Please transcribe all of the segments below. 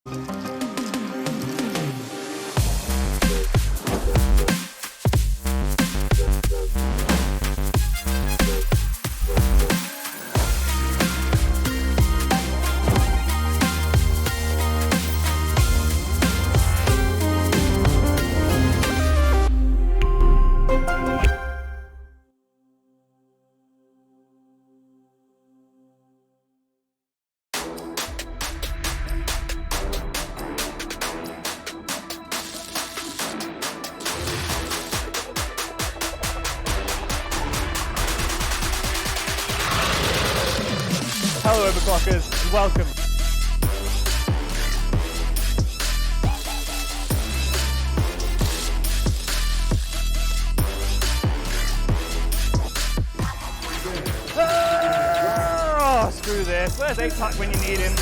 Hello, Overclockers. Welcome. Oh, screw this. Where's ATAC when you need him?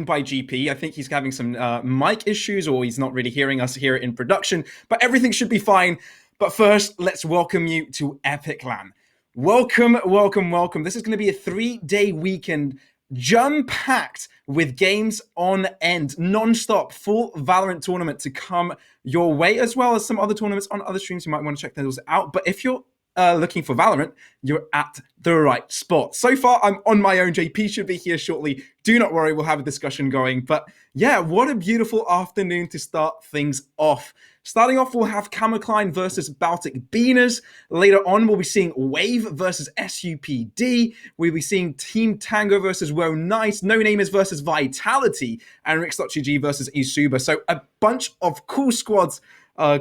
By GP. I think he's having some mic issues, or he's not really hearing us here in production, but everything should be fine. But first, let's welcome you to epic.LAN. Welcome, welcome, welcome. This is going to be a 3-day weekend jam-packed with games on end, non-stop, full Valorant tournament to come your way, as well as some other tournaments on other streams. You might want to check those out. But if you're looking for Valorant, you're at the right spot. So far, I'm on my own. JP should be here shortly. Do not worry, we'll have a discussion going. But yeah, what a beautiful afternoon to start things off. Starting off, we'll have epic.LAN versus Baltic Beaners. Later on, we'll be seeing Wave versus SUPD. We'll be seeing Team Tango versus Woe Nice, No Namers versus Vitality, and Rix.GG versus Isuba. So a bunch of cool squads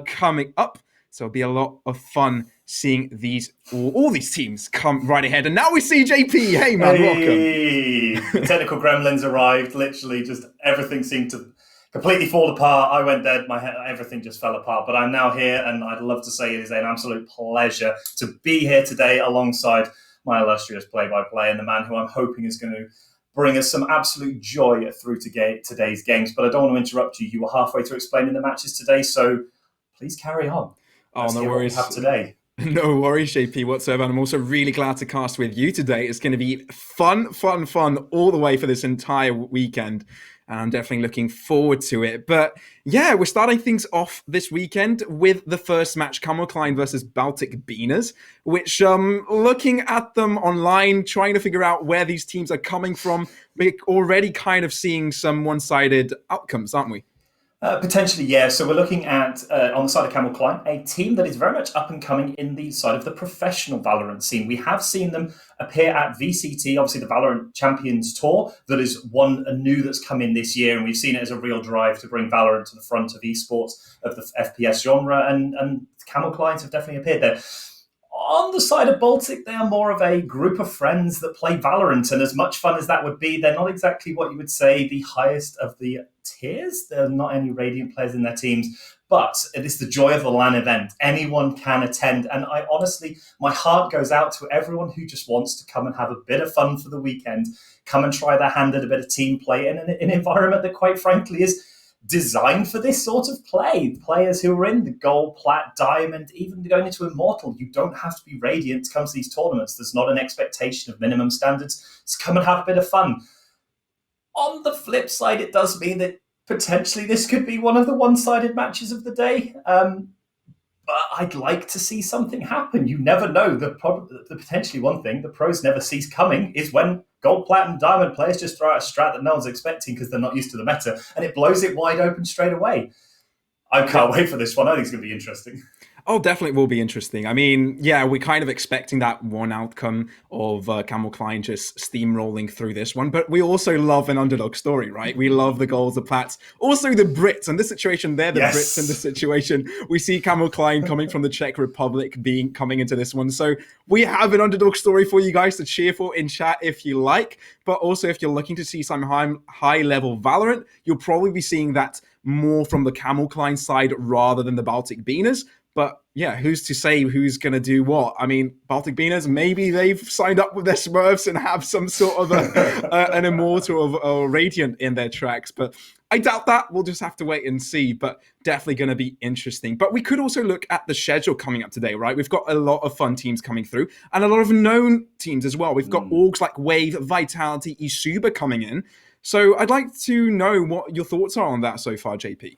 coming up. So it'll be a lot of fun seeing these all these teams come right ahead. And now we see JP. Hey, man, welcome. The technical gremlins arrived. Literally, just everything seemed to completely fall apart. I went dead. Everything just fell apart. But I'm now here, and I'd love to say it is an absolute pleasure to be here today alongside my illustrious play-by-play and the man who I'm hoping is going to bring us some absolute joy through today's games. But I don't want to interrupt you. You were halfway through explaining the matches today, so please carry on. Let's no worries. What we have today. No worries, JP, whatsoever. And I'm also really glad to cast with you today. It's going to be fun all the way for this entire weekend. And I'm definitely looking forward to it. But yeah, we're starting things off this weekend with the first match, epic.LAN versus Baltic Beaners, which looking at them online, trying to figure out where these teams are coming from, we're already kind of seeing some one-sided outcomes, aren't we? Potentially, yeah. So we're looking at, on the side of epic.LAN, a team that is very much up and coming in the side of the professional Valorant scene. We have seen them appear at VCT, obviously the Valorant Champions Tour, that is one new that's come in this year, and we've seen it as a real drive to bring Valorant to the front of esports, of the FPS genre, and epic.LAN have definitely appeared there. On the side of Baltic, they are more of a group of friends that play Valorant, and as much fun as that would be, they're not exactly what you would say the highest of the tiers. There are not any Radiant players in their teams, but it is the joy of the LAN event. Anyone can attend, and I honestly, my heart goes out to everyone who just wants to come and have a bit of fun for the weekend, come and try their hand at a bit of team play in an environment that, quite frankly, is designed for this sort of play. Players who are in the gold, plat, diamond, even going into immortal, you don't have to be Radiant to come to these tournaments. There's not an expectation of minimum standards. Just come and have a bit of fun. On the flip side, it does mean that potentially this could be one of the one-sided matches of the day. But I'd like to see something happen. You never know. The potentially one thing the pros never sees coming is when gold, platinum, diamond players just throw out a strat that no one's expecting because they're not used to the meta, and it blows it wide open straight away. I can't wait for this one. I think it's going to be interesting. Oh, definitely will be interesting. I mean, yeah, we're kind of expecting that one outcome of Camel Klein just steamrolling through this one, but we also love an underdog story, right? We love the goals, the Pats, also the Brits. In this situation, they're the Brits in this situation. We see Camel Klein coming from the Czech Republic coming into this one. So we have an underdog story for you guys to cheer for in chat if you like, but also if you're looking to see some high-level Valorant, you'll probably be seeing that more from the Camel Klein side rather than the Baltic Beaners. But yeah, who's to say who's going to do what? I mean, Baltic Beaners, maybe they've signed up with their Smurfs and have some sort of an Immortal or Radiant in their tracks. But I doubt that. We'll just have to wait and see. But definitely going to be interesting. But we could also look at the schedule coming up today, right? We've got a lot of fun teams coming through and a lot of known teams as well. We've got orgs like Wave, Vitality, Isuba coming in. So I'd like to know what your thoughts are on that so far, JP.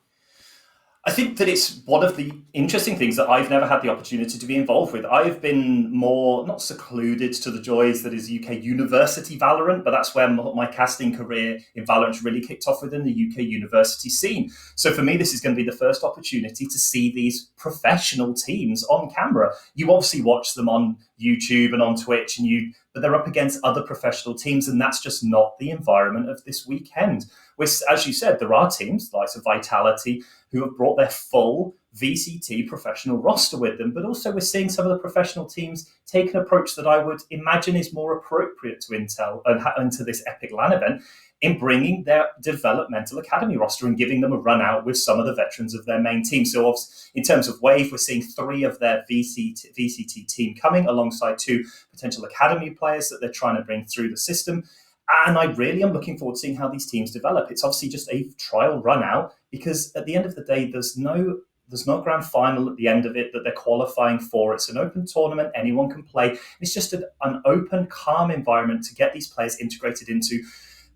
I think that it's one of the interesting things that I've never had the opportunity to be involved with. I've been more, not secluded to the joys that is UK university Valorant, but that's where my casting career in Valorant really kicked off within the UK university scene. So for me, this is going to be the first opportunity to see these professional teams on camera. You obviously watch them on YouTube and on Twitch, but they're up against other professional teams, and that's just not the environment of this weekend. As you said, there are teams like Vitality who have brought their full VCT professional roster with them, but also we're seeing some of the professional teams take an approach that I would imagine is more appropriate to Intel and to this Epic.LAN event in bringing their developmental academy roster and giving them a run out with some of the veterans of their main team. So in terms of Wave, we're seeing 3 of their VCT team coming alongside 2 potential academy players that they're trying to bring through the system. And I really am looking forward to seeing how these teams develop. It's obviously just a trial run out because at the end of the day, there's no grand final at the end of it that they're qualifying for. It's an open tournament. Anyone can play. It's just an open, calm environment to get these players integrated into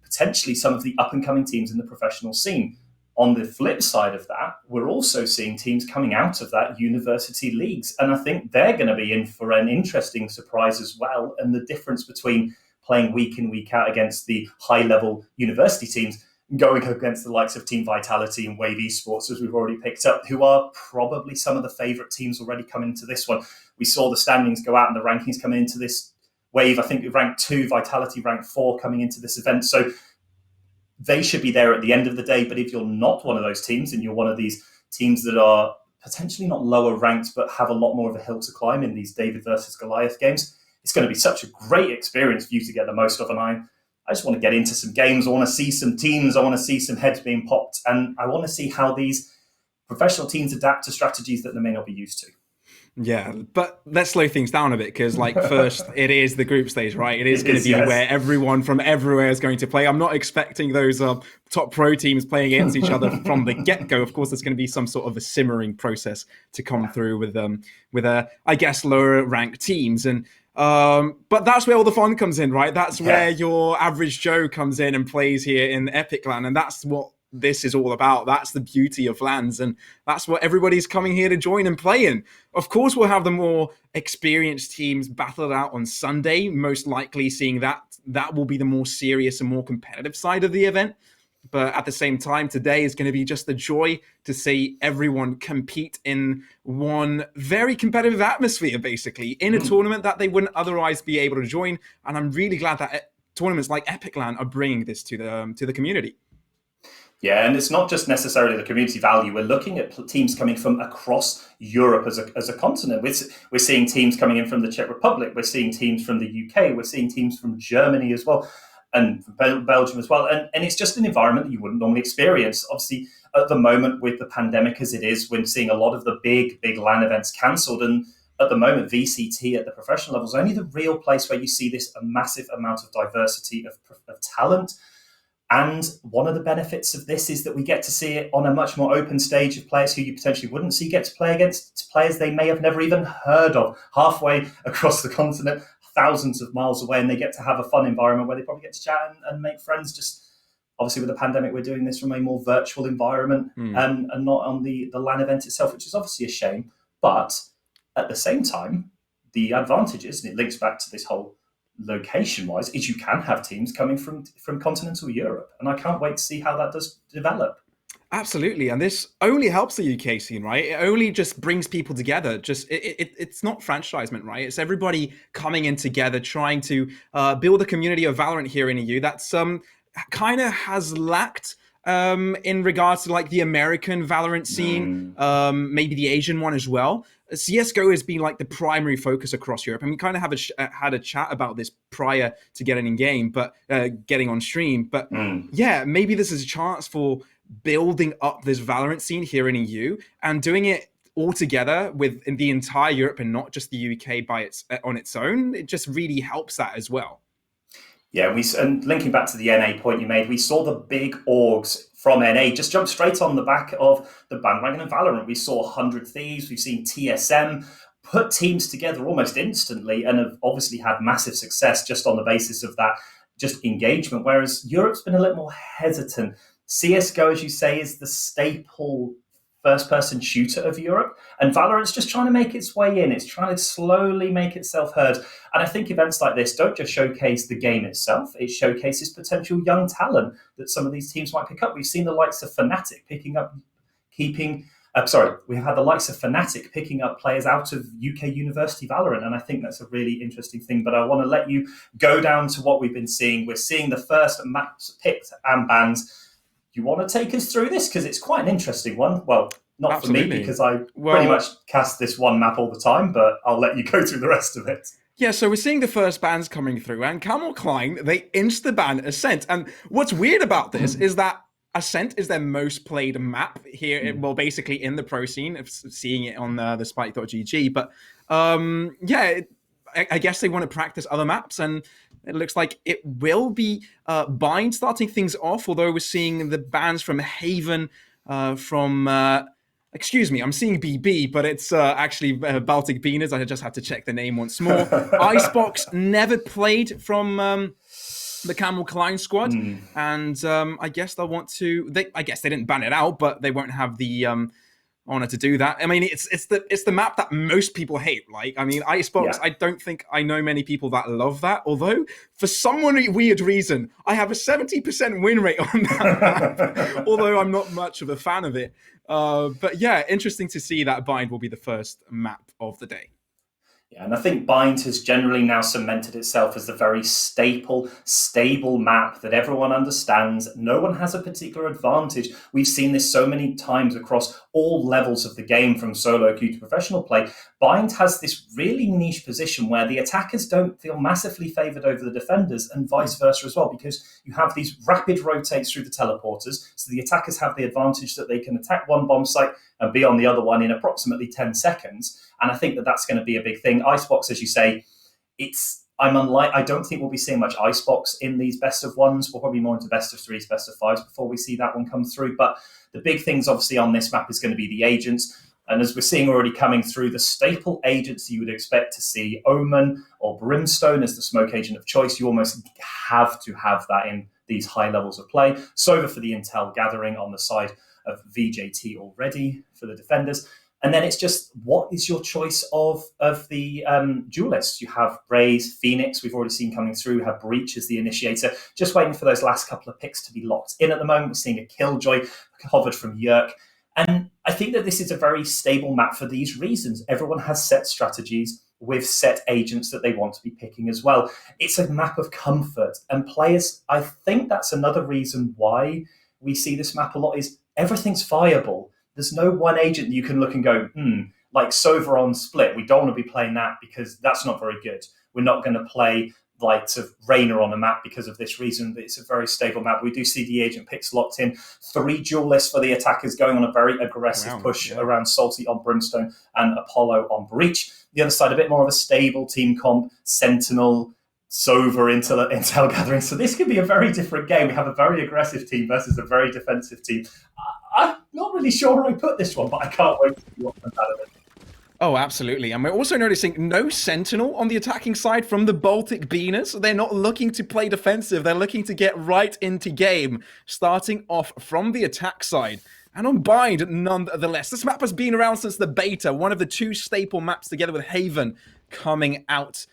potentially some of the up-and-coming teams in the professional scene. On the flip side of that, we're also seeing teams coming out of that university leagues. And I think they're going to be in for an interesting surprise as well. And the difference between playing week in, week out against the high-level university teams, going against the likes of Team Vitality and Wave Esports, as we've already picked up, who are probably some of the favourite teams already coming into this one. We saw the standings go out and the rankings coming into this. Wave, I think, ranked 2, Vitality ranked 4 coming into this event. So they should be there at the end of the day. But if you're not one of those teams and you're one of these teams that are potentially not lower ranked but have a lot more of a hill to climb in these David versus Goliath games, it's going to be such a great experience for you to get the most of. And I just want to get into some games. I want to see some teams. I want to see some heads being popped. And I want to see how these professional teams adapt to strategies that they may not be used to. Yeah, but let's slow things down a bit because, first, it is the group stage, right? It is going to be where everyone from everywhere is going to play. I'm not expecting those top pro teams playing against each other from the get-go. Of course, there's going to be some sort of a simmering process to come through with I guess, lower ranked teams. And but that's where all the fun comes in, right? That's where your average Joe comes in and plays here in Epic.LAN, and that's what this is all about. That's the beauty of LANs, and that's what everybody's coming here to join and play in. Of course, we'll have the more experienced teams battle it out on Sunday, most likely seeing that will be the more serious and more competitive side of the event. But at the same time, today is going to be just the joy to see everyone compete in one very competitive atmosphere, basically, in a tournament that they wouldn't otherwise be able to join. And I'm really glad that tournaments like Epic.LAN are bringing this to the community. Yeah, and it's not just necessarily the community value. We're looking at teams coming from across Europe as a continent. We're seeing teams coming in from the Czech Republic. We're seeing teams from the UK. We're seeing teams from Germany as well, and Belgium as well. And it's just an environment that you wouldn't normally experience. Obviously, at the moment with the pandemic as it is, we're seeing a lot of the big LAN events cancelled. And at the moment, VCT at the professional level is only the real place where you see this a massive amount of diversity of talent. And one of the benefits of this is that we get to see it on a much more open stage of players who you potentially wouldn't see get to play against players they may have never even heard of, halfway across the continent, thousands of miles away, and they get to have a fun environment where they probably get to chat and make friends. Just obviously with the pandemic, we're doing this from a more virtual environment and not on the LAN event itself, which is obviously a shame. But at the same time, the advantages, and it links back to this whole location-wise, is you can have teams coming from continental Europe, and I can't wait to see how that does develop. Absolutely, and this only helps the UK scene, right? It only just brings people together. Just it's not franchisement, right? It's everybody coming in together, trying to build a community of Valorant here in EU. That's kind of has lacked in regards to like the American Valorant scene, maybe the Asian one as well. CS:GO has been like the primary focus across Europe, and we kind of have had a chat about this prior to getting in game, but getting on stream. But yeah, maybe this is a chance for building up this Valorant scene here in EU and doing it all together with in the entire Europe and not just the UK by on its own. It just really helps that as well. Yeah, and linking back to the NA point you made, we saw the big orgs from NA just jump straight on the back of the bandwagon of Valorant. We saw 100 Thieves, we've seen TSM put teams together almost instantly and have obviously had massive success just on the basis of that just engagement, whereas Europe's been a little more hesitant. CS:GO, as you say, is the staple first-person shooter of Europe, and Valorant's just trying to make its way in. It's trying to slowly make itself heard. And I think events like this don't just showcase the game itself, it showcases potential young talent that some of these teams might pick up. We've seen the likes of Fnatic we had the likes of Fnatic picking up players out of UK University Valorant, and I think that's a really interesting thing. But I want to let you go down to what we've been seeing. We're seeing the first maps picked and banned. You want to take us through this? Because it's quite an interesting one. Well, not Absolutely. For me, because I pretty much cast this one map all the time, but I'll let you go through the rest of it. Yeah, so we're seeing the first bans coming through, and Camel Klein, they insta-ban Ascent. And what's weird about this is that Ascent is their most played map here, well, basically in the pro scene, of seeing it on the spike.gg. But yeah, I guess they want to practice other maps, and it looks like it will be Bind starting things off, although we're seeing the bans from Haven, excuse me, I'm seeing BB, but it's actually Baltic Beaners. I just had to check the name once more. Icebox never played from the Camel Klein squad, and I guess they'll want to. I guess they didn't ban it out, but they won't have the honor to do that. I mean, it's the map that most people hate. Like, I mean, Icebox. Yeah. I don't think I know many people that love that. Although, for some weird reason, I have a 70% win rate on that map. Although I'm not much of a fan of it. But yeah, interesting to see that Bind will be the first map of the day. Yeah, and I think Bind has generally now cemented itself as the very stable map that everyone understands. No one has a particular advantage. We've seen this so many times across all levels of the game, from solo queue to professional play. Bind has this really niche position where the attackers don't feel massively favoured over the defenders, and vice versa as well, because you have these rapid rotates through the teleporters, so the attackers have the advantage that they can attack one bomb site and be on the other one in approximately 10 seconds. And I think that that's going to be a big thing. Icebox, as you say, I don't think we'll be seeing much Icebox in these best of ones. We'll probably more into best of threes, best of fives before we see that one come through. But the big things obviously on this map is going to be the agents. And as we're seeing already coming through, the staple agents you would expect to see, Omen or Brimstone as the smoke agent of choice. You almost have to have that in these high levels of play. Sova for the intel gathering on the side of VJT already for the defenders. And then it's just, what is your choice of the duelists? You have Raze, Phoenix, we've already seen coming through. We have Breach as the initiator. Just waiting for those last couple of picks to be locked in at the moment. We're seeing a Killjoy hovered from Yerk. And I think that this is a very stable map for these reasons. Everyone has set strategies with set agents that they want to be picking as well. It's a map of comfort. And players, I think that's another reason why we see this map a lot, is everything's viable. There's no one agent that you can look and go, like Sova on Split. We don't want to be playing that because that's not very good. We're not going to play like Rainer on a map because of this reason. It's a very stable map. We do see the agent picks locked in. 3 duelists for the attackers going on a very aggressive push around Salty on Brimstone and Apollo on Breach. The other side, a bit more of a stable team comp, Sentinel, Sova intel gathering. So this could be a very different game. We have a very aggressive team versus a very defensive team. I'm not really sure where I put this one, but I can't wait to see what comes out of it. Oh, absolutely. And we're also noticing no Sentinel on the attacking side from the Baltic Beaners. They're not looking to play defensive. They're looking to get right into game, starting off from the attack side. And on Bind, nonetheless. This map has been around since the beta, one of the 2 staple maps together with Haven coming out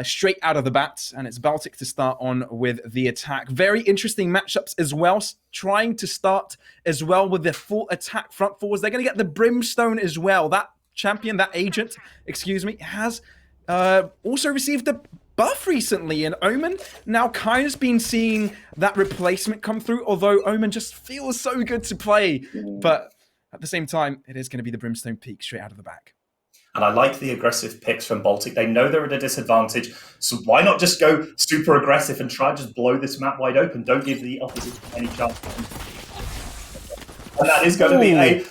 straight out of the bat, and it's Baltic to start on with the attack. Very interesting matchups as well, trying to start as well with their full attack front fours. They're going to get the Brimstone as well. That champion, that agent, excuse me, has also received a buff recently, and Omen now kind of been seeing that replacement come through, although Omen just feels so good to play. But at the same time, it is going to be the Brimstone peak straight out of the back. And I like the aggressive picks from Baltic. They know they're at a disadvantage, so why not just go super aggressive and try to just blow this map wide open? Don't give the opposite any chance. And that is going to be a...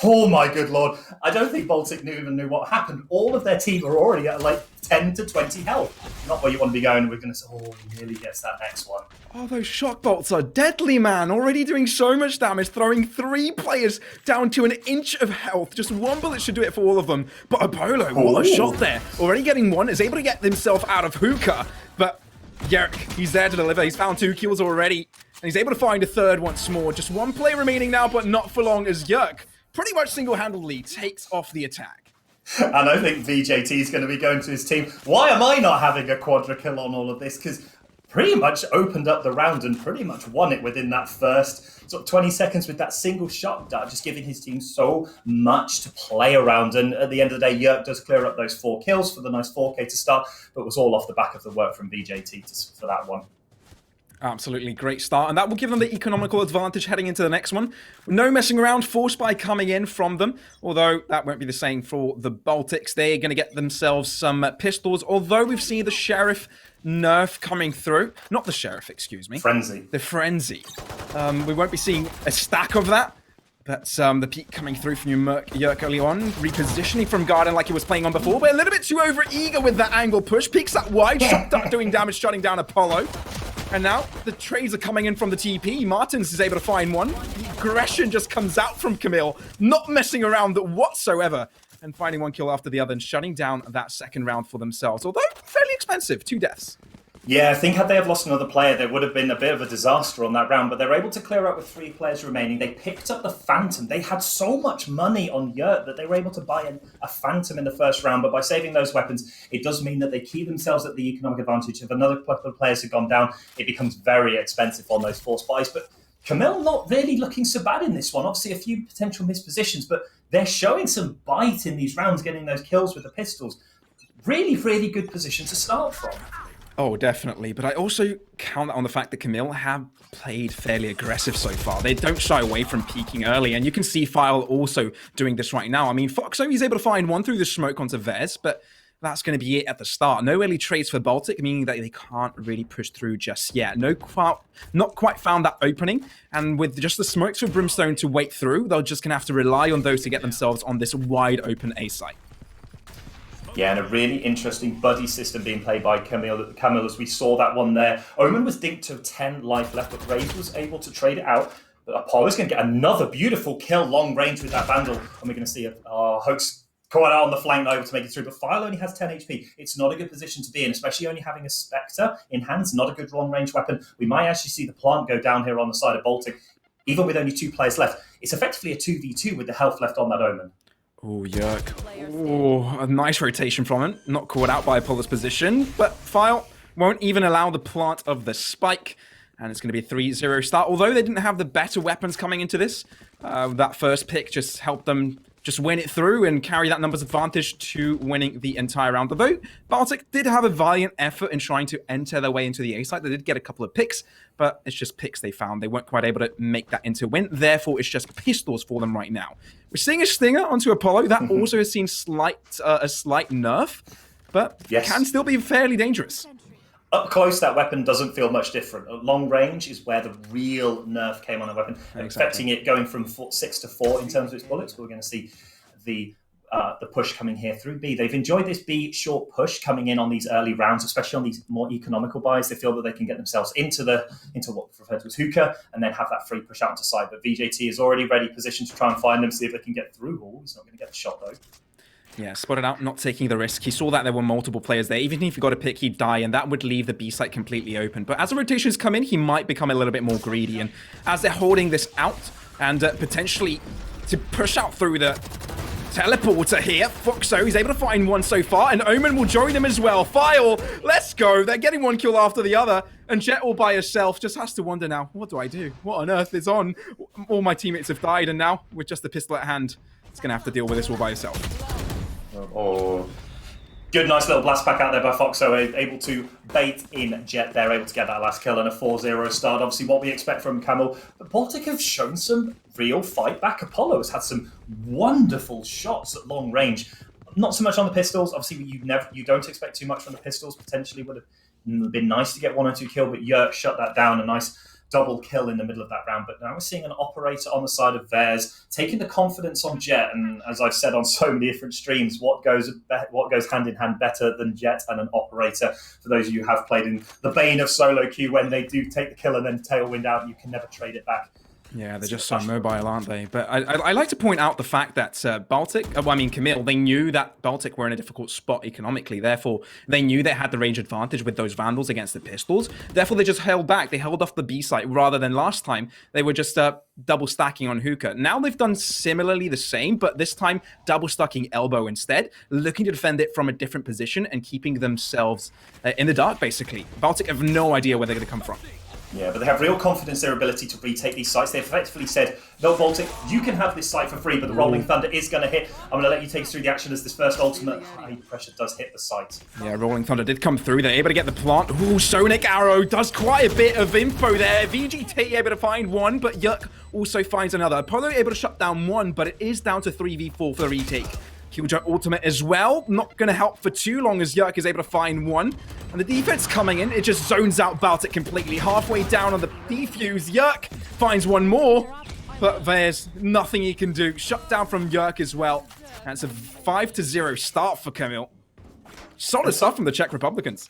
Oh my good lord. I don't think Baltic even knew what happened. All of their team are already at like 10 to 20 health. Not where you want to be going. We're going to say, oh, he nearly gets that next one. Oh, those shock bolts are deadly, man. Already doing so much damage, throwing 3 players down to an inch of health. Just one bullet should do it for all of them. But Apollo, what a shot there. Already getting one, is able to get himself out of hookah. But Yerk, he's there to deliver. He's found 2 kills already. And he's able to find a third once more. Just 1 player remaining now, but not for long, as Yerk pretty much single-handedly takes off the attack. And I think VJT is going to be going to his team. Why am I not having a quadra kill on all of this? Because pretty much opened up the round and pretty much won it within that first sort of 20 seconds with that single shot, just giving his team so much to play around. And at the end of the day, Yerk does clear up those 4 kills for the nice 4K to start, but was all off the back of the work from VJT for that one. Absolutely great start, and that will give them the economical advantage heading into the next one. No messing around, force buy coming in from them, although that won't be the same for the Baltics. They're going to get themselves some pistols, although we've seen the Sheriff nerf coming through. Not the Sheriff, excuse me. Frenzy. The Frenzy. We won't be seeing a stack of that. That's the peak coming through from Yerk early on. Repositioning from Garden like he was playing on before, but a little bit too over-eager with that angle push. Peeks that wide, shot dart doing damage, shutting down Apollo. And now the trades are coming in from the TP. Martins is able to find one. The aggression just comes out from Camille, not messing around whatsoever. And finding 1 kill after the other and shutting down that second round for themselves. Although fairly expensive, 2 deaths. Yeah, I think had they have lost another player, there would have been a bit of a disaster on that round, but they're able to clear out with 3 players remaining. They picked up the Phantom. They had so much money on Yurt that they were able to buy a Phantom in the first round, but by saving those weapons, it does mean that they keep themselves at the economic advantage. If another couple of players have gone down, it becomes very expensive on those force buys. But Camille not really looking so bad in this one. Obviously, a few potential missed positions, but they're showing some bite in these rounds, getting those kills with the pistols. Really, really good position to start from. Oh, definitely. But I also count that on the fact that Camille have played fairly aggressive so far. They don't shy away from peeking early. And you can see File also doing this right now. I mean, Foxo, he's able to find one through the smoke onto Vez, but that's going to be it at the start. No early trades for Baltic, meaning that they can't really push through just yet. Not quite found that opening. And with just the smokes for Brimstone to wait through, they're just going to have to rely on those to get themselves on this wide open A site. Yeah, and a really interesting buddy system being played by Camille, as we saw that one there. Omen was dinked to 10 life left, but Raze was able to trade it out. But Apollo's going to get another beautiful kill, long range with that Vandal. And we're going to see Hoax going out on the flank, not able to make it through. But File only has 10 HP. It's not a good position to be in, especially only having a Spectre in hands. Not a good long range weapon. We might actually see the plant go down here on the side of Baltic. Even with only 2 players left, it's effectively a 2v2 with the health left on that Omen. Oh, Yerk. Oh, a nice rotation from him. Not caught out by Apollo's position, but File won't even allow the plant of the spike. And it's going to be a 3-0 start. Although they didn't have the better weapons coming into this, that first pick just helped them just win it through and carry that numbers advantage to winning the entire round. Although Baltic did have a valiant effort in trying to enter their way into the A site. They did get a couple of picks, but it's just picks they found. They weren't quite able to make that into a win. Therefore, it's just pistols for them right now. We're seeing a Stinger onto Apollo. That also has seen a slight nerf, but can still be fairly dangerous. Up close, that weapon doesn't feel much different. At long range is where the real nerf came on the weapon. I'm expecting it going from 6 to 4 in terms of its bullets. We're going to see the push coming here through B. They've enjoyed this B short push coming in on these early rounds, especially on these more economical buys. They feel that they can get themselves into what referred to as hookah and then have that free push out to side. But VJT is already ready, positioned to try and find them, see if they can get through. Oh, he's not going to get the shot though. Yeah, spotted out, not taking the risk. He saw that there were multiple players there. Even if he got a pick, he'd die, and that would leave the B site completely open. But as the rotations come in, he might become a little bit more greedy. And as they're holding this out, and potentially to push out through the teleporter here. Foxo, he's able to find one so far, and Omen will join him as well. File, let's go. They're getting one kill after the other, and Jet all by herself just has to wonder now, what do I do? What on earth is on? All my teammates have died, and now, with just the pistol at hand, it's going to have to deal with this all by herself. Oh, good, nice little blast back out there by Foxo, able to bait in Jet there, able to get that last kill and a 4-0 start. Obviously, what we expect from Camel. But Baltic have shown some real fight back. Apollo has had some wonderful shots at long range. Not so much on the pistols. Obviously, you don't expect too much from the pistols. Potentially would have been nice to get 1 or 2 kill, but Yerk shut that down. A nice double kill in the middle of that round. But now we're seeing an operator on the side of theirs, taking the confidence on Jet. And as I've said on so many different streams, what goes hand in hand better than Jet and an operator? For those of you who have played in the bane of solo queue, when they do take the kill and then tailwind out, you can never trade it back. Yeah, they're just so mobile, aren't they? But I like to point out the fact that Camille, they knew that Baltic were in a difficult spot economically. Therefore, they knew they had the range advantage with those Vandals against the pistols. Therefore, they just held back. They held off the B site rather than last time. They were just double stacking on Hookah. Now they've done similarly the same, but this time double stacking Elbow instead, looking to defend it from a different position and keeping themselves in the dark, basically. Baltic have no idea where they're going to come from. Yeah, but they have real confidence in their ability to retake these sites. They've effectively said, no, Baltic, you can have this site for free, but the Rolling Thunder is going to hit. I'm going to let you take us through the action as this first ultimate high pressure does hit the site. Yeah, Rolling Thunder did come through. They're able to get the plant. Ooh, Sonic Arrow does quite a bit of info there. VGT able to find one, but Yuck also finds another. Apollo able to shut down one, but it is down to 3v4 for the retake. Killjoy ultimate as well. Not going to help for too long as Yerk is able to find one. And the defense coming in, it just zones out Baltic completely. Halfway down on the defuse, Yerk finds one more. But there's nothing he can do. Shut down from Yerk as well. And it's a 5-0 start for Camille. Solid stuff from the Czech Republicans.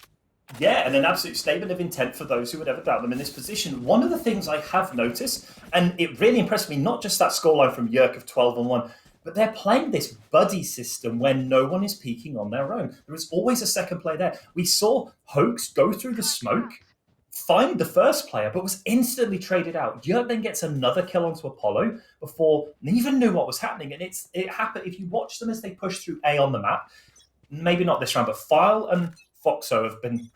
Yeah, and an absolute statement of intent for those who would ever doubt them in this position. One of the things I have noticed, and it really impressed me, not just that scoreline from Yerk of 12-1, but they're playing this buddy system when no one is peeking on their own. There is always a second player there. We saw Hoax go through the smoke, find the first player, but was instantly traded out. Yerk then gets another kill onto Apollo before they even knew what was happening. And it happened, if you watch them as they push through A on the map, maybe not this round, but File and Foxo have been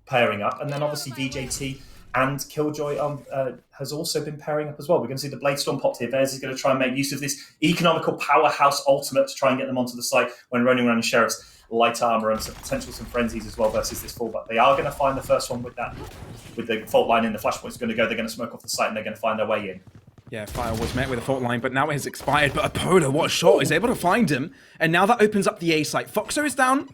pairing up. And then obviously VJT and Killjoy has also been pairing up as well. We're going to see the Bladestorm popped here. Bears is going to try and make use of this economical powerhouse ultimate to try and get them onto the site when running around in Sheriff's light armor and some frenzies as well versus this fullback. They are going to find the first one with the fault line in. The flashpoint's going to go. They're going to smoke off the site and they're going to find their way in. Yeah, Fire was met with a fault line, but now it has expired. But Apollo, what a shot, is able to find him. And now that opens up the A site. Foxo is down.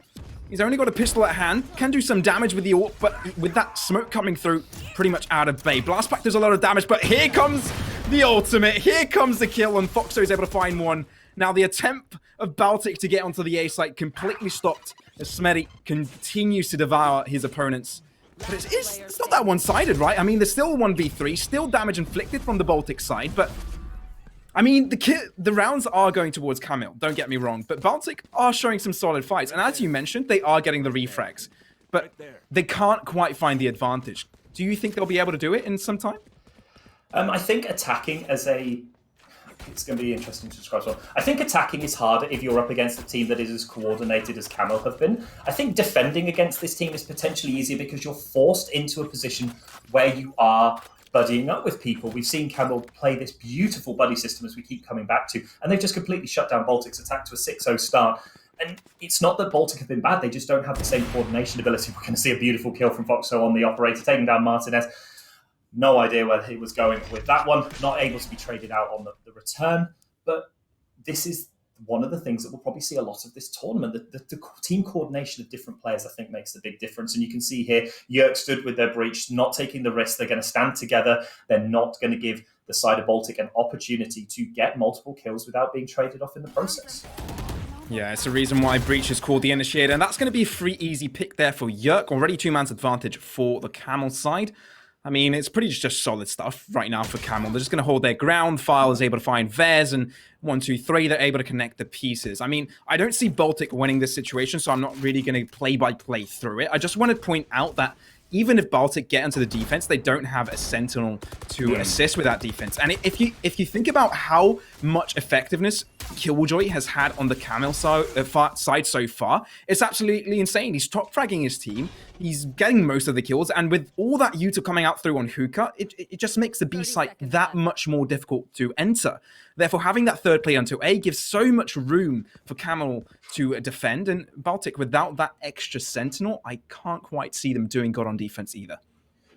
He's only got a pistol at hand. Can do some damage with the AWP, but with that smoke coming through, pretty much out of bay. Blastback does a lot of damage, but here comes the ultimate. Here comes the kill, and Foxo is able to find one. Now the attempt of Baltic to get onto the A site completely stopped as Smetty continues to devour his opponents. But it's not that one-sided, right? I mean, there's still 1v3, still damage inflicted from the Baltic side, but I mean, the rounds are going towards Camille, don't get me wrong, but Baltic are showing some solid fights. And as you mentioned, they are getting the refrags, but they can't quite find the advantage. Do you think they'll be able to do it in some time? I think attacking it's going to be interesting to describe as well. I think attacking is harder if you're up against a team that is as coordinated as Camel have been. I think defending against this team is potentially easier because you're forced into a position where you are buddying up with people. We've seen Camel play this beautiful buddy system as we keep coming back to, and they've just completely shut down Baltic's attack to a 6-0 start. And it's not that Baltic have been bad, they just don't have the same coordination ability. We're going to see a beautiful kill from Foxo on the operator, taking down Martinez. No idea where he was going with that one. Not able to be traded out on the return. But this is one of the things that we'll probably see a lot of this tournament. The team coordination of different players, I think, makes the big difference. And you can see here, Yerk stood with their breach, not taking the risk. They're going to stand together. They're not going to give the side of Baltic an opportunity to get multiple kills without being traded off in the process. Yeah, it's the reason why Breach is called the initiator. And that's going to be a free, easy pick there for Yerk. Already 2-man's advantage for the Camel side. I mean, it's pretty just solid stuff right now for Camel. They're just going to hold their ground. File is able to find theirs, and 1, 2, 3, they're able to connect the pieces. I mean, I don't see Baltic winning this situation, so I'm not really going to play-by-play through it. I just want to point out that even if Baltic get into the defense, they don't have a Sentinel to assist with that defense. And if you think about how much effectiveness Killjoy has had on the Camel side so far, it's absolutely insane. He's top fragging his team. He's getting most of the kills, and with all that Yuta coming out through on Hookah, it just makes the B site that much more difficult to enter. Therefore, having that third player onto A gives so much room for Camel to defend, and Baltic, without that extra Sentinel, I can't quite see them doing good on defense either.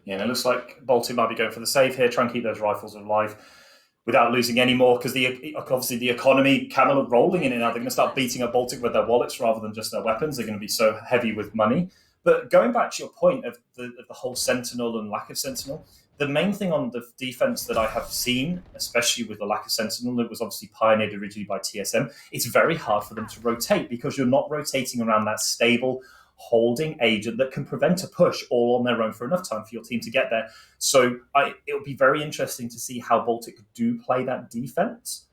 Yeah, and it looks like Baltic might be going for the save here, try and keep those rifles alive without losing any more, because obviously the economy, Camel are rolling in it now. They're going to start beating up Baltic with their wallets rather than just their weapons. They're going to be so heavy with money. But going back to your point of the whole Sentinel and lack of Sentinel, the main thing on the defense that I have seen, especially with the lack of Sentinel, it was obviously pioneered originally by TSM, it's very hard for them to rotate because you're not rotating around that stable holding agent that can prevent a push all on their own for enough time for your team to get there. So it'll be very interesting to see how Baltic do play that defense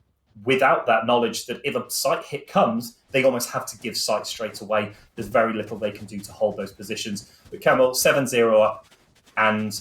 without that knowledge that if a site hit comes, they almost have to give sight straight away. There's very little they can do to hold those positions. But Camel 7-0 up, and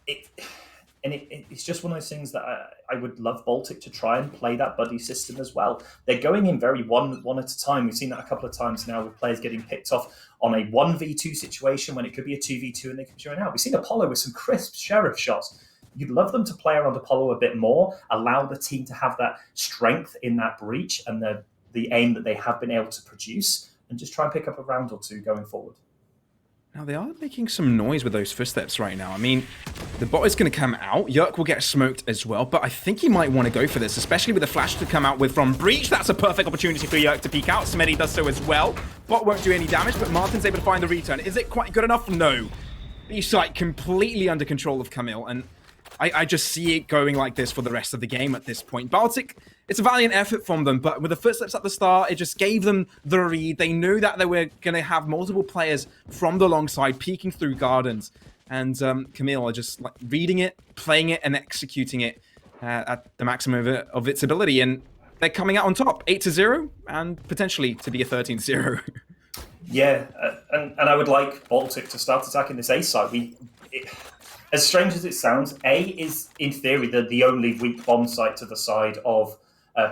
it's just one of those things that I would love Baltic to try and play that buddy system as well. They're going in very one at a time. We've seen that a couple of times now with players getting picked off on a 1v2 situation when it could be a 2v2 and they can join out. We've seen Apollo with some crisp Sheriff shots. You'd love them to play around Apollo a bit more, allow the team to have that strength in that breach and the aim that they have been able to produce, and just try and pick up a round or two going forward. Now, they are making some noise with those footsteps right now. I mean, the bot is going to come out. Yerk will get smoked as well, but I think he might want to go for this, especially with the flash to come out with from Breach. That's a perfect opportunity for Yerk to peek out. Smitty does so as well. Bot won't do any damage, but Martin's able to find the return. Is it quite good enough? No. B-site completely under control of Camille, and I just see it going like this for the rest of the game at this point. Baltic, it's a valiant effort from them, but with the footsteps at the start, it just gave them the read. They knew that they were going to have multiple players from the long side peeking through gardens. And Camille are just like reading it, playing it, and executing it at the maximum of its ability. And they're coming out on top, 8-0, and potentially to be a 13-0. Yeah, and I would like Baltic to start attacking this A side. As strange as it sounds, A is, in theory, the only weak bomb site to the side of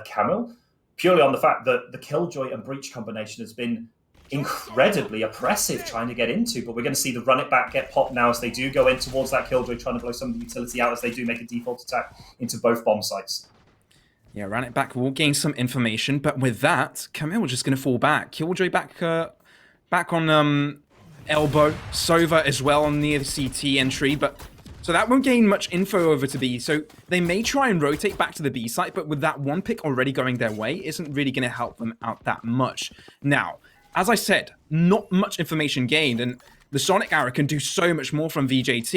Camel, purely on the fact that the Killjoy and Breach combination has been incredibly oppressive trying to get into, but we're going to see the run it back get popped now as they do go in towards that Killjoy, trying to blow some of the utility out as they do make a default attack into both bomb sites. Yeah, run it back will gain some information, but with that, Camille just going to fall back. Killjoy back on elbow, Sova as well on near the CT entry, but so that won't gain much info over to B. So they may try and rotate back to the B site, but with that one pick already going their way, isn't really going to help them out that much. Now, as I said, not much information gained, and the Sonic Arrow can do so much more from VJT.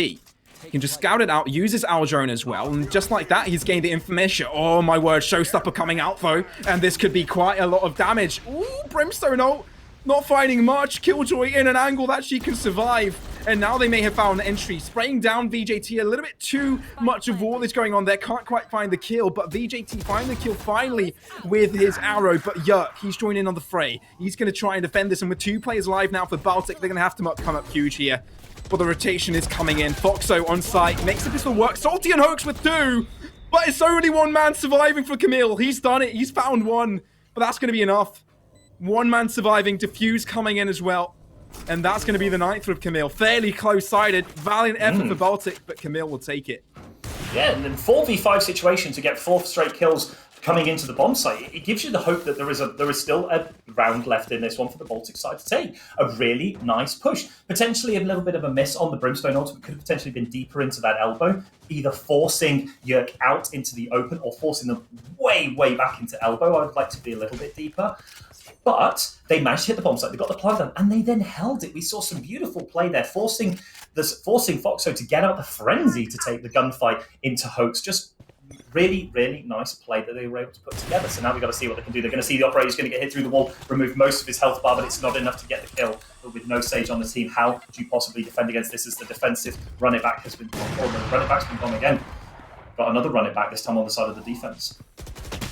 He can just scout it out, use his Owl Drone as well, and just like that, he's gained the information. Oh my word, Showstopper coming out though, and this could be quite a lot of damage. Ooh, Brimstone ult. Not finding much. Killjoy in an angle that she can survive. And now they may have found an entry. Spraying down VJT a little bit too much of all is going on there. Can't quite find the kill, but VJT finds the kill finally with his arrow. But Yerk, he's joining in on the fray. He's going to try and defend this. And with 2 players live now for Baltic, they're going to have to come up huge here. But the rotation is coming in. Foxo on site. Makes the pistol work. Salty and Hoax with 2. But it's only 1 man surviving for Camille. He's done it. He's found 1. But that's going to be enough. 1 man surviving, Diffuse coming in as well. And that's going to be the 9th of Camille. Fairly close-sided. Valiant effort for Baltic, but Camille will take it. Yeah, and then 4v5 situation to get 4 straight kills coming into the bomb site. It gives you the hope that there is still a round left in this one for the Baltic side to take. A really nice push. Potentially a little bit of a miss on the Brimstone ultimate. Could have potentially been deeper into that elbow, either forcing Yerk out into the open or forcing them way, way back into elbow. I would like to be a little bit deeper. But they managed to hit the bomb site, they got the plug down, and they then held it. We saw some beautiful play there, forcing Foxo to get out the frenzy to take the gunfight into Hoax. Just really, really nice play that they were able to put together. So now we've got to see what they can do. They're going to see the Operator's going to get hit through the wall, remove most of his health bar, but it's not enough to get the kill. But with no Sage on the team, how do you possibly defend against this as the defensive run it back has been gone? The run it back's been gone again. Got another run it back, this time on the side of the defense.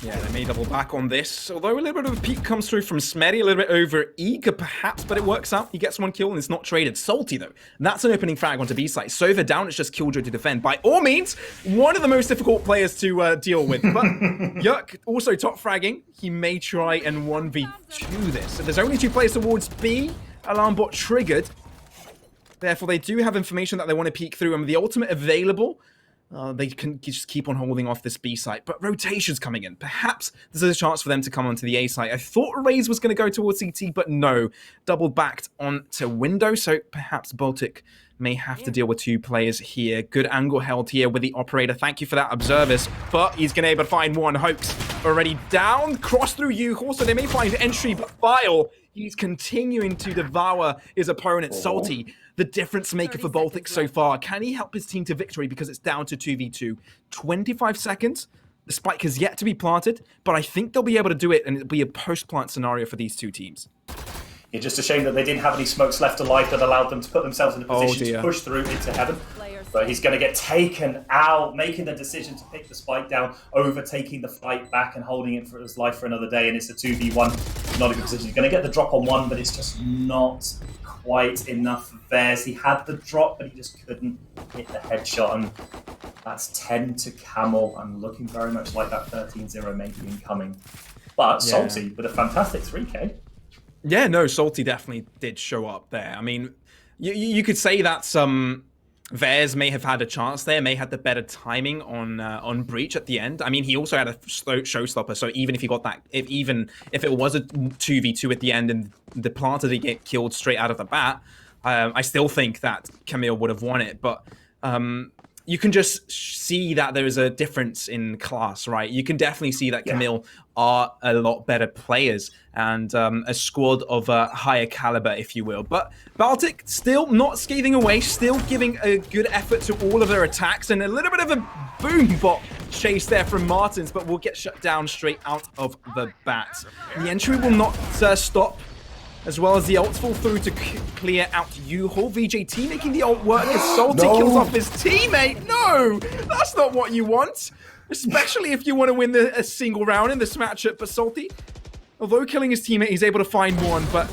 Yeah, they may double back on this. Although a little bit of a peek comes through from Smeddy, a little bit over eager perhaps, but it works out. He gets one kill and it's not traded. Salty though, that's an opening frag onto B site. Sova down, it's just Killjoy to defend. By all means, one of the most difficult players to deal with. But Yuk also top fragging. He may try and 1v2 this. So there's only 2 players towards B. Alarm bot triggered. Therefore, they do have information that they want to peek through, and with the ultimate available, they can just keep on holding off this B site. But rotation's coming in. Perhaps there's a chance for them to come onto the A site. I thought Raze was going to go towards CT, but no. Double backed onto window, so perhaps Baltic may have to deal with 2 players here. Good angle held here with the operator. Thank you for that, observers. But he's going to be able to find one. Hoax already down. Cross through U-Haul, so they may find entry, but File, he's continuing to devour his opponent. Salty, the difference maker for Baltic so far. Can he help his team to victory because it's down to 2v2? 25 seconds. The spike has yet to be planted, but I think they'll be able to do it, and it'll be a post-plant scenario for these 2 teams. It's just a shame that they didn't have any smokes left alive that allowed them to put themselves in a position to push through into heaven. But he's going to get taken out, making the decision to pick the spike down, overtaking the fight back and holding it for his life for another day. And it's a 2v1. Not a good position. He's going to get the drop on 1, but it's just not quite enough of theirs. He had the drop, but he just couldn't hit the headshot. And that's 10 to Camel. And looking very much like that 13-0 maybe incoming. But Salty with a fantastic 3K. Yeah, no, Salty definitely did show up there. I mean, you could say that Vez may have had a chance there, may have the better timing on Breach at the end. I mean, he also had a showstopper, so even if he got that, if it was a 2v2 at the end and the planter did get killed straight out of the bat, I still think that Camille would have won it. But you can just see that there is a difference in class, right? You can definitely see that Camille are a lot better players and a squad of a higher caliber, if you will. But Baltic still not scathing away, still giving a good effort to all of their attacks, and a little bit of a boom bot chase there from Martins, but will get shut down straight out of the bat. The entry will not stop, as well as the ults fall through to clear out U-Haul. VJT making the ult work as Salty kills off his teammate. No, that's not what you want, especially if you want to win a single round in this matchup. But Salty, although killing his teammate, he's able to find one, but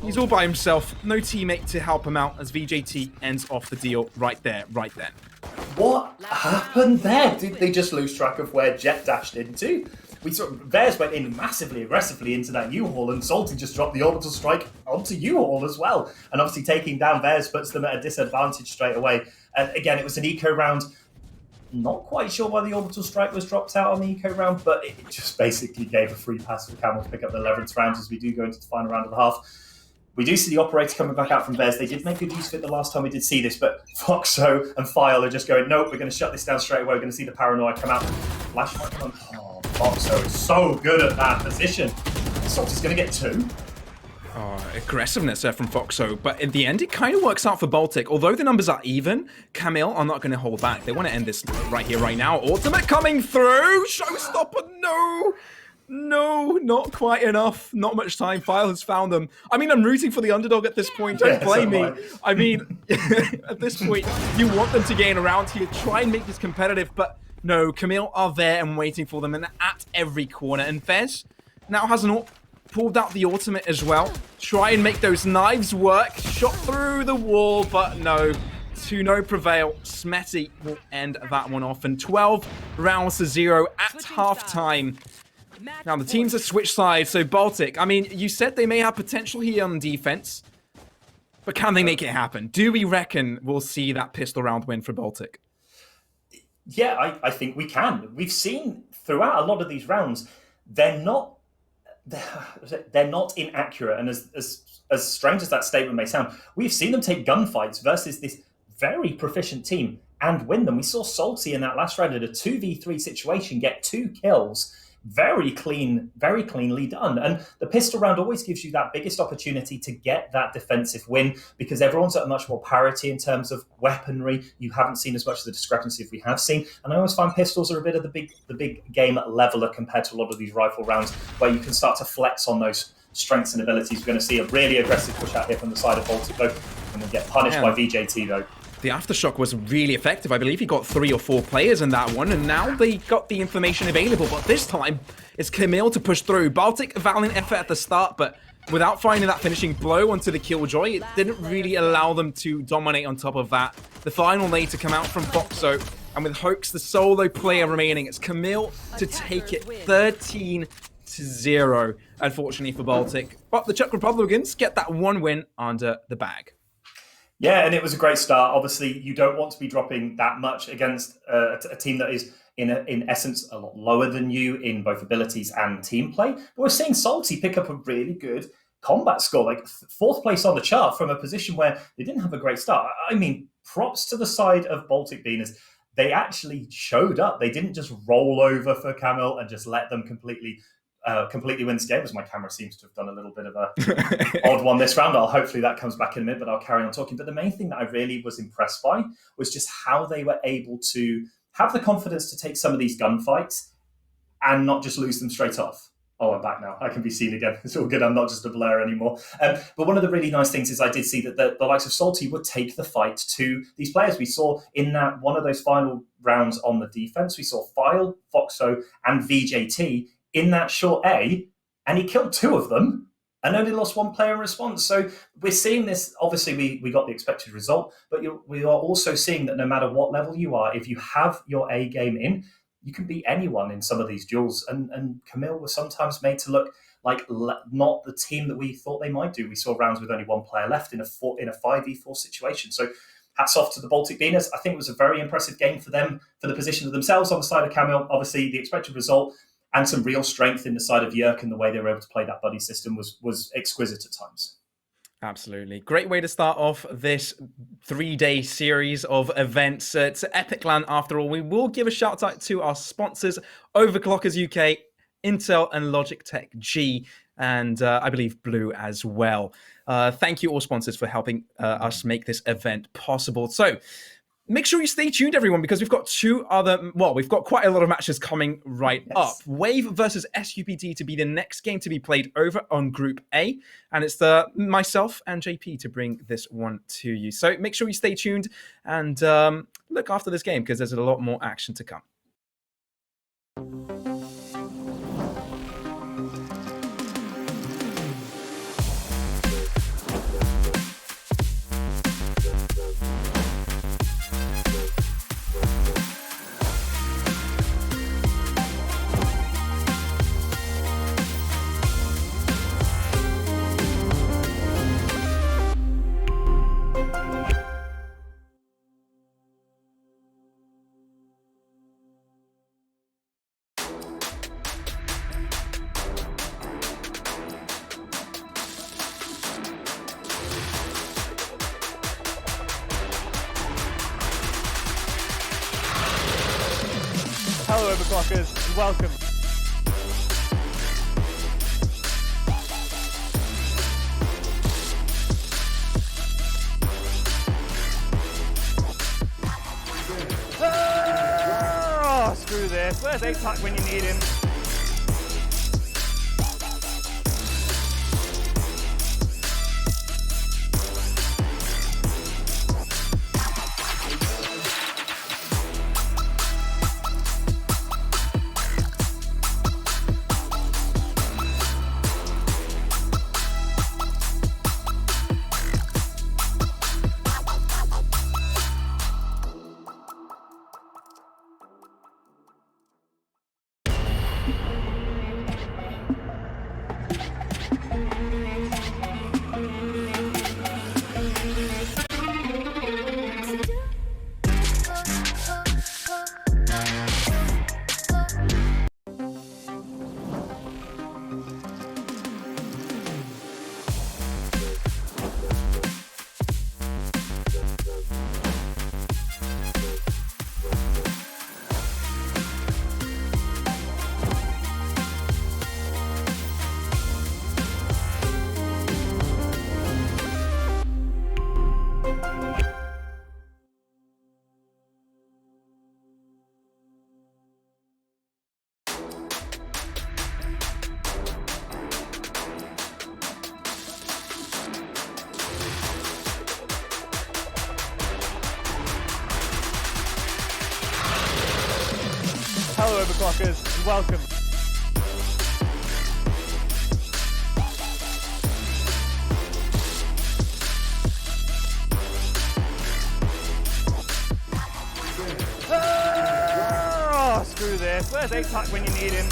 he's all by himself. No teammate to help him out as VJT ends off the deal right there, right then. What happened there? Did they just lose track of where Jet dashed into? We saw Vez went in massively aggressively into that U-Haul, and Salty just dropped the orbital strike onto U-Haul as well. And obviously taking down Vez puts them at a disadvantage straight away. And again, it was an eco round. Not quite sure why the orbital strike was dropped out on the eco round, but it just basically gave a free pass for Camel to pick up the 11th round as we do go into the final round of the half. We do see the operator coming back out from Vez. They did make good use of it the last time we did see this, but Foxo and File are just going, nope, we're going to shut this down straight away. We're going to see the paranoia come out. Flash might come on. Oh, Foxo is so good at that position. Salty's going to get 2. Oh, aggressiveness there from Foxo, but in the end, it kind of works out for Baltic. Although the numbers are even, Camille are not going to hold back. They want to end this right here, right now. Ultimate coming through. Showstopper, no. No, not quite enough. Not much time. File has found them. I mean, I'm rooting for the underdog at this point. Don't blame me. I mean, at this point, you want them to gain around here. Try and make this competitive, but no, Camille are there and waiting for them and at every corner. And Fez now has pulled out the ultimate as well. Try and make those knives work. Shot through the wall, but no. 2-0 prevail. Smetty will end that one off. And 12 rounds to 0 at halftime. Now, the teams have switched sides, so Baltic, I mean, you said they may have potential here on defense, but can they make it happen? Do we reckon we'll see that pistol round win for Baltic? Yeah, I think we can. We've seen throughout a lot of these rounds, they're not inaccurate, and as strange as that statement may sound, we've seen them take gunfights versus this very proficient team and win them. We saw Salty in that last round in a 2v3 situation get 2 kills. Very cleanly done. And the pistol round always gives you that biggest opportunity to get that defensive win because everyone's at much more parity in terms of weaponry. You haven't seen as much of the discrepancy as we have seen. And I always find pistols are a bit of the big game leveler compared to a lot of these rifle rounds where you can start to flex on those strengths and abilities. We're going to see a really aggressive push out here from the side of Baltic though, and we'll get punished by VJT though. the Aftershock was really effective. I believe he got 3 or 4 players in that one, and now they got the information available. But this time, it's Camille to push through. Baltic, valiant effort at the start, but without finding that finishing blow onto the Killjoy, it didn't really allow them to dominate on top of that. The final nade to come out from Foxo, and with Hoax, the solo player remaining, it's Camille to take it 13-0, unfortunately for Baltic. But the Czech Republicans get that 1 win under the bag. Yeah, and it was a great start. Obviously, you don't want to be dropping that much against a team that is, in essence, a lot lower than you in both abilities and team play. But we're seeing Salty pick up a really good combat score, like 4th place on the chart from a position where they didn't have a great start. I mean, props to the side of Baltic Beaners. They actually showed up. They didn't just roll over for Camille and just let them completely win this game, as my camera seems to have done a little bit of a odd one this round. Hopefully that comes back in a minute, but I'll carry on talking. But the main thing that I really was impressed by was just how they were able to have the confidence to take some of these gunfights and not just lose them straight off. Oh, I'm back now. I can be seen again. It's all good. I'm not just a blur anymore. But one of the really nice things is I did see that the likes of Salty would take the fight to these players. We saw in that one of those final rounds on the defense, we saw File, Foxo, and VJT in that short A, and he killed 2 of them and only lost 1 player in response. So we're seeing this. Obviously, we got the expected result, but we are also seeing that no matter what level you are, if you have your A game in, you can beat anyone in some of these duels. And Camille was sometimes made to look like not the team that we thought they might do. We saw rounds with only 1 player left in a 5v4 situation. So hats off to the Baltic Beaners. I think it was a very impressive game for them, for the position of themselves on the side of Camille. Obviously, the expected result and some real strength in the side of Yerk, and the way they were able to play that buddy system was exquisite at times. Absolutely. Great way to start off this 3-day series of events. It's epic.LAN after all. We will give a shout out to our sponsors, Overclockers UK, Intel and Logitech G, and I believe Blue as well. Thank you all sponsors for helping us make this event possible. So make sure you stay tuned, everyone, because we've got we've got quite a lot of matches coming right up. Wave versus SUPD to be the next game to be played over on Group A. And it's myself and JP to bring this one to you. So make sure you stay tuned and look after this game, because there's a lot more action to come. Hello, Overclockers, and welcome. Oh, screw this. Where's ATAC when you need him? Hello, overclockers, and welcome. Oh, screw this. Where's epic when you need him?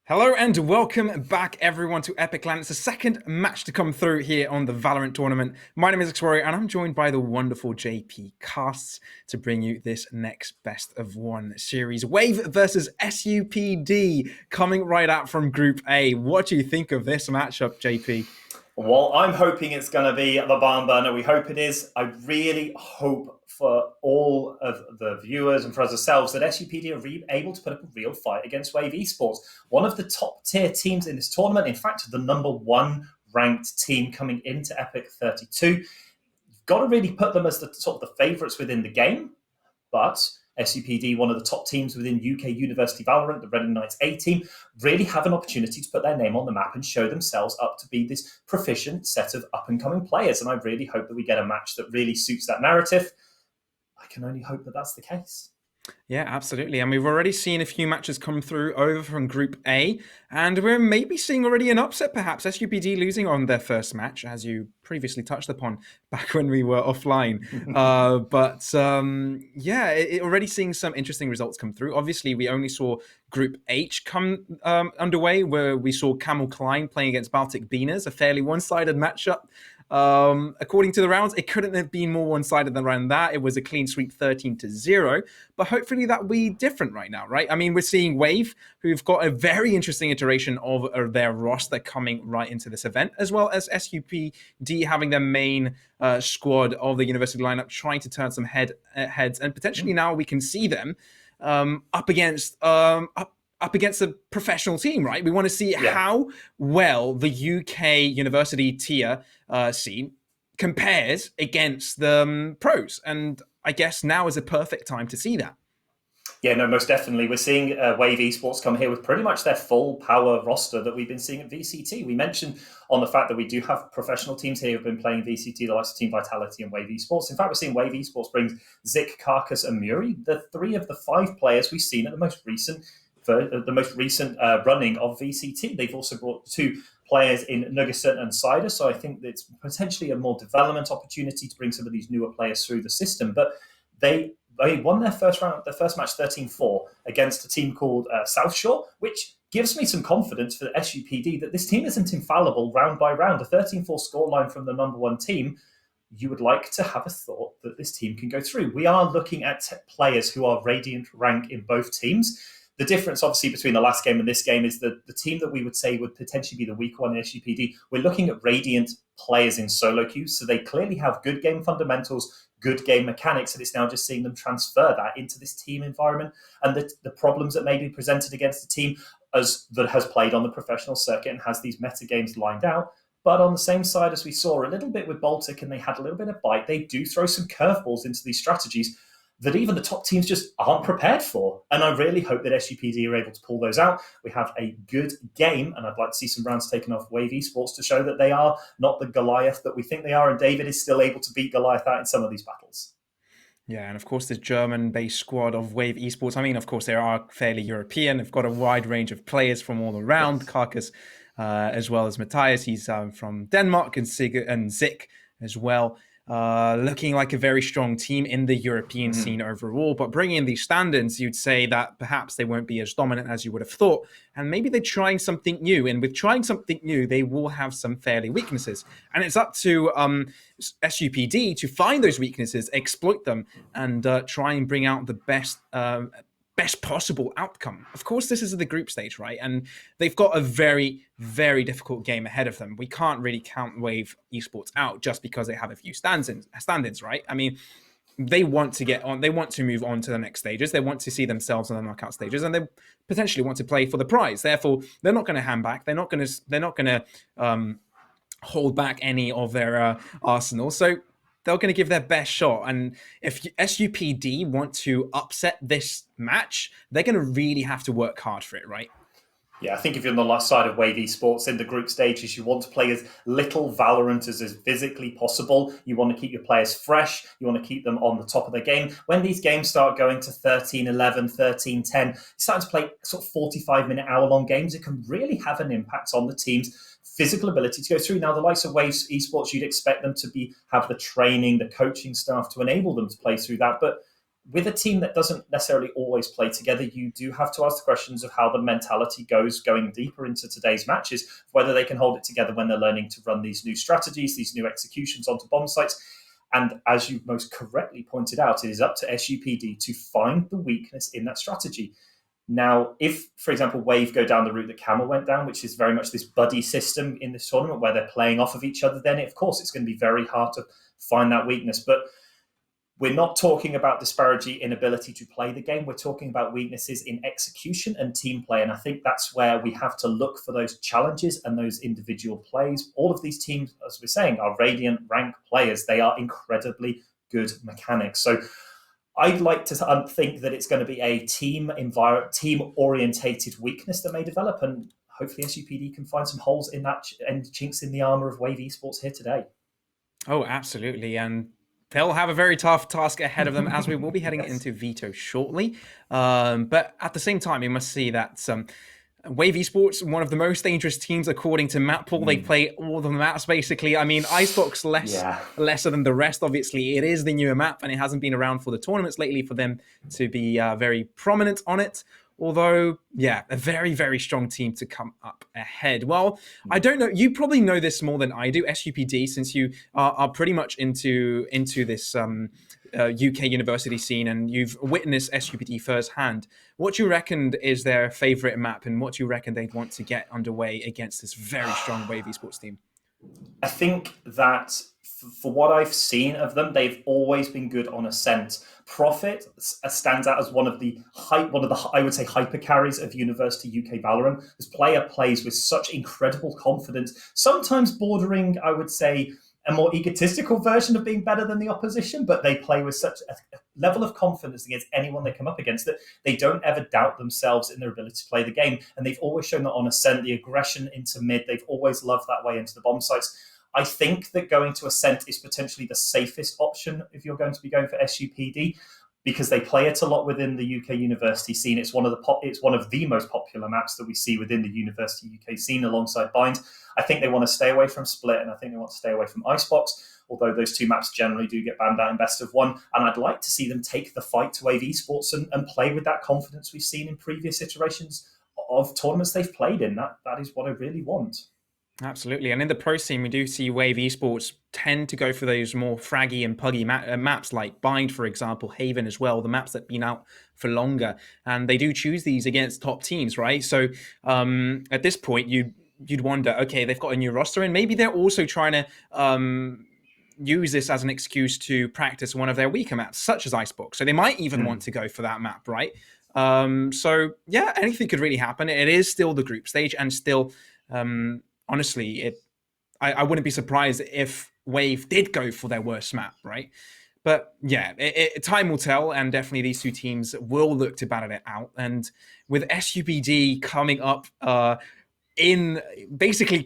Hello and welcome back everyone to epic.LAN. It's the second match to come through here on the Valorant tournament. My name is Xwarrior and I'm joined by the wonderful JP Casts to bring you this next best of one series. Wave versus SUPD coming right out from Group A. What do you think of this matchup, JP? Well, I'm hoping it's going to be the barn burner. We hope it is. I really hope for all of the viewers and for us ourselves that SUPD are able to put up a real fight against Wave Esports, one of the top tier teams in this tournament. In fact, the #1 ranked team coming into Epic32. You've got to really put them as the sort of the favourites within the game, but SUPD, one of the top teams within UK University Valorant, the Reading Knights A team, really have an opportunity to put their name on the map and show themselves up to be this proficient set of up-and-coming players. And I really hope that we get a match that really suits that narrative. I can only hope that that's the case. Yeah, absolutely. And we've already seen a few matches come through over from Group A, and we're maybe seeing already an upset, perhaps. SUPD losing on their first match, as you previously touched upon back when we were offline. Yeah, already seeing some interesting results come through. Obviously, we only saw Group H come underway, where we saw Camel Klein playing against Baltic Beaners, a fairly one-sided matchup. According to the rounds, it couldn't have been more one-sided than that. It was a clean sweep 13-0, but hopefully that will be different right now, right? I mean, we're seeing Wave, who've got a very interesting iteration of their roster coming right into this event, as well as SUPD having their main squad of the university lineup trying to turn some heads, and potentially now we can see them up against a professional team, right? We want to see how well the UK university tier scene compares against the pros. And I guess now is a perfect time to see that. Yeah, no, most definitely. We're seeing Wave Esports come here with pretty much their full power roster that we've been seeing at VCT. We mentioned on the fact that we do have professional teams here who've been playing VCT, the likes of Team Vitality and Wave Esports. In fact, we're seeing Wave Esports brings Zik, Carcass and Muri, the 3 of the 5 players we've seen at the most recent running of VCT. They've also brought 2 players in Nugasun and Cider, so I think it's potentially a more development opportunity to bring some of these newer players through the system. But they won their first match 13-4 against a team called South Shore, which gives me some confidence for the SUPD that this team isn't infallible round by round. A 13-4 scoreline from the #1 team, you would like to have a thought that this team can go through. We are looking at players who are Radiant rank in both teams. The difference, obviously, between the last game and this game is that the team that we would say would potentially be the weak one in SUPD, we're looking at Radiant players in solo queues, so they clearly have good game fundamentals, good game mechanics, and it's now just seeing them transfer that into this team environment and the problems that may be presented against a team that has played on the professional circuit and has these meta games lined out. But on the same side, as we saw a little bit with Baltic, and they had a little bit of bite, they do throw some curveballs into these strategies that even the top teams just aren't prepared for. And I really hope that SUPD are able to pull those out. We have a good game, and I'd like to see some rounds taken off Wave Esports to show that they are not the Goliath that we think they are, and David is still able to beat Goliath out in some of these battles. Yeah, and of course, this German-based squad of Wave Esports, I mean, of course, they are fairly European. They've got a wide range of players from all around. Yes. Carcass, as well as Matthias, he's from Denmark, and Zik as well. looking like a very strong team in the European scene overall. But bringing in these standards, you'd say that perhaps they won't be as dominant as you would have thought. And maybe they're trying something new. And with trying something new, they will have some fairly weaknesses. And it's up to SUPD to find those weaknesses, exploit them, and try and bring out the best possible outcome. Of course, this is the group stage, right? And they've got a very, very difficult game ahead of them. We can't really count Wave Esports out just because they have a few stand-ins, right? I mean, they want to get on, they want to move on to the next stages. They want to see themselves on the knockout stages, and they potentially want to play for the prize. Therefore, they're not going to hand back. They're not going to hold back any of their arsenal. So they're going to give their best shot. And if SUPD want to upset this match, they're going to really have to work hard for it, right? Yeah, I think if you're on the last side of Wave Esports in the group stages, you want to play as little Valorant as is physically possible. You want to keep your players fresh. You want to keep them on the top of their game. When these games start going to 13-11, 13-10, you're starting to play sort of 45-minute, hour-long games. It can really have an impact on the team's physical ability to go through. Now, the likes of Wave Esports, you'd expect them to have the training, the coaching staff to enable them to play through that. But with a team that doesn't necessarily always play together, you do have to ask the questions of how the mentality goes going deeper into today's matches, whether they can hold it together when they're learning to run these new strategies, these new executions onto bomb sites. And as you most correctly pointed out, it is up to SUPD to find the weakness in that strategy. Now, if, for example, Wave go down the route that Camel went down, which is very much this buddy system in this tournament where they're playing off of each other, then of course it's going to be very hard to find that weakness. But we're not talking about disparity in ability to play the game. We're talking about weaknesses in execution and team play. And I think that's where we have to look for those challenges and those individual plays. All of these teams, as we're saying, are Radiant rank players. They are incredibly good mechanics. So I'd like to think that it's going to be a team-orientated weakness that may develop. And hopefully SUPD can find some holes in that and chinks in the armor of Wave Esports here today. Oh, absolutely. And they'll have a very tough task ahead of them, as we will be heading into Veto shortly. But at the same time, we must see that Wave Esports, one of the most dangerous teams according to map pool. They play all the maps, basically. I mean, Icebox lesser than the rest, obviously. It is the newer map, and it hasn't been around for the tournaments lately for them to be very prominent on it. Although, yeah, a very, very strong team to come up ahead. Well, I don't know. You probably know this more than I do, SUPD, since you are pretty much into this UK university scene, and you've witnessed SUPD firsthand. What do you reckon is their favorite map, and what do you reckon they'd want to get underway against this very strong Wave Esports team? I think that for what I've seen of them, they've always been good on Ascent. Profit stands out as one of the I would say hyper carries of University UK Valorant. This player plays with such incredible confidence, sometimes bordering, I would say, a more egotistical version of being better than the opposition, but they play with such a level of confidence against anyone they come up against that they don't ever doubt themselves in their ability to play the game. And they've always shown that on Ascent, the aggression into mid, they've always loved that way into the bomb sites. I think that going to Ascent is potentially the safest option if you're going to be going for SUPD, because they play it a lot within the UK university scene. It's one of the most popular maps that we see within the university UK scene alongside Bind. I think they want to stay away from Split, and I think they want to stay away from Icebox, although those two maps generally do get banned out in best of one. And I'd like to see them take the fight to Wave Esports and play with that confidence we've seen in previous iterations of tournaments they've played in. That is what I really want. Absolutely. And in the pro scene, we do see Wave Esports tend to go for those more fraggy and puggy maps like Bind, for example, Haven as well, the maps that have been out for longer. And they do choose these against top teams, right? So at this point, you'd wonder, okay, they've got a new roster, and maybe they're also trying to use this as an excuse to practice one of their weaker maps, such as Icebox. So they might even want to go for that map, right? So yeah, anything could really happen. It is still the group stage, and still... honestly, I wouldn't be surprised if Wave did go for their worst map, right? But yeah, time will tell, and definitely these two teams will look to battle it out. And with SUPD coming up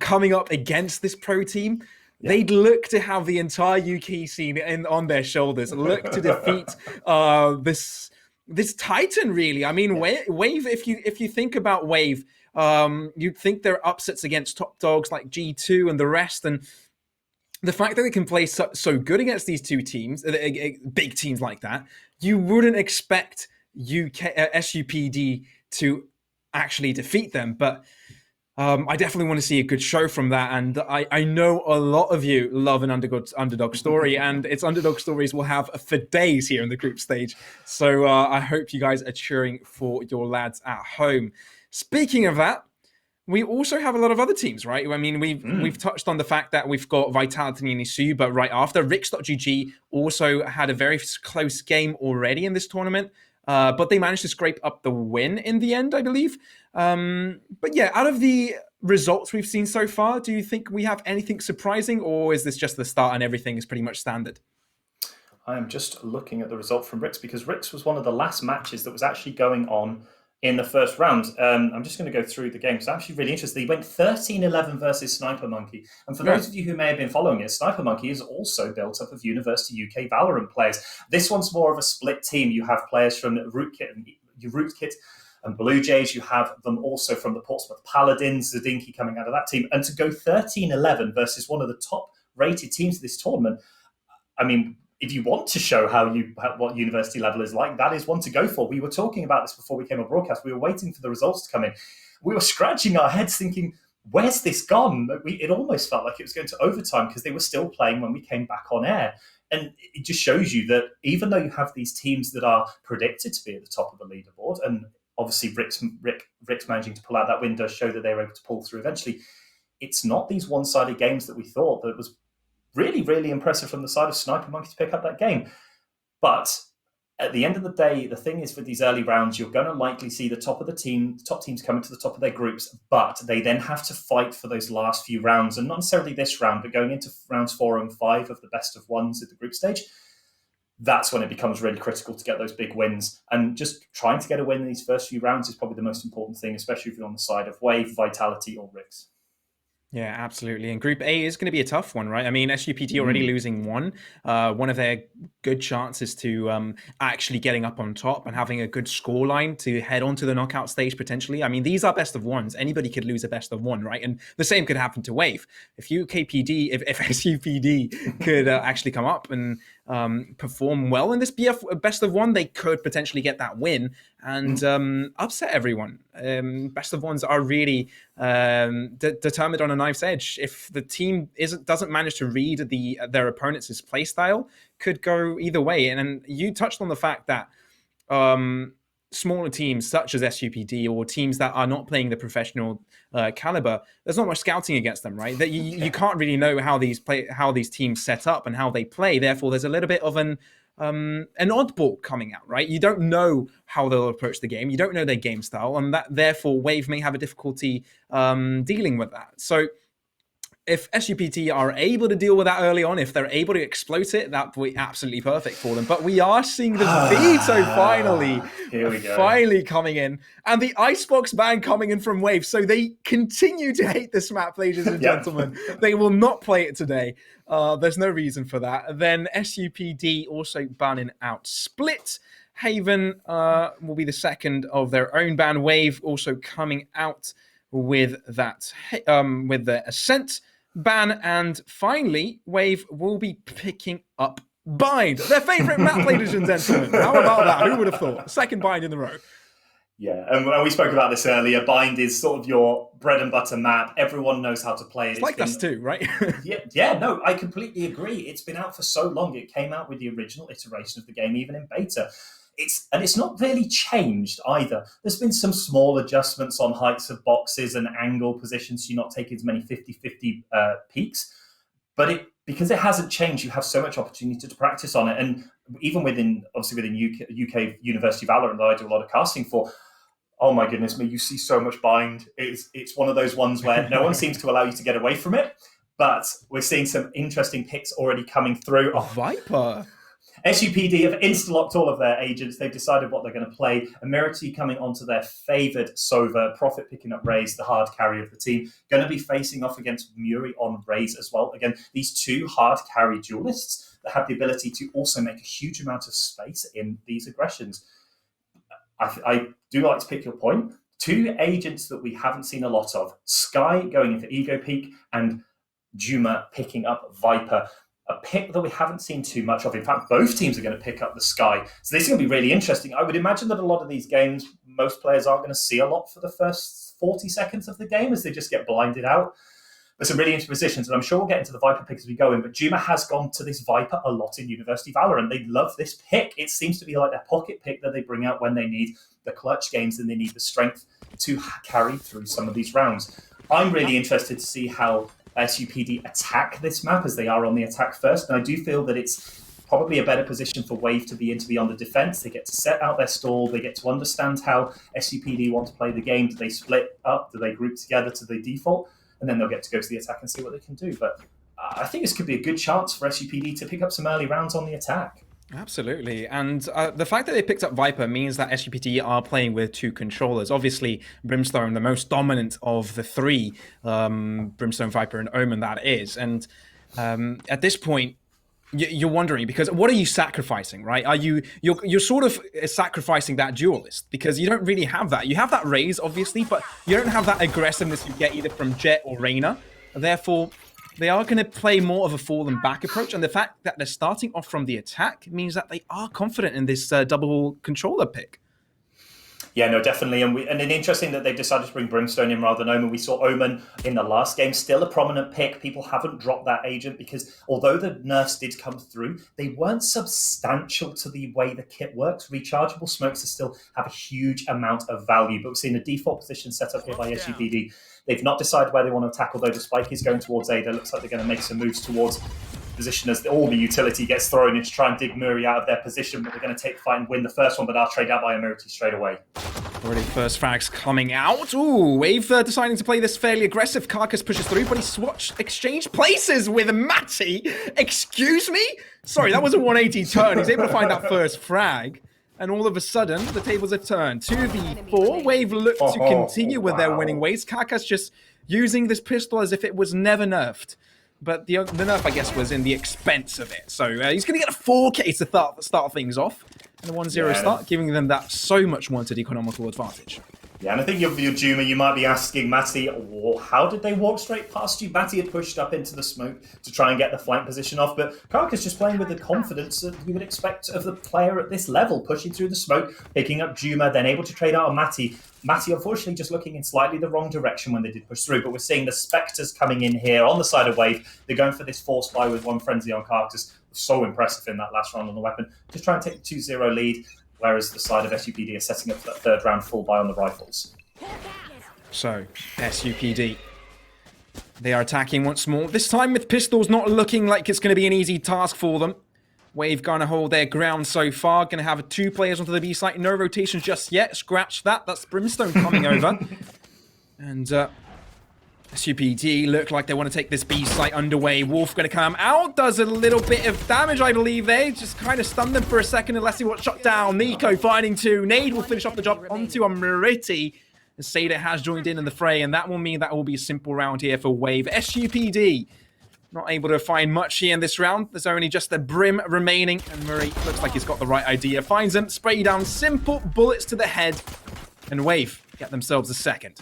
coming up against this pro team, they'd look to have the entire UK scene on their shoulders, look to defeat this Titan, really. I mean, Wave, if you think about Wave, you'd think there are upsets against top dogs like G2 and the rest, and the fact that they can play so good against these two teams, big teams like that, you wouldn't expect SUPD to actually defeat them. But I definitely want to see a good show from that. And I know a lot of you love an underdog story, and its underdog stories will have for days here in the group stage. So I hope you guys are cheering for your lads at home. Speaking of that, we also have a lot of other teams, right? I mean, we've touched on the fact that we've got Vitality and Isu, but right after, Rix.GG also had a very close game already in this tournament, but they managed to scrape up the win in the end, I believe. But yeah, out of the results we've seen so far, do you think we have anything surprising, or is this just the start and everything is pretty much standard? I am just looking at the result from Rix, because Rix was one of the last matches that was actually going on in the first round. I'm just going to go through the game. It's actually really interesting. He went 13-11 versus Sniper Monkey. And for those of you who may have been following it, Sniper Monkey is also built up of University UK Valorant players. This one's more of a split team. You have players from Rootkit and Blue Jays. You have them also from the Portsmouth Paladins, Zadinki coming out of that team. And to go 13-11 versus one of the top-rated teams of this tournament, I mean, if you want to show what university level is like, that is one to go for. We were talking about this before we came on broadcast. We were waiting for the results to come in. We were scratching our heads thinking, where's this gone? It almost felt like it was going to overtime because they were still playing when we came back on air. And it just shows you that even though you have these teams that are predicted to be at the top of the leaderboard, and obviously Rick's managing to pull out that win does show that they were able to pull through eventually, it's not these one-sided games that we thought. That was really, really impressive from the side of Sniper Monkey to pick up that game. But at the end of the day, the thing is, for these early rounds, you're going to likely see the top teams coming to the top of their groups, but they then have to fight for those last few rounds, and not necessarily this round, but going into rounds 4 and 5 of the best of ones at the group stage. That's when it becomes really critical to get those big wins. And just trying to get a win in these first few rounds is probably the most important thing, especially if you're on the side of Wave, Vitality, or Rix. Yeah, absolutely. And Group A is going to be a tough one, right? I mean, SUPT already losing one of their good chances to actually getting up on top and having a good scoreline to head on to the knockout stage potentially. I mean, these are best of ones. Anybody could lose a best of one, right? And the same could happen to Wave. If SUPD could actually come up and perform well in this BF best of one, they could potentially get that win and upset everyone. Best of ones are really determined on a knife's edge. If the team doesn't manage to read their opponent's play style, could go either way. And you touched on the fact that smaller teams such as SUPD or teams that are not playing the professional caliber, there's not much scouting against them, right? That you can't really know how these teams set up and how they play. Therefore, there's a little bit of an oddball coming out, right? You don't know how they'll approach the game. You don't know their game style, and that therefore Wave may have a difficulty dealing with that. So if SUPT are able to deal with that early on, if they're able to exploit it, that would be absolutely perfect for them. But we are seeing the veto finally coming in, and the Icebox ban coming in from Wave. So they continue to hate this map, ladies and gentlemen. They will not play it today. There's no reason for that. Then SUPD also banning out Split. Haven will be the second of their own ban. Wave also coming out with that, with the Ascent ban, and finally Wave will be picking up Bind, their favorite map, ladies and gentlemen. How about that? Who would have thought? Second Bind in the row. Yeah, and we spoke about this earlier. Bind is sort of your bread and butter map. Everyone knows how to play it. It's like us too, right? No, I completely agree. It's been out for so long. It came out with the original iteration of the game, even in beta. It's not really changed either. There's been some small adjustments on heights of boxes and angle positions, so you're not taking as many 50-50 peaks. But because it hasn't changed, you have so much opportunity to practice on it. And even within UK University Valorant that I do a lot of casting for, oh my goodness me, you see so much Bind. It's one of those ones where no one seems to allow you to get away from it. But we're seeing some interesting picks already coming through. Viper. SUPD have insta-locked all of their agents. They've decided what they're going to play. Emirati coming onto their favoured Sova. Prophet picking up Raze, the hard carry of the team. Going to be facing off against Muri on Raze as well. Again, these two hard carry duelists that have the ability to also make a huge amount of space in these aggressions. I do like to pick your point. Two agents that we haven't seen a lot of. Sky going into Ego Peak, and Juma picking up Viper, a pick that we haven't seen too much of. In fact, both teams are going to pick up the Sky. So this is going to be really interesting. I would imagine that a lot of these games, most players aren't going to see a lot for the first 40 seconds of the game as they just get blinded out. There's some really interesting positions, and I'm sure we'll get into the Viper pick as we go in, but Juma has gone to this Viper a lot in University Valorant. They love this pick. It seems to be like their pocket pick that they bring out when they need the clutch games and they need the strength to carry through some of these rounds. I'm really interested to see how SUPD attack this map as they are on the attack first. And I do feel that it's probably a better position for Wave to be on the defense. They get to set out their stall. They get to understand how SUPD want to play the game. Do they split up? Do they group together? Do they default? And then they'll get to go to the attack and see what they can do. But I think this could be a good chance for SUPD to pick up some early rounds on the attack. Absolutely, and the fact that they picked up Viper means that SUPD are playing with two controllers. Obviously, Brimstone, the most dominant of the three, Brimstone, Viper, and Omen, that is. And at this point, you're wondering, because what are you sacrificing, right? You're sort of sacrificing that duelist, because you don't really have that. You have that Raze, obviously, but you don't have that aggressiveness you get either from Jet or Reyna. Therefore, they are going to play more of a fallen back approach, and the fact that they're starting off from the attack means that they are confident in this double controller pick. Yeah, no, definitely. And interesting that they've decided to bring Brimstone in rather than Omen. We saw Omen in the last game, still a prominent pick. People haven't dropped that agent because although the nerfs did come through, they weren't substantial to the way the kit works. Rechargeable smokes still have a huge amount of value, but we've seen a default position set up here by SUPD. They've not decided where they want to attack, although the spike is going towards Ada. Looks like they're going to make some moves towards position as all the utility gets thrown in to try and dig Muri out of their position, but they're going to take the fight and win the first one, but are trade out by Emirati straight away. Already first frags coming out. Ooh, Wave deciding to play this fairly aggressive. Carcass pushes through, but he swatched exchange places with Matty. Excuse me? Sorry, that was a 180 turn. He's able to find that first frag. And all of a sudden, the tables have turned. 2v4. Wave look to continue with their winning ways. Carcass just using this pistol as if it was never nerfed. But the nerf, I guess, was in the expense of it. So he's going to get a 4K to start things off. And a 1-0 start, giving them that so much wanted economical advantage. Yeah, and I think your Juma, you might be asking, Matty, how did they walk straight past you? Matty had pushed up into the smoke to try and get the flank position off, but Carcass just playing with the confidence that you would expect of the player at this level, pushing through the smoke, picking up Juma, then able to trade out on Matty. Matty, unfortunately, just looking in slightly the wrong direction when they did push through, but we're seeing the Spectres coming in here on the side of Wave. They're going for this force buy with one frenzy on Carcass. So impressive in that last round on the weapon. Just try and take the 2-0 lead, whereas the side of SUPD are setting up for that third round full buy on the rifles. So, SUPD, they are attacking once more. This time with pistols, not looking like it's going to be an easy task for them. Wave going to hold their ground so far. Going to have 2 players onto the B site. No rotation just yet. Scratch that. That's Brimstone coming over. And SUPD look like they want to take this B site underway. Wolf going to come out. Does a little bit of damage, I believe, there. Just kind of stunned them for a second unless he was shot down. Nico finding 2. Nade will finish off the job onto Emirati. Sada has joined in the fray, and that will mean that will be a simple round here for Wave. SUPD not able to find much here in this round. There's only just the Brim remaining, and Murray looks like he's got the right idea. Finds him, spray down, simple bullets to the head, and Wave get themselves a second.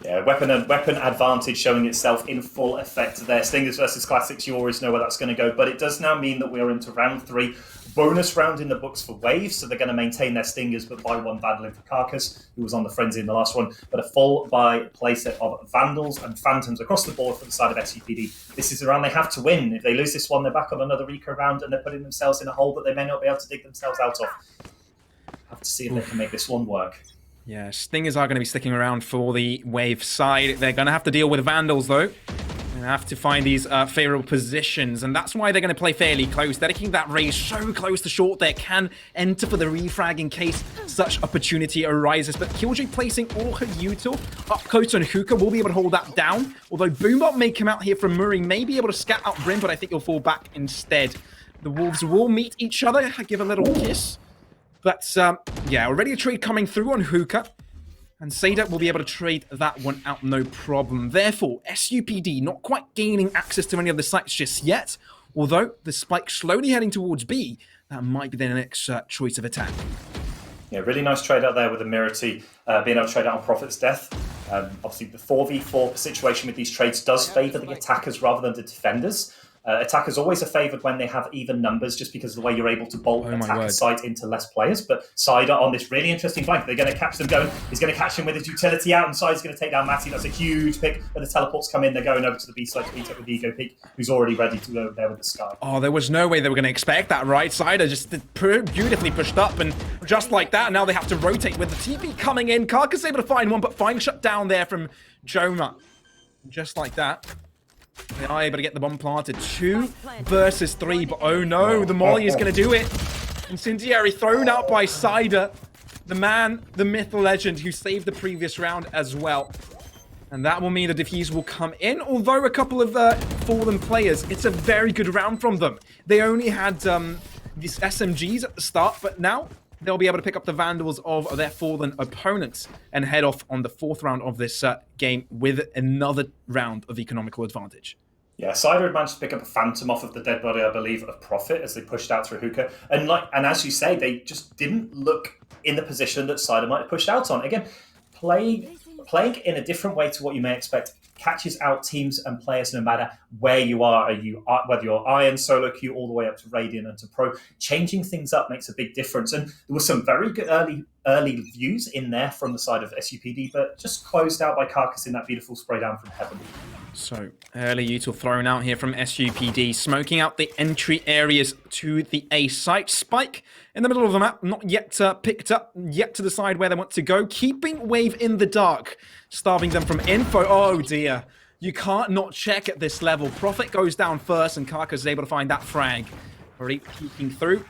Yeah, weapon advantage showing itself in full effect there. Stingers versus Classics, you always know where that's going to go, but it does now mean that we are into round 3. Bonus round in the books for Wave, so they're going to maintain their Stingers, but buy 1 Vandal in for Carcass, who was on the Frenzy in the last one, but a full buy playset of Vandals and Phantoms across the board for the side of SUPD. This is a round they have to win. If they lose this one, they're back on another Eco round, and they're putting themselves in a hole that they may not be able to dig themselves out of. Have to see if they can make this one work. Yeah, Stingers are going to be sticking around for the Wave side. They're going to have to deal with Vandals, though. They have to find these favorable positions, and that's why they're going to play fairly close. They're taking that Raze so close to short there, can enter for the refrag in case such opportunity arises. But Killjoy placing all her util up close on Hookah will be able to hold that down. Although Boombot may come out here from Murray, may be able to scat out Brim, but I think he'll fall back instead. The Wolves will meet each other, give a little kiss. But, yeah, already a trade coming through on Hookah. And Sada will be able to trade that one out, no problem. Therefore, SUPD not quite gaining access to any of the sites just yet. Although, the spike slowly heading towards B, that might be their next choice of attack. Yeah, really nice trade out there with Emirati being able to trade out on Prophet's Death. Obviously, the 4v4 situation with these trades does favour the attackers rather than the defenders. Attackers always are favoured when they have even numbers, just because of the way you're able to bolt attacker site into less players. But Cider on this really interesting flank, they're going to catch them going. He's going to catch him with his utility out, and Cider's going to take down Matty. That's a huge pick. When the teleports come in, they're going over to the B side to beat up with Ego Peak, who's already ready to go there with the Sky. Oh, there was no way they were going to expect that, right? Cider just beautifully pushed up, and just like that, now they have to rotate with the TP coming in. Carcass able to find one, but fine shut down there from Joma. Just like that. They are able to get the bomb planted. 2 versus 3, but oh no, the Molly is going to do it. Incendiary thrown out by Cider, the man, the myth, the legend, who saved the previous round as well. And that will mean the defuse will come in, although a couple of fallen players, it's a very good round from them. They only had these SMGs at the start, but now they'll be able to pick up the Vandals of their fallen opponents and head off on the 4th round of this game with another round of economical advantage. Yeah, Cider had managed to pick up a Phantom off of the dead body, I believe, of Prophet as they pushed out through Hookah. And as you say, they just didn't look in the position that Cider might have pushed out on. Again, playing in a different way to what you may expect catches out teams and players no matter where you are. Whether you're Iron, solo queue, all the way up to Radiant and to Pro. Changing things up makes a big difference. And there was some very good early views in there from the side of SUPD, but just closed out by Carcass in that beautiful spray down from heaven. So, early util thrown out here from SUPD, smoking out the entry areas to the A site. Spike in the middle of the map, not yet picked up, yet to decide where they want to go. Keeping Wave in the dark, starving them from info. Oh dear, you can't not check at this level. Prophet goes down first, and Carcass is able to find that frag. Already peeking through.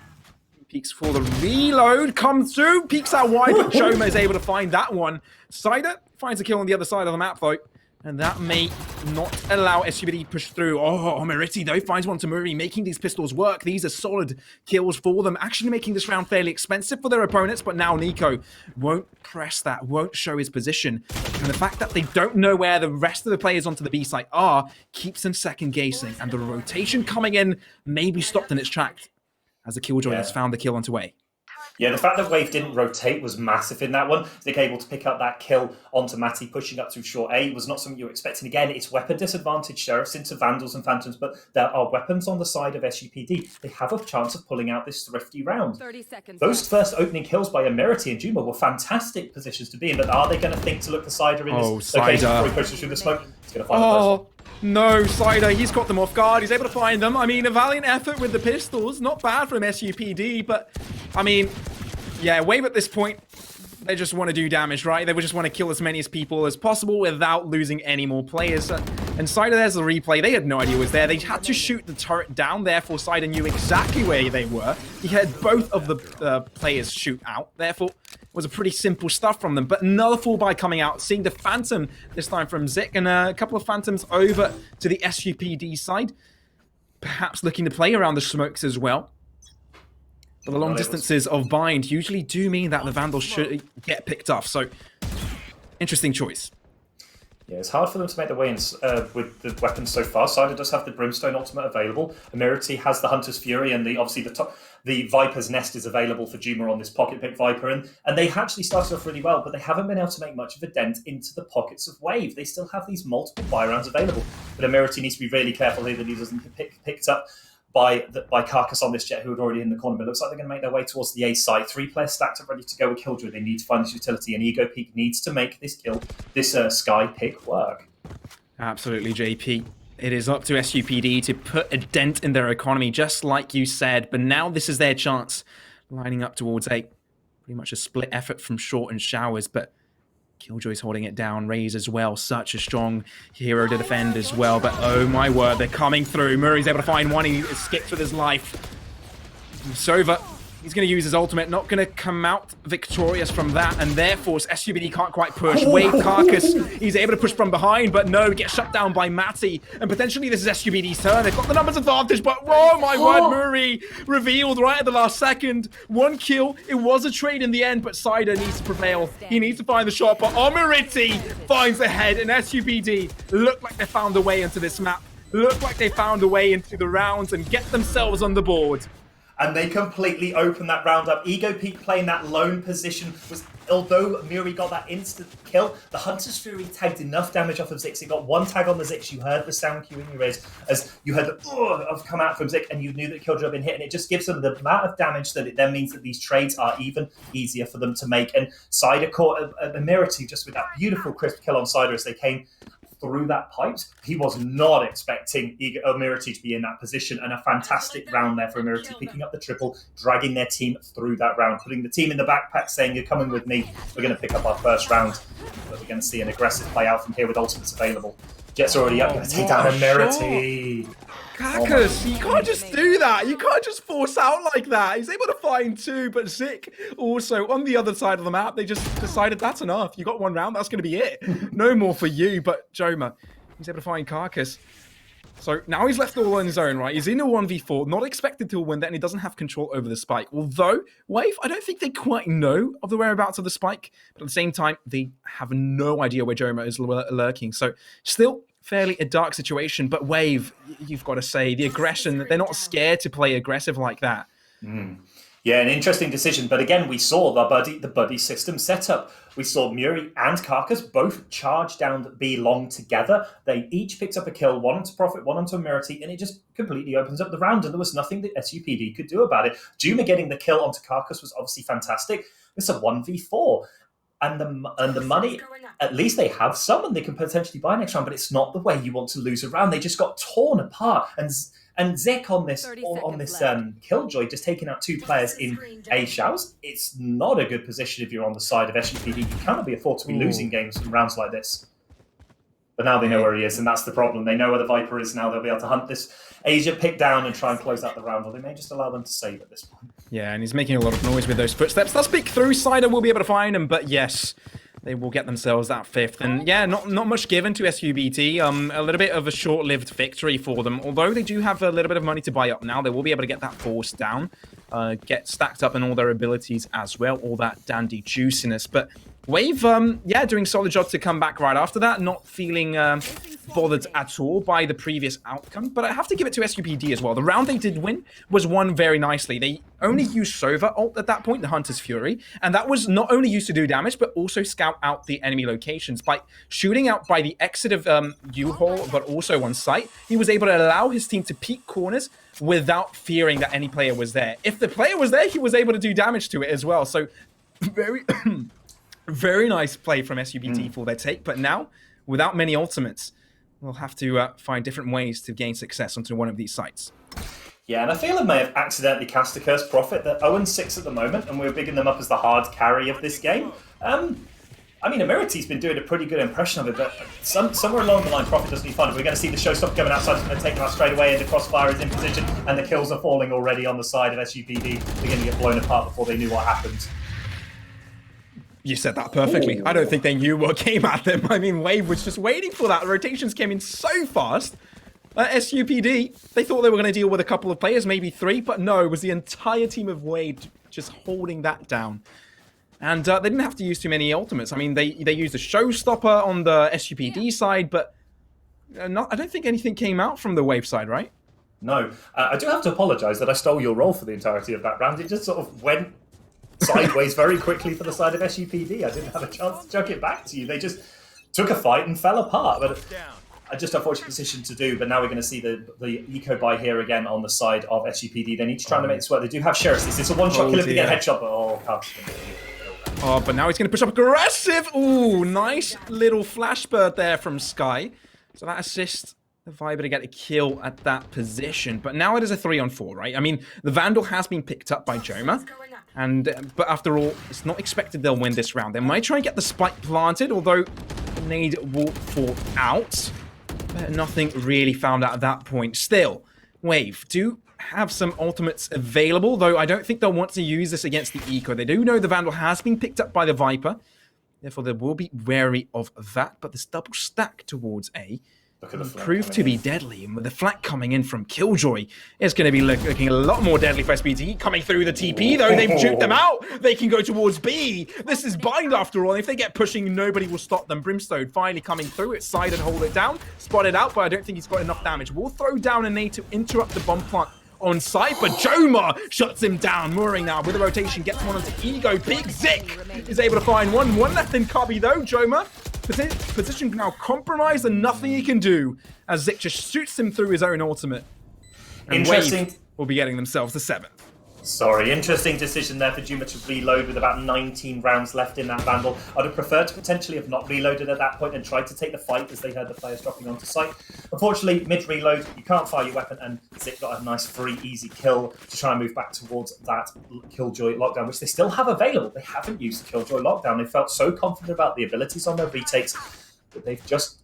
Peeks for the reload, comes through, peeks out wide, but Joma is able to find that one. Cider finds a kill on the other side of the map, though. And that may not allow SUBD push through. Oh, Meriti, though, finds one to Murray, making these pistols work. These are solid kills for them, actually making this round fairly expensive for their opponents. But now Nico won't press that, won't show his position. And the fact that they don't know where the rest of the players onto the B site are keeps them second-guessing. And the rotation coming in may be stopped in its tracks as the Killjoy has found the kill onto A. Yeah, the fact that Wave didn't rotate was massive in that one. They were able to pick up that kill onto Matty, pushing up through short A was not something you were expecting. Again, it's weapon disadvantage Sheriffs into Vandals and Phantoms, but there are weapons on the side of SUPD. They have a chance of pulling out this thrifty round. 30 seconds. Those first opening kills by Emirati and Juma were fantastic positions to be in, but are they going to think to look for Cider in this location before he pushes through the smoke? He's going to find the first one. No, Cider, he's got them off guard. He's able to find them. I mean, a valiant effort with the pistols. Not bad from SUPD, but, I mean, yeah, Wave at this point, they just want to do damage, right? They would just want to kill as many people as possible without losing any more players. And Cider, there's the replay. They had no idea it was there. They had to shoot the turret down, therefore Cider knew exactly where they were. He had both of the players shoot out, therefore it was a pretty simple stuff from them. But another fall by coming out, seeing the Phantom this time from Zik, and a couple of Phantoms over to the SUPD side. Perhaps looking to play around the smokes as well. But the long distances of bind usually do mean that the Vandals should get picked off. So, interesting choice. Yeah, it's hard for them to make their way in with the weapons so far. Cider does have the Brimstone ultimate available. Emirati has the Hunter's Fury, and obviously the Viper's Nest is available for Juma on this pocket pick Viper. And they actually started off really well, but they haven't been able to make much of a dent into the pockets of Wave. They still have these multiple buy rounds available. But Emirati needs to be really careful here that he doesn't get picked up by Carcass on this jet, who had already in the corner. But it looks like they're going to make their way towards the A site. 3 players stacked up, ready to go with Killjoy. They need to find this utility, and Ego Peak needs to make this Sky pick work. Absolutely, JP. It is up to SUPD to put a dent in their economy, just like you said. But now this is their chance, lining up towards A. Pretty much a split effort from Short and Showers, but Killjoy's holding it down. Raze as well. Such a strong hero to defend as well. But oh my word, they're coming through. Murray's able to find one. He escapes with his life. Sova, he's going to use his ultimate. Not going to come out victorious from that. And therefore, SUBD can't quite push. Wave Carcass, he's able to push from behind. But no, gets shut down by Matty. And potentially this is SUBD's turn. They've got the numbers advantage. But oh my word, Murray revealed right at the last second. 1 kill. It was a trade in the end, but Cider needs to prevail. He needs to find the shot. But Omiriti finds the head. And SUBD look like they found a way into this map. Look like they found a way into the rounds and get themselves on the board. And they completely opened that round up. Ego Peak playing that lone position was although Muri got that instant kill, the Hunter's Fury tagged enough damage off of Zix. It got one tag on the Zix. You heard the sound cue in your ears as you heard the of come out from Zix, and you knew that Killjoy had been hit. And it just gives them the amount of damage that it then means that these trades are even easier for them to make. And Cider caught a Emirati just with that beautiful crisp kill on Cider as they came through that pipes. He was not expecting Emirati to be in that position, and a fantastic round there for Emirati, picking up the triple, dragging their team through that round, putting the team in the backpack, saying, "You're coming with me. We're going to pick up our first round." But we're going to see an aggressive play out from here with ultimates available. Jet's already up, going to take down Emirati. Kakas, you can't just do that. You can't just force out like that. He's able to find two, but Zik also on the other side of the map, they just decided that's enough. You got one round, that's going to be it. No more for you, but Joma, he's able to find Carcass. So now he's left all on his own, right? He's in a 1v4, not expected to win that, and he doesn't have control over the spike. Although, Wave, I don't think they quite know of the whereabouts of the spike, but at the same time, they have no idea where Joma is lurking. So still fairly a dark situation, but Wave, you've got to say, the aggression, they're not scared to play aggressive like that. Yeah, an interesting decision. But again, we saw the buddy system setup. We saw Muri and Carcass both charge down B long together. They each picked up a kill, one onto Prophet, one onto Emirati, and it just completely opens up the round, and there was nothing that SUPD could do about it. Juma getting the kill onto Carcass was obviously fantastic. It's a 1v4. And the money, at least they have some and they can potentially buy next round, but it's not the way you want to lose a round. They just got torn apart. And Zek on this Killjoy, just taking out two players in A showers, it's not a good position if you're on the side of SUPD. You cannot be afford to be losing games in rounds like this. But now they know where he is, and that's the problem. They know where the Viper is now. They'll be able to hunt this Asia pick down and try and close out the round, or they may just allow them to save at this point. Yeah, and he's making a lot of noise with those footsteps. Let's peek through. Cider will be able to find him, but yes, they will get themselves that fifth. And yeah, not much given to SUBT. A little bit of a short-lived victory for them. Although they do have a little bit of money to buy up now, they will be able to get that force down, get stacked up in all their abilities as well, all that dandy juiciness. But Wave, yeah, doing solid job to come back right after that, not feeling bothered at all by the previous outcome. But I have to give it to SUPD as well. The round they did win was won very nicely. They only used Sova ult at that point, the Hunter's Fury, and that was not only used to do damage, but also scout out the enemy locations. By shooting out by the exit of U-Haul, but also on site, he was able to allow his team to peek corners without fearing that any player was there. If the player was there, he was able to do damage to it as well. So very... very nice play from SUBT for their take, but now, without many ultimates, we'll have to find different ways to gain success onto one of these sites. Yeah, and I feel I may have accidentally cast a Cursed Prophet. They're 0-6 at the moment, and we're bigging them up as the hard carry of this game. I mean, Emirati's been doing a pretty good impression of it, but somewhere along the line, Prophet doesn't need fun. We're going to see the showstopper coming outside. It's going to take them out straight away, and the crossfire is in position, and the kills are falling already on the side of SUPD. They're going to get blown apart before they knew what happened. You said that perfectly. Ooh. I don't think they knew what came at them. I mean, Wave was just waiting for that. The rotations came in so fast. SUPD, they thought they were going to deal with a couple of players, maybe three, but no, it was the entire team of Wave just holding that down. And they didn't have to use too many ultimates. I mean, they used a showstopper on the SUPD side, but I don't think anything came out from the Wave side, right? No. I do have to apologize that I stole your role for the entirety of that round. It just sort of went sideways very quickly for the side of SUPD. I didn't have a chance to chuck it back to you. They just took a fight and fell apart. But a just unfortunate position to do. But now we're going to see the eco buy here again on the side of SUPD. They need to try to make this work. They do have Sheriffs. It's a one-shot kill if they get a headshot. But but now he's going to push up aggressive. Ooh, nice little flash bird there from Sky. So that assists the Viper to get a kill at that position. But now it is a 3-on-4, right? I mean, the Vandal has been picked up by Joma. But after all, it's not expected they'll win this round. They might try and get the spike planted, although the nade will fall out. But nothing really found out at that point. Still, Wave do have some ultimates available, though I don't think they'll want to use this against the Eco. They do know the Vandal has been picked up by the Viper. Therefore, they will be wary of that. But this double stack towards A proved to be deadly, and with the flak coming in from Killjoy, it's going to be looking a lot more deadly for SBT. Coming through the TP, though, they've juked them out. They can go towards B. This is Bind after all. If they get pushing, nobody will stop them. Brimstone finally coming through. It's side and hold it down. Spotted out, but I don't think he's got enough damage. We'll throw down a nade to interrupt the bomb plant on site, but Joma shuts him down. Mooring now with the rotation, gets one onto Ego. Big Zik is able to find one. One left in Cubby though. Joma, position now compromised and nothing he can do as Zik just shoots him through his own ultimate. And Interesting. Wave will be getting themselves the 7th. Sorry, interesting decision there for Juma to reload with about 19 rounds left in that Vandal. I'd have preferred to potentially have not reloaded at that point and tried to take the fight as they heard the players dropping onto site. Unfortunately, mid-reload, you can't fire your weapon, and Zik got a nice free, easy kill to try and move back towards that Killjoy lockdown, which they still have available. They haven't used the Killjoy lockdown. They felt so confident about the abilities on their retakes that they've just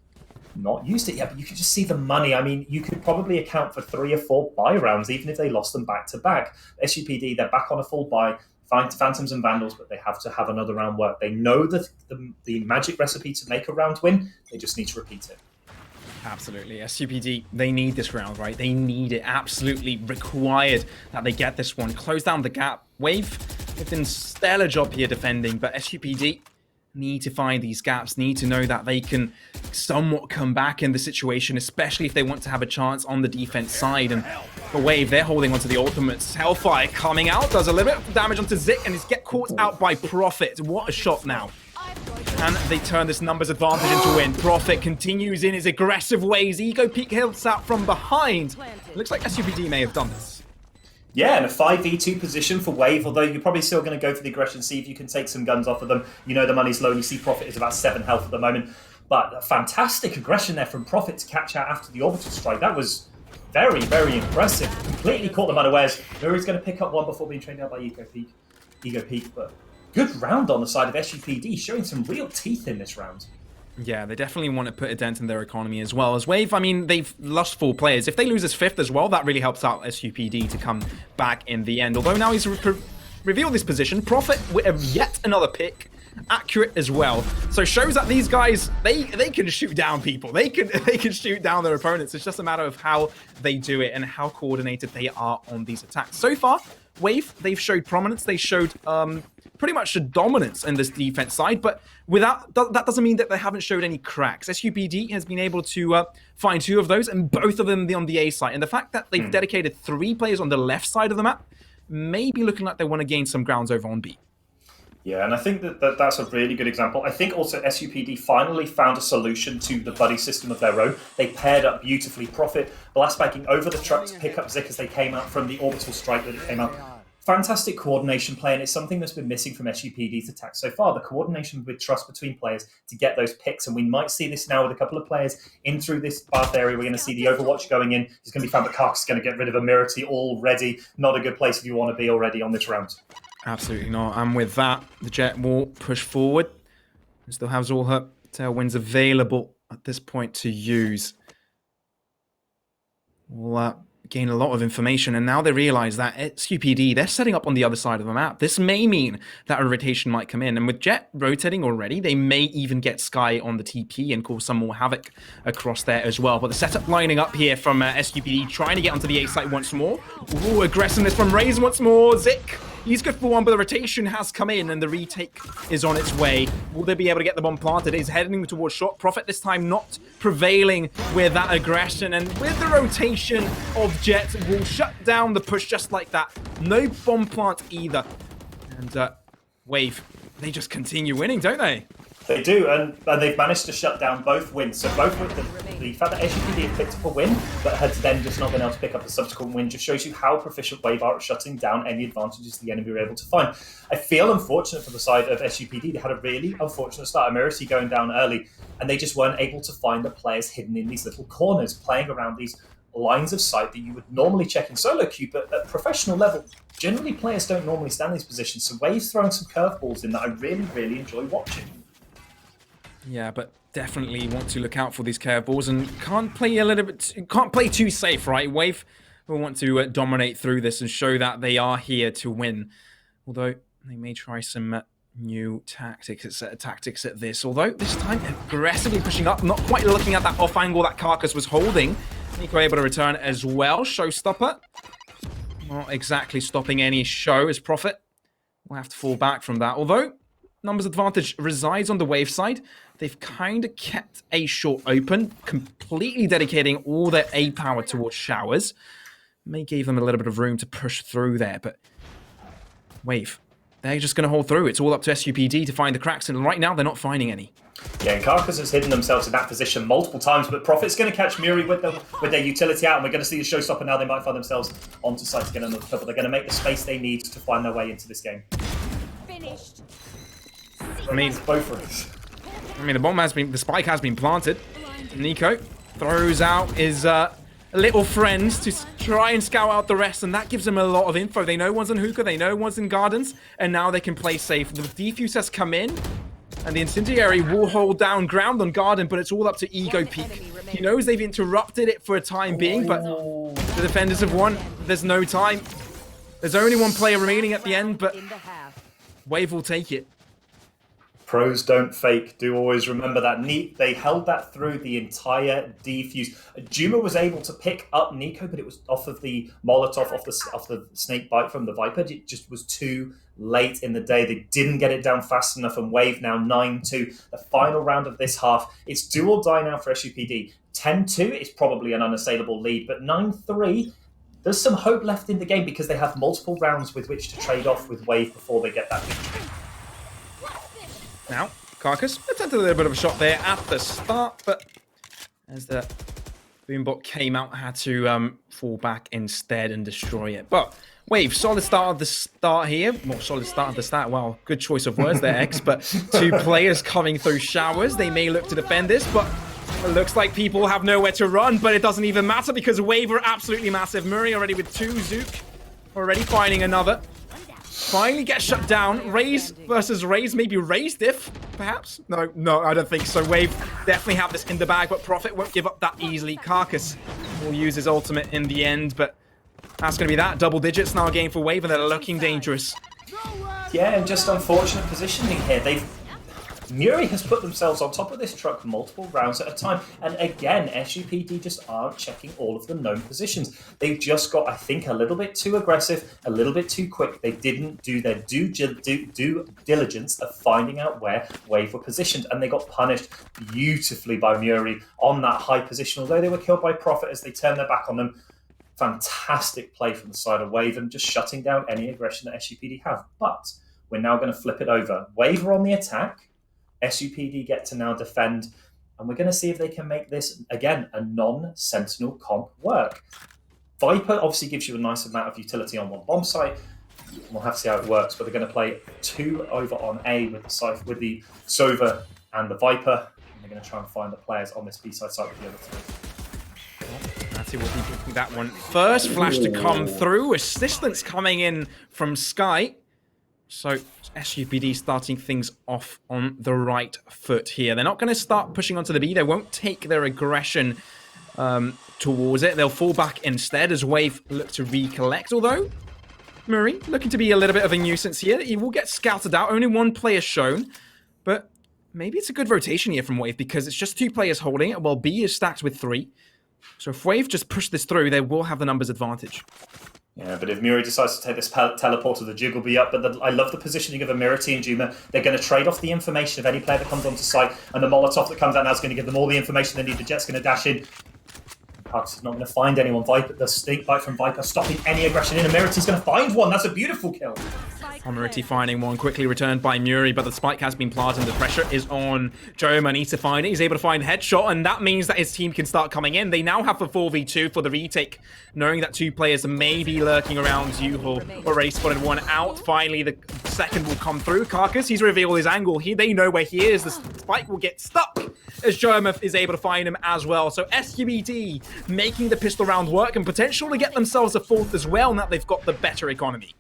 not used it yet, but you can just see the money. I mean, you could probably account for 3 or 4 buy rounds, even if they lost them back to back. SUPD, they're back on a full buy, find Phantoms and Vandals, but they have to have another round work. They know the magic recipe to make a round win. They just need to repeat it. Absolutely. SUPD, they need this round, right? They need it. Absolutely required that they get this one. Close down the gap. Wave, they've done a stellar job here defending, but SUPD need to find these gaps, need to know that they can somewhat come back in the situation, especially if they want to have a chance on the defense side. And the Wave, they're holding onto the ultimates. Hellfire coming out, does a little bit of damage onto Zik, and he's get caught out by Prophet. What a shot now. And they turn this numbers advantage into win. Prophet continues in his aggressive ways. Ego Peak hits out from behind. Looks like SUPD may have done this. Yeah, and a 5v2 position for Wave, although you're probably still going to go for the aggression, see if you can take some guns off of them. You know the money's low, and you see Prophet is about 7 health at the moment. But a fantastic aggression there from Prophet to catch out after the orbital strike. That was very, very impressive. Completely caught them unawares. Nuri's going to pick up one before being trained out by Ego Peak. But good round on the side of SUPD, showing some real teeth in this round. Yeah, they definitely want to put a dent in their economy as well. As Wave, I mean, they've lost 4 players. If they lose this 5th as well, that really helps out SUPD to come back in the end. Although now he's revealed this position, Prophet with yet another pick, accurate as well. So shows that these guys, they can shoot down people. They can shoot down their opponents. It's just a matter of how they do it and how coordinated they are on these attacks. So far, Wave, they've showed prominence. They showed pretty much the dominance in this defense side, but without that doesn't mean that they haven't showed any cracks. SUPD has been able to find 2 of those, and both of them on the A side. And the fact that they've dedicated 3 players on the left side of the map may be looking like they want to gain some grounds over on B. Yeah, and I think that's a really good example. I think also SUPD finally found a solution to the buddy system of their own. They paired up beautifully. Prophet blastbagging over the truck to pick up Zik as they came out from the orbital strike that it came out. Fantastic coordination play, and it's something that's been missing from SUPD's attack so far, the coordination with trust between players to get those picks. And we might see this now with a couple of players in through this bath area. We're going to see the Overwatch going in. It's going to be found, but Karkas is going to get rid of a Mirati already. Not a good place if you want to be already on this round. Absolutely not. And with that, the Jet will push forward and still has all her tailwinds available at this point to use. Will gain a lot of information, and now they realize that it's SUPD, they're setting up on the other side of the map. This may mean that a rotation might come in, and with Jet rotating already, they may even get Sky on the TP and cause some more havoc across there as well. But the setup lining up here from SUPD, trying to get onto the A site once more. Ooh, aggressiveness from Raze once more. Zik, he's good for one, but the rotation has come in, and the retake is on its way. Will they be able to get the bomb planted? He's heading towards shot. Prophet this time not prevailing with that aggression, and with the rotation of Jet will shut down the push just like that. No bomb plant either. And Wave, they just continue winning, don't they? They do, and they've managed to shut down both wins. So both with the fact that SUPD have picked up a win, but had then just not been able to pick up a subsequent win, just shows you how proficient Wave are at shutting down any advantages the enemy were able to find. I feel unfortunate for the side of SUPD. They had a really unfortunate start. Amirity going down early, and they just weren't able to find the players hidden in these little corners, playing around these lines of sight that you would normally check in solo queue, but at professional level, generally players don't normally stand these positions. So Wave's throwing some curveballs in that I really, really enjoy watching. Yeah, but definitely want to look out for these curveballs and can't play too safe, right? Wave will want to dominate through this and show that they are here to win. Although they may try some new tactics at this. Although this time aggressively pushing up, not quite looking at that off angle that Karkas was holding. Nico able to return as well. Showstopper. Not exactly stopping any show as Prophet. We'll have to fall back from that. Although numbers advantage resides on the Wave side, they've kind of kept A short open, completely dedicating all their A power towards showers. may give them a little bit of room to push through there, but Wave, they're just going to hold through. It's all up to SUPD to find the cracks, and right now they're not finding any. Yeah, and Carcass has hidden themselves in that position multiple times, but Profit's going to catch Muri with their utility out, and we're going to see a showstopper now. They might find themselves onto site to get another kill, but they're going to make the space they need to find their way into this game. Finished. I mean, both ways. I mean, the spike has been planted. Nico throws out his little friends to try and scout out the rest, and that gives them a lot of info. They know one's in hookah, they know one's in gardens, and now they can play safe. The defuse has come in, and the incendiary will hold down ground on garden, but it's all up to Ego Peak. He knows they've interrupted it for a time being, but the defenders have won. There's no time. There's only one player remaining at the end, but Wave will take it. Pros don't fake. Do always remember that. They held that through the entire defuse. Juma was able to pick up Nico, but it was off of the Molotov, off the snake bite from the Viper. It just was too late in the day. They didn't get it down fast enough, and Wave now 9-2. The final round of this half. It's do or die now for SUPD. 10-2 is probably an unassailable lead, but 9-3... there's some hope left in the game because they have multiple rounds with which to trade off with Wave before they get that victory. Now, Carcass attempted a little bit of a shot there at the start, but as the Boombot came out, had to fall back instead and destroy it. But Wave, solid start of the start here. More solid start of the start. Well, good choice of words there, X. But two players coming through showers. They may look to defend this, but it looks like people have nowhere to run, but it doesn't even matter because Wave are absolutely massive. Murray already with 2, Zook already finding another. Finally gets shut down. Raze versus Raze, maybe Raze diff, perhaps? No, I don't think so. Wave definitely have this in the bag, but Profit won't give up that easily. Carcass will use his ultimate in the end, but that's going to be that. Double digits now again for Wave, and they're looking dangerous. Yeah, and just unfortunate positioning here. Muri has put themselves on top of this truck multiple rounds at a time. And again, SUPD just aren't checking all of the known positions. They've just got, I think, a little bit too aggressive, a little bit too quick. They didn't do their due diligence of finding out where Wave were positioned. And they got punished beautifully by Muri on that high position. Although they were killed by Profit as they turned their back on them. Fantastic play from the side of Wave and just shutting down any aggression that SUPD have. But we're now going to flip it over. Wave are on the attack. SUPD get to now defend, and we're going to see if they can make this, again, a non-Sentinel comp work. Viper obviously gives you a nice amount of utility on one bomb site. We'll have to see how it works, but they're going to play 2 over on A with the Sova and the Viper, and they're going to try and find the players on this B-side site with the other 3. Natty will be picking that one first. Flash to come through. Assistance coming in from Sky. So SUPD starting things off on the right foot here. They're not going to start pushing onto the B. They won't take their aggression towards it. They'll fall back instead as Wave look to recollect. Although, Murray looking to be a little bit of a nuisance here. He will get scouted out. Only one player shown. But maybe it's a good rotation here from Wave because it's just 2 players holding it while B is stacked with 3. So if Wave just push this through, they will have the numbers advantage. Yeah, but if Muri decides to take this teleporter, the jig will be up. But I love the positioning of Amirati and Juma. They're going to trade off the information of any player that comes onto site, and the Molotov that comes out now is going to give them all the information they need. The Jet's going to dash in. Carcass is not going to find anyone. Viper, the snake bite from Viper, stopping any aggression in. Amirati's going to find one. That's a beautiful kill. Amirati finding one, quickly returned by Muri, but the spike has been planted and the pressure is on Joma. Needs to find it. He's able to find headshot, and that means that his team can start coming in. They now have a 4v2 for the retake, knowing that 2 players may be lurking around. Yuhul already spotted one out. Finally, the second will come through. Carcass, he's revealed his angle. They know where he is. The spike will get stuck as Joma is able to find him as well. So SUBD making the pistol round work and potentially get themselves a 4th as well now they've got the better economy.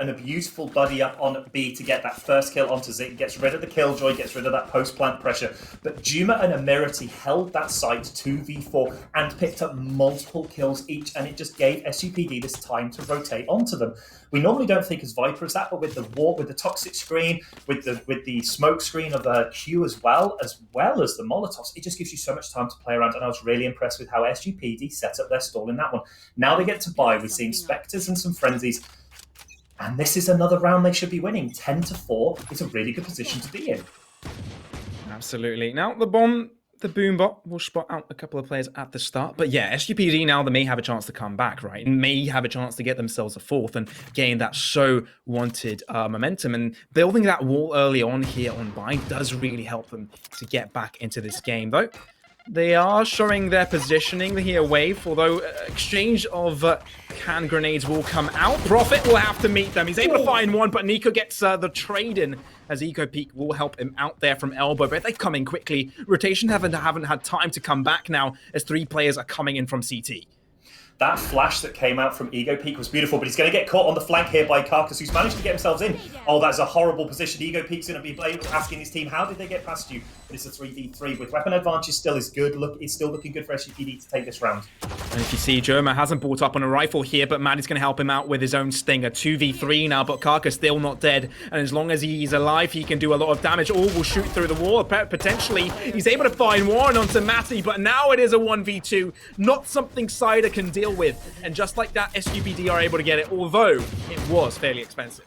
And a beautiful buddy up on B to get that first kill onto Zik. Gets rid of the killjoy, gets rid of that post-plant pressure. But Juma and Amirati held that site 2v4 and picked up multiple kills each, and it just gave SUPD this time to rotate onto them. We normally don't think as Viper as that, but with the war, with the toxic screen, with the smoke screen of Q as well as the Molotovs, it just gives you so much time to play around, and I was really impressed with how SUPD set up their stall in that one. Now they get to buy. We've seen Spectres and some Frenzies. And this is another round they should be winning. 10-4 is a really good position to be in. Absolutely. Now, the bomb, the Boombot will spot out a couple of players at the start. But yeah, SUPD now, they may have a chance to come back, right? And may have a chance to get themselves a fourth and gain that so wanted momentum. And building that wall early on here on buy does really help them to get back into this game, though. They are showing their positioning here, Wave, although exchange of hand grenades will come out. Prophet will have to meet them. He's able to find one, but Nico gets the trade in as Eco Peak will help him out there from elbow. But they come in quickly. Rotation haven't had time to come back now as 3 players are coming in from CT. That flash that came out from Ego Peak was beautiful, but he's going to get caught on the flank here by Carcass, who's managed to get themselves in. Oh, that's a horrible position. Ego Peak's going to be asking his team, how did they get past you? But it's a 3v3 with weapon advantage still is good. Look, it's still looking good for SUPD to take this round. And if you see, Joma hasn't brought up on a rifle here, but Maddie's going to help him out with his own stinger. 2v3 now, but Carcass still not dead. And as long as he's alive, he can do a lot of damage. All will shoot through the wall. Potentially, he's able to find one onto Matty, but now it is a 1v2. Not something Cider can deal with. And just like that, SUPD are able to get it, although it was fairly expensive.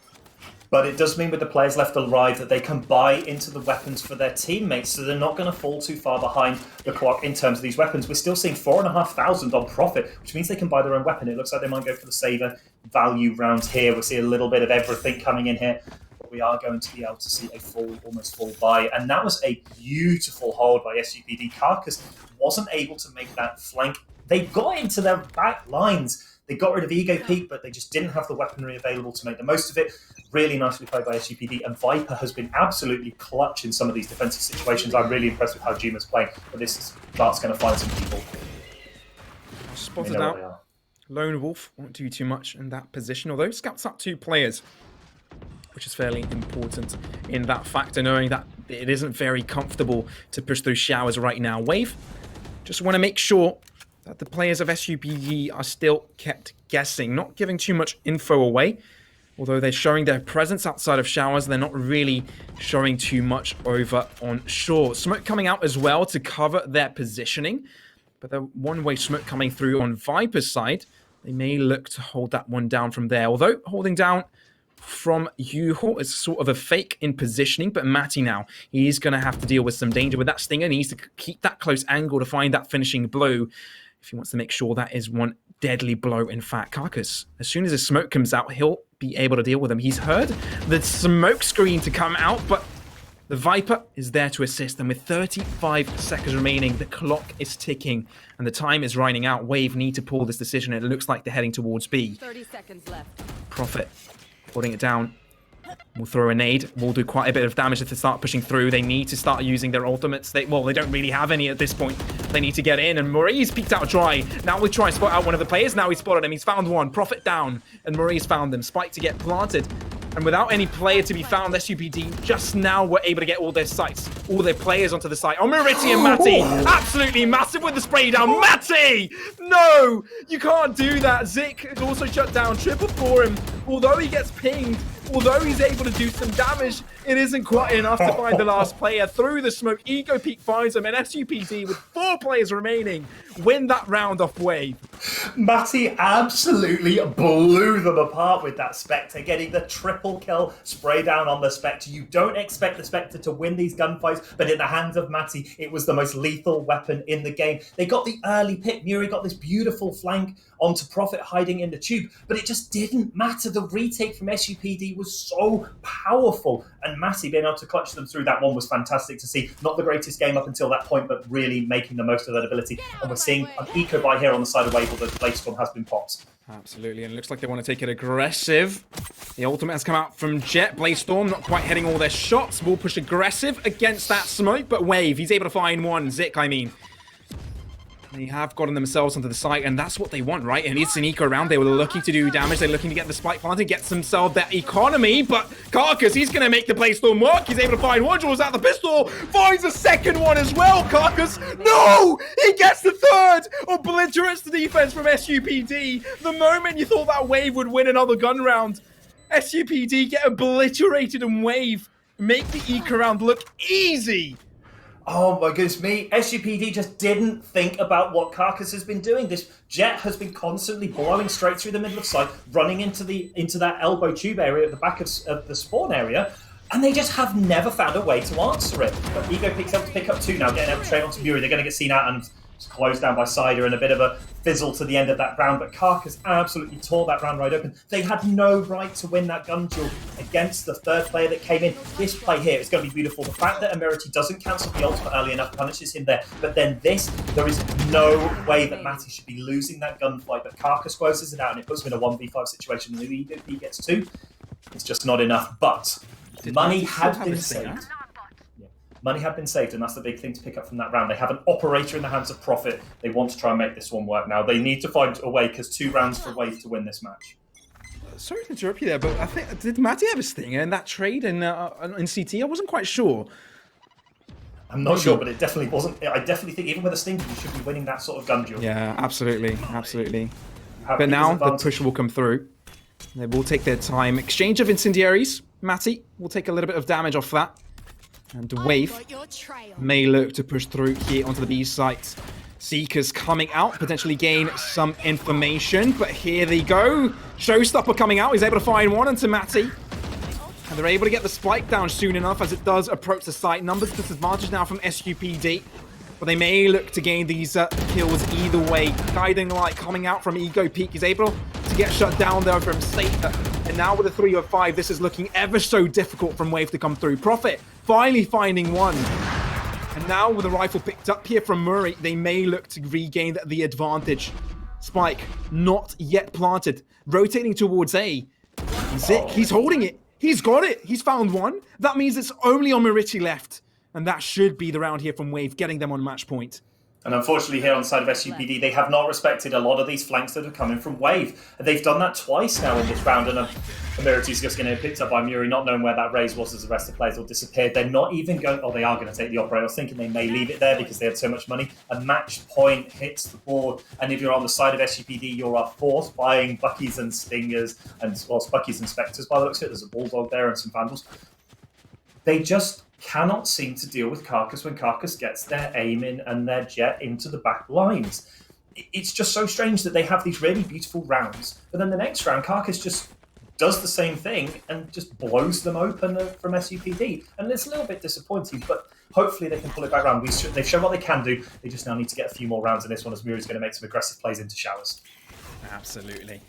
But it does mean with the players left alive that they can buy into the weapons for their teammates, so they're not going to fall too far behind the clock in terms of these weapons. We're still seeing 4,500 on profit, which means they can buy their own weapon. It looks like they might go for the saver value round here. We'll see a little bit of everything coming in here. But we are going to be able to see a almost full buy. And that was a beautiful hold by SUPD. Carcass wasn't able to make that flank. They got into their back lines. They got rid of Ego Peak, but they just didn't have the weaponry available to make the most of it. Really nicely played by SUPD, and Viper has been absolutely clutch in some of these defensive situations. I'm really impressed with how Juma's playing, but this start's going to find some people. Spotted out. Lone Wolf won't do too much in that position, although scouts up 2 players, which is fairly important in that factor, knowing that it isn't very comfortable to push through showers right now. Wave, just want to make sure that the players of SUPD are still kept guessing, not giving too much info away. Although they're showing their presence outside of showers, they're not really showing too much over on shore. Smoke coming out as well to cover their positioning. But the one-way smoke coming through on Viper's side, they may look to hold that one down from there. Although holding down from Yuho is sort of a fake in positioning, but Matty now, he's going to have to deal with some danger with that stinger. He needs to keep that close angle to find that finishing blow if he wants to make sure that is one deadly blow. In fact, Carcass, as soon as the smoke comes out, he'll be able to deal with him. He's heard the smoke screen to come out, but the Viper is there to assist. And with 35 seconds remaining, the clock is ticking and the time is running out. Wave need to pull this decision. It looks like they're heading towards B. 30 seconds left. Prophet putting it down. We'll throw a nade. We'll do quite a bit of damage if they start pushing through. They need to start using their ultimates. They don't really have any at this point. They need to get in. And Maurice peeked out dry. Now we try and spot out one of the players. Now he's spotted him. He's found one. Prophet down. And Maurice found them. Spike to get planted. And without any player to be found, SUPD just now were able to get all their sites, all their players onto the site. Oh, Mariti and Matty, absolutely massive with the spray down. Matty! No! You can't do that. Zik is also shut down. Triple for him. Although he gets pinged, although he's able to do some damage, it isn't quite enough to find the last player. Through the smoke, Ego Peak finds him, and SUPD, with 4 players remaining, win that round off Wave. Matty absolutely blew them apart with that Spectre, getting the triple kill spray down on the Spectre. You don't expect the Spectre to win these gunfights, but in the hands of Matty, it was the most lethal weapon in the game. They got the early pick. Muri got this beautiful flank onto Prophet hiding in the tube, but it just didn't matter. The retake from SUPD was so powerful, and Matty being able to clutch them through that one was fantastic to see. Not the greatest game up until that point, but really making the most of that ability. And we're seeing an eco buy here on the side of Wave, although the Blade Storm has been popped. Absolutely, and it looks like they want to take it aggressive. The ultimate has come out from Jet. Blade Storm not quite hitting all their shots. Will push aggressive against that smoke, but Wave, he's able to find one. Zik, I mean. They have gotten themselves onto the site, and that's what they want, right? And it's an eco round. They were looking to do damage. They're looking to get the spike planted, get themselves that economy, but Carcass, he's going to make the Blade Storm work. He's able to find one, draws out the pistol, finds a second one as well. Carcass, no! He gets the third! Obliterates the defense from SUPD. The moment you thought that Wave would win another gun round, SUPD get obliterated and Wave make the eco round look easy. Oh my goodness me, SUPD just didn't think about what Carcass has been doing. This Jet has been constantly blowing straight through the middle of sight, running into that elbow tube area at the back of the spawn area. And they just have never found a way to answer it. But Ego picks up to pick up 2 now, getting out straight onto Muri. They're going to get seen out and closed down by Cider, and a bit of a fizzle to the end of that round. But Carcass absolutely tore that round right open. They had no right to win that gun duel against the third player that came in. This play here is going to be beautiful. The fact that Emirati doesn't cancel the ultimate early enough punishes him there. But then there is no way that Matty should be losing that gunfight. But Carcass closes it out, and it puts him in a 1v5 situation. And Ego P gets 2. It's just not enough. But money had been saved. Money had been saved, and that's the big thing to pick up from that round. They have an operator in the hands of Profit. They want to try and make this one work now. They need to find a way, because 2 rounds for Wave to win this match. Sorry to interrupt you there, but I think, did Matty have a stinger in that trade in CT? I wasn't quite sure. I'm not sure, but it definitely wasn't. I definitely think even with a stinger, you should be winning that sort of gun duel. Yeah, absolutely, absolutely. But now the push will come through. They will take their time. Exchange of incendiaries. Matty will take a little bit of damage off that. And Wave may look to push through here onto the B site. Seekers coming out, potentially gain some information, but here they go. Showstopper coming out, he's able to find one onto Matty. And they're able to get the spike down soon enough as it does approach the site. Numbers disadvantage now from SUPD, but they may look to gain these kills either way. Guiding Light coming out from Ego Peak. He's able to get shut down there from Safer. And now with a 3-5, this is looking ever so difficult from Wave to come through. Profit finally finding one. And now with the rifle picked up here from Murray, they may look to regain the advantage. Spike not yet planted. Rotating towards A. Zik, he's holding it. He's got it. He's found one. That means it's only on Merici left. And that should be the round here from Wave, getting them on match point. And unfortunately here on the side of SUPD, they have not respected a lot of these flanks that are coming from Wave. They've done that twice now in this round, and Emirati's just going to get picked up by Muri, not knowing where that raise was as the rest of the players all disappeared. They're not even going... Oh, they are going to take the operator. I was thinking they may leave it there because they had so much money. A match point hits the board, and if you're on the side of SUPD, you're forced buying Buckies and Stingers, and well, Buckies and Spectres by the looks of it. There's a Bulldog there and some Vandals. They just cannot seem to deal with Carcass when Carcass gets their aim in and their jet into the back lines. It's just so strange that they have these really beautiful rounds, but then the next round, Carcass just does the same thing and just blows them open from SUPD. And it's a little bit disappointing, but hopefully they can pull it back around. They've shown what they can do. They just now need to get a few more rounds in this one, as Muri's going to make some aggressive plays into showers. Absolutely.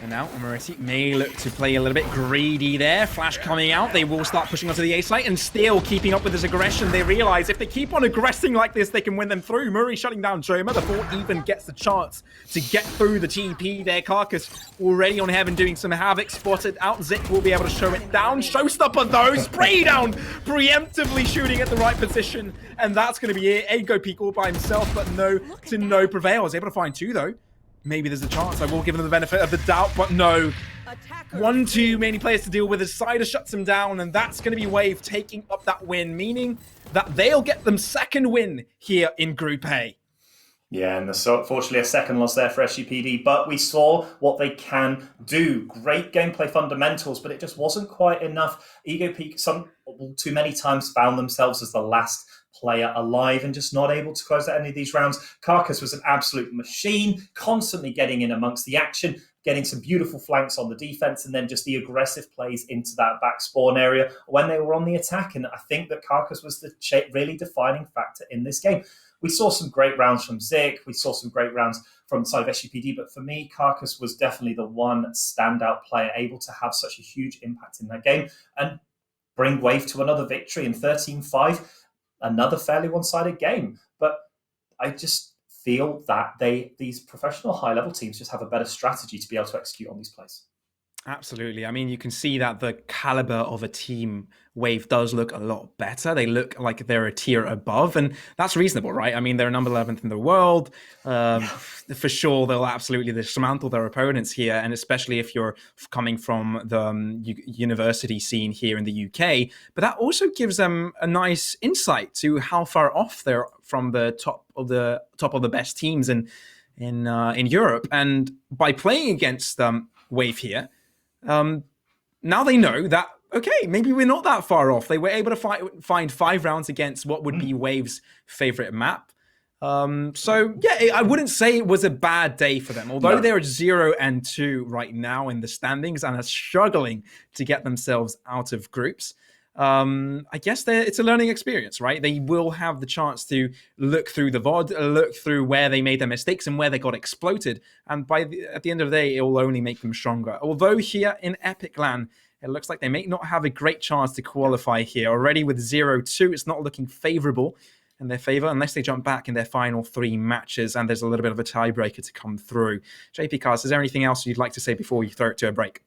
And now Emirati may look to play a little bit greedy there. Flash coming out. They will start pushing onto the A site and still keeping up with this aggression. They realize if they keep on aggressing like this, they can win them through. Murray shutting down Joma before even gets the chance to get through the TP there. Carcass already on Heaven doing some havoc. Spotted out. Zik will be able to show it down. Showstopper though. Spray down. Preemptively shooting at the right position. And that's going to be it. Ego Peak all by himself, but no prevails. Able to find 2 though. Maybe there's a chance. I will give them the benefit of the doubt, but no. 1 too many players to deal with as Cider shuts him down, and that's going to be Wave taking up that win, meaning that they'll get them second win here in Group A. Yeah, and unfortunately a second loss there for SUPD, but we saw what they can do. Great gameplay fundamentals, but it just wasn't quite enough. Ego Peak too many times found themselves as the last player alive and just not able to close out any of these rounds. Carcass was an absolute machine, constantly getting in amongst the action, getting some beautiful flanks on the defense, and then just the aggressive plays into that back spawn area when they were on the attack. And I think that Carcass was the really defining factor in this game. We saw some great rounds from Zik. We saw some great rounds from the side of SUPD. But for me, Carcass was definitely the one standout player able to have such a huge impact in that game and bring Wave to another victory in 13-5. Another fairly one-sided game. But I just feel that these professional high-level teams just have a better strategy to be able to execute on these plays. Absolutely. I mean, you can see that the caliber of a team Wave does look a lot better. They look like they're a tier above, and that's reasonable, right? I mean, they're number 11th in the world. For sure, they'll absolutely dismantle their opponents here, and especially if you're coming from the university scene here in the UK. But that also gives them a nice insight to how far off they're from the top of the best teams in Europe. And by playing against Wave here, now they know that, okay, maybe we're not that far off. They were able to find 5 rounds against what would be Wave's favorite map. So yeah, I wouldn't say it was a bad day for them, although they're 0-2 right now in the standings and are struggling to get themselves out of groups. I guess it's a learning experience, right? They will have the chance to look through the VOD, look through where they made their mistakes and where they got exploited. And at the end of the day, it will only make them stronger. Although here in epic.LAN, it looks like they may not have a great chance to qualify here. Already with 0-2, it's not looking favorable in their favor unless they jump back in their final 3 matches and there's a little bit of a tiebreaker to come through. JP Cars, is there anything else you'd like to say before you throw it to a break?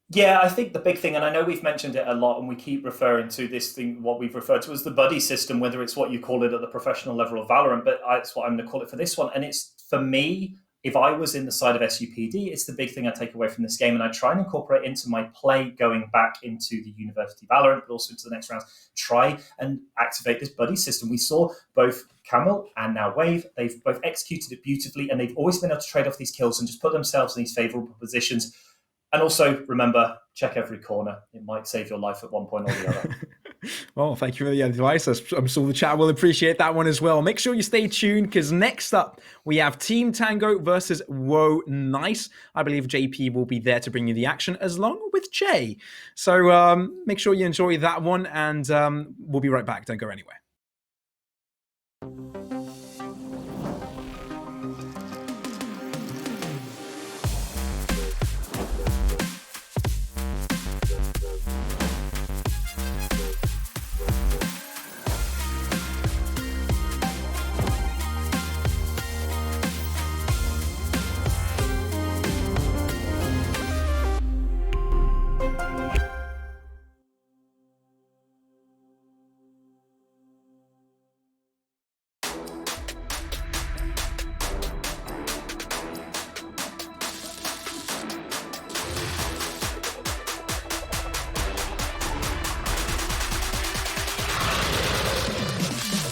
Yeah, I think the big thing, and I know we've mentioned it a lot, and we keep referring to this thing, what we've referred to as the buddy system, whether it's what you call it at the professional level of Valorant, but it's what I'm going to call it for this one. And it's, for me, if I was in the side of SUPD, it's the big thing I take away from this game, and I try and incorporate into my play going back into the University Valorant, but also into the next rounds. Try and activate this buddy system. We saw both Camel and now Wave, they've both executed it beautifully, and they've always been able to trade off these kills and just put themselves in these favorable positions. And also, remember, check every corner. It might save your life at one point or the other. Well, thank you for the advice. I'm sure the chat will appreciate that one as well. Make sure you stay tuned because next up, we have Team Tango versus Whoa Nice. I believe JP will be there to bring you the action as long with Jay. So make sure you enjoy that one and we'll be right back. Don't go anywhere.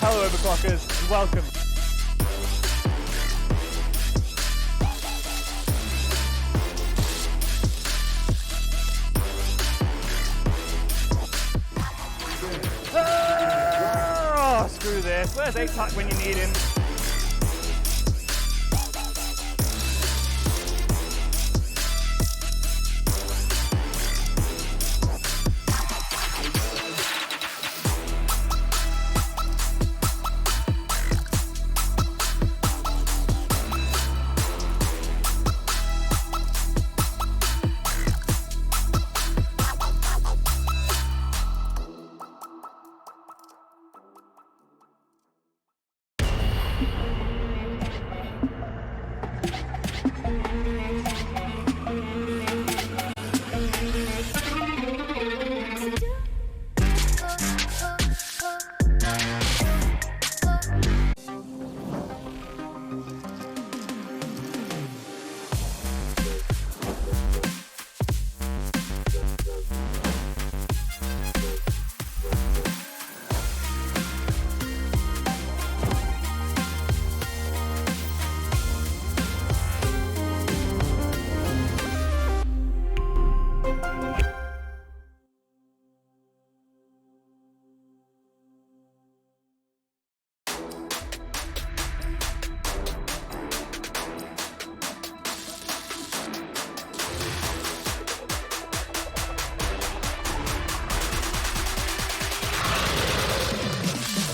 Hello, Overclockers, and welcome. Oh, screw this. Where's ATAC when you need him?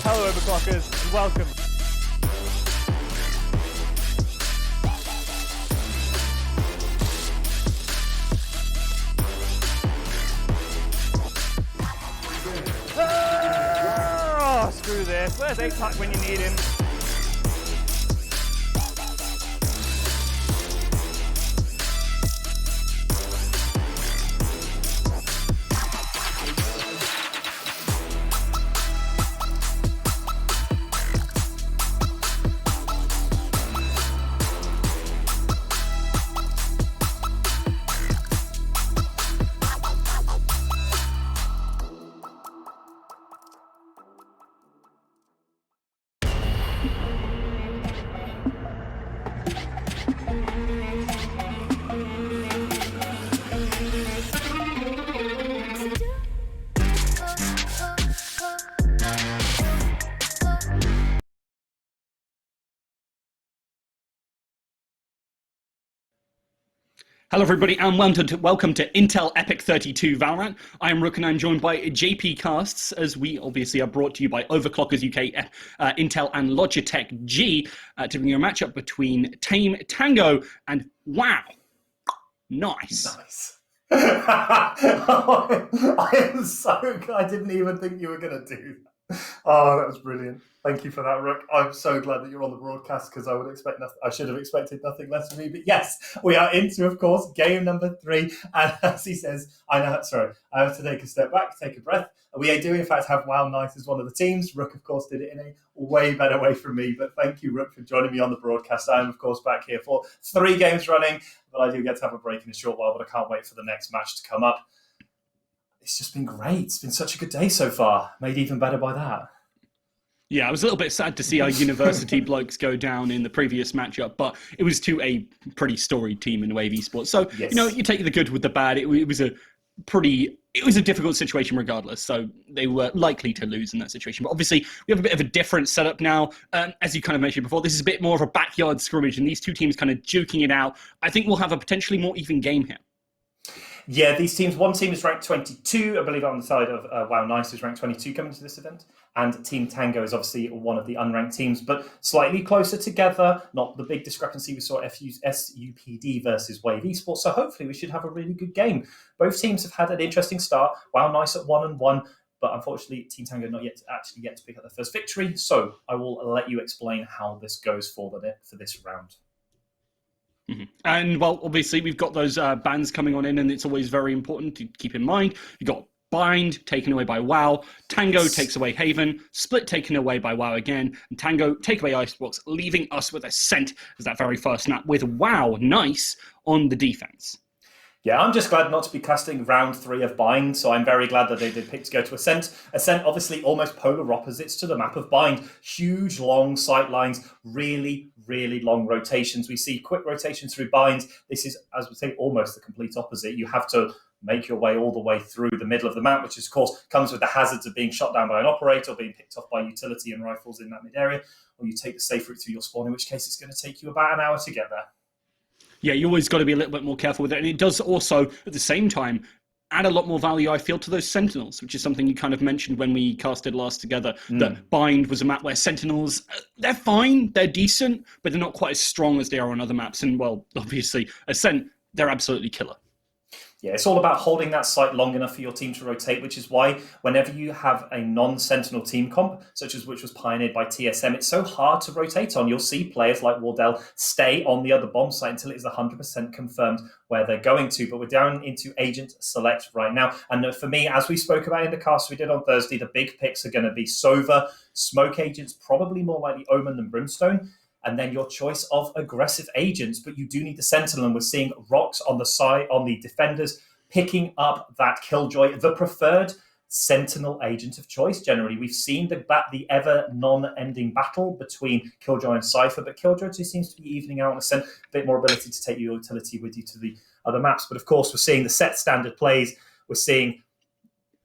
Hello, Overclockers, and welcome. Oh, screw this. Where's ATAC when you need him? Hello everybody and welcome to Intel Epic32 Valorant. I am Rook and I'm joined by JP Casts as we obviously are brought to you by Overclockers UK, Intel and Logitech G to bring you a matchup between Team Tango and WoW. Nice. I am so good. I didn't even think you were going to do that. Oh, that was brilliant. Thank you for that, Rook. I'm so glad that you're on the broadcast because I should have expected nothing less from you. But yes, we are into, of course, game number 3. And as he says, I have to take a step back, take a breath. We do, in fact, have WoW Nice as one of the teams. Rook, of course, did it in a way better way from me. But thank you, Rook, for joining me on the broadcast. I am, of course, back here for 3 games running. But I do get to have a break in a short while, but I can't wait for the next match to come up. It's just been great. It's been such a good day so far. Made even better by that. Yeah, I was a little bit sad to see our university blokes go down in the previous matchup, but it was to a pretty storied team in Wave Esports. So, yes. You know, you take the good with the bad. It was a difficult situation regardless, so they were likely to lose in that situation. But obviously, we have a bit of a different setup now. As you kind of mentioned before, this is a bit more of a backyard scrimmage, and these two teams kind of duking it out. I think we'll have a potentially more even game here. Yeah, these teams, one team is ranked 22, I believe on the side of WoW Nice is ranked 22 coming to this event, and Team Tango is obviously one of the unranked teams, but slightly closer together, not the big discrepancy we saw SUPD versus Wave Esports, so hopefully we should have a really good game. Both teams have had an interesting start, WoW Nice at 1-1, but unfortunately Team Tango not yet to pick up their first victory, so I will let you explain how this goes for this round. Mm-hmm. And, well, obviously, we've got those bans coming on in, and it's always very important to keep in mind. You've got Bind taken away by WoW, Tango takes away Haven, Split taken away by WoW again, and Tango take away Icebox, leaving us with Ascent as that very first snap, with WoW Nice on the defense. Yeah, I'm just glad not to be casting round 3 of Bind, so I'm very glad that they did pick to go to Ascent. Ascent, obviously, almost polar opposites to the map of Bind. Huge, long sight lines, really, really long rotations. We see quick rotations through Bind. This is, as we say, almost the complete opposite. You have to make your way all the way through the middle of the map, which, of course, comes with the hazards of being shot down by an operator or being picked off by utility and rifles in that mid-area, or you take the safe route through your spawn, in which case it's going to take you about an hour to get there. Yeah, you always got to be a little bit more careful with it. And it does also, at the same time, add a lot more value, I feel, to those Sentinels, which is something you kind of mentioned when we casted last together, that Bind was a map where Sentinels, they're fine, they're decent, but they're not quite as strong as they are on other maps. And, well, obviously, Ascent, they're absolutely killer. Yeah, it's all about holding that site long enough for your team to rotate, which is why whenever you have a non-Sentinel team comp, such as which was pioneered by TSM, it's so hard to rotate on. You'll see players like Wardell stay on the other bomb site until it is 100% confirmed where they're going to. But we're down into Agent Select right now. And for me, as we spoke about in the cast we did on Thursday, the big picks are going to be Sova, Smoke Agents, probably more likely Omen than Brimstone, and then your choice of aggressive agents. But you do need the Sentinel, and we're seeing Rocks on the side, on the defenders, picking up that Killjoy, the preferred Sentinel agent of choice. Generally, we've seen the ever non-ending battle between Killjoy and Cypher, but Killjoy just seems to be evening out on a bit more ability to take your utility with you to the other maps. But of course, we're seeing the set standard plays. We're seeing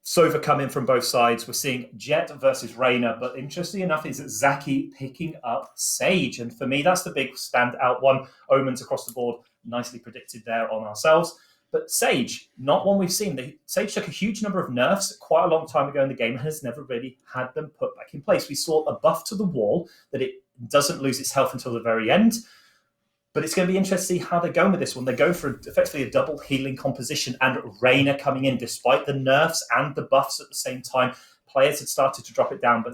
Sova come in from both sides. We're seeing Jet versus Reyna, but interesting enough is that Zaki picking up Sage. And for me, that's the big standout one. Omens across the board, nicely predicted there on ourselves. But Sage, not one we've seen. Sage took a huge number of nerfs quite a long time ago in the game and has never really had them put back in place. We saw a buff to the wall that it doesn't lose its health until the very end. But it's going to be interesting to see how they're going with this one. They go for effectively a double healing composition, and Reyna coming in despite the nerfs and the buffs at the same time. Players had started to drop it down, but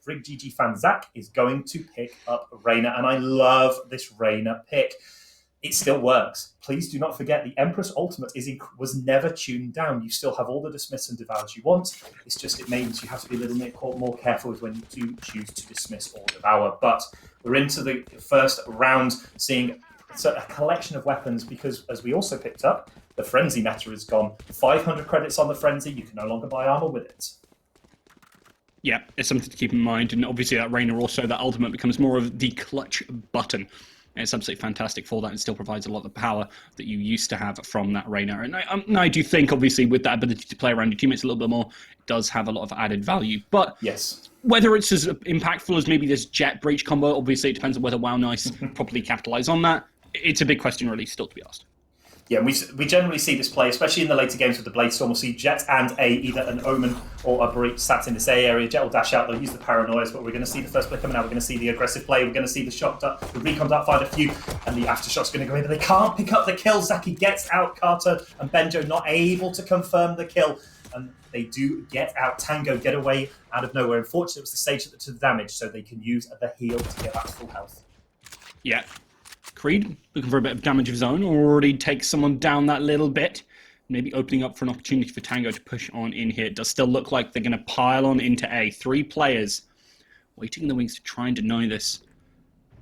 Rig GG fan Zach is going to pick up Reyna, and I love this Reyna pick. It still works. Please do not forget the Empress Ultimate was never tuned down. You still have all the dismiss and devours you want. It's just it means you have to be a little bit more careful with when you do choose to dismiss or devour. But we're into the first round, seeing a collection of weapons because, as we also picked up, the Frenzy meta is gone. 500 credits on the Frenzy. You can no longer buy armor with it. Yeah, it's something to keep in mind. And obviously that Reyna also, that ultimate becomes more of the clutch button. And it's absolutely fantastic for that and still provides a lot of power that you used to have from that Reyna. And I do think, obviously, with that ability to play around your teammates a little bit more, it does have a lot of added value. But yes, whether it's as impactful as maybe this Jet Breach combo, obviously it depends on whether WoW Nice properly capitalize on that. It's a big question really still to be asked. Yeah, we generally see this play, especially in the later games with the Blade Storm. We'll see Jet and either an Omen or a Breach sat in this A area. Jet will dash out, they'll use the paranoias, but we're going to see the first play coming out. We're going to see the aggressive play. We're going to see the shot, the recon dart fired a few, and the aftershot's going to go in, but they can't pick up the kill. Zaki gets out Carter, and Benjo not able to confirm the kill. And they do get out. Tango get away out of nowhere. Unfortunately, it was the stage that took the damage, so they can use the heal to get back to full health. Yeah. Creed, looking for a bit of damage of his own, already takes someone down that little bit. Maybe opening up for an opportunity for Tango to push on in here. It does still look like they're going to pile on into A. 3 players waiting in the wings to try and deny this.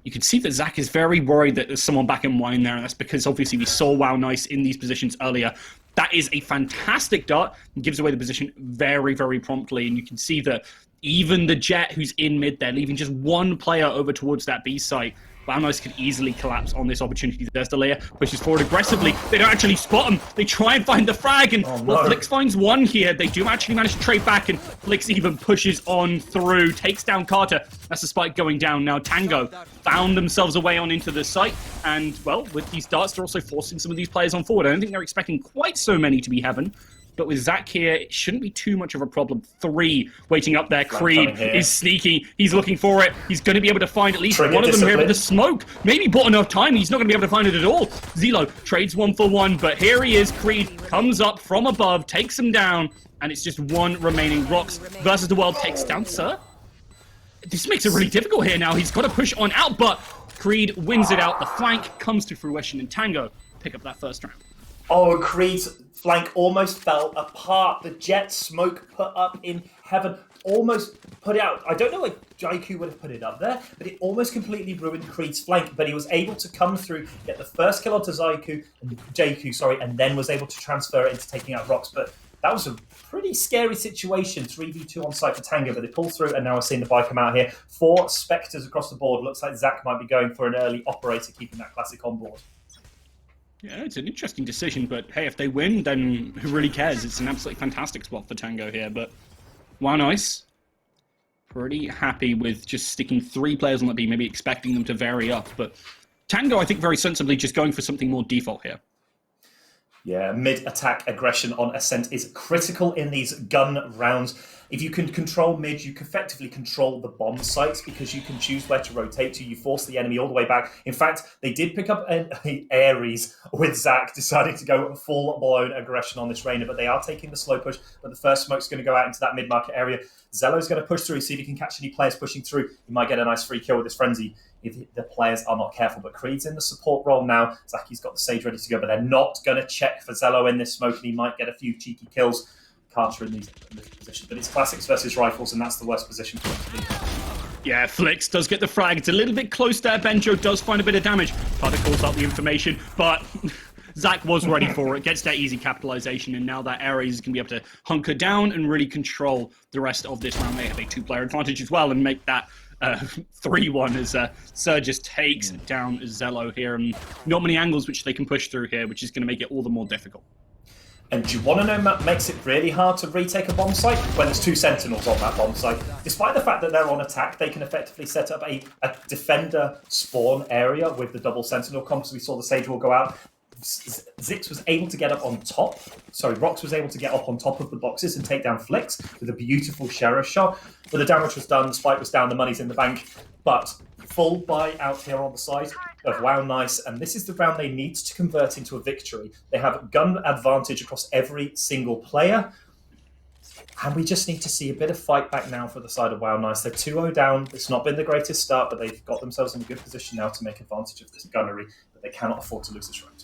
You can see that Zach is very worried that there's someone back in wine there, and that's because obviously we saw Wow Nice in these positions earlier. That is a fantastic dart and gives away the position very, very promptly, and you can see that even the Jet who's in mid there, leaving just one player over towards that B site, Wow Nice could easily collapse on this opportunity. There's the layer, pushes forward aggressively. They don't actually spot him. They try and find the frag, and well, Flix finds one here. They do actually manage to trade back, and Flix even pushes on through, takes down Carter. That's the spike going down now. Tango found themselves a way on into the site, and well, with these darts, they're also forcing some of these players on forward. I don't think they're expecting quite so many to be heaven. But with Zach here, it shouldn't be too much of a problem. 3 waiting up there. Creed is sneaky. He's looking for it. He's going to be able to find at least one of them here with the smoke. Maybe bought enough time. He's not going to be able to find it at all. Zelo trades 1 for 1, but here he is. Creed comes up from above, takes him down, and it's just 1 remaining. Rox versus the world takes down Sir. This makes it really difficult here now. He's got to push on out, but Creed wins it out. The flank comes to fruition, and Tango pick up that first round. Oh, Creed's flank almost fell apart. The Jet smoke put up in heaven almost put it out. I don't know if Jaiku would have put it up there, but it almost completely ruined Creed's flank. But he was able to come through, get the first kill onto Jaiku, and then was able to transfer it into taking out Rox. But that was a pretty scary situation. 3v2 on site for Tango, but they pull through, and now we're seeing the buy come out here. 4 Spectres across the board. Looks like Zach might be going for an early operator, keeping that classic on board. Yeah, it's an interesting decision, but hey, if they win, then who really cares? It's an absolutely fantastic spot for Tango here, but Wow Nice, pretty happy with just sticking 3 players on the B, maybe expecting them to vary up, but Tango, I think, very sensibly just going for something more default here. Yeah, mid-attack aggression on Ascent is critical in these gun rounds. If you can control mid, you can effectively control the bomb sites because you can choose where to rotate to. You force the enemy all the way back. In fact, they did pick up an Ares with Zach deciding to go full-blown aggression on this Reyna, but they are taking the slow push. But the first smoke's going to go out into that mid-market area. Zelo's going to push through, see if he can catch any players pushing through. He might get a nice free kill with this Frenzy if the players are not careful. But Creed's in the support role now. Zaki's got the Sage ready to go, but they're not going to check for Zelo in this smoke, and he might get a few cheeky kills. Carter in this position, but it's classics versus rifles, and that's the worst position for him to be. Yeah, Flix does get the frag. It's a little bit close there. Benjo does find a bit of damage. Carter calls out the information, but Zach was ready for it. Gets that easy capitalization, and now that Ares is going to be able to hunker down and really control the rest of this round. They have a 2-player advantage as well and make that 3-1 as Sir just takes down Zelo here, and not many angles which they can push through here, which is going to make it all the more difficult. And do you want to know what makes it really hard to retake a bomb site? When there's 2 Sentinels on that bomb site. Despite the fact that they're on attack, they can effectively set up a defender spawn area with the double Sentinel comp. So we saw the Sage Wall go out. Zix was able to get up on top. Sorry, Rox was able to get up on top of the boxes and take down Flix with a beautiful Sheriff shot. But the damage was done, the spike was down, the money's in the bank. But full buy out here on the side of Wow Nice, and this is the round they need to convert into a victory. They have gun advantage across every single player, and we just need to see a bit of fight back now for the side of Wow Nice. They're 2-0 down. It's not been the greatest start, but they've got themselves in a good position now to make advantage of this gunnery, but they cannot afford to lose this round.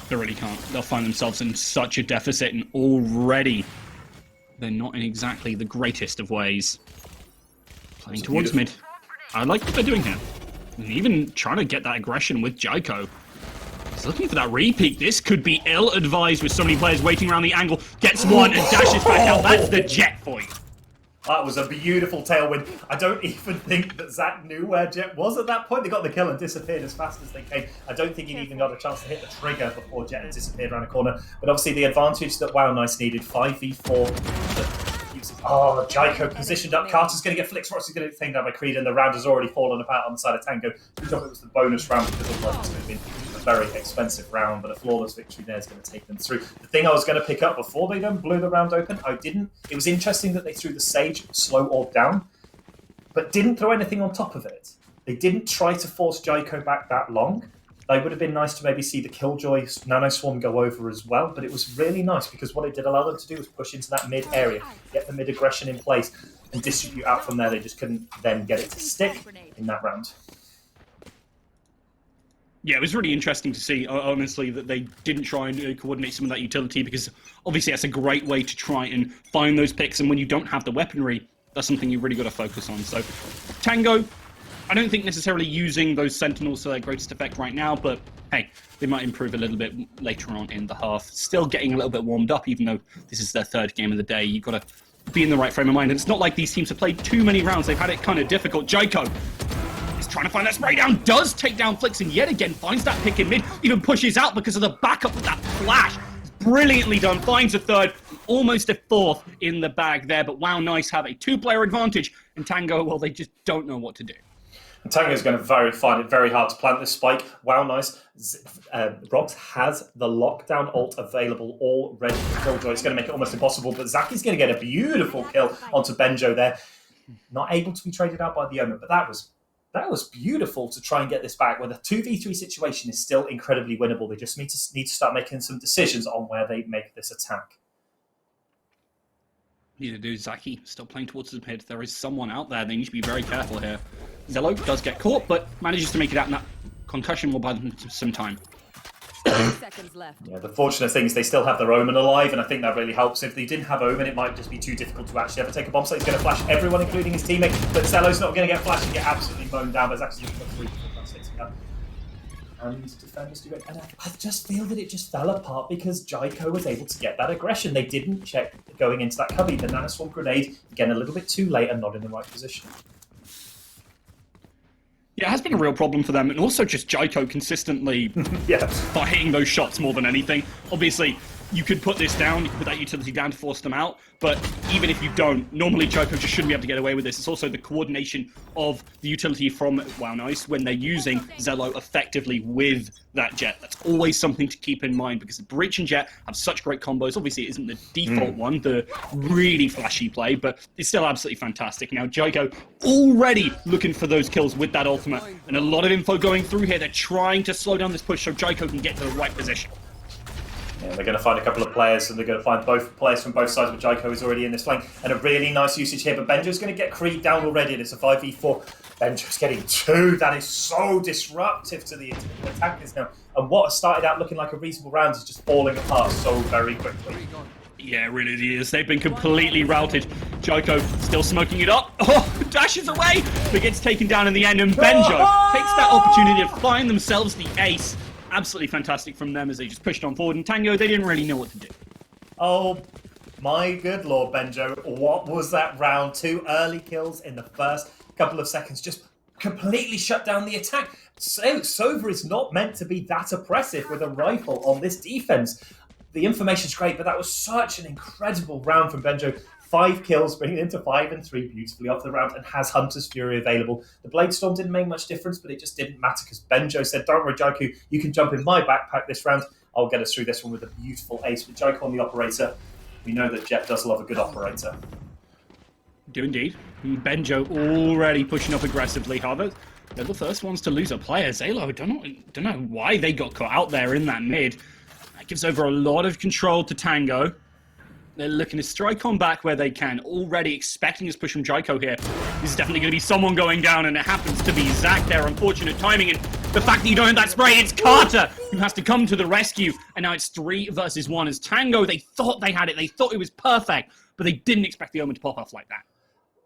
They really can't. They'll find themselves in such a deficit, and already they're not in exactly the greatest of ways. Playing towards mid. I like what they're doing here. And even trying to get that aggression with Jaiko. He's looking for that repeat. This could be ill-advised with so many players waiting around the angle. Gets one and dashes back out. That's the Jet for you. That was a beautiful tailwind. I don't even think that Zach knew where Jet was at that point. They got the kill and disappeared as fast as they came. I don't think he'd even got a chance to hit the trigger before Jet had disappeared around the corner. But obviously the advantage that Wow Nice needed, 5v4. Oh, Jaiko positioned up. Carter's going to get Flix. Rox is going to get taken down by Creed, and the round has already fallen apart on the side of Tango. Good job it was the bonus round because otherwise it's going to be very expensive round, but a flawless victory there is going to take them through. The thing I was going to pick up before they then blew the round open, I didn't. It was interesting that they threw the Sage slow orb down, but didn't throw anything on top of it. They didn't try to force Jaiko back that long. It would have been nice to maybe see the Killjoy Nano Swarm go over as well, but it was really nice because what it did allow them to do was push into that mid area, get the mid aggression in place, and distribute out from there. They just couldn't then get it to stick in that round. Yeah, it was really interesting to see, honestly, that they didn't try and coordinate some of that utility, because obviously that's a great way to try and find those picks, and when you don't have the weaponry, that's something you really got to focus on. So, Tango, I don't think necessarily using those Sentinels to their greatest effect right now, but hey, they might improve a little bit later on in the half. Still getting a little bit warmed up, even though this is their third game of the day. You've got to be in the right frame of mind, and it's not like these teams have played too many rounds. They've had it kind of difficult. Jaiko is trying to find that spray down, does take down Flix, and yet again finds that pick in mid, even pushes out because of the backup with that flash. It's brilliantly done, finds a third, almost a fourth in the bag there, but wow, nice have a two-player advantage, and Tango, well, they just don't know what to do. And Tango's going to find it very hard to plant this spike. Wow, nice. Rox has the lockdown ult available already for Killjoy. It's going to make it almost impossible, but Zaki's going to get a beautiful kill onto Benjo there. Not able to be traded out by the Omen, but that was beautiful to try and get this back. Where the 2v3 situation is still incredibly winnable. They just need to start making some decisions on where they make this attack. Neither do Zaki, still playing towards the mid. There is someone out there. They need to be very careful here. Zello does get caught, but manages to make it out, and that concussion will buy them some time. 30 seconds left. Yeah, the fortunate thing is they still have their Omen alive, and I think that really helps. If they didn't have Omen, it might just be too difficult to actually ever take a bomb. So he's going to flash everyone, including his teammate. But Zello's not going to get flashed and get absolutely mown down. There's actually just 3 and defenders do it. And I just feel that it just fell apart because Jaiko was able to get that aggression. They didn't check going into that cubby. The Nanoswarm grenade, again, a little bit too late and not in the right position. Yeah, it has been a real problem for them, and also just Jaiko consistently hitting those shots more than anything. Obviously, you could put this down, you could put that utility down to force them out, but even if you don't, normally Jaiko just shouldn't be able to get away with this. It's also the coordination of the utility from Wow Nice when they're using Zello effectively with that Jet. That's always something to keep in mind, because the Breach and Jet have such great combos. Obviously, it isn't the default one, the really flashy play, but it's still absolutely fantastic. Now, Jaiko already looking for those kills with that ultimate, and a lot of info going through here. They're trying to slow down this push so Jaiko can get to the right position. Yeah, they're going to find a couple of players, and they're going to find both players from both sides, but Jaiko is already in this flank. And a really nice usage here, but Benjo's going to get creeped down already, and it's a 5v4. Benjo's getting 2. That is so disruptive to the attackers now. And what started out looking like a reasonable round is just falling apart so very quickly. Yeah, it really is. They've been completely routed. Jaiko still smoking it up. Oh, dashes away, but gets taken down in the end, and Benjo takes that opportunity to find themselves the ace. Absolutely fantastic from them as they just pushed on forward. And Tango, they didn't really know what to do. Oh, my good lord, Benjo. What was that round? 2 early kills in the first couple of seconds. Just completely shut down the attack. Sova is not meant to be that oppressive with a rifle on this defense. The information's great, but that was such an incredible round from Benjo. 5 kills, bringing it into 5 and 3 beautifully off the round, and has Hunter's Fury available. The Blade Storm didn't make much difference, but it just didn't matter because Benjo said, don't worry, Jaiko, you can jump in my backpack this round. I'll get us through this one with a beautiful ace. With Jaiko on the operator, we know that Jet does love a good operator. Do indeed. Benjo already pushing up aggressively. However, they're the first ones to lose a player. Zalo, don't know why they got caught out there in that mid. That gives over a lot of control to Tango. They're looking to strike on back where they can, already expecting this push from Jaiko here. This is definitely going to be someone going down, and it happens to be Zach there. Unfortunate timing, and the fact that you don't have that spray, it's Carter who has to come to the rescue. And now it's 3 versus 1 as Tango, they thought they had it, they thought it was perfect, but they didn't expect the Omen to pop off like that.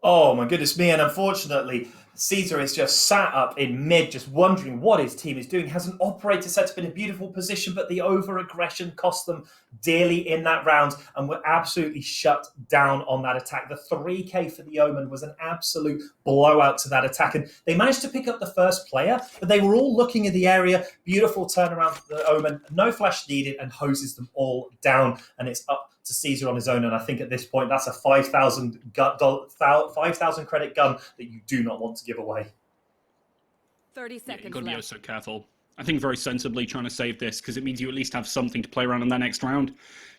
Oh my goodness me, and unfortunately, Caesar is just sat up in mid, just wondering what his team is doing. Has an operator set up in a beautiful position, but the over-aggression cost them dearly in that round, and were absolutely shut down on that attack. The 3k for the Omen was an absolute blowout to that attack, and they managed to pick up the first player, but they were all looking in the area. Beautiful turnaround for the Omen, no flash needed, and hoses them all down, and it's up to Caesar on his own, and I think at this point that's a 5,000 credit gun that you do not want to give away. 30 seconds You've got to be left. so careful. I think very sensibly trying to save this, because it means you at least have something to play around in that next round.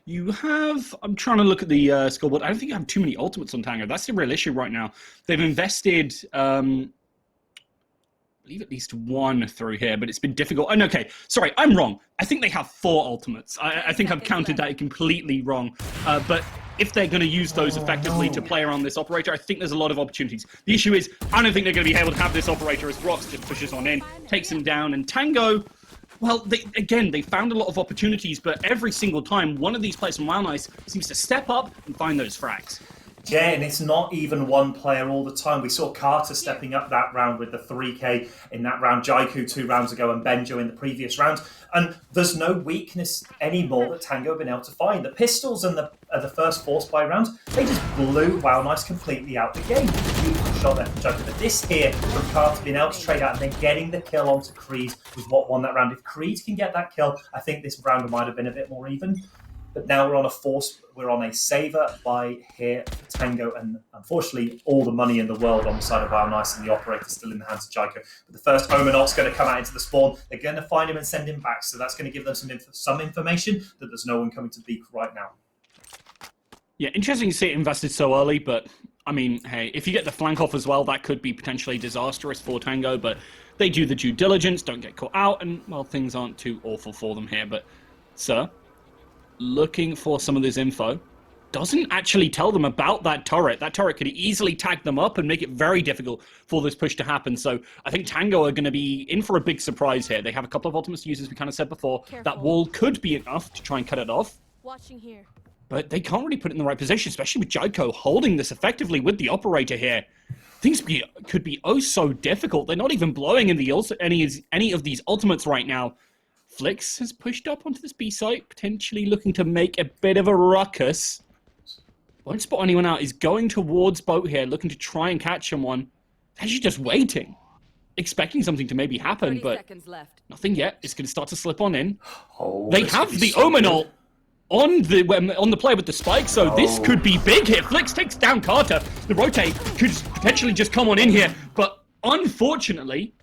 You have... I'm trying to look at the scoreboard. I don't think you have too many ultimates on Tango. That's the real issue right now. They've invested... I believe at least one through here, but it's been difficult. And okay, sorry, I'm wrong. I think they have 4 ultimates. I think I've counted that completely wrong. But if they're going to use those effectively to play around this operator, I think there's a lot of opportunities. The issue is, I don't think they're going to be able to have this operator as Rox just pushes on in, takes him down, and Tango... Well, they found a lot of opportunities, but every single time, one of these players from Wild Nice seems to step up and find those frags. Yeah, and it's not even one player all the time. We saw Carter stepping up that round with the 3K in that round, Jaiku 2 rounds ago, and Benjo in the previous round. And there's no weakness anymore that Tango have been able to find. The pistols and the first force buy round, they just blew Wild Nice completely out the game. Beautiful shot there from Jaiku. But this here from Carter being able to trade out and then getting the kill onto Creed was what won that round. If Creed can get that kill, I think this round might have been a bit more even. But now we're on a saver buy here for Tango, and unfortunately, all the money in the world on the side of Wild Nice, and the operator still in the hands of Jaiku. But the first Omen ult's going to come out into the spawn. They're going to find him and send him back, so that's going to give them some information that there's no one coming to Beak right now. Yeah, interesting to see it invested so early, but I mean, hey, if you get the flank off as well, that could be potentially disastrous for Tango, but they do the due diligence, don't get caught out, and, well, things aren't too awful for them here. But, sir, looking for some of this info, doesn't actually tell them about that turret. That turret could easily tag them up and make it very difficult for this push to happen. So I think Tango are going to be in for a big surprise here. They have a couple of ultimates users, we kind of said before. Careful. That wall could be enough to try and cut it off. Watching here. But they can't really put it in the right position, especially with Jaiku holding this effectively with the operator here. Things could be oh so difficult. They're not even blowing in the any of these ultimates right now. Flix has pushed up onto this B site, potentially looking to make a bit of a ruckus. Won't spot anyone out. He's going towards boat here, looking to try and catch someone. Actually just waiting, expecting something to maybe happen, but nothing yet. It's going to start to slip on in. Oh, they have the Omen ult on the player with the spike, so this could be big here. Flix takes down Carter. The rotate could potentially just come on in here, but unfortunately,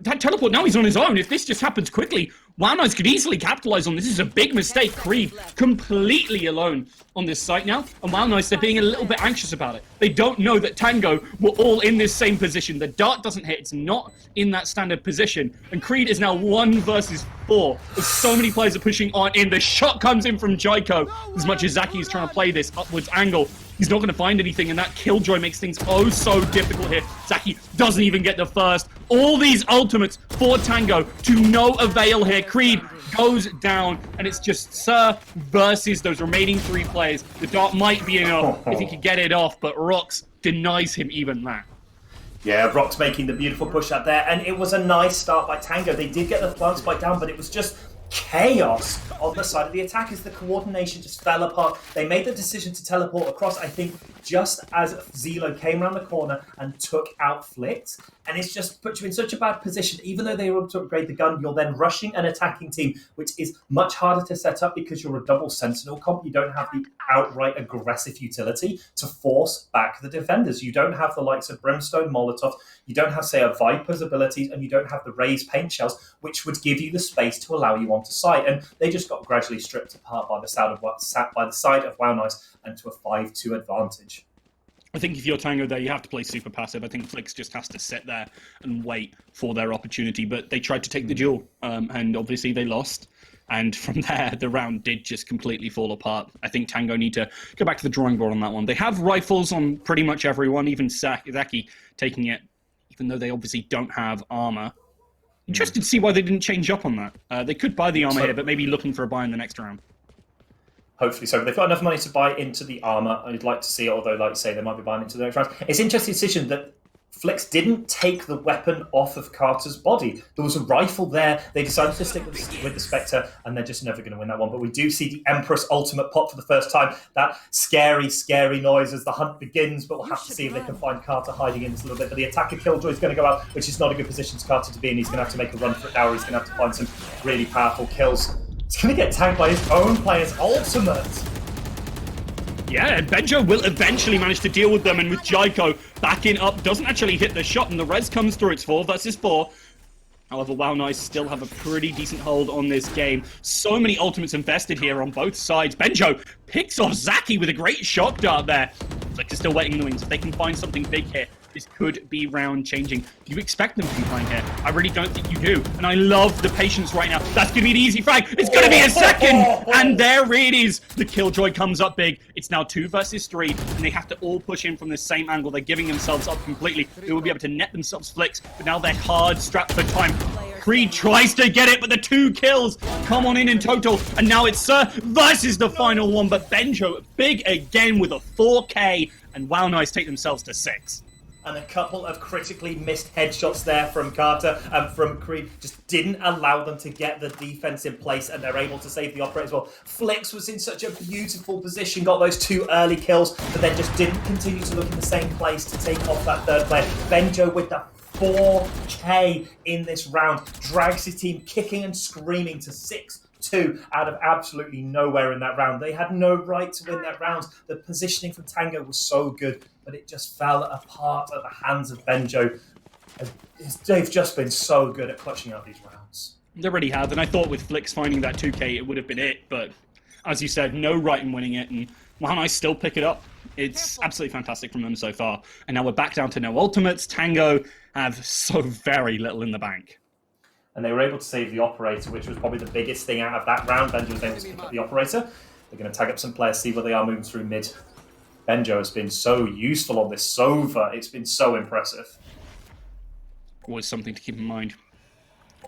that teleport, now he's on his own. If this just happens quickly, Wild Nice could easily capitalize on this. This is a big mistake. Creed completely alone on this site now, and Wild Nice, they're being a little bit anxious about it. They don't know that Tango were all in this same position. The dart doesn't hit. It's not in that standard position, and Creed is now 1 versus 4. There's so many players are pushing on in. The shot comes in from Jaiku. As much as Zaki is trying to play this upwards angle, he's not going to find anything, and that killjoy makes things oh so difficult here. Zaki doesn't even get the first. All these ultimates for Tango to no avail here. Creed goes down, and it's just Sir versus those remaining 3 players. The dart might be enough if he could get it off, but Rox denies him even that. Yeah, Rox making the beautiful push out there, and it was a nice start by Tango. They did get the plant spike down, but it was just chaos on the side of the attack as the coordination just fell apart. They made the decision to teleport across, I think, just as Zelo came around the corner and took out Flix. And it's just put you in such a bad position. Even though they were able to upgrade the gun, you're then rushing an attacking team, which is much harder to set up because you're a double sentinel comp. You don't have the outright aggressive utility to force back the defenders. You don't have the likes of Brimstone, Molotov. You don't have, say, a Viper's abilities, and you don't have the raised paint shells, which would give you the space to allow you onto site. And they just got gradually stripped apart by the side of Wild Nice and to a 5-2 advantage. I think if you're Tango there, you have to play super passive. I think Flix just has to sit there and wait for their opportunity. But they tried to take the duel, and obviously they lost. And from there, the round did just completely fall apart. I think Tango need to go back to the drawing board on that one. They have rifles on pretty much everyone, even Zaki taking it, even though they obviously don't have armor. Interested to see why they didn't change up on that. They could buy the armor here, but maybe looking for a buy in the next round. Hopefully so. But they've got enough money to buy into the armor. I'd like to see it, although, like you say, they might be buying into the next round. It's an interesting decision that Flix didn't take the weapon off of Carter's body. There was a rifle there. They decided to stick with the Spectre, and they're just never going to win that one. But we do see the Empress ultimate pop for the first time. That scary, scary noise as the hunt begins, but we'll have to see if they can find Carter hiding in this a little bit. But the attacker Killjoy is going to go out, which is not a good position for Carter to be in. He's going to have to make a run for it now, or he's going to have to find some really powerful kills. He's going to get tagged by his own player's ultimate. Yeah, and Benjo will eventually manage to deal with them, and with Jaiku backing up, doesn't actually hit the shot, and the res comes through. It's 4 versus 4. However, WoW Nice still have a pretty decent hold on this game. So many ultimates invested here on both sides. Benjo picks off Zaki with a great shock dart there. Flick is still waiting in the wings. If they can find something big here, this could be round changing. Do you expect them to be playing here? I really don't think you do. And I love the patience right now. That's going to be an easy frag. It's going to be a second. And there it is. The Killjoy comes up big. It's now 2 versus 3. And they have to all push in from the same angle. They're giving themselves up completely. They will be able to net themselves flicks. But now they're hard strapped for time. Creed tries to get it, but the 2 kills come on in total. And now it's Sir versus the final one. But Benjo big again with a 4K. And WoW Nice take themselves to 6. And a couple of critically missed headshots there from Carter and from Creed just didn't allow them to get the defense in place, and they're able to save the operator as well. Flix was in such a beautiful position, got those 2 early kills, but then just didn't continue to look in the same place to take off that 3rd player. Benjo with the 4K in this round drags his team kicking and screaming to 6-2 out of absolutely nowhere in that round. They had no right to win that round. The positioning from Tango was so good, but it just fell apart at the hands of Benjo. They've just been so good at clutching out these rounds. They really have, and I thought with Flix finding that 2K it would have been it, but as you said, no right in winning it, and WoW Nice still pick it up. It's absolutely fantastic from them so far. And now we're back down to no ultimates. Tango have so very little in the bank. And they were able to save the operator, which was probably the biggest thing out of that round. Benjo was able to pick up the operator. They're going to tag up some players, see where they are moving through mid. Benjo has been so useful on this Sova. It's been so impressive. Always something to keep in mind.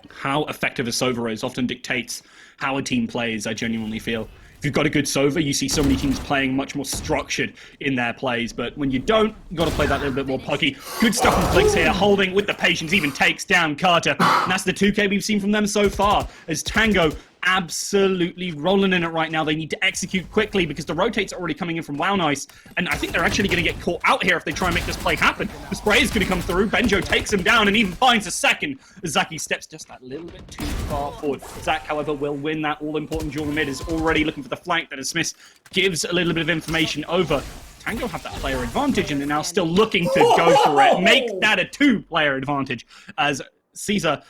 How effective a Sova is often dictates how a team plays, I genuinely feel. If you've got a good Sova, you see so many teams playing much more structured in their plays, but when you don't, you've got to play that little bit more puggy. Good stuff from Flix here, holding with the patience, even takes down Carter. And that's the 2K we've seen from them so far, as Tango absolutely rolling in it right now. They need to execute quickly because the rotates are already coming in from WoW Nice, and I think they're actually going to get caught out here if they try and make this play happen. The spray is going to come through. Benjo takes him down and even finds a second. Zaki steps just that little bit too far forward. Zach, however, will win that all-important duel mid, is already looking for the flank that Smith gives a little bit of information over. Tango have that player advantage, and they're now still looking to go for it. Make that a 2-player advantage, as Caesar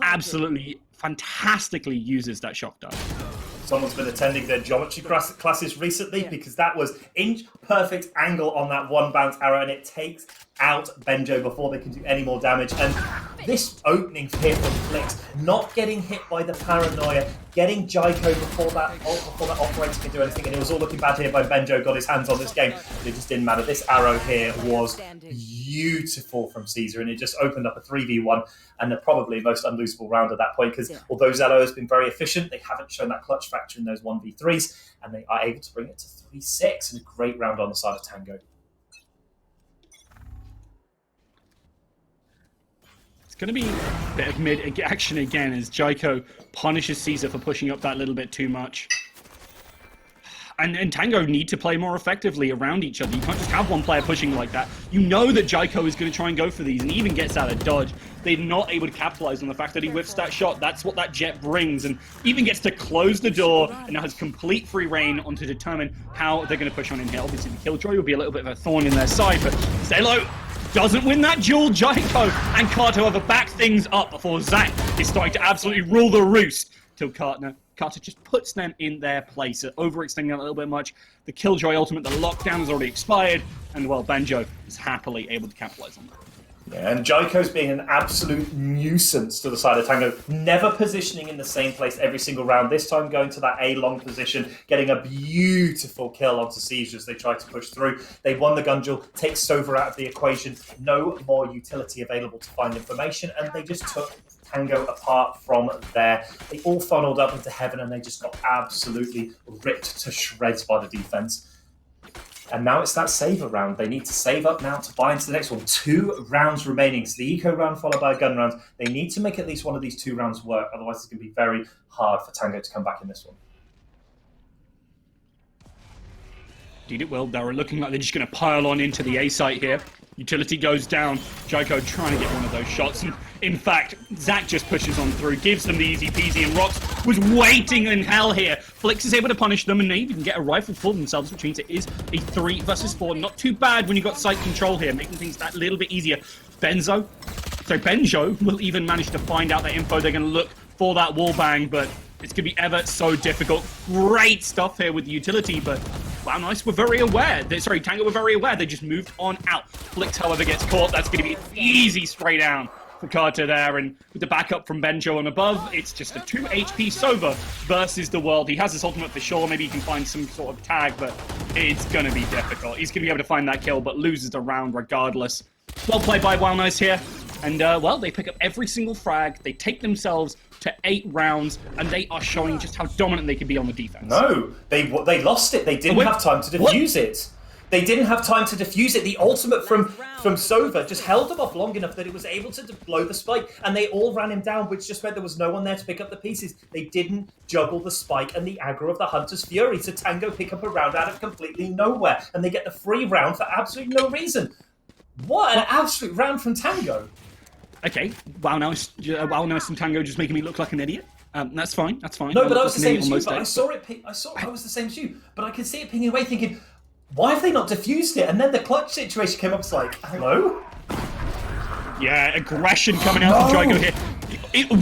absolutely fantastically uses that shock dart. Someone's been attending their geometry classes recently, because that was inch perfect angle on that 1 bounce arrow, and it takes out Benjo before they can do any more damage. And this opening here from Flix, not getting hit by the paranoia, getting Jaiko before that operator can do anything, and it was all looking bad here by Benjo, got his hands on this game, but it just didn't matter. This arrow here was beautiful from Caesar, and it just opened up a 3v1, and probably most unlosable round at that point, because although Zello has been very efficient, they haven't shown that clutch factor in those 1v3s, and they are able to bring it to 3-6, and a great round on the side of Tango. Going to be a bit of mid action again as Jaiko punishes Caesar for pushing up that little bit too much. And Tango need to play more effectively around each other. You can't just have one player pushing like that. You know that Jaiko is going to try and go for these, and even gets out of dodge. They're not able to capitalize on the fact that he whiffs that shot. That's what that jet brings, and even gets to close the door, and now has complete free reign on to determine how they're going to push on in here. Obviously, the Killjoy will be a little bit of a thorn in their side, but Zelo doesn't win that duel. Jaiko and Carter, however, back things up before Zach is starting to absolutely rule the roost till Carter just puts them in their place, overextending a little bit much. The Killjoy ultimate, the lockdown has already expired, and well, Benjo is happily able to capitalize on that. Yeah, and Jaiko's being an absolute nuisance to the side of Tango, never positioning in the same place every single round. This time going to that A-long position, getting a beautiful kill onto Caesar as they try to push through. They won the gun duel, take Sova out of the equation, no more utility available to find information, and they just took Tango apart from there. They all funneled up into heaven, and they just got absolutely ripped to shreds by the defense. And now it's that saver round. They need to save up now to buy into the next one. 2 rounds remaining. So the eco round followed by a gun round. They need to make at least one of these 2 rounds work. Otherwise, it's going to be very hard for Tango to come back in this one. Indeed it will. They're looking like they're just going to pile on into the A site here. Utility goes down. Jaiko trying to get one of those shots. And in fact, Zach just pushes on through, gives them the easy peasy, and Rox was waiting in hell here. Flix is able to punish them, and they even get a rifle for themselves, which means it is a 3 versus 4. Not too bad when you've got site control here, making things that little bit easier. Benzo So Benjo will even manage to find out that info. They're going to look for that wallbang, but it's going to be ever so difficult. Great stuff here with the utility, but wow, nice. We're very aware. Tango were very aware. They just moved on out. Flix, however, gets caught. That's going to be an easy spray down for Carter there, and with the backup from Benjo on above, it's just a 2 HP Sova versus the world. He has his ultimate for sure. Maybe he can find some sort of tag, but it's going to be difficult. He's going to be able to find that kill, but loses the round regardless. Well played by Wow Nice here. And, well, they pick up every single frag. They take themselves to 8 rounds, and they are showing just how dominant they can be on the defense. No, they lost it. They didn't have time to defuse it. They didn't have time to defuse it. The ultimate from Sova just held them off long enough that it was able to blow the spike, and they all ran him down, which just meant there was no one there to pick up the pieces. They didn't juggle the spike and the aggro of the Hunter's Fury, so Tango pick up a round out of completely nowhere, and they get the free round for absolutely no reason. What an absolute round from Tango. Okay, Wow Nice and Tango just making me look like an idiot. That's fine. No, but I was the same as you. But I was the same as you. But I could see it pinging away, thinking, why have they not diffused it? And then the clutch situation came up. It's like, hello? Yeah, aggression coming out from Drago here.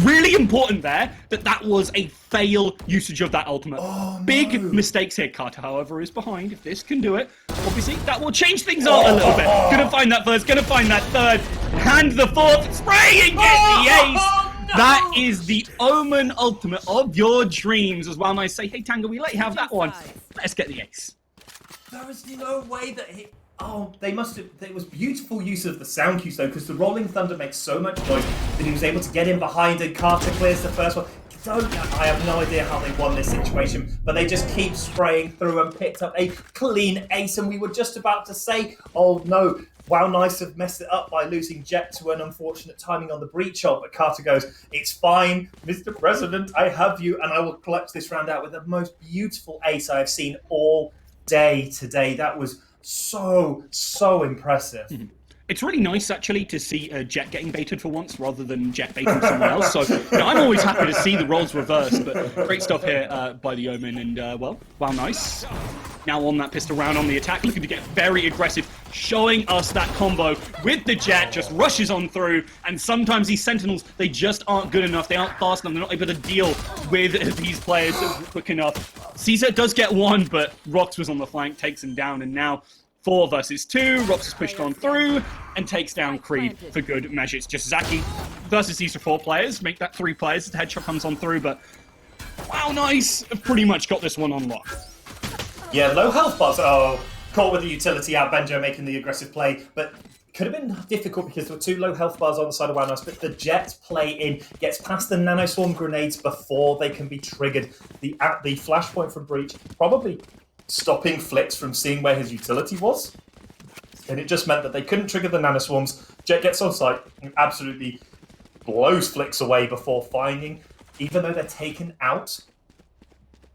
Really important there that was a fail usage of that ultimate. Oh, no. Big mistakes here. Carter, however, is behind. If this can do it, obviously that will change things up a little bit. Gonna find that first, gonna find that third, hand the fourth, spray and get the ace. No. That is the Omen ultimate of your dreams. As well, I say, hey Tango, we let you have that one. Let's get the ace. There was no way that he... Oh, they must have... It was beautiful use of the sound cues, though, because the Rolling Thunder makes so much noise that he was able to get in behind and Carter clears the first one. I have no idea how they won this situation, but they just keep spraying through and picked up a clean ace, and we were just about to say, oh no, Wow Nice have messed it up by losing Jet to an unfortunate timing on the breach ult, but Carter goes, it's fine, Mr. President, I have you, and I will clutch this round out with the most beautiful ace I have seen all day today. That was so impressive. Mm-hmm. It's really nice, actually, to see Jet getting baited for once rather than Jet baiting someone else. So I'm always happy to see the roles reversed. But great stuff here by the Omen. And, well, Wow Nice. Now on that pistol round on the attack, looking to get very aggressive, showing us that combo with the Jet, just rushes on through. And sometimes these Sentinels, they just aren't good enough. They aren't fast enough. They're not able to deal with these players quick enough. Caesar does get one, but Rox was on the flank, takes him down. And now 4 versus 2, Rox is pushed on through and takes down Creed for good measure. It's just Zaki versus these 4 players, make that 3 players as the headshot comes on through, but Wow Nice have pretty much got this one on lock. Yeah, low health bars. Oh, caught with the utility out, Benjo making the aggressive play, but could have been difficult because there were 2 low health bars on the side of Wow Nice, but the Jet play in, gets past the nanoswarm grenades before they can be triggered. The flashpoint from Breach probably stopping Flix from seeing where his utility was. And it just meant that they couldn't trigger the nanoswarms. Jet gets on site and absolutely blows Flix away before finding, even though they're taken out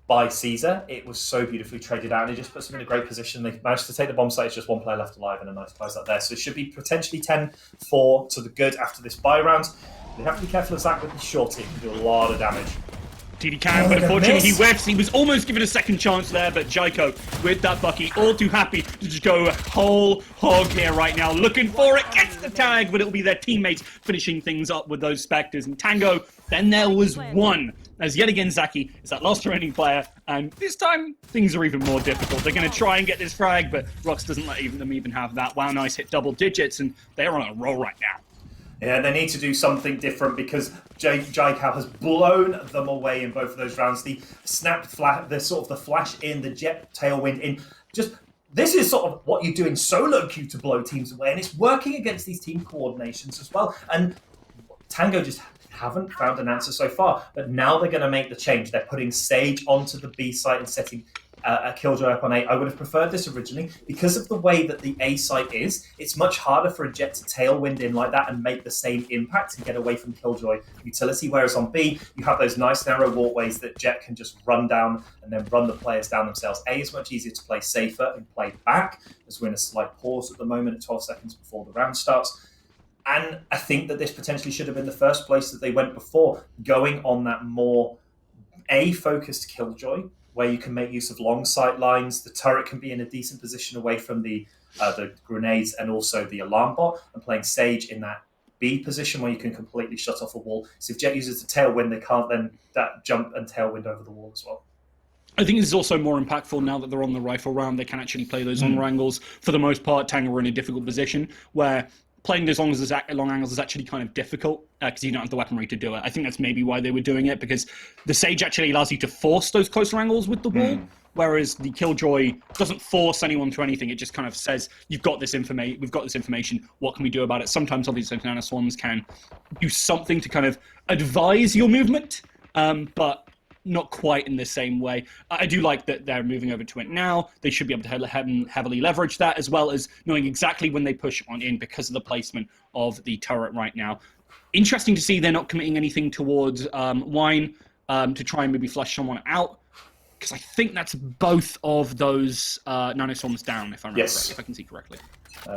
by Caesar, it was so beautifully traded out, and it just puts them in a great position. They managed to take the bomb site. It's just 1 player left alive and a nice close up there. So it should be potentially 10-4 to the good after this buy round. They have to be careful of Zach with his shorty. He can do a lot of damage. TD can, but unfortunately he whiffs. He was almost given a second chance there, but Jaiko with that Bucky, all too happy to just go whole hog here right now. Looking for it, gets the tag, but it'll be their teammates finishing things up with those Spectres. And Tango, then there was one. As yet again, Zaki is that last remaining player, and this time things are even more difficult. They're going to try and get this frag, but Rox doesn't let them even have that. Wow Nice hit double digits, and they're on a roll right now. Yeah, they need to do something different because Jaikau has blown them away in both of those rounds. The snap flash, the flash in, the Jet tailwind in. Just this is sort of what you do in solo queue to blow teams away, and it's working against these team coordinations as well. And Tango just haven't found an answer so far, but now they're going to make the change. They're putting Sage onto the B site and setting a Killjoy up on A. I would have preferred this originally because of the way that the A site is. It's much harder for a Jet to tailwind in like that and make the same impact and get away from Killjoy utility. Whereas on B, you have those nice narrow walkways that Jet can just run down and then run the players down themselves. A is much easier to play safer and play back, as we're in a slight pause at the moment at 12 seconds before the round starts. And I think that this potentially should have been the first place that they went before, going on that more A-focused Killjoy, where you can make use of long sight lines. The turret can be in a decent position away from the grenades and also the alarm bot, and playing Sage in that B position where you can completely shut off a wall. So if Jet uses the tailwind, they can't then that jump and tailwind over the wall as well. I think this is also more impactful now that they're on the rifle round. They can actually play those on angles. For the most part, Tango are in a difficult position where playing those long angles is actually kind of difficult because you don't have the weaponry to do it. I think that's maybe why they were doing it, because the Sage actually allows you to force those closer angles with the wall, whereas the Killjoy doesn't force anyone to anything. It just kind of says, we've got this information, what can we do about it? Sometimes obviously nanoswarms can do something to kind of advise your movement, but not quite in the same way. I do like that they're moving over to it now. They should be able to heavily leverage that, as well as knowing exactly when they push on in because of the placement of the turret right now. Interesting to see they're not committing anything towards Wine to try and maybe flush someone out, because I think that's both of those nanoswarms down, if I remember correctly, if I can see correctly.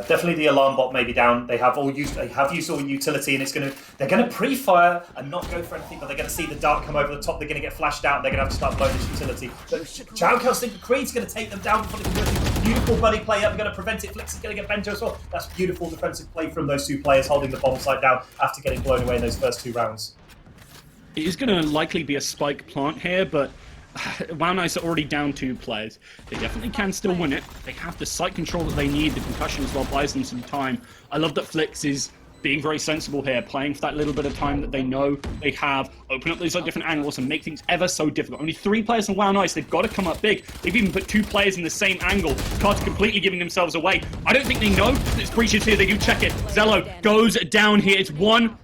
Definitely the alarm bot may be down. They have used all utility, and they're gonna pre-fire and not go for anything, but they're gonna see the dart come over the top. They're gonna get flashed out, and they're gonna have to start blowing this utility. But Chowkel's thinking Creed's gonna take them down before they can do it. Beautiful buddy play up. They're gonna prevent it. Flix is gonna get Benjo as well. That's beautiful defensive play from those two players holding the bomb site down after getting blown away in those first 2 rounds. It is gonna likely be a spike plant here, but WoW Nice are already down 2 players. They definitely can still win it. They have the site control that they need. The concussion as well buys them some time. I love that Flix is being very sensible here, playing for that little bit of time that they know they have, open up these different angles and make things ever so difficult. Only 3 players on WoW Nice. They've got to come up big. They've even put 2 players in the same angle. Cards completely giving themselves away. I don't think they know that it's breaches here. They do check it. Zello goes down here. It's 1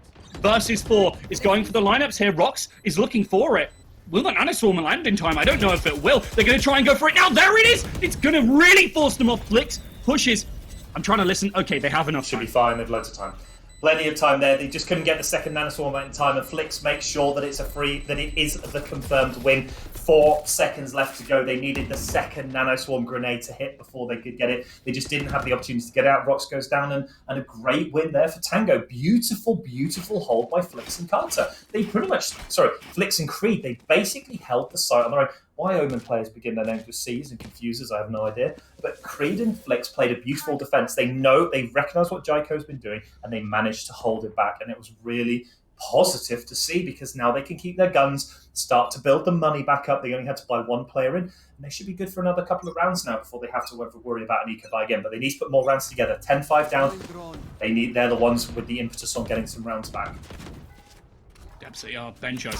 versus 4. Is going for the lineups here. Rox is looking for it. Will the nanoswarm land in time? I don't know if it will. They're going to try and go for it now. There it is. It's going to really force them off. Flix pushes. I'm trying to listen. Okay, they have enough time. Should be fine. They've loads of time. Plenty of time there. They just couldn't get the second nanoswarm out in time, and Flix makes sure that it is the confirmed win. 4 seconds left to go. They needed the second nanoswarm grenade to hit before they could get it. They just didn't have the opportunity to get out. Rox goes down, and a great win there for Tango. Beautiful, beautiful hold by Flix and Carter. Flix and Creed, they basically held the site on their own. Why Omen players begin their names with C's and confusers, I have no idea. But Creed and Flix played a beautiful defense. They recognise what Jaiko's been doing, and they managed to hold it back. And it was really positive to see, because now they can keep their guns, start to build the money back up. They only had to buy 1 player in, and they should be good for another couple of rounds now before they have to worry about an eco buy again. But they need to put more rounds together. 10-5 down. They're the ones with the impetus on getting some rounds back. Absolutely are. Benjo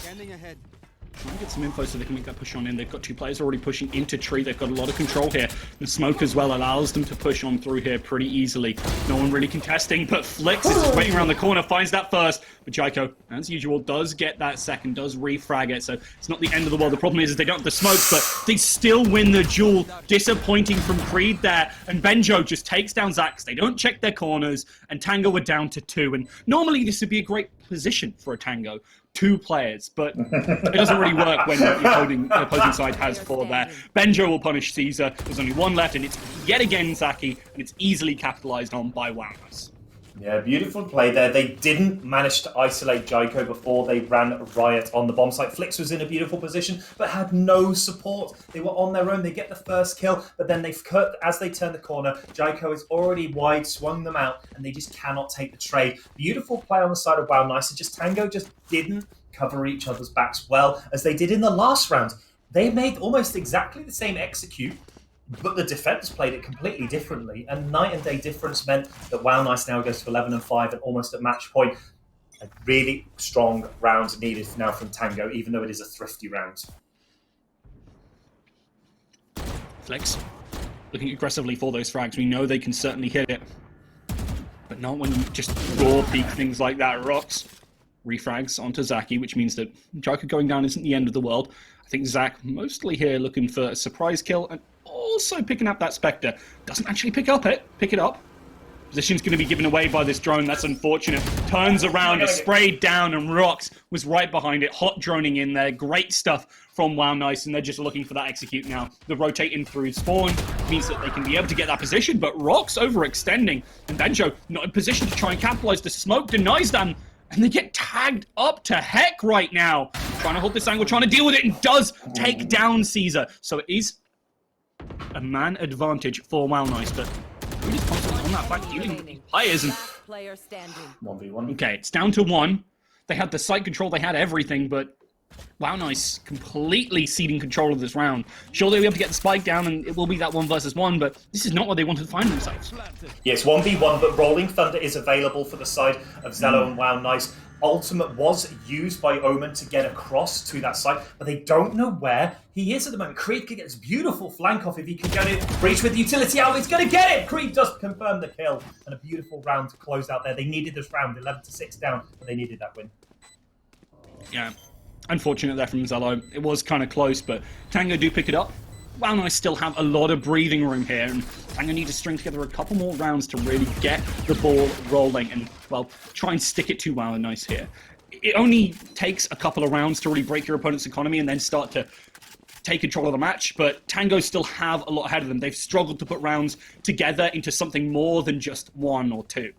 trying to get some info so they can make that push on in. They've got 2 players already pushing into tree. They've got a lot of control here. The smoke as well allows them to push on through here pretty easily. No one really contesting, but Flix is just waiting around the corner, finds that first. But Jaiko, as usual, does get that second, does refrag it, so it's not the end of the world. The problem is they don't have the smokes, but they still win the duel. Disappointing from Creed there, and Benjo just takes down Zax. They don't check their corners, and Tango are down to 2. And normally this would be a great position for a Tango. 2 players, but it doesn't really work when the opposing side has 4 there. Benjo will punish Caesar. There's only 1 left, and it's yet again Zaki, and it's easily capitalized on by WoW Nice. Yeah, beautiful play there. They didn't manage to isolate Jaiko before they ran riot on the bomb site. Flix was in a beautiful position, but had no support. They were on their own. They get the first kill, but then as they turn the corner, Jaiko is already wide, swung them out, and they just cannot take the trade. Beautiful play on the side of WoW Nice. Tango just didn't cover each other's backs well as they did in the last round. They made almost exactly the same execute, but the defense played it completely differently, and night and day difference meant that WoW Nice now goes to 11-5 and almost at match point. A really strong round needed now from Tango, even though it is a thrifty round. Flix looking aggressively for those frags. We know they can certainly hit it, but not when you just raw peek things like that. Rox refrags onto Zaki, which means that Jaiko going down isn't the end of the world. I think Zach mostly here looking for a surprise kill, and also picking up that Spectre. Doesn't actually pick it up. Position's going to be given away by this drone. That's unfortunate. Turns around, is sprayed down, and Rox was right behind it. Hot droning in there. Great stuff from WoW Nice, and they're just looking for that execute now. The rotating through spawn means that they can be able to get that position, but Rox overextending, and Benjo not in position to try and capitalize. The smoke denies them, and they get tagged up to heck right now. Trying to hold this angle, trying to deal with it, and does take down Caesar. So it is a man advantage for WoW Nice, but really concentrating on that fact, dealing with the players, and player standing. 1v1. Okay, it's down to 1. They had the site control, they had everything, but Wow Nice completely ceding control of this round. Sure, they'll be able to get the spike down, and it will be that 1 versus 1, but this is not what they wanted to find themselves. Yes, 1v1, but Rolling Thunder is available for the side of Zello and Wow Nice. Ultimate was used by Omen to get across to that side, but they don't know where he is at the moment. Creed can get this beautiful flank off if he can get it. Breach with the utility out, he's going to get it! Creed does confirm the kill, and a beautiful round to close out there. They needed this round, 11-6 down, but they needed that win. Yeah, unfortunate there from Zello. It was kind of close, but Tango do pick it up. Wow Nice still have a lot of breathing room here, and Tango need to string together a couple more rounds to really get the ball rolling and, well, try and stick it to Wow Nice here. It only takes a couple of rounds to really break your opponent's economy and then start to take control of the match, but Tango still have a lot ahead of them. They've struggled to put rounds together into something more than just 1 or 2.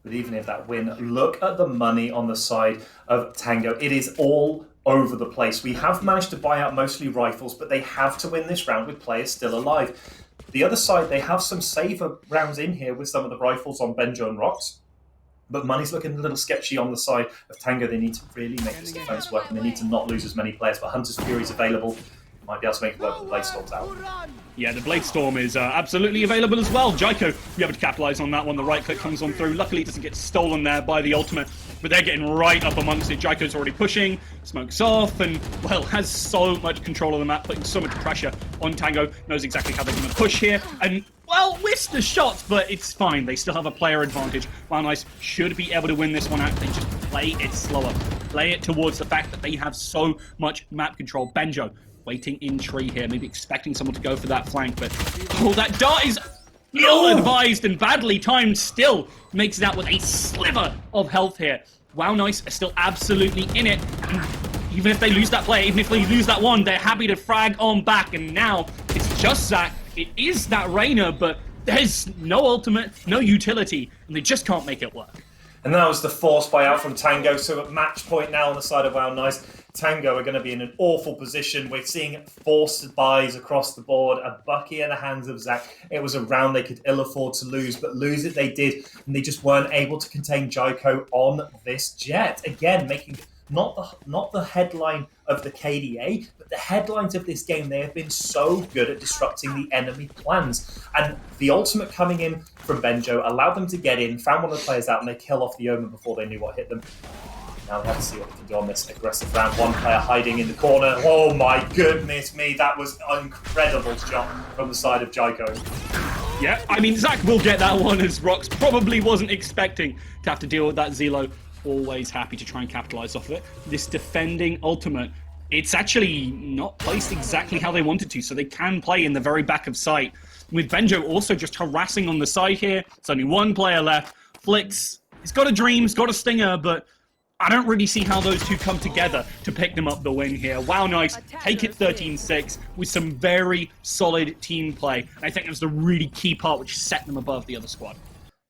But even if that win, look at the money on the side of Tango. It is all over the place. We have managed to buy out mostly rifles, but they have to win this round with players still alive. The other side, they have some safer rounds in here with some of the rifles on Benjo and Rocks. But money's looking a little sketchy on the side of Tango. They need to really make this defense work, and they need to not lose as many players. But Hunter's Fury is available. Might be able to make it work with the Blade Storms out. Yeah, the Blade Storm is absolutely available as well. Jaiko be able to capitalize on that one. The right click comes on through. Luckily, it doesn't get stolen there by the ultimate, but they're getting right up amongst it. Jaiko's already pushing, smokes off, and, well, has so much control of the map, putting so much pressure on Tango. Knows exactly how they're going to push here, and, well, missed the shot, but it's fine. They still have a player advantage. Wow Nice should be able to win this one out. They just play it slower. Play it towards the fact that they have so much map control. Benjo waiting in tree here, maybe expecting someone to go for that flank, but oh, that dart is ill-advised and badly timed. Still makes it out with a sliver of health here. Wow Nice are still absolutely in it, and even if they lose that play, even if they lose that one, they're happy to frag on back, and now it's just Zach. It is that Reyna, but there's no ultimate, no utility, and they just can't make it work. And that was the forced buyout from Tango. So at match point now on the side of Wow Nice, Tango are going to be in an awful position. We're seeing forced buys across the board, a bucky in the hands of Zach. It was a round they could ill afford to lose, but lose it they did, and they just weren't able to contain Jaiko on this jet. Again, making not the headline of the KDA, but the headlines of this game. They have been so good at disrupting the enemy plans. And the ultimate coming in from Benjo allowed them to get in, found one of the players out, and they kill off the Omen before they knew what hit them. Now we have to see what they can do on this aggressive round. One player hiding in the corner. Oh my goodness me, that was an incredible shot from the side of Jaiko. Yeah, I mean, Zach will get that one, as Rox probably wasn't expecting to have to deal with that Zelo. Always happy to try and capitalize off of it. This defending ultimate, it's actually not placed exactly how they wanted to, so they can play in the very back of sight. With Benjo also just harassing on the side here. It's only one player left. Flicks, he's got a dream, he's got a stinger, but I don't really see how those two come together to pick them up the win here. Wow Nice take it 13-6 with some very solid team play. And I think that was the really key part which set them above the other squad.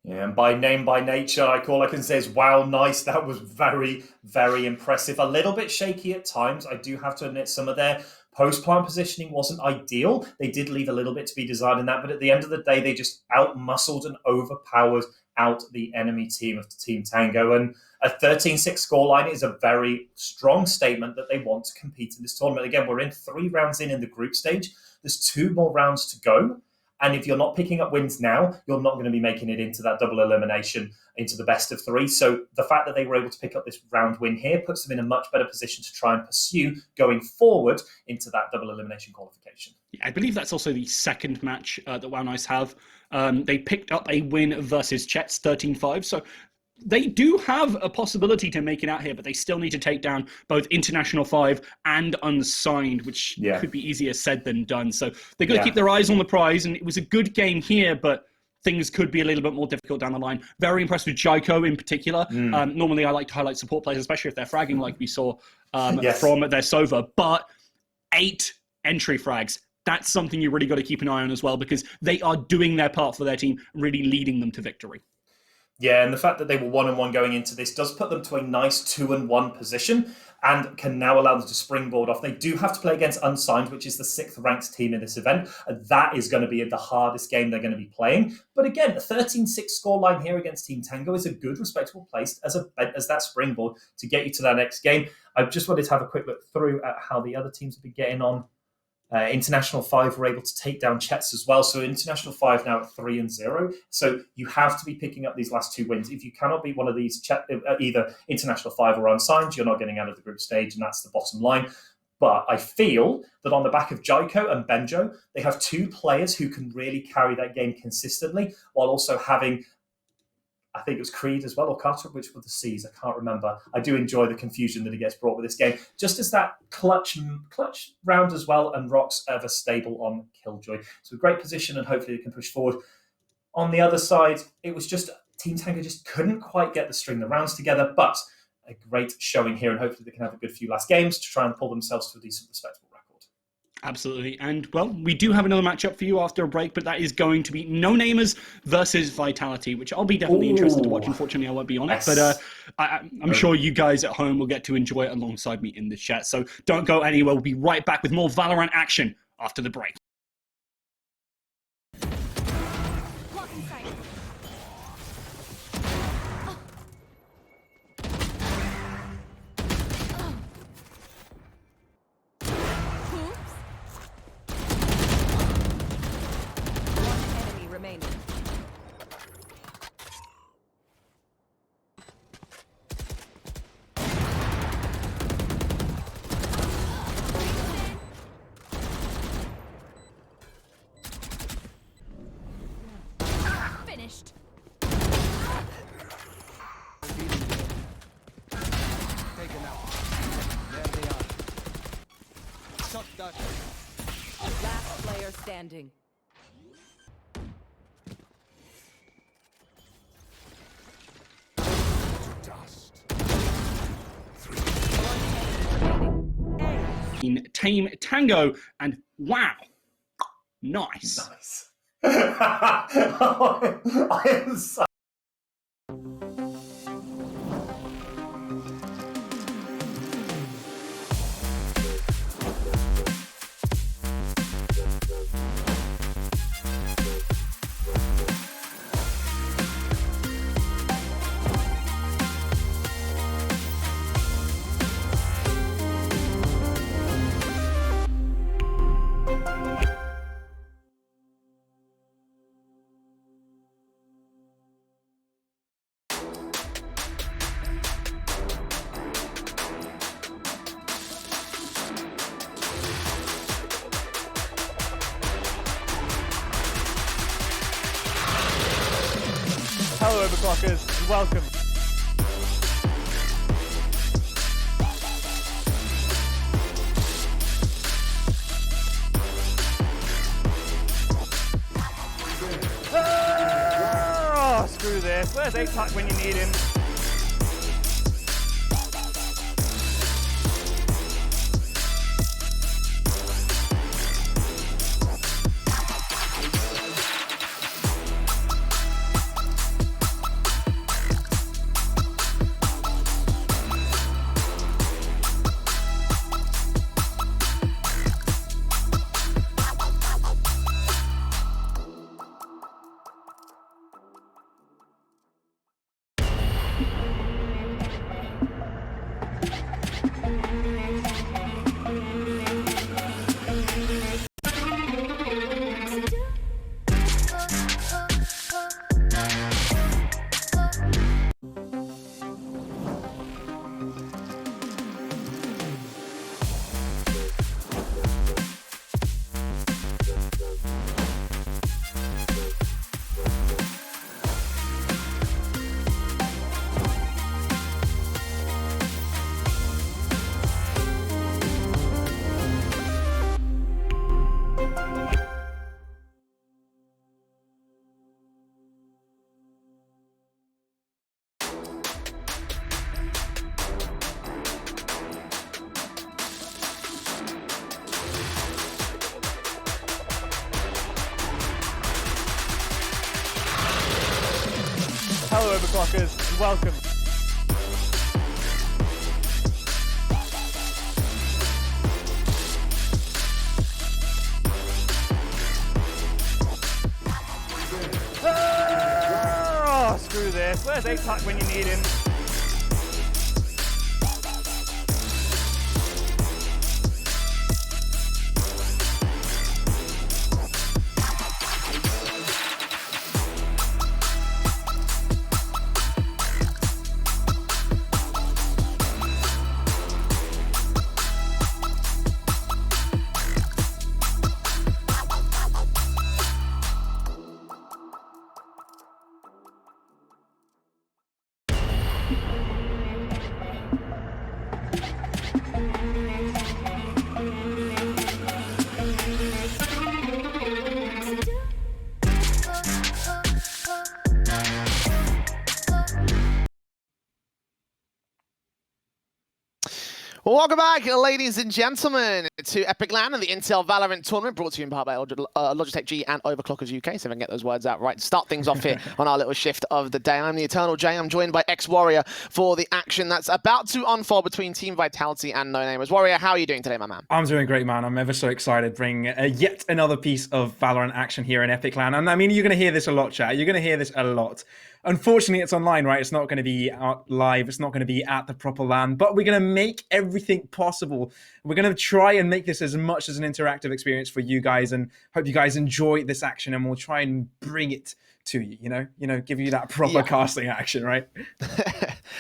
Yeah, and by name, by nature, all I can say is, wow, nice. That was very, very impressive. A little bit shaky at times. I do have to admit some of their post-plant positioning wasn't ideal. They did leave a little bit to be desired in that, but at the end of the day, they just out-muscled and overpowered out the enemy team of Team Tango. And a 13-6 scoreline is a very strong statement that they want to compete in this tournament. Again, we're in 3 rounds in the group stage. There's 2 more rounds to go. And if you're not picking up wins now, you're not going to be making it into that double elimination, into the best of 3. So the fact that they were able to pick up this round win here puts them in a much better position to try and pursue going forward into that double elimination qualification. Yeah, I believe that's also the second match that Wow Nice have. They picked up a win versus Chet's 13-5. So they do have a possibility to make it out here, but they still need to take down both International 5 and Unsigned, which could be easier said than done. So they've got to keep their eyes on the prize, and it was a good game here, but things could be a little bit more difficult down the line. Very impressed with Jaiko in particular. Normally I like to highlight support players, especially if they're fragging like we saw from their Sova, but 8 entry frags. That's something you really got to keep an eye on as well, because they are doing their part for their team, really leading them to victory. Yeah, and the fact that they were 1-1 going into this does put them to a nice 2-1 position and can now allow them to springboard off. They do have to play against Unsigned, which is the 6th ranked team in this event. And that is going to be the hardest game they're going to be playing. But again, a 13-6 scoreline here against Team Tango is a good, respectable place as that springboard to get you to that next game. I just wanted to have a quick look through at how the other teams have been getting on. International 5 were able to take down Chets as well. So International 5 now at 3-0. So you have to be picking up these last 2 wins. If you cannot beat one of these, either International 5 or Unsigned, you're not getting out of the group stage, and that's the bottom line. But I feel that on the back of Jaiko and Benjo, they have 2 players who can really carry that game consistently, while also having, I think it was Creed as well, or Carter, which were the C's, I can't remember. I do enjoy the confusion that it gets brought with this game. Just as that clutch round as well, and Rock's ever stable on Killjoy. So a great position, and hopefully they can push forward. On the other side, it was just, Team Tango just couldn't quite get the string the rounds together, but a great showing here, and hopefully they can have a good few last games to try and pull themselves to a decent, respectable record. Absolutely. And, well, we do have another matchup for you after a break, but that is going to be No Namers versus Vitality, which I'll be definitely interested to watch. Unfortunately, I won't be on it, but I'm sure you guys at home will get to enjoy it alongside me in the chat. So don't go anywhere. We'll be right back with more Valorant action after the break. Last player standing. In Team Tango, and wow, nice. I am so... Hello, Overclockers. Welcome. Oh, screw this. Where's APAC when you need him? Hello, Overclockers, and welcome. Oh, screw this. Where's ATAC when you need him? Welcome back, ladies and gentlemen, to Epic.LAN and the Intel Valorant tournament, brought to you in part by Logitech G and Overclockers UK, so if I can get those words out right. Start things off here on our little shift of the day. I'm the Eternal J. I'm joined by X-Warrior for the action that's about to unfold between Team Vitality and No Namers. Warrior, how are you doing today, my man? I'm doing great, man. I'm ever so excited bringing yet another piece of Valorant action here in Epic.LAN. And I mean, you're going to hear this a lot, chat. You're going to hear this a lot. Unfortunately, it's online, right? It's not going to be out live. It's not going to be at the proper LAN, but we're going to make everything possible. We're going to try and make this as much as an interactive experience for you guys, and hope you guys enjoy this action, and we'll try and bring it to you, give you that proper casting action, right?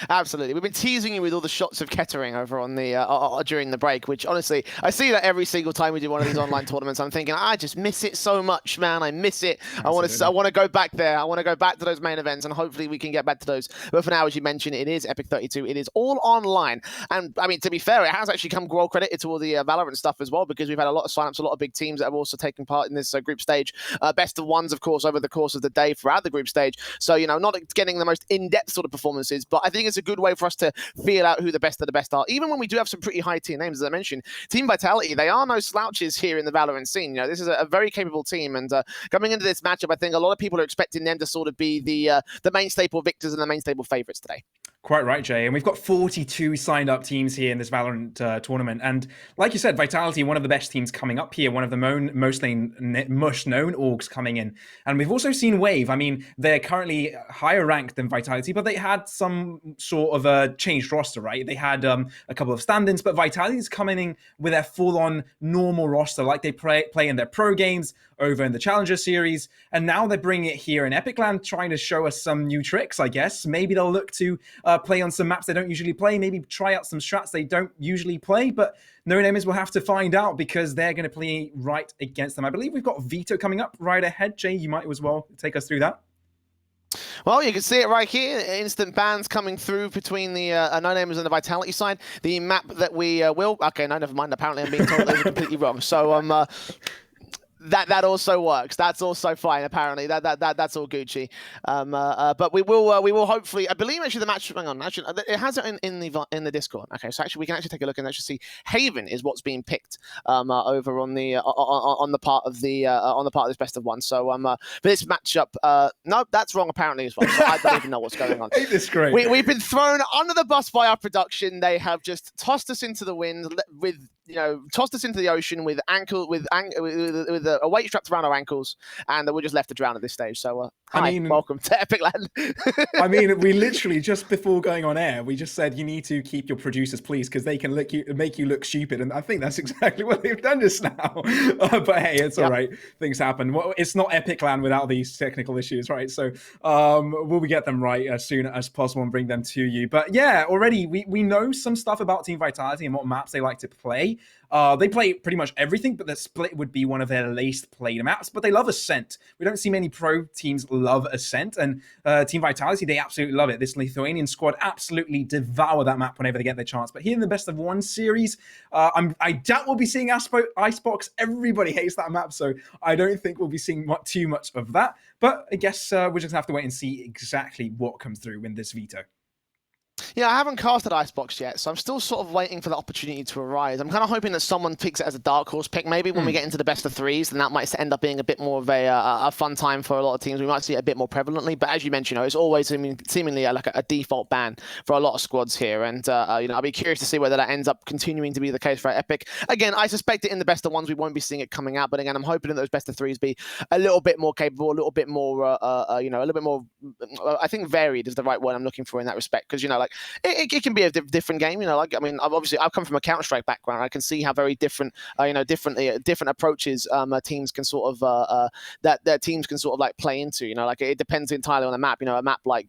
Absolutely. We've been teasing you with all the shots of Kettering over on the during the break, which honestly, I see that every single time we do one of these online tournaments. I'm thinking, I just miss it so much, man. I miss it. Absolutely. I want to go back there. I want to go back to those main events, and hopefully we can get back to those. But for now, as you mentioned, it is Epic32. It is all online. And I mean, to be fair, it has actually come well credited to all the Valorant stuff as well, because we've had a lot of signups, a lot of big teams that have also taken part in this group stage. Best of ones, of course, over the course of the day throughout the group stage. So, not getting the most in-depth sort of performances, but I think it's a good way for us to feel out who the best of the best are. Even when we do have some pretty high tier names, as I mentioned, Team Vitality, they are no slouches here in the Valorant scene. This is a very capable team, and coming into this matchup, I think a lot of people are expecting them to sort of be the main staple victors and the main staple favorites today. Quite right, Jay. And we've got 42 signed up teams here in this Valorant tournament. And like you said, Vitality, one of the best teams coming up here, one of the most known orgs coming in. And we've also seen Wave. I mean, they're currently higher ranked than Vitality, but they had some sort of a changed roster, right? They had a couple of stand-ins, but Vitality's coming in with their full-on normal roster, like they play in their pro games over in the Challenger Series. And now they're bringing it here in Epic.LAN, trying to show us some new tricks, I guess. Maybe they'll look to play on some maps they don't usually play, maybe try out some strats they don't usually play, but No Namers will have to find out, because they're going to play right against them. I believe we've got Veto coming up right ahead. Jay, you might as well take us through that. Well, you can see it right here. Instant bans coming through between the No Namers and the Vitality side. The map that we will... Okay, no, never mind. Apparently I'm being told those are completely wrong. So, that also works. That's also fine. Apparently, that's all Gucci. But we will hopefully. I believe actually the match. Hang on, actually it has it in the Discord. Okay, so actually we can actually take a look and actually see Haven is what's being picked over on the part of this best of one. So for this matchup, no, that's wrong apparently as well. So I don't even know what's going on. Ain't this great? We've been thrown under the bus by our production. They have just tossed us into the wind with. Tossed us into the ocean with a weight strapped around our ankles, and we're just left to drown at this stage. So, welcome to Epic.LAN. I mean, we literally, just before going on air, we just said, you need to keep your producers pleased, because they can make you look stupid, and I think that's exactly what they've done just now. But hey, it's all right. Things happen. Well, it's not Epic.LAN without these technical issues, right? So we'll get them right as soon as possible and bring them to you. But yeah, already we know some stuff about Team Vitality and what maps they like to play. They play pretty much everything, but the Split would be one of their least played maps, but they love Ascent. We don't see many pro teams love Ascent, and Team Vitality, they absolutely love it. This Lithuanian squad absolutely devour that map whenever they get their chance. But here in the best of one series, I doubt we'll be seeing Icebox. Everybody hates that map, so I don't think we'll be seeing too much of that. But I guess we're just going to have to wait and see exactly what comes through in this veto. Yeah, I haven't casted Icebox yet, so I'm still sort of waiting for the opportunity to arise. I'm kind of hoping that someone picks it as a dark horse pick. Maybe when we get into the best of threes, then that might end up being a bit more of a fun time for a lot of teams. We might see it a bit more prevalently, but as you mentioned, it's always seemingly like a default ban for a lot of squads here. And I'll be curious to see whether that ends up continuing to be the case for Epic. Again, I suspect that in the best of ones we won't be seeing it coming out, but again, I'm hoping that those best of threes be a little bit more capable, a little bit more, a little bit more. I think varied is the right word I'm looking for in that respect, because like it can be a different game. I've come from a Counter-Strike background. I can see how very different, different approaches teams can sort of that their teams can sort of like play into. It depends entirely on the map. A map like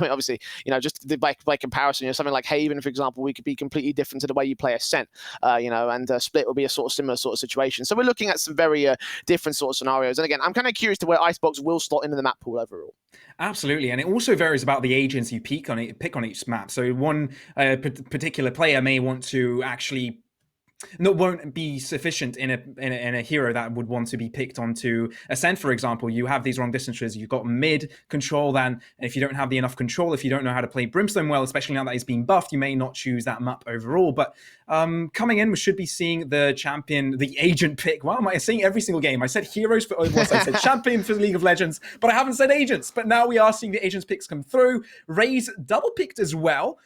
obviously just by comparison, something like Haven, for example, we could be completely different to the way you play Ascent. And Split will be a sort of similar sort of situation. So we're looking at some very different sort of scenarios. And again, I'm kind of curious to where Icebox will slot into the map pool overall. Absolutely, and it also varies about the agents you pick on each map. So one particular player may want to actually won't be sufficient in a hero that would want to be picked onto Ascent, for example. You have these long distances, you've got mid control, then if you don't have the enough control, if you don't know how to play Brimstone well, especially now that he's being buffed, you may not choose that map overall. But coming in, we should be seeing the champion, the agent pick. Why am I saying every single game? I said heroes for Overwatch, I said champion for League of Legends, but I haven't said agents. But now we are seeing the agents picks come through. Raze double picked as well.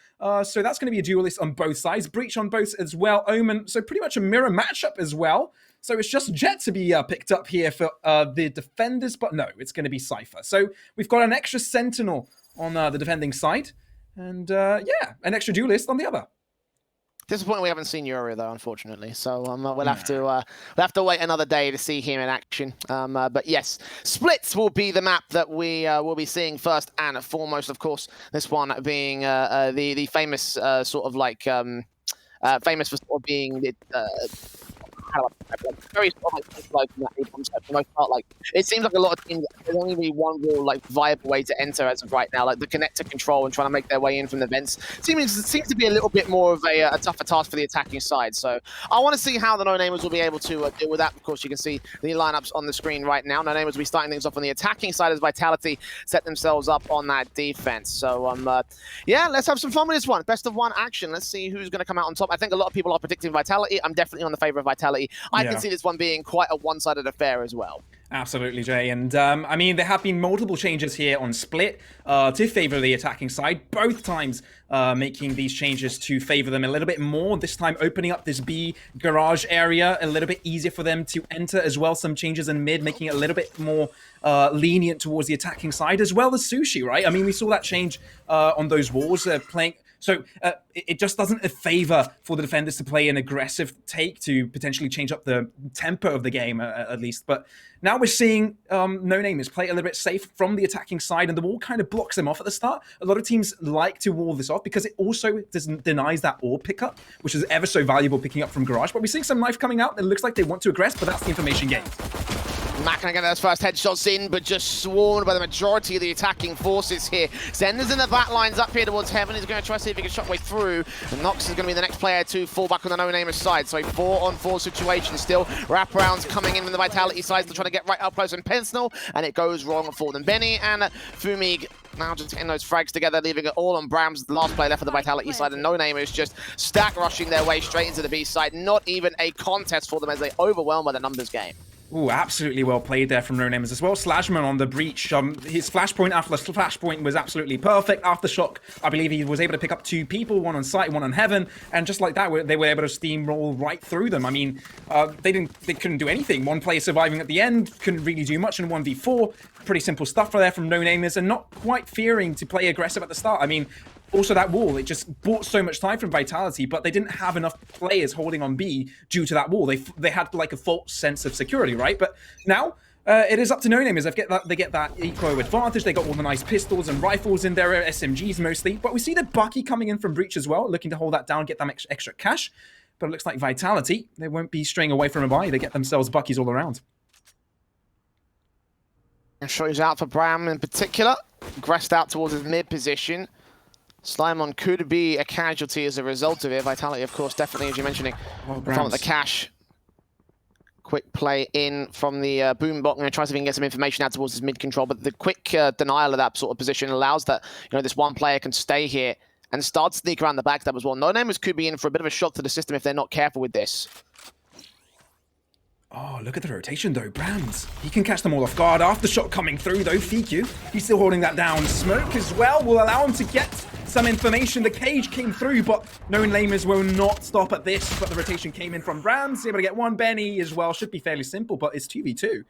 So that's going to be a duelist on both sides. Breach on both as well. Omen, so pretty much a mirror matchup as well. So it's just Jet to be picked up here for the defenders, but no, it's going to be Cypher. So we've got an extra Sentinel on the defending side, and an extra duelist on the other. Disappointing we haven't seen Yuri though, unfortunately. So we'll have to wait another day to see him in action. But yes, Splits will be the map that we will be seeing first and foremost. Of course, this one being the famous sort of like famous for sort of being the. Very sort of like concept for the most part. Like it seems like a lot of teams, there's only really one real like viable way to enter as of right now, like the connector control and trying to make their way in from the vents. Seems to be a little bit more of a tougher task for the attacking side. So I want to see how the No-Namers will be able to deal with that. Of course, you can see the lineups on the screen right now. No-Namers will be starting things off on the attacking side as Vitality set themselves up on that defense. So yeah, let's have some fun with this one. Best of one action. Let's see who's going to come out on top. I think a lot of people are predicting Vitality. I'm definitely on the favor of Vitality. I can see this one being quite a one-sided affair as well. Absolutely, Jay. And I mean, there have been multiple changes here on Split to favor the attacking side, both times making these changes to favor them a little bit more. This time opening up this B garage area a little bit easier for them to enter as well. Some changes in mid, making it a little bit more lenient towards the attacking side, as well as Sushi, right? I mean, we saw that change on those walls playing. So it just doesn't favor for the defenders to play an aggressive take to potentially change up the tempo of the game, at least. But now we're seeing No-Namers play a little bit safe from the attacking side, and the wall kind of blocks them off at the start. A lot of teams like to wall this off because it also denies that orb pickup, which is ever so valuable picking up from Garage. But we're seeing some knife coming out. It looks like they want to aggress, but that's the information gained. Mac gonna get those first headshots in, but just swarmed by the majority of the attacking forces here. Zender's in the back lines up here towards Heaven. He's going to try to see if he can shockwave through. And Nox is going to be the next player to fall back on the No-Namer's side. So a 4-on-4 situation still. Wraparounds coming in from the Vitality side. They're trying to get right up close and personal, and it goes wrong for them. Benny and Fumig now just getting those frags together, leaving it all on Brams, the last player left for the Vitality side, and No-Namers just stack rushing their way straight into the B side. Not even a contest for them as they overwhelm by the numbers game. Ooh, absolutely well played there from No-Namers as well. Slashman on the breach. His flashpoint after the flashpoint was absolutely perfect. Aftershock, I believe he was able to pick up 2 people, one on site, one on Heaven, and just like that, they were able to steamroll right through them. I mean, they couldn't do anything. One player surviving at the end, couldn't really do much in 1v4. Pretty simple stuff there from No-Namers, and not quite fearing to play aggressive at the start. I mean, also that wall, it just bought so much time from Vitality, but they didn't have enough players holding on B due to that wall. They had like a false sense of security, right? But now it is up to No-Namers. They get that eco advantage. They got all the nice pistols and rifles in there, SMGs mostly. But we see the Bucky coming in from Breach as well, looking to hold that down, get them extra cash. But it looks like Vitality, they won't be straying away from a buy. They get themselves Buckies all around. And shows out for Bram in particular. Gressed out towards his mid position. Slimon could be a casualty as a result of it. Vitality, of course, definitely, as you're mentioning, from the cash. Quick play in from the Boombot. Going to try to see if he can get some information out towards his mid control, but the quick denial of that sort of position allows that, this one player can stay here and start to sneak around the backstab as well. No Namers could be in for a bit of a shock to the system if they're not careful with this. Oh, look at the rotation though, Brands. He can catch them all off guard. After shot coming through though, FQ, he's still holding that down. Smoke as well will allow him to get some information. The cage came through, but no Namers will not stop at this. But the rotation came in from Brands, able to get one. Benny as well, should be fairly simple, but it's 2v2.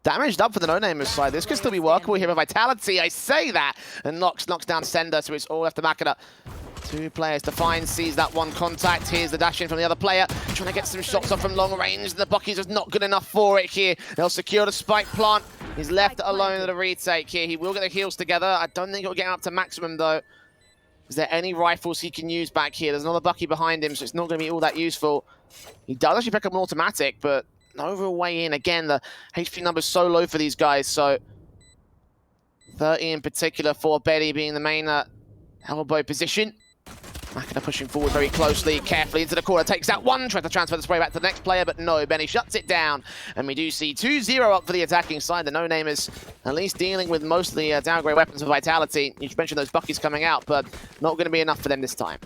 Damaged up for the no-namers side. This could still be workable here with Vitality. I say that, and knocks down Sender, so it's all left to Makina. 2 players to find, sees that one contact. Here's the dash in from the other player, trying to get some shots off from long range. The Bucky's just not good enough for it here. They'll secure the spike plant. He's left alone at a retake here. He will get the heals together. I don't think it'll get up to maximum though. Is there any rifles he can use back here? There's another Bucky behind him, so it's not going to be all that useful. He does actually pick up an automatic, but no real way in. Again, the HP number's so low for these guys, so 30 in particular for Betty being the main elbow position. Makina pushing forward very closely, carefully into the corner, takes out one, tries to transfer the spray back to the next player, but no, Benny shuts it down. And we do see 2-0 up for the attacking side. The no-namers at least dealing with most of the downgrade weapons of Vitality. You mentioned those Buckies coming out, but not going to be enough for them this time.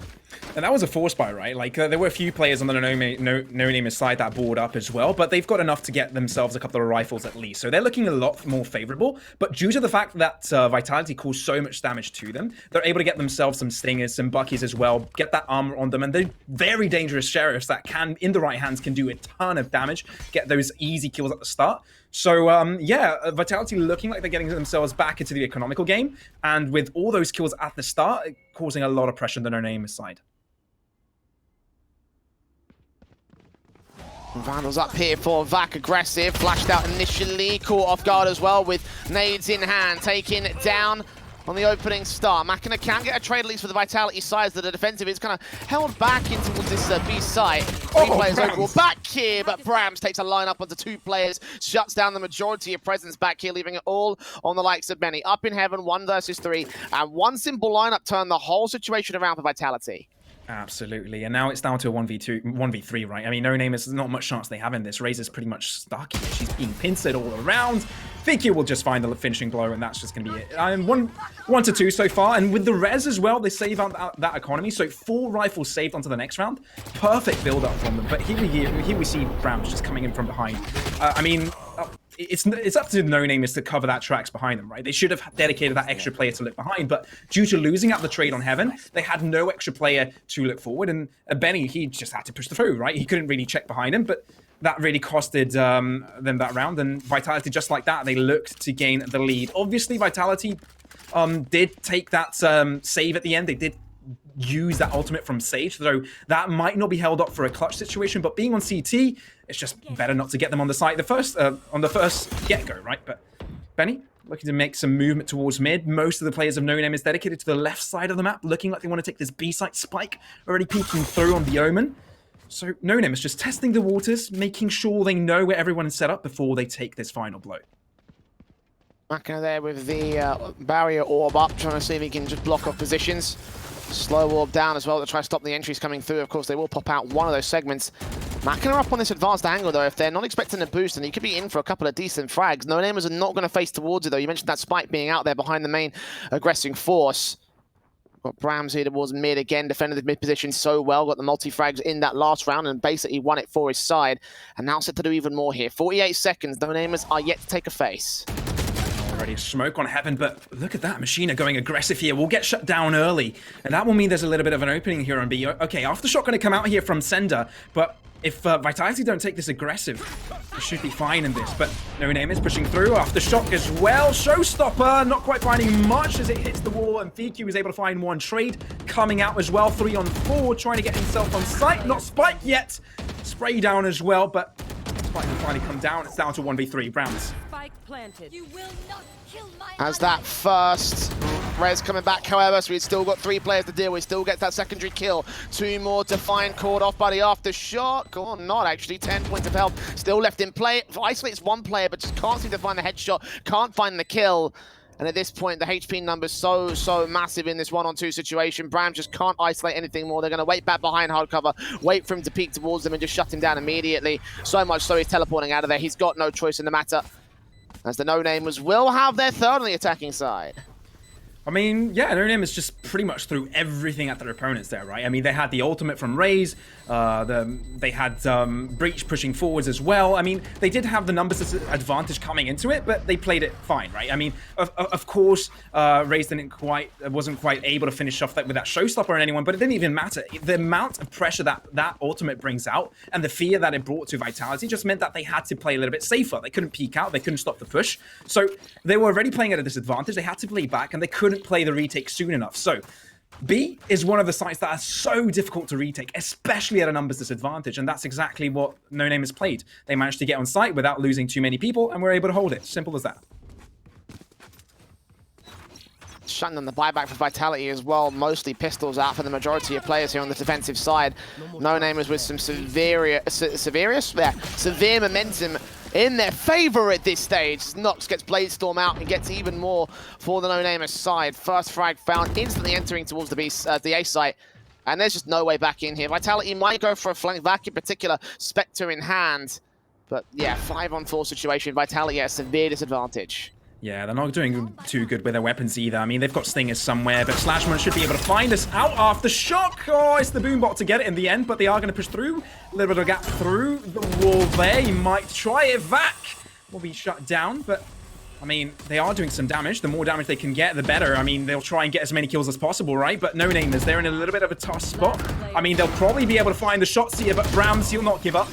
And that was a force buy, right? Like, there were a few players on the no-namers side that bought up as well, but they've got enough to get themselves a couple of rifles at least. So they're looking a lot more favorable, but due to the fact that Vitality caused so much damage to them, they're able to get themselves some stingers, some Buckies as well, get that armor on them, and they're very dangerous sheriffs that can, in the right hands, can do a ton of damage, get those easy kills at the start. So, yeah, Vitality looking like they're getting themselves back into the economical game, and with all those kills at the start, causing a lot of pressure on the no-namers side. Vandals up here for Vac, aggressive, flashed out initially, caught off guard as well with nades in hand, taking it down on the opening start. Makina can get a trade at least for the Vitality side, that the defensive is kind of held back in towards this B site. 3 players overall back here, but Brams takes a line up onto 2 players, shuts down the majority of presence back here, leaving it all on the likes of Benny. Up in heaven, 1 versus 3, and one simple lineup turned the whole situation around for Vitality. Absolutely, and now it's down to a 1v3, right? I mean, no-namers, there's not much chance they have in this. Razor's pretty much stuck here. She's being pincered all around. FQ will just find the finishing blow, and that's just going to be it. 1 to 2 so far, and with the res as well, they save out that economy, so 4 rifles saved onto the next round. Perfect build-up from them, but here we see Browns just coming in from behind. I mean, it's up to the no-namers to cover that tracks behind them, right? They should have dedicated that extra player to look behind, but due to losing out the trade on Heaven, they had no extra player to look forward, and Benny, he just had to push through, right? He couldn't really check behind him, but that really costed them that round, and Vitality, just like that, they looked to gain the lead. Obviously, Vitality did take that save at the end. They did use that ultimate from Sage, though that might not be held up for a clutch situation, but being on CT, it's just better not to get them on the site on the first get-go, right? But Benny looking to make some movement towards mid. Most of the players of No Name is dedicated to the left side of the map, looking like they want to take this B-site spike, already peeking through on the Omen. So No Name is just testing the waters, making sure they know where everyone is set up before they take this final blow. Makina there with the barrier orb up, trying to see if he can just block off positions. Slow orb down as well to try to stop the entries coming through. Of course, they will pop out one of those segments. Makina up on this advanced angle, though. If they're not expecting a boost, then he could be in for a couple of decent frags. No Namers are not going to face towards it, though. You mentioned that spike being out there behind the main aggressing force. Got Brams here towards mid again, defended the mid position so well. Got the multi-frags in that last round and basically won it for his side. And now set to do even more here. 48 seconds. No Namers are yet to take a face. Already smoke on Heaven, but look at that. Machina going aggressive here. We'll get shut down early, and that will mean there's a little bit of an opening here on B. Okay, Aftershock going to come out here from Sender, but if Vitality don't take this aggressive, it should be fine in this. But No Name is pushing through. Aftershock as well. Showstopper not quite finding much as it hits the wall, and FQ is able to find one trade. Coming out as well, 3 on 4, trying to get himself on site. Not Spike yet. Spray down as well, but Spike will finally come down. It's down to 1v3. Browns. Planted. You will not kill my As that first res coming back, however, so we've still got 3 players to deal with. Still gets that secondary kill. 2 more to find, caught off by the aftershock. Go on, not actually. 10 points of health still left in play. Isolates 1 player, but just can't seem to find the headshot. Can't find the kill. And at this point, the HP number's so massive in this 1-on-2 situation. Bram just can't isolate anything more. They're going to wait back behind hardcover, wait for him to peek towards them and just shut him down immediately. So much so he's teleporting out of there. He's got no choice in the matter, as the No-Namers will have their third on the attacking side. I mean, yeah, No Name is just pretty much threw everything at their opponents there, right? I mean, they had the ultimate from Raze, they had Breach pushing forwards as well. I mean, they did have the numbers advantage coming into it, but they played it fine, right? I mean, of course, Raze wasn't quite able to finish off that with that showstopper or anyone, but it didn't even matter. The amount of pressure that ultimate brings out and the fear that it brought to Vitality just meant that they had to play a little bit safer. They couldn't peek out, they couldn't stop the push. So they were already playing at a disadvantage. They had to play back, and they couldn't play the retake soon enough. So B is one of the sites that are so difficult to retake, especially at a numbers disadvantage, and that's exactly what No Name has played. They managed to get on site without losing too many people, and were able to hold it. Simple as that. Shutting on the buyback for Vitality as well. Mostly pistols out for the majority of players here on the defensive side. No Namers with some severe momentum in their favor at this stage. Nox gets Bladestorm out and gets even more for the No Namers side. First frag found, instantly entering towards the A site. And there's just no way back in here. Vitality might go for a flank back, in particular, Spectre in hand. But yeah, 5-on-4 situation. Vitality at a severe disadvantage. Yeah, they're not doing too good with their weapons either. I mean, they've got Stingers somewhere, but Slashman should be able to find us out after shock. Oh, it's the Boombot to get it in the end, but they are going to push through. A little bit of a gap through the wall there. He might try it back. Will be shut down, but I mean, they are doing some damage. The more damage they can get, the better. I mean, they'll try and get as many kills as possible, right? But No Namers, they're in a little bit of a tough spot. I mean, they'll probably be able to find the shots here, but Browns, he'll not give up.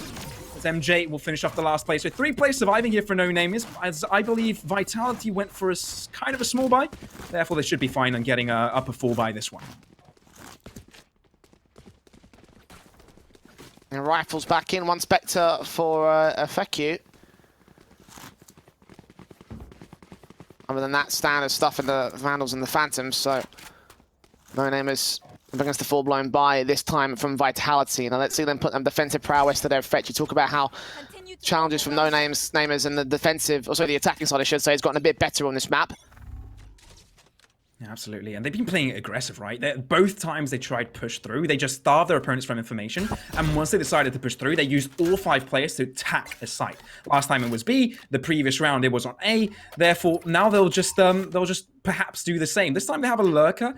As MJ will finish off the last play. So 3 players surviving here for No Namers, as I believe Vitality went for a kind of a small buy. Therefore, they should be fine on getting up a full buy this one. And Rifles back in, one Spectre for Feku. Other than that, standard stuff in the Vandals and the Phantoms, so No Namers up against the full-blown buy this time from Vitality. Now let's see them put them defensive prowess to their effect. You talk about how challenges from No Namers and the defensive, or sorry, the attacking side I should say, has gotten a bit better on this map. Yeah, absolutely, and they've been playing aggressive, right? Both times they tried push through, they just starved their opponents from information, and once they decided to push through, they used all 5 players to attack a site. Last time it was B, the previous round it was on A, therefore now they'll just perhaps do the same. This time they have a lurker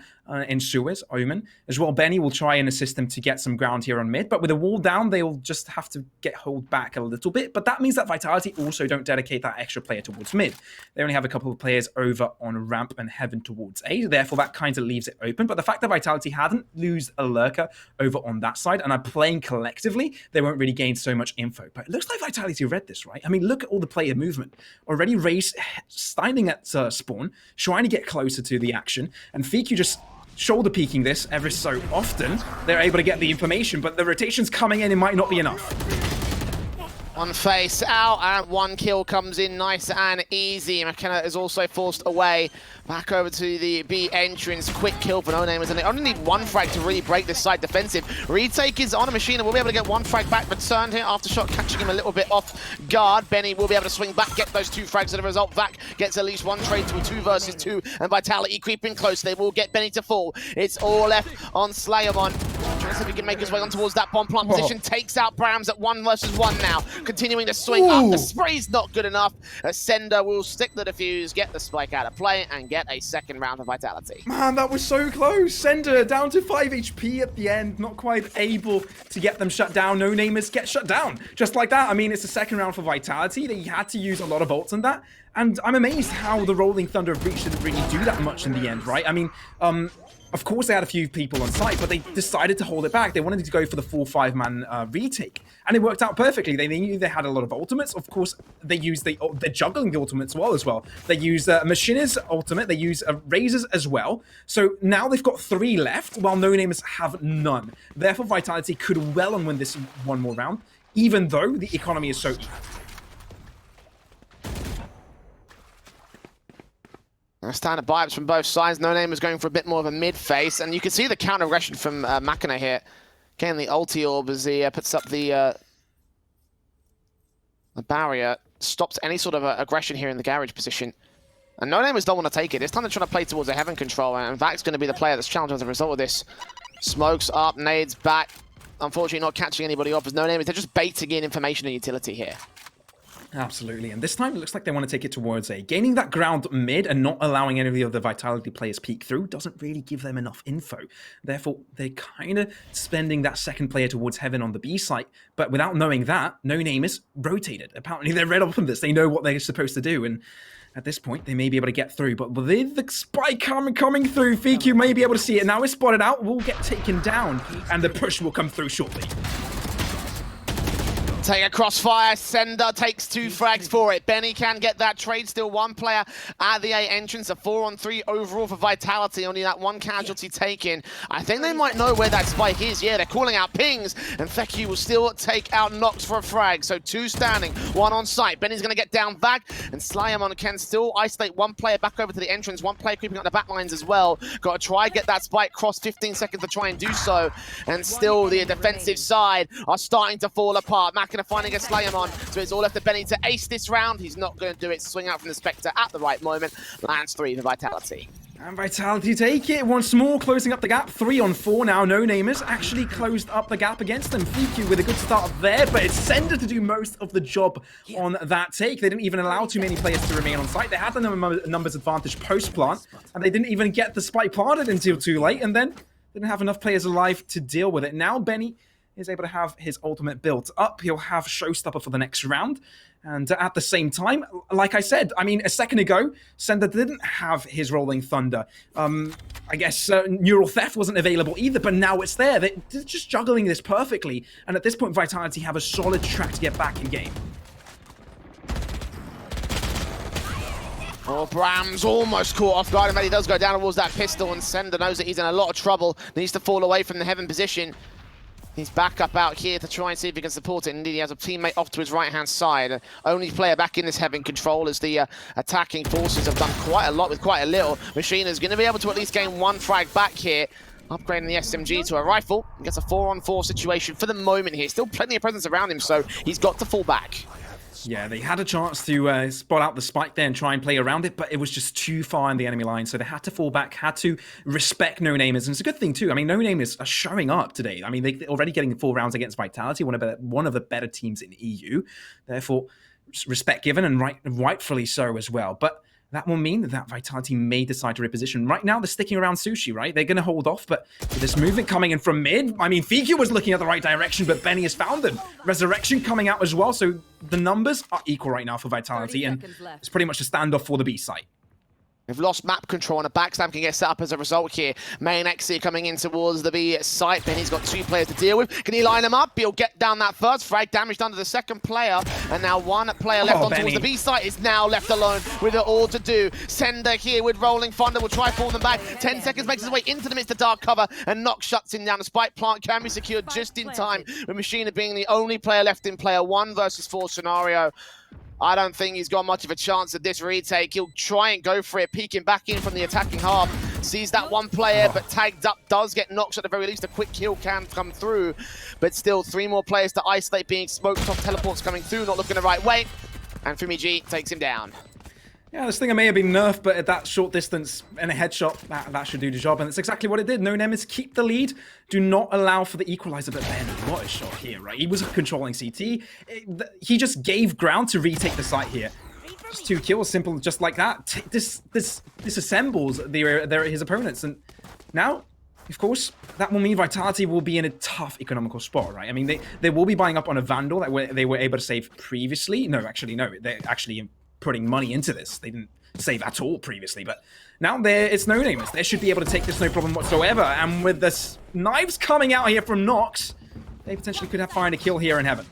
in Suez, Omen. As well, Benny will try and assist them to get some ground here on mid, but with the wall down, they'll just have to hold back a little bit, but that means that Vitality also don't dedicate that extra player towards mid. They only have a couple of players over on ramp and heaven towards A, therefore that kind of leaves it open, but the fact that Vitality hadn't lose a lurker over on that side and are playing collectively, they won't really gain so much info. But it looks like Vitality read this, right? I mean, look at all the player movement. Already Raze standing at spawn, trying to get closer to the action, and Feku just shoulder peeking this ever so often. They're able to get the information, but the rotations coming in, it might not be enough. One face out, and 1 kill comes in nice and easy. McKenna is also forced away. Back over to the B entrance. Quick kill for No Namers, and they only need 1 frag to really break this side defensive. Retake is on a machine, and we'll be able to get 1 frag back, returned here after shot, catching him a little bit off guard. Benny will be able to swing back, get those 2 frags as a result. Vac gets at least 1 trade to a 2 versus 2, and Vitality creeping close. They will get Benny to fall. It's all left on Slayermon. Trying to see if he can make his way on towards that bomb plant position. Takes out Brams at 1 versus 1 now. Continuing to swing up. The spray's not good enough. Ascender will stick the defuse, get the spike out of play, and get a second round for Vitality. Man, that was so close. Sender down to 5 HP at the end. Not quite able to get them shut down. No Namers get shut down. Just like that. I mean, it's the second round for Vitality. They had to use a lot of ults on that. And I'm amazed how the Rolling Thunder of Breach didn't really do that much in the end, right? I mean, of course they had a few people on site, but they decided to hold it back. They wanted to go for the full 5-man retake, and it worked out perfectly. They knew they had a lot of ultimates. Of course, they used they're juggling the ultimates as well. They use Machina's ultimate, they use Razor's as well. So now they've got 3 left, while No Namers have none. Therefore, Vitality could well and win this 1 more round, even though the economy is so... Standard vibes from both sides. No Name is going for a bit more of a mid face, and you can see the counter aggression from Machina here. Getting the ulti orb as he puts up the barrier, stops any sort of aggression here in the garage position. And No Namers don't want to take it. This time they're trying to play towards a heaven control, and Vac's going to be the player that's challenged as a result of this. Smokes up, nades back. Unfortunately, not catching anybody off as No Namers. They're just baiting in information and utility here. Absolutely, and this time it looks like they want to take it towards A. Gaining that ground mid and not allowing any of the other Vitality players peek through doesn't really give them enough info. Therefore, they're kind of spending that second player towards Heaven on the B site, but without knowing that, No Name is rotated. Apparently they're read up on this, they know what they're supposed to do, and at this point, they may be able to get through, but with the spike coming through, FiQ may be able to see it. Now it's spotted out, will get taken down, and the push will come through shortly. Take a crossfire, Sender takes 2 frags for it. Benny can get that trade, still 1 player at the A entrance, a 4-on-3 overall for Vitality, only that 1 casualty taken. I think they might know where that spike is. Yeah, they're calling out pings, and Feku will still take out Nox for a frag. So 2 standing, 1 on site. Benny's gonna get down back, and Slyamon can still isolate 1 player back over to the entrance, 1 player creeping up the back lines as well. Gotta try get that spike cross, 15 seconds to try and do so, and still the defensive side are starting to fall apart. Gonna find against Slyamon, so it's all left to Benny to ace this round. He's not going to do it. Swing out from the Spectre at the right moment. Lands 3 for Vitality. And Vitality take it once more, closing up the gap. 3 on 4 now. No Namers actually closed up the gap against them. FiQ with a good start there, but it's Sender to do most of the job on that take. They didn't even allow too many players to remain on site. They had the numbers advantage post-plant, and they didn't even get the spike planted until too late, and then didn't have enough players alive to deal with it. Now Benny is able to have his ultimate built up. He'll have Showstopper for the next round. And at the same time, like I said, I mean, a second ago, Sender didn't have his Rolling Thunder. I guess Neural Theft wasn't available either, but now it's there. They're just juggling this perfectly. And at this point, Vitality have a solid track to get back in game. Oh, Bram's almost caught off guard, and he does go down towards that pistol, and Sender knows that he's in a lot of trouble. Needs to fall away from the Heaven position. He's back up out here to try and see if he can support it. Indeed, he has a teammate off to his right-hand side. Only player back in this Heaven control as the attacking forces have done quite a lot with quite a little. Machine is going to be able to at least gain 1 frag back here. Upgrading the SMG to a rifle. He gets a 4-on-4 situation for the moment here. Still plenty of presence around him, so he's got to fall back. Yeah, they had a chance to spot out the spike there and try and play around it, but it was just too far in the enemy line, so they had to fall back, had to respect No Namers, and it's a good thing too. I mean, No Namers are showing up today. I mean, they're already getting 4 rounds against Vitality, one of the better teams in EU. Therefore, respect given, and rightfully so as well. But that will mean that Vitality may decide to reposition. Right now, they're sticking around Sushi, right? They're going to hold off, but with this movement coming in from mid, I mean, FiQ was looking at the right direction, but Benny has found them. Resurrection coming out as well, so the numbers are equal right now for Vitality, and it's pretty much a standoff for the B site. They've lost map control, and a backstab can get set up as a result here. Main Xe coming in towards the B site. Benny's got 2 players to deal with. Can he line them up? He'll get down that first frag. Damage done to the second player. And now 1 player left on towards the B site is now left alone with it all to do. Sender here with Rolling Thunder will try pull them back. 10 seconds makes his way into the midst of dark cover, and Nox shuts him down. The spike plant can be secured just in time, with Machina being the only player left in player 1 versus 4 scenario. I don't think he's got much of a chance at this retake. He'll try and go for it, peeking back in from the attacking half. Sees that 1 player, but tagged up, does get knocked at the very least. A quick kill can come through, but still 3 more players to isolate, being smoked off, teleports coming through, not looking the right way. And FumiG takes him down. Yeah, this thing may have been nerfed, but at that short distance and a headshot, that should do the job, and it's exactly what it did. No Nemesis keep the lead, do not allow for the equalizer, but Benny, what a shot here, right? He was controlling CT. He just gave ground to retake the site here. Just 2 kills, simple, just like that. This disassembles his opponents, and now, of course, that will mean Vitality will be in a tough economical spot, right? I mean, they will be buying up on a Vandal that they were able to save previously. No, actually, no, they're actually putting money into this. They didn't save at all previously, but now it's No Namers. They should be able to take this no problem whatsoever, and with the knives coming out here from Nox, they potentially could have find a kill here in Heaven.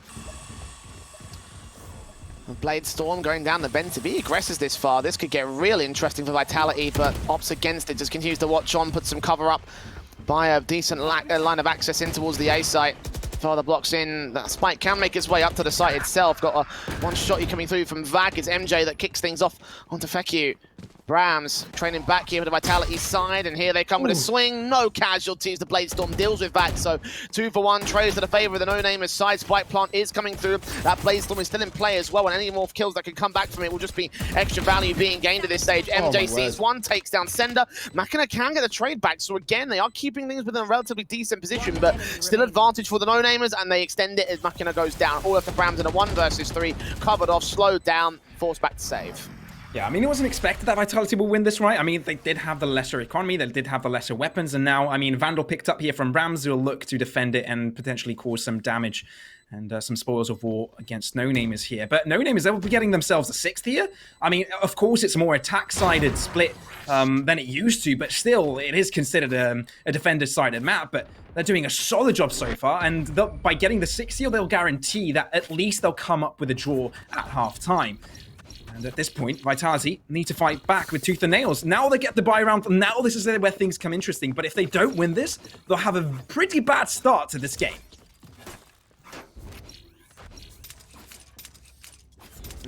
Blade Storm going down the bend to be aggressors this far. This could get really interesting for Vitality, but Ops against it just continues to watch on, put some cover up by a decent line of access in towards the A site. Further blocks in. That spike can make its way up to the site itself. Got a 1 shot coming through from Vag. It's MJ that kicks things off onto Feku. Brams training back here with the Vitality side, and here they come with a swing. No casualties. The Bladestorm deals with that, so 2 for 1 trades to the favor of the No-Namers side. Spike plant is coming through. That Bladestorm is still in play as well, and any more kills that can come back from it will just be extra value being gained at this stage. MJ sees one, takes down Sender. Machina can get a trade back, so again, they are keeping things within a relatively decent position, but still advantage for the No-Namers, and they extend it as Machina goes down. All of the Brams in a 1 versus 3, covered off, slowed down, forced back to save. Yeah, I mean, it wasn't expected that Vitality will win this, right? I mean, they did have the lesser economy, they did have the lesser weapons, and now, I mean, Vandal picked up here from Brams, who'll look to defend it and potentially cause some damage and some spoils of war against No-Namers here. But No-Namers, they'll be getting themselves a 6th here. I mean, of course, it's a more attack-sided split than it used to, but still, it is considered a defender-sided map, but they're doing a solid job so far, and by getting the 6th here, they'll guarantee that at least they'll come up with a draw at half-time. And at this point, Vitality need to fight back with tooth and nails. Now they get the buy round. Now this is where things come interesting. But if they don't win this, they'll have a pretty bad start to this game.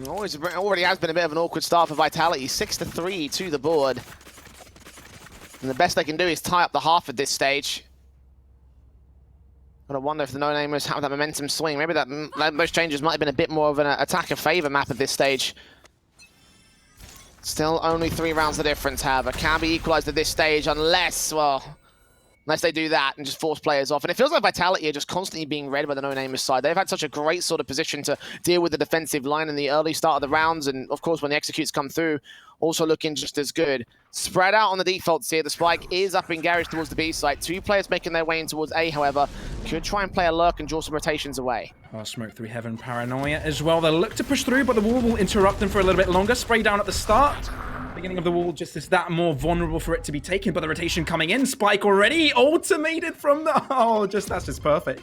Already has been a bit of an awkward start for Vitality. 6-3 to the board. And the best they can do is tie up the half at this stage. I wonder if the No-Namers have that momentum swing. Maybe those changes might have been a bit more of an attacker favor map at this stage. Still only 3 rounds the difference, however. Can be equalized at this stage unless, well, unless they do that and just force players off. And it feels like Vitality are just constantly being read by the No-Namers side. They've had such a great sort of position to deal with the defensive line in the early start of the rounds. And of course, when the executes come through, also looking just as good. Spread out on the defaults here. The spike is up in garage towards the B site. 2 players making their way in towards A, however. Could try and play a lurk and draw some rotations away. Oh, smoke through heaven, paranoia as well. They'll look to push through, but the wall will interrupt them for a little bit longer. Spray down at the start. Beginning of the wall just is that more vulnerable for it to be taken, but the rotation coming in. Spike already ultimated from the... Oh, that's just perfect.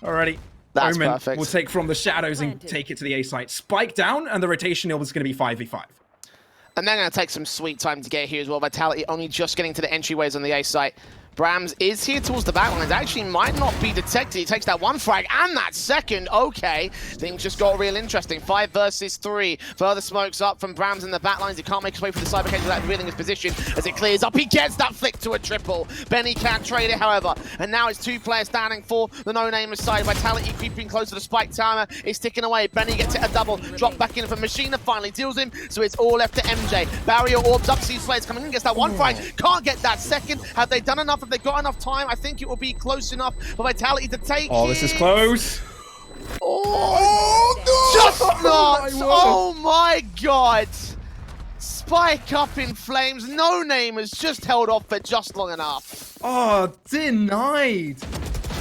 Already. That's Omen perfect. will take from the shadows and take it to the A site. Spike down, and the rotation is going to be 5v5. And they're going to take some sweet time to get here as well. Vitality only just getting to the entryways on the A site. Brams is here towards the backlines. Actually might not be detected. He takes that 1 frag and that 2nd. Okay, things just got real interesting. 5 versus 3. Further smokes up from Brams in the backlines. He can't make his way for the cyber cage without revealing his position. As it clears up, he gets that flick to a triple. Benny can't trade it, however. And now it's 2 players standing for the No-Namers side. Vitality creeping close to the spike timer. Is ticking away. Benny gets it a double. Drop back in from Machina. Finally deals him. So it's all left to MJ. Barrier orbs up. Sees players coming in. Gets that 1 frag. Can't get that 2nd. Have they done enough? Have they got enough time? I think it will be close enough for Vitality to take Oh, this is close. Oh, no! Just not! Oh my god! Spike up in flames. No-Namers just held off for just long enough. Oh, denied.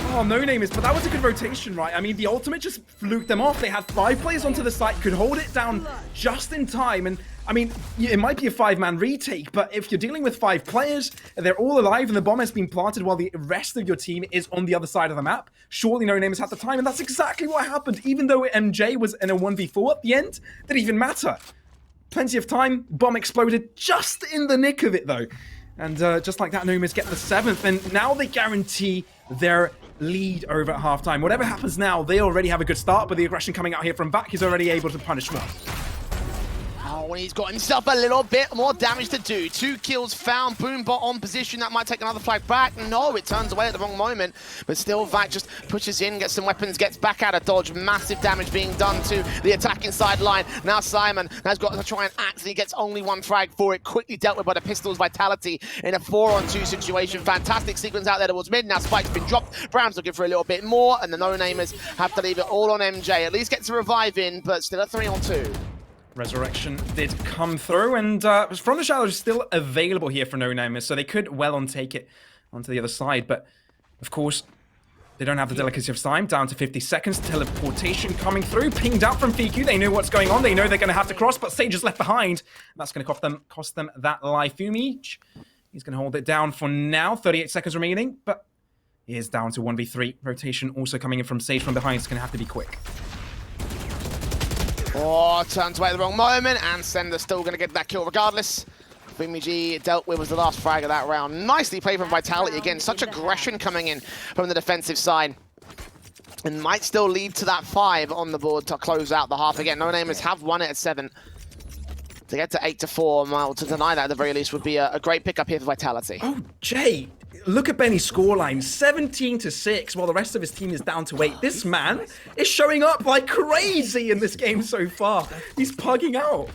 Oh, No-Namers, but that was a good rotation, right? I mean, the ultimate just fluked them off. They had 5 players onto the site, could hold it down just in time. And, I mean, it might be a 5-man retake, but if you're dealing with 5 players, they're all alive and the bomb has been planted while the rest of your team is on the other side of the map, surely No-Namers had the time, and that's exactly what happened. Even though MJ was in a 1v4 at the end, didn't even matter. Plenty of time, bomb exploded just in the nick of it, though. And just like that, No-Namers get the 7th, and now they guarantee their lead over at halftime. Whatever happens now, they already have a good start, but the aggression coming out here from back is already able to punish more. Oh, and he's got himself a little bit more damage to do. 2 kills found. Boombot on position. That might take another flag back. No, it turns away at the wrong moment. But still, Vac just pushes in, gets some weapons, gets back out of dodge. Massive damage being done to the attacking sideline. Now Simon has got to try and axe, and he gets only 1 frag for it. Quickly dealt with by the Pistols. Vitality in a 4-on-2 situation. Fantastic sequence out there towards mid. Now Spike's been dropped. Brown's looking for a little bit more, and the No-Namers have to leave it all on MJ. At least gets a revive in, but still a 3-on-2. Resurrection did come through, and From the Shadows is still available here for No-Namers, so they could well on take it onto the other side, but of course, they don't have the delicacy of time. Down to 50 seconds, teleportation coming through, pinged out from FQ. They know what's going on, they know they're going to have to cross, but Sage is left behind. That's going to cost them that life each. He's going to hold it down for now, 38 seconds remaining, but he is down to 1v3. Rotation also coming in from Sage from behind, it's going to have to be quick. Oh, turns away at the wrong moment, and Sender's still going to get that kill regardless. BMG dealt with was the last frag of that round. Nicely played from Vitality again. Such aggression coming in from the defensive side. And might still lead to that 5 on the board to close out the half again. No-Namers have won it at 7. To get to 8-4, well, to deny that at the very least would be a great pickup here for Vitality. Oh, Jay, look at Benny's scoreline, 17-6, while the rest of his team is down to 8. This man is showing up like crazy in this game so far. He's pugging out.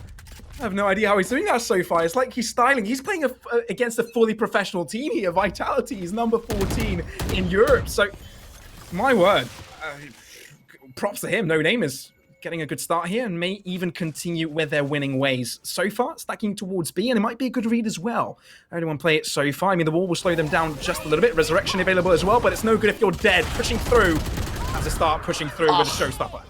I have no idea how he's doing that so far. It's like he's styling. He's playing against a fully professional team here. Vitality is number 14 in Europe. So, my word, props to him. No Name is getting a good start here and may even continue with their winning ways. So far, stacking towards B, and it might be a good read as well. Only one play it so far. I mean, the wall will slow them down just a little bit. Resurrection available as well, but it's no good if you're dead. Pushing through as they start pushing through with a showstopper.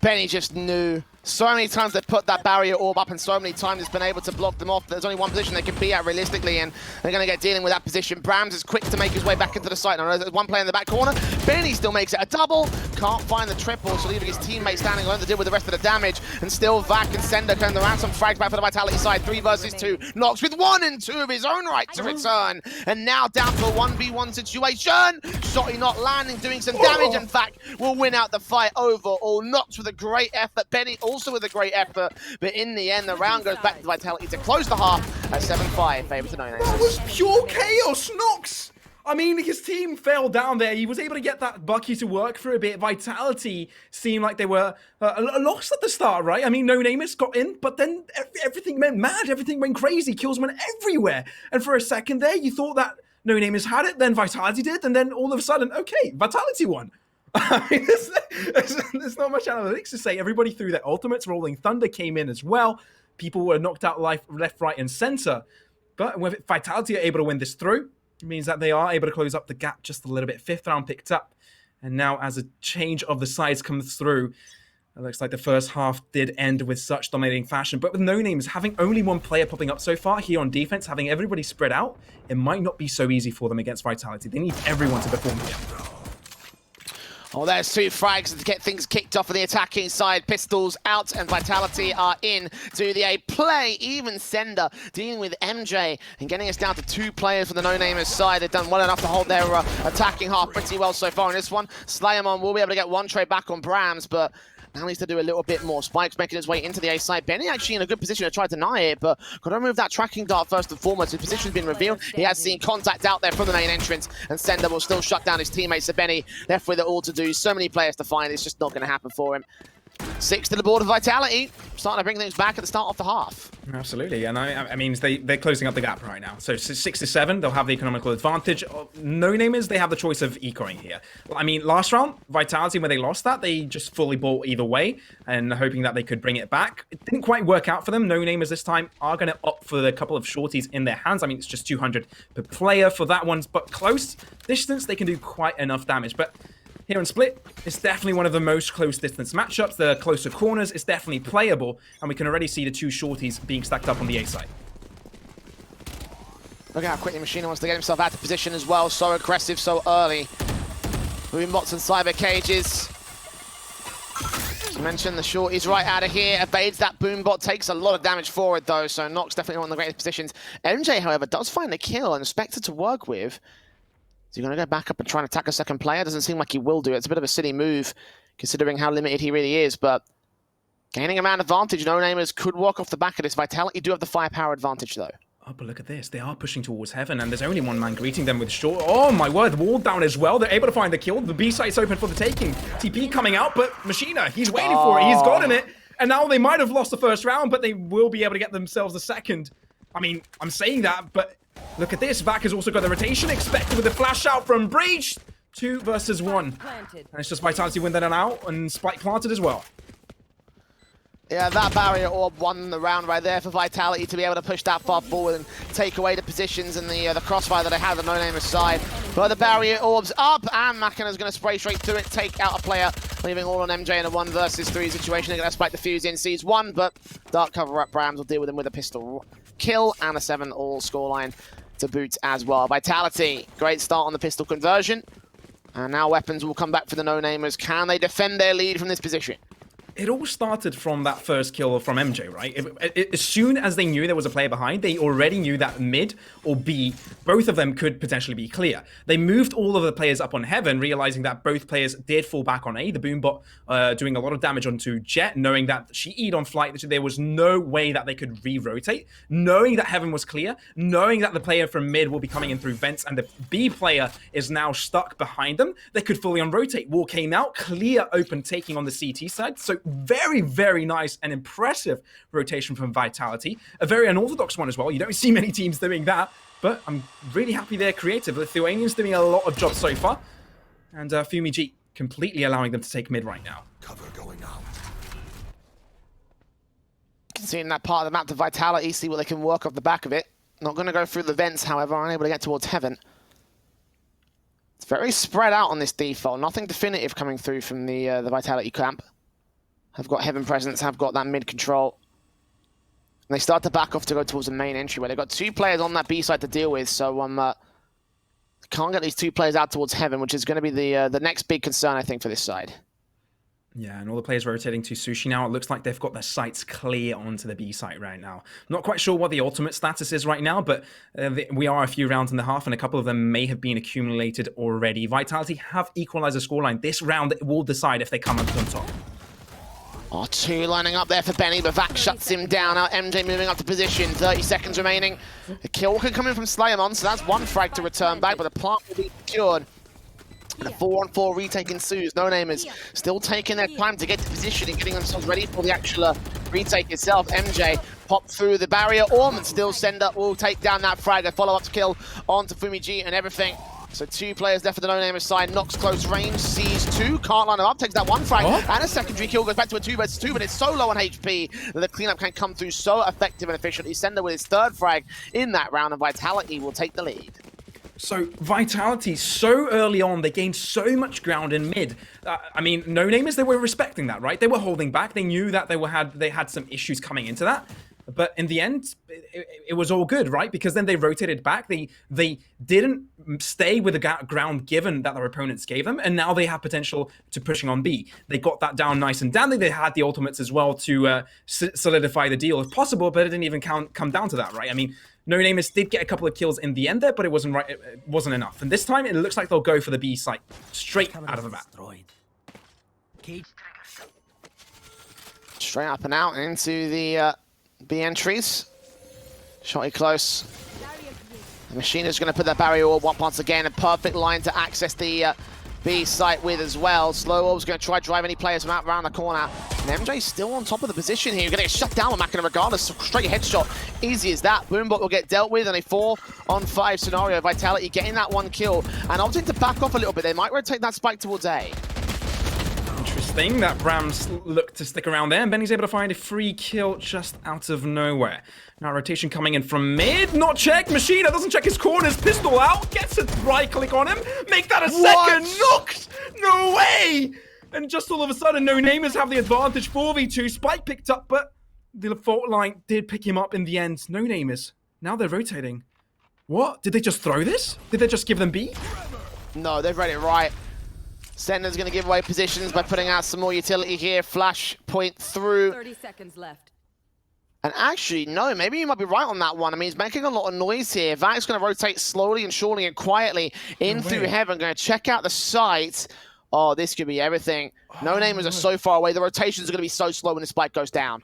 Benny just knew. So many times they've put that barrier orb up and so many times it's been able to block them off. There's only one position they can be at realistically and they're going to get dealing with that position. Brams is quick to make his way back into the site. Now there's one player in the back corner. Benny still makes it a double. Can't find the triple, so leaving his teammate standing alone to deal with the rest of the damage. And still Vac and Sender come around some frags back for the Vitality side. 3 versus 2. Nox with 1 and 2 of his own right to return. And now down to a 1v1 situation. Shotty not landing, doing some damage, and Vac will win out the fight overall. Nox with a great effort. Benny also with a great effort. But in the end, the round goes back to Vitality to close the half at 7-5, favour to No Name. That was pure chaos, Nox! I mean, his team fell down there. He was able to get that Bucky to work for a bit. Vitality seemed like they were lost at the start, right? I mean, No Namers got in, but then everything went mad. Everything went crazy. Kills went everywhere. And for a second there, you thought that No Namers had it, then Vitality did, and then all of a sudden, okay, Vitality won. I mean, there's not much analytics to say. Everybody threw their ultimates. Rolling Thunder came in as well. People were knocked out left, right, and center. But with Vitality are able to win this through, it means that they are able to close up the gap just a little bit. 5th round picked up. And now as a change of the sides comes through, it looks like the first half did end with such dominating fashion. But with No Names having only one player popping up so far here on defense, having everybody spread out, it might not be so easy for them against Vitality. They need everyone to perform here. Oh, there's 2 frags to get things kicked off on the attacking side. Pistols out and Vitality are in to the A play. Even Sender dealing with MJ and getting us down to 2 players for the No Namers side. They've done well enough to hold their attacking half pretty well so far in this one. Slayermon will be able to get 1 trade back on Brams, but now needs to do a little bit more. Spike's making his way into the A side. Benny actually in a good position to try to deny it, but got to remove that tracking dart first and foremost. His position's been revealed. He has seen contact out there from the main entrance, and Sender will still shut down his teammates. So Benny left with it all to do. So many players to find. It's just not going to happen for him. 6 to the board of Vitality. Starting to bring things back at the start of the half. Absolutely, and I mean, they're closing up the gap right now. So 6-7, they'll have the economical advantage. No Namers, they have the choice of ecoing here. I mean, last round, Vitality, when they lost that, they just fully bought either way and hoping that they could bring it back. It didn't quite work out for them. No Namers this time are going to opt for the couple of shorties in their hands. I mean, it's just 200 per player for that one, but close distance, they can do quite enough damage. But here in Split, it's definitely one of the most close distance matchups. The closer corners is definitely playable, and we can already see the 2 shorties being stacked up on the A side. Look at how quickly Machina wants to get himself out of position as well. So aggressive, so early. Boombots and cyber cages. As I mentioned, the shorty's right out of here. Evades that boombot, takes a lot of damage forward though, so Nox definitely one of the greatest positions. MJ, however, does find a kill and Spectre to work with. Is he going to go back up and try and attack a second player? Doesn't seem like he will do it. It's a bit of a silly move, considering how limited he really is, but gaining a man advantage. No Namers could walk off the back of this. Vitality do have the firepower advantage, though. Oh, but look at this. They are pushing towards heaven, and there's only one man greeting them with short. Oh, my word. Wall down as well. They're able to find the kill. The B site's open for the taking. TP coming out, but Machina, he's waiting for it. He's gotten it. And now they might have lost the first round, but they will be able to get themselves the second. I mean, I'm saying that, but look at this. Vac has also got the rotation expected with the flash out from Breach. 2 versus 1. And it's just Vitality win that and out, and Spike planted as well. Yeah, that barrier orb won the round right there for Vitality to be able to push that far forward and take away the positions and the crossfire that they had on No Namers side. But the barrier orb's up, and Makina's going to spray straight through it, take out a player, leaving all on MJ in a 1 versus 3 situation. They're going to spike the fuse in, sees 1, but Dark cover up. Brams will deal with him with a pistol kill and a 7-all scoreline to boot as well. Vitality, great start on the pistol conversion. And now weapons will come back for the No Namers. Can they defend their lead from this position? it all started from that first kill from MJ, right? As soon as they knew there was a player behind, they already knew that mid or B, both of them could potentially be clear. They moved all of the players up on Heaven, realizing that both players did fall back on A, the Boombot doing a lot of damage onto Jet, knowing that she E'd on flight, there was no way that they could re-rotate, knowing that Heaven was clear, knowing that the player from mid will be coming in through vents, and the B player is now stuck behind them. They could fully on-rotate. Wall came out, clear open taking on the CT side, so very, very nice and impressive rotation from Vitality. A very unorthodox one as well. You don't see many teams doing that, but I'm really happy they're creative. Lithuanians doing a lot of jobs so far, and Fumi-G completely allowing them to take mid right now. Cover going out. Seeing that part of the map to Vitality, see what they can work off the back of it. Not going to go through the vents, however, unable to get towards Heaven. It's very spread out on this default. Nothing definitive coming through from the Vitality camp. Have got Heaven presence, have got that mid control. And they start to back off to go towards the main entryway. They've got 2 players on that B side to deal with, so can't get these 2 players out towards Heaven, which is going to be the next big concern, I think, for this side. Yeah, and all the players rotating to Sushi now. It looks like they've got their sights clear onto the B site right now. Not quite sure what the ultimate status is right now, but we are a few rounds in the half, and a couple of them may have been accumulated already. Vitality have equalized the scoreline. This round will decide if they come up on top. Oh, 2 lining up there for Benny, but Vac shuts him down. Now MJ moving up to position, 30 seconds remaining. The kill can come in from Slayamon, so that's 1 frag to return back, but the plant will be secured. And a 4-on-4 retake ensues. No Namers still taking their time to get to position and getting themselves ready for the actual retake itself. MJ pop through the barrier. Ormond still send up, will take down that frag. A follow-up kill onto Fumi-G and everything. So 2 players left for the No Namers side. Nox close range, sees 2, can't line them up, takes that 1 frag, and a secondary kill, goes back to a 2 vs 2, but it's so low on HP that the cleanup can come through so effective and efficiently. Sender with his 3rd frag in that round, and Vitality will take the lead. So Vitality, so early on, they gained so much ground in mid. I mean, No Namers, they were respecting that, right? They were holding back. They knew that they had some issues coming into that. But in the end, it was all good, right? Because then they rotated back. They didn't stay with the ground given that their opponents gave them, and now they have potential to pushing on B. They got that down nice and dandy. They had the ultimates as well to solidify the deal if possible, but it didn't even come down to that, right? I mean, No Namers did get a couple of kills in the end there, but it wasn't right. It wasn't enough. And this time, it looks like they'll go for the B site straight out of the bat. Straight up and out into the B entries. Shotty close. The machine is going to put that barrier orb once again. A perfect line to access the B site with as well. Slow Orb's going to try to drive any players from out around the corner. And MJ's still on top of the position here. You're going to get shut down with Makina regardless. Straight headshot. Easy as that. Boombot will get dealt with in a 4-on-5 scenario. Vitality getting that 1 kill and opting to back off a little bit. They might rotate that spike towards A. Interesting that Rams look to stick around there, and Benny's able to find a free kill just out of nowhere. Now rotation coming in from mid, not check. Machina doesn't check his corners, pistol out, gets a right click on him, make that a second, knocked! No way! And just all of a sudden, No Namers have the advantage, 4v2, Spike picked up, but the fault line did pick him up in the end. No Namers, now they're rotating. What? Did they just throw this? Did they just give them B? No, they've read it right. Sender's going to give away positions by putting out some more utility here. Flash point through. 30 seconds left. And actually, no, maybe you might be right on that one. I mean, he's making a lot of noise here. Vac's going to rotate slowly and surely and quietly in through Heaven. Going to check out the site. Oh, this could be everything. No Namers are so far away. The rotations are going to be so slow when the spike goes down.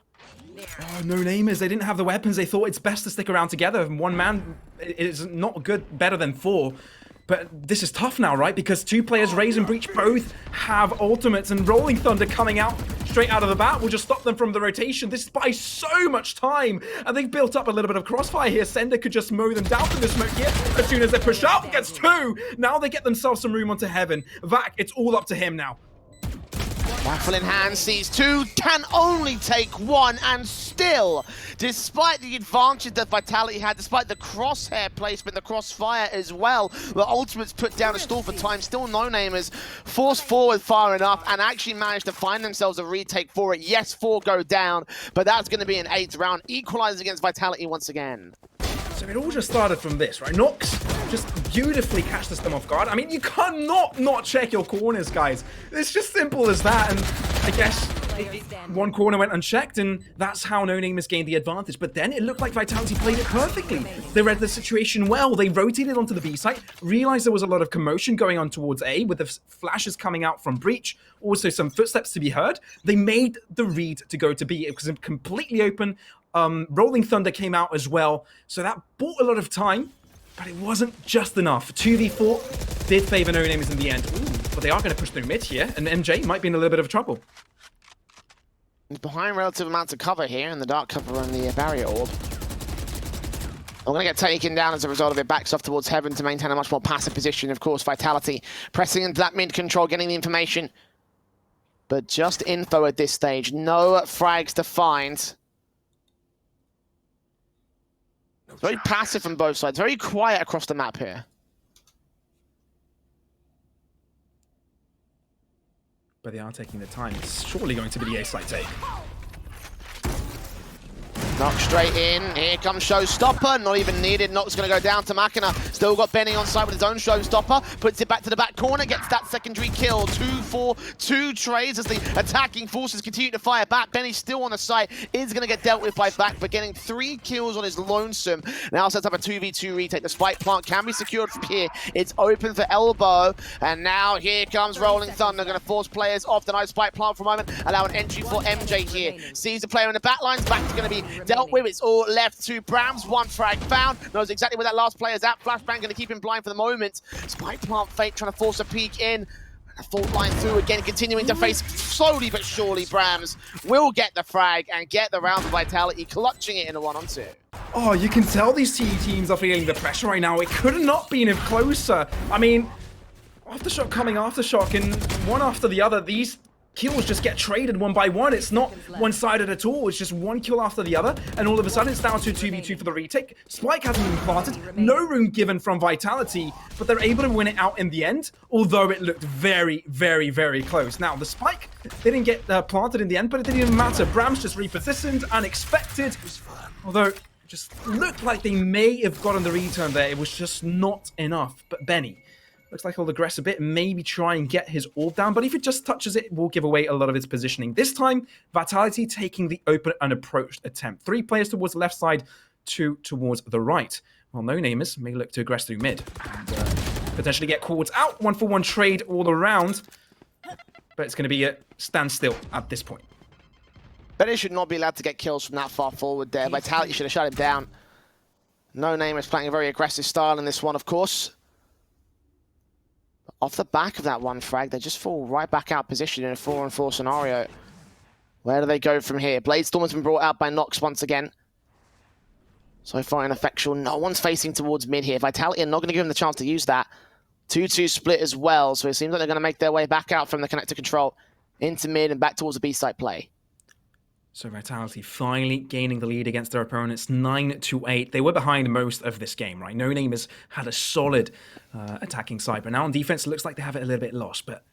Oh, No Namers, they didn't have the weapons. They thought it's best to stick around together. One man is not good, better than 4. But this is tough now, right? Because 2 players, Raze and Breach, both have ultimates, and Rolling Thunder coming out straight out of the bat will just stop them from the rotation. This buys so much time, and they've built up a little bit of crossfire here. Sender could just mow them down through the smoke here. As soon as they push up, gets 2. Now they get themselves some room onto Heaven. Vac, it's all up to him now. Rifle in hand, sees 2, can only take 1, and still, despite the advantage that Vitality had, despite the crosshair placement, the crossfire as well, the ultimates put down a stall for time, still No Namers forced forward far enough and actually managed to find themselves a retake for it. Yes, 4 go down, but that's going to be an 8th round, equalizes against Vitality once again. So it all just started from this, right? Nox just beautifully catches them off guard. I mean, you cannot not check your corners, guys. It's just simple as that, and I guess one corner went unchecked, and that's how No Name has gained the advantage. But then it looked like Vitality played it perfectly. They read the situation well. They rotated onto the B site, realized there was a lot of commotion going on towards A, with the flashes coming out from Breach, also some footsteps to be heard. They made the read to go to B. It was completely open. Rolling Thunder came out as well, so that bought a lot of time, but it wasn't just enough. 2v4 did favor No Names in the end. Ooh, but they are going to push through mid here, and MJ might be in a little bit of trouble. He's behind relative amounts of cover here, and the dark cover on the barrier orb. I'm going to get taken down as a result of it. Backs off towards Heaven to maintain a much more passive position. Of course, Vitality pressing into that mid control, getting the information. But just info at this stage. No frags to find. Very passive from both sides. Very quiet across the map here. But they are taking the time. It's surely going to be the A site take. Knock straight in. Here comes Showstopper. Not even needed. Knock's going to go down to Machina. Still got Benny on side with his own Showstopper. Puts it back to the back corner. Gets that secondary kill. 2-4-2 trades as the attacking forces continue to fire back. Benny still on the site. Is going to get dealt with by back, but getting 3 kills on his lonesome. Now sets up a 2v2 retake. The spike plant can be secured from here. It's open for Elbow. And now here comes Rolling Thunder. Going to force players off the nice spike plant for a moment. Allow an entry for MJ here. Sees the player in the back lines. Back's going to be dealt with. It's all left to Brams. 1 frag found. Knows exactly where that last player's at. Flashbang going to keep him blind for the moment. Spike plant fake trying to force a peek in. A fault line through again, continuing to face slowly but surely. Brams will get the frag and get the round of Vitality, clutching it in a 1-on-2. Oh, you can tell these CE teams are feeling the pressure right now. It could have not been any closer. I mean, Aftershock coming Aftershock, and one after the other, these kills just get traded one by one. It's not one-sided at all. It's just one kill after the other, and all of a sudden it's down to 2v2 for the retake. Spike hasn't been planted, no room given from Vitality, but they're able to win it out in the end, although it looked very, very, very close. Now, the Spike didn't get planted in the end, but it didn't even matter. Brams just repositioned, unexpected, although it just looked like they may have gotten the return there. It was just not enough. But Benny looks like he'll aggress a bit, maybe try and get his orb down, but if it just touches it, it will give away a lot of its positioning. This time, Vitality taking the open unapproached attempt. 3 players towards the left side, 2 towards the right. While No Namers may look to aggress through mid and potentially get caught out. 1-for-1 trade all around, but it's going to be a standstill at this point. Benny should not be allowed to get kills from that far forward there. Vitality should have shut him down. No Namers playing a very aggressive style in this one, of course. Off the back of that 1 frag, they just fall right back out position in a 4-on-4 scenario. Where do they go from here? Bladestorm has been brought out by Nox once again. So far ineffectual. No one's facing towards mid here. Vitality are not going to give him the chance to use that. 2-2 split as well, so it seems like they're going to make their way back out from the connector control into mid and back towards the B-site play. So Vitality finally gaining the lead against their opponents, 9-8. They were behind most of this game, right? No Name has had a solid attacking side, but now on defense it looks like they have it a little bit lost. But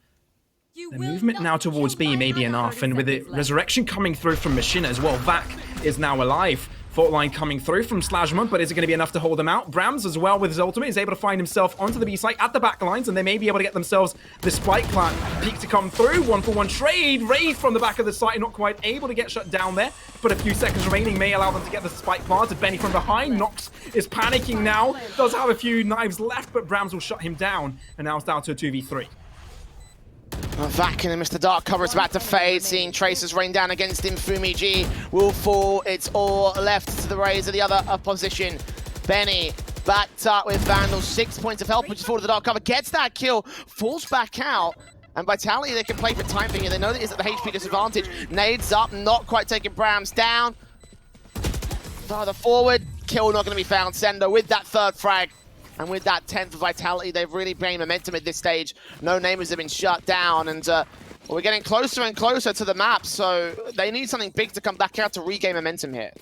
the movement now towards B may be enough, and with the resurrection coming through from Machina as well, Vac is now alive. Fault line coming through from Slashman, but is it going to be enough to hold them out? Brams as well with his ultimate is able to find himself onto the B site at the back lines, and they may be able to get themselves the spike plant peak to come through. 1-for-1 trade. Raid from the back of the site, not quite able to get shut down there, but a few seconds remaining may allow them to get the spike planted. Benny from behind. Nox is panicking now. Does have a few knives left, but Brams will shut him down, and now it's down to a 2v3. Vac and Mr. Dark cover is about to fade, seeing Traces rain down against him. Fumi-G will fall. It's all left to the Rays of the other opposition. Benny backed up with Vandal, 6 points of help, pushes forward to the Dark cover, gets that kill, falls back out. And Vitality, they can play for time here. They know that it's at the HP disadvantage. Nades up, not quite taking Brams down. Farther forward, kill not going to be found. Sendo with that 3rd frag. And with that 10th for Vitality, they've really gained momentum at this stage. No Namers have been shut down, and we're getting closer and closer to the map, so they need something big to come back out to regain momentum here.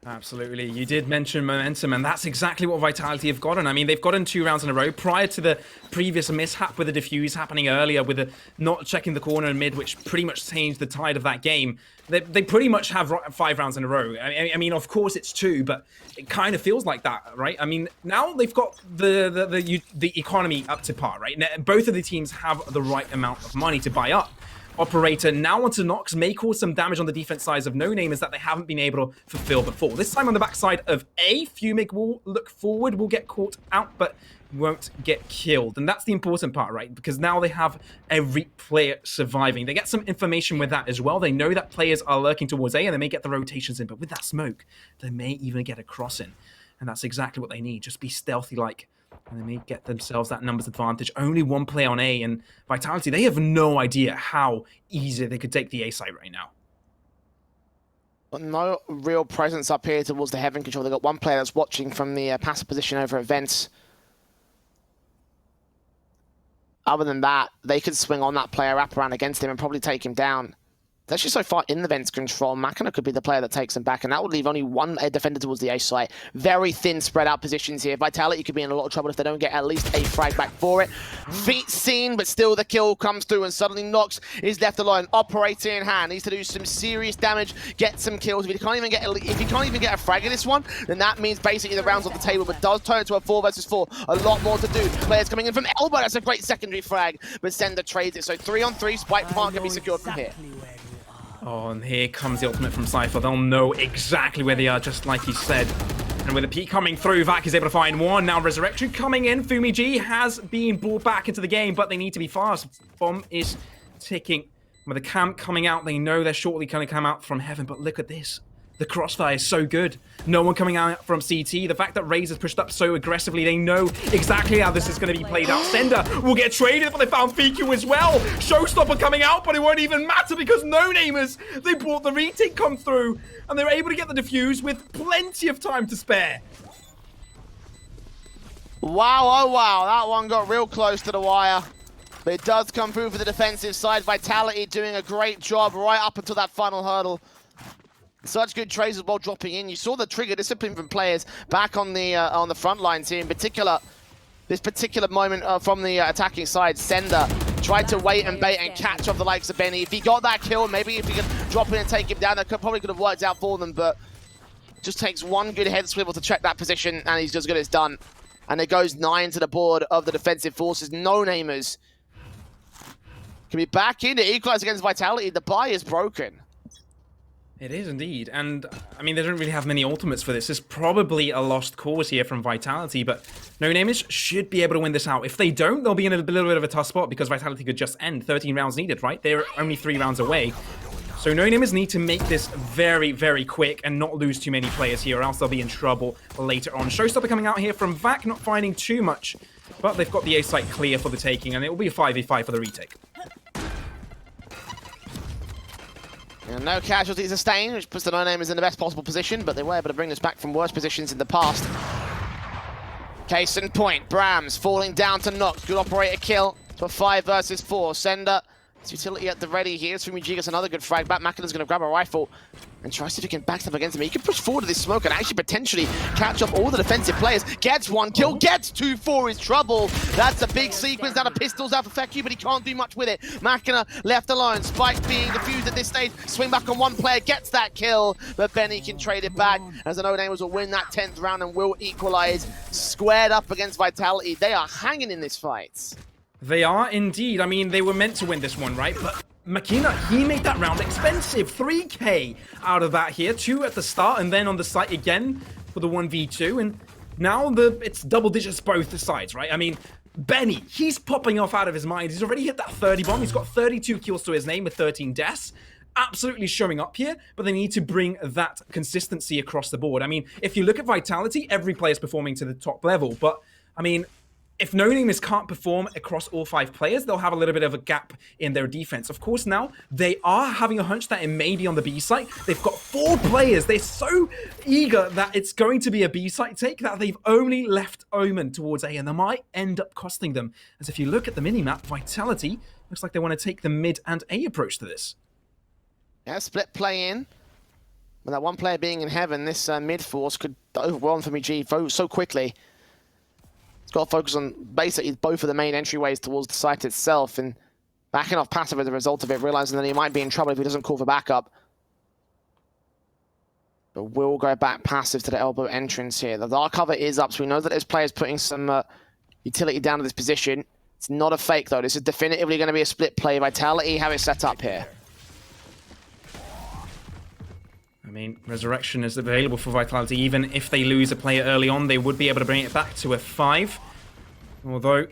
Absolutely. You did mention momentum, and that's exactly what Vitality have gotten. I mean, they've gotten 2 rounds in a row prior to the previous mishap with the defuse happening earlier, with the not checking the corner and mid, which pretty much changed the tide of that game. They pretty much have 5 rounds in a row. I mean, of course it's 2, but it kind of feels like that, right? I mean, now they've got the economy up to par, right? Now, both of the teams have the right amount of money to buy up. Operator now onto Nox may cause some damage on the defense side of No Namers that they haven't been able to fulfill before. This time on the backside of A, Fumig will look forward, will get caught out, but won't get killed. And that's the important part, right? Because now they have every player surviving. They get some information with that as well. They know that players are lurking towards A and they may get the rotations in, but with that smoke, they may even get a cross in. And that's exactly what they need. Just be stealthy-like. And they may get themselves that numbers advantage. Only one player on A, and Vitality, they have no idea how easy they could take the A site right now. No real presence up here towards the Heaven control. They've got one player that's watching from the passive position over at Vents. Other than that, they could swing on that player, wrap around against him, and probably take him down. They're actually so far in the Vents control, Machina could be the player that takes them back, and that would leave only one defender towards the A site. Very thin, spread out positions here. Vitality could be in a lot of trouble if they don't get at least a frag back for it. Feet seen, but still the kill comes through, and suddenly Nox is left alone. Operator in hand, needs to do some serious damage, get some kills. If he can't even get a frag in this one, then that means basically the round's off the table, but does turn into a 4 versus 4. A lot more to do. Players coming in from elbow, that's a great secondary frag, but Sender trades it. So 3-on-3, Spike Plant can be secured from here. Oh, and here comes the ultimate from Cypher. They'll know exactly where they are, just like he said. And with the peak coming through, Vac is able to find one. Now Resurrection coming in. Fumi G has been brought back into the game, but they need to be fast. Bomb is ticking. With the camp coming out, they know they're shortly going to come out from Heaven, but look at this. The crossfire is so good. No one coming out from CT. The fact that Raze has pushed up so aggressively, they know exactly how this is going to be played out. Sender will get traded, but they found Fiku as well. Showstopper coming out, but it won't even matter because No Namers, they brought the retake come through, and they were able to get the defuse with plenty of time to spare. Wow, oh wow, that one got real close to the wire. But it does come through for the defensive side. Vitality doing a great job right up until that final hurdle. Such good trades as well dropping in. You saw the trigger discipline from players back on the front lines here. In particular, this particular moment from the attacking side, Sender tried to wait and bait and catch off the likes of Benny. If he got that kill, maybe if he could drop in and take him down, that probably could have worked out for them, but just takes one good head swivel to check that position, and he's just good as done. And it goes 9 to the board of the defensive forces. No Namers can be back in to equalize against Vitality. The buy is broken. It is indeed, and I mean, they don't really have many ultimates for this. It's probably a lost cause here from Vitality, but No Namers should be able to win this out. If they don't, they'll be in a little bit of a tough spot because Vitality could just end. 13 rounds needed, right? They're only 3 rounds away. So No Namers need to make this very, very quick and not lose too many players here, or else they'll be in trouble later on. Showstopper coming out here from Vac, not finding too much, but they've got the A site clear for the taking, and it will be a 5v5 for the retake. And no casualties sustained, which puts the No Namers in the best possible position, but they were able to bring us back from worse positions in the past. Case in point, Brams falling down to Nox. Good operator kill for 5 versus 4. Sender, it's utility at the ready here. Fumi gets another good frag back. Machina's going to grab a rifle and try to see if he can back up against him. He can push forward to this smoke and actually potentially catch up all the defensive players. Gets 1 kill, gets 2 for his trouble. That's a big sequence out of pistols out for Feku, but he can't do much with it. Machina left alone. Spike being defused at this stage. Swing back on one player, gets that kill, but Benny can trade it back as the No Namers will win that 10th round and will equalize. Squared up against Vitality. They are hanging in this fight. They are indeed. I mean, they were meant to win this one, right? But Machina, he made that round expensive. 3k out of that here. 2 at the start, and then on the site again for the 1v2. And now it's double digits both sides, right? I mean, Benny, he's popping off out of his mind. He's already hit that 30 bomb. He's got 32 kills to his name with 13 deaths. Absolutely showing up here, but they need to bring that consistency across the board. I mean, if you look at Vitality, every player is performing to the top level, but I mean, if No Namers can't perform across all 5 players, they'll have a little bit of a gap in their defense. Of course, now they are having a hunch that it may be on the B site. They've got 4 players. They're so eager that it's going to be a B site take that they've only left Omen towards A, and they might end up costing them. As if you look at the minimap, Vitality looks like they want to take the mid and A approach to this. Yeah, split play in. With that one player being in Heaven, this mid force could overwhelm Fumi G so quickly. Got to focus on basically both of the main entryways towards the site itself, and backing off passive as a result of it, realizing that he might be in trouble if he doesn't call for backup. But we'll go back passive to the elbow entrance here. The dark cover is up, so we know that there's players putting some utility down to this position. It's not a fake, though. This is definitively going to be a split play. Vitality have it set up here. I mean, Resurrection is available for Vitality. Even if they lose a player early on, they would be able to bring it back to a 5. Although,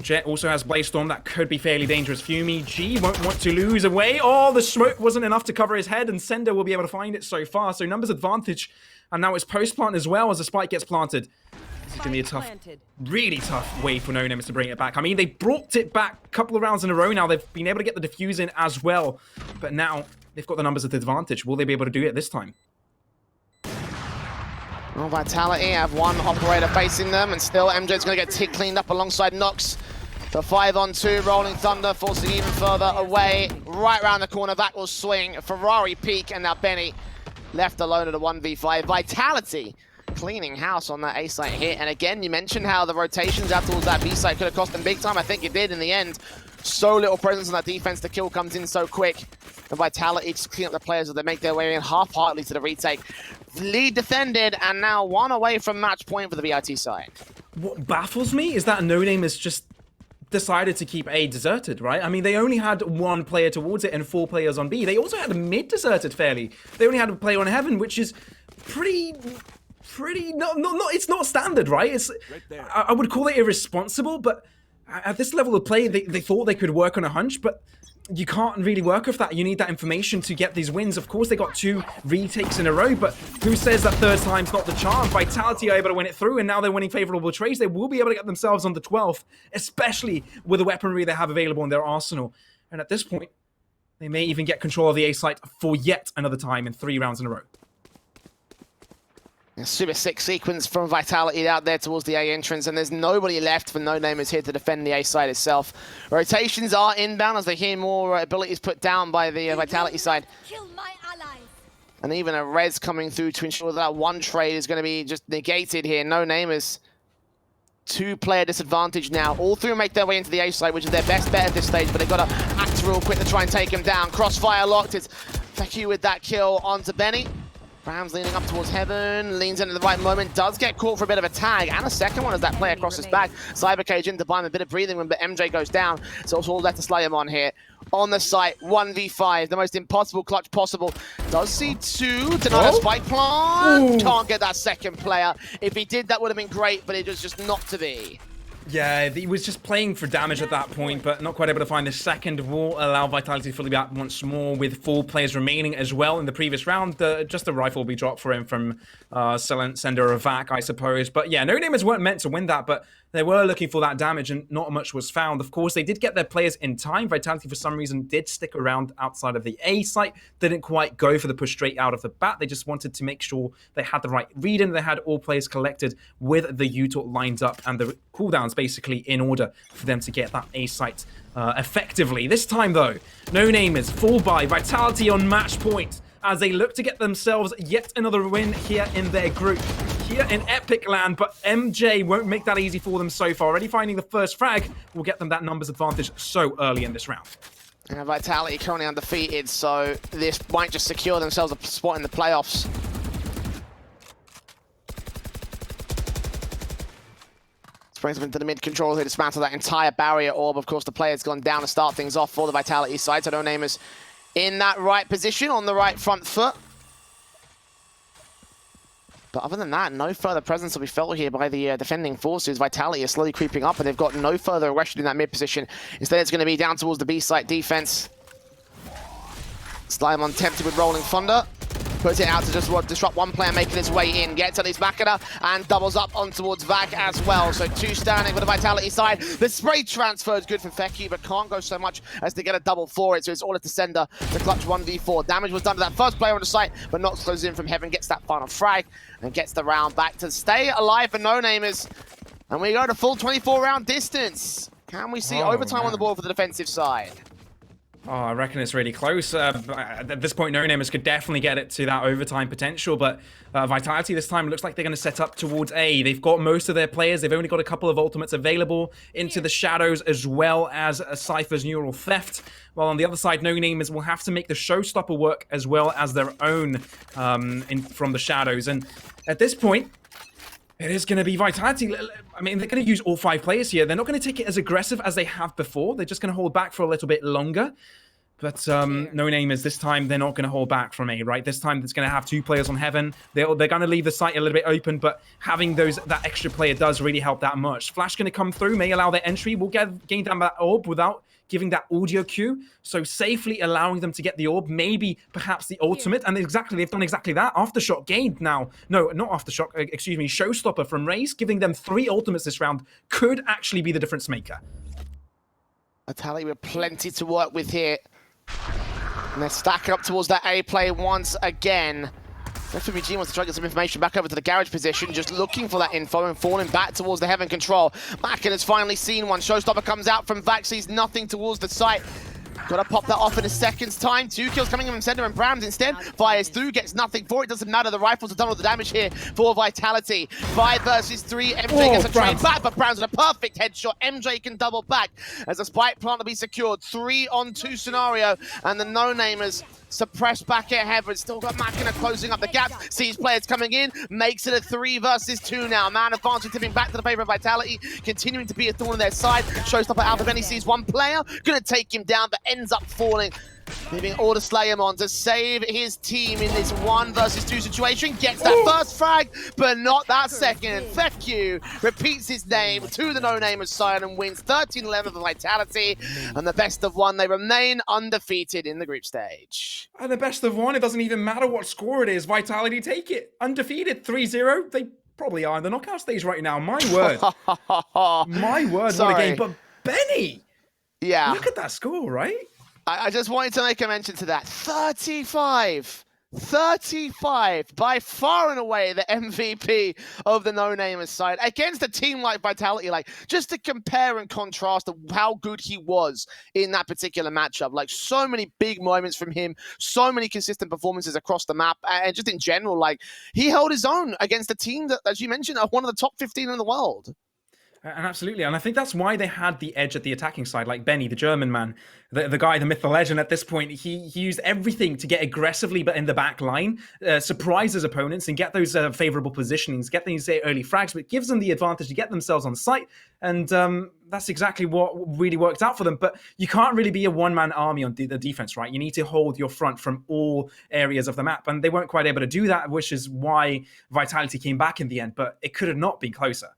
Jet also has Blaze Storm. That could be fairly dangerous. Fumi G won't want to lose away. Oh, the smoke wasn't enough to cover his head, and Sender will be able to find it so far. So numbers advantage, and now it's post-plant as well as the spike gets planted. This is going to be a tough, really tough way for No Names to bring it back. I mean, they brought it back a couple of rounds in a row now. They've been able to get the defuse in as well. But now they've got the numbers at advantage. Will they be able to do it this time? Well, Vitality have one operator facing them, and still MJ's going to get cleaned up alongside Nox. The 5-on-2, Rolling Thunder forcing even further away. Right around the corner, that will swing. Ferrari peak, and now Benny left alone at a 1v5. Vitality cleaning house on that A site hit. And again, you mentioned how the rotations out towards that B site could have cost them big time. I think it did in the end. So little presence on that defense. The kill comes in so quick. And Vitality just clean up the players as they make their way in half-heartedly to the retake. Lead defended, and now one away from match point for the BIT side. What baffles me is that No Name has just decided to keep A deserted, right? I mean, they only had one player towards it and 4 players on B. They also had a mid deserted fairly. They only had a player on Heaven, which is pretty it's not standard, right? It's I would call it irresponsible, but at this level of play, they thought they could work on a hunch, but you can't really work with that. You need that information to get these wins. Of course, they got 2 retakes in a row, but who says that third time's not the charm? Vitality are able to win it through, and now they're winning favorable trades. They will be able to get themselves on the 12th, especially with the weaponry they have available in their arsenal. And at this point, they may even get control of the A site for yet another time in 3 rounds in a row. A super sick sequence from Vitality out there towards the A entrance, and there's nobody left for No Namers here to defend the A side itself. Rotations are inbound as they hear more abilities put down by the Vitality side. Kill my allies. And even a res coming through to ensure that one trade is going to be just negated here. No Namers, 2-player disadvantage now. All 3 make their way into the A side, which is their best bet at this stage, but they've got to act real quick to try and take him down. Crossfire locked. It's Feku with that kill onto Benny. Rams leaning up towards Heaven, leans into the right moment, does get caught for a bit of a tag, and a second one as that play across his back. Cyber Cage in to buy him a bit of breathing room, but MJ goes down, so it's all left to slay him on here. On the site, 1v5, the most impossible clutch possible. Does see 2, denied a spike plant. Can't get that second player. If he did, that would have been great, but it was just not to be. Yeah, he was just playing for damage at that point, but not quite able to find the second. Will allow Vitality to fully back once more with 4 players remaining as well in the previous round. Just a rifle will be dropped for him from Sender or Vac, I suppose. But yeah, No Namers weren't meant to win that, but they were looking for that damage and not much was found. Of course, they did get their players in time. Vitality, for some reason, did stick around outside of the A site. They didn't quite go for the push straight out of the bat. They just wanted to make sure they had the right read in. They had all players collected with the U-Talk lined up and the cooldowns basically in order for them to get that A site effectively. This time, though, No Namers fall by Vitality on match point as they look to get themselves yet another win here in their group, here in Epic.LAN, but MJ won't make that easy for them so far. Already finding the first frag will get them that numbers advantage so early in this round. And Vitality currently undefeated, so this might just secure themselves a spot in the playoffs. Brings them into the mid-control here to dismantle that entire barrier orb. Of course, the player's gone down to start things off for the Vitality side, so No Namers in that right position, on the right front foot. But other than that, no further presence will be felt here by the defending forces. Vitality is slowly creeping up, and they've got no further aggression in that mid position. Instead, it's going to be down towards the B-site defense. Slimon tempted with Rolling Thunder. Puts it out to just disrupt one player making his way in. Gets at least Makeda and doubles up on towards Vac as well. So 2 standing for the Vitality side. The spray transfer is good for Feku, but can't go so much as to get a double for it. So it's all to Sender to clutch 1v4. Damage was done to that first player on the site, but Nox goes in from Heaven, gets that final frag, and gets the round back to stay alive for No Namers. And we go to full 24-round distance. Can we see overtime on the board for the defensive side? Oh, I reckon it's really close. At this point, No Namers could definitely get it to that overtime potential, but Vitality this time looks like they're going to set up towards A. They've got most of their players. They've only got a couple of ultimates available into the Shadows as well as Cypher's Neural Theft. While on the other side, No Namers will have to make the Showstopper work as well as their own from the Shadows. And at this point, It is going to be Vitality. I mean, they're going to use all 5 players here. They're not going to take it as aggressive as they have before. They're just going to hold back for a little bit longer. But no name is this time they're not going to hold back from A, right? This time it's going to have 2 players on Heaven. They're going to leave the site a little bit open, but having that extra player does really help that much. Flash going to come through, may allow their entry. We'll gain down that orb without giving that audio cue. So safely allowing them to get the orb, maybe perhaps the ultimate. And they've done exactly that. Aftershock gained now. No, not Aftershock, excuse me, Showstopper from Raze, giving them 3 ultimates this round could actually be the difference maker. Vitality with plenty to work with here. And they're stacking up towards that A play once again. FMG wants to try to get some information back over to the garage position, just looking for that info and falling back towards the Heaven control. Macken has finally seen one. Showstopper comes out from Vax, sees nothing towards the site. Gotta pop that off in a second's time. 2 kills coming in from Center, and Brams instead fires through, gets nothing for it. Doesn't matter, the rifles have done all the damage here for Vitality. 5 versus 3, MJ gets a trade back, but Brams with a perfect headshot. MJ can double back as a spike plant to be secured. 3-on-2 scenario, and the no-namers suppressed back at Heaven. Still got Mackina closing up the gap. Sees players coming in. Makes it a 3 versus 2 now. Man advancing, tipping back to the favor of Vitality. Continuing to be a thorn on their side. Showstopper Alpha Benny sees one player. Gonna take him down, but ends up falling. Leaving all to slay him on to save his team in this 1 versus 2 situation. Gets that first frag, but not that second. Feku repeats his name to the no-namer's side and wins 13-11 for Vitality. And the best of 1, they remain undefeated in the group stage. And the best of 1, it doesn't even matter what score it is. Vitality take it. Undefeated, 3-0. They probably are in the knockout stage right now. My word. My word, Sorry. what a game. But Benny! Yeah. Look at that score, right? I just wanted to make a mention to that. 35, by far and away the MVP of the no-namers side against a team like Vitality. Like, just to compare and contrast how good he was in that particular matchup. Like, so many big moments from him, so many consistent performances across the map, and just in general, like, he held his own against a team that, as you mentioned, are one of the top 15 in the world. And absolutely, and I think that's why they had the edge at the attacking side, like Benny, the German man, the guy, the myth, the legend at this point. He used everything to get aggressively, but in the back line, surprise his opponents and get those favorable positionings, get these early frags, but it gives them the advantage to get themselves on site, and that's exactly what really worked out for them. But you can't really be a one-man army on the defense, right? You need to hold your front from all areas of the map, and they weren't quite able to do that, which is why Vitality came back in the end, but it could have not been closer.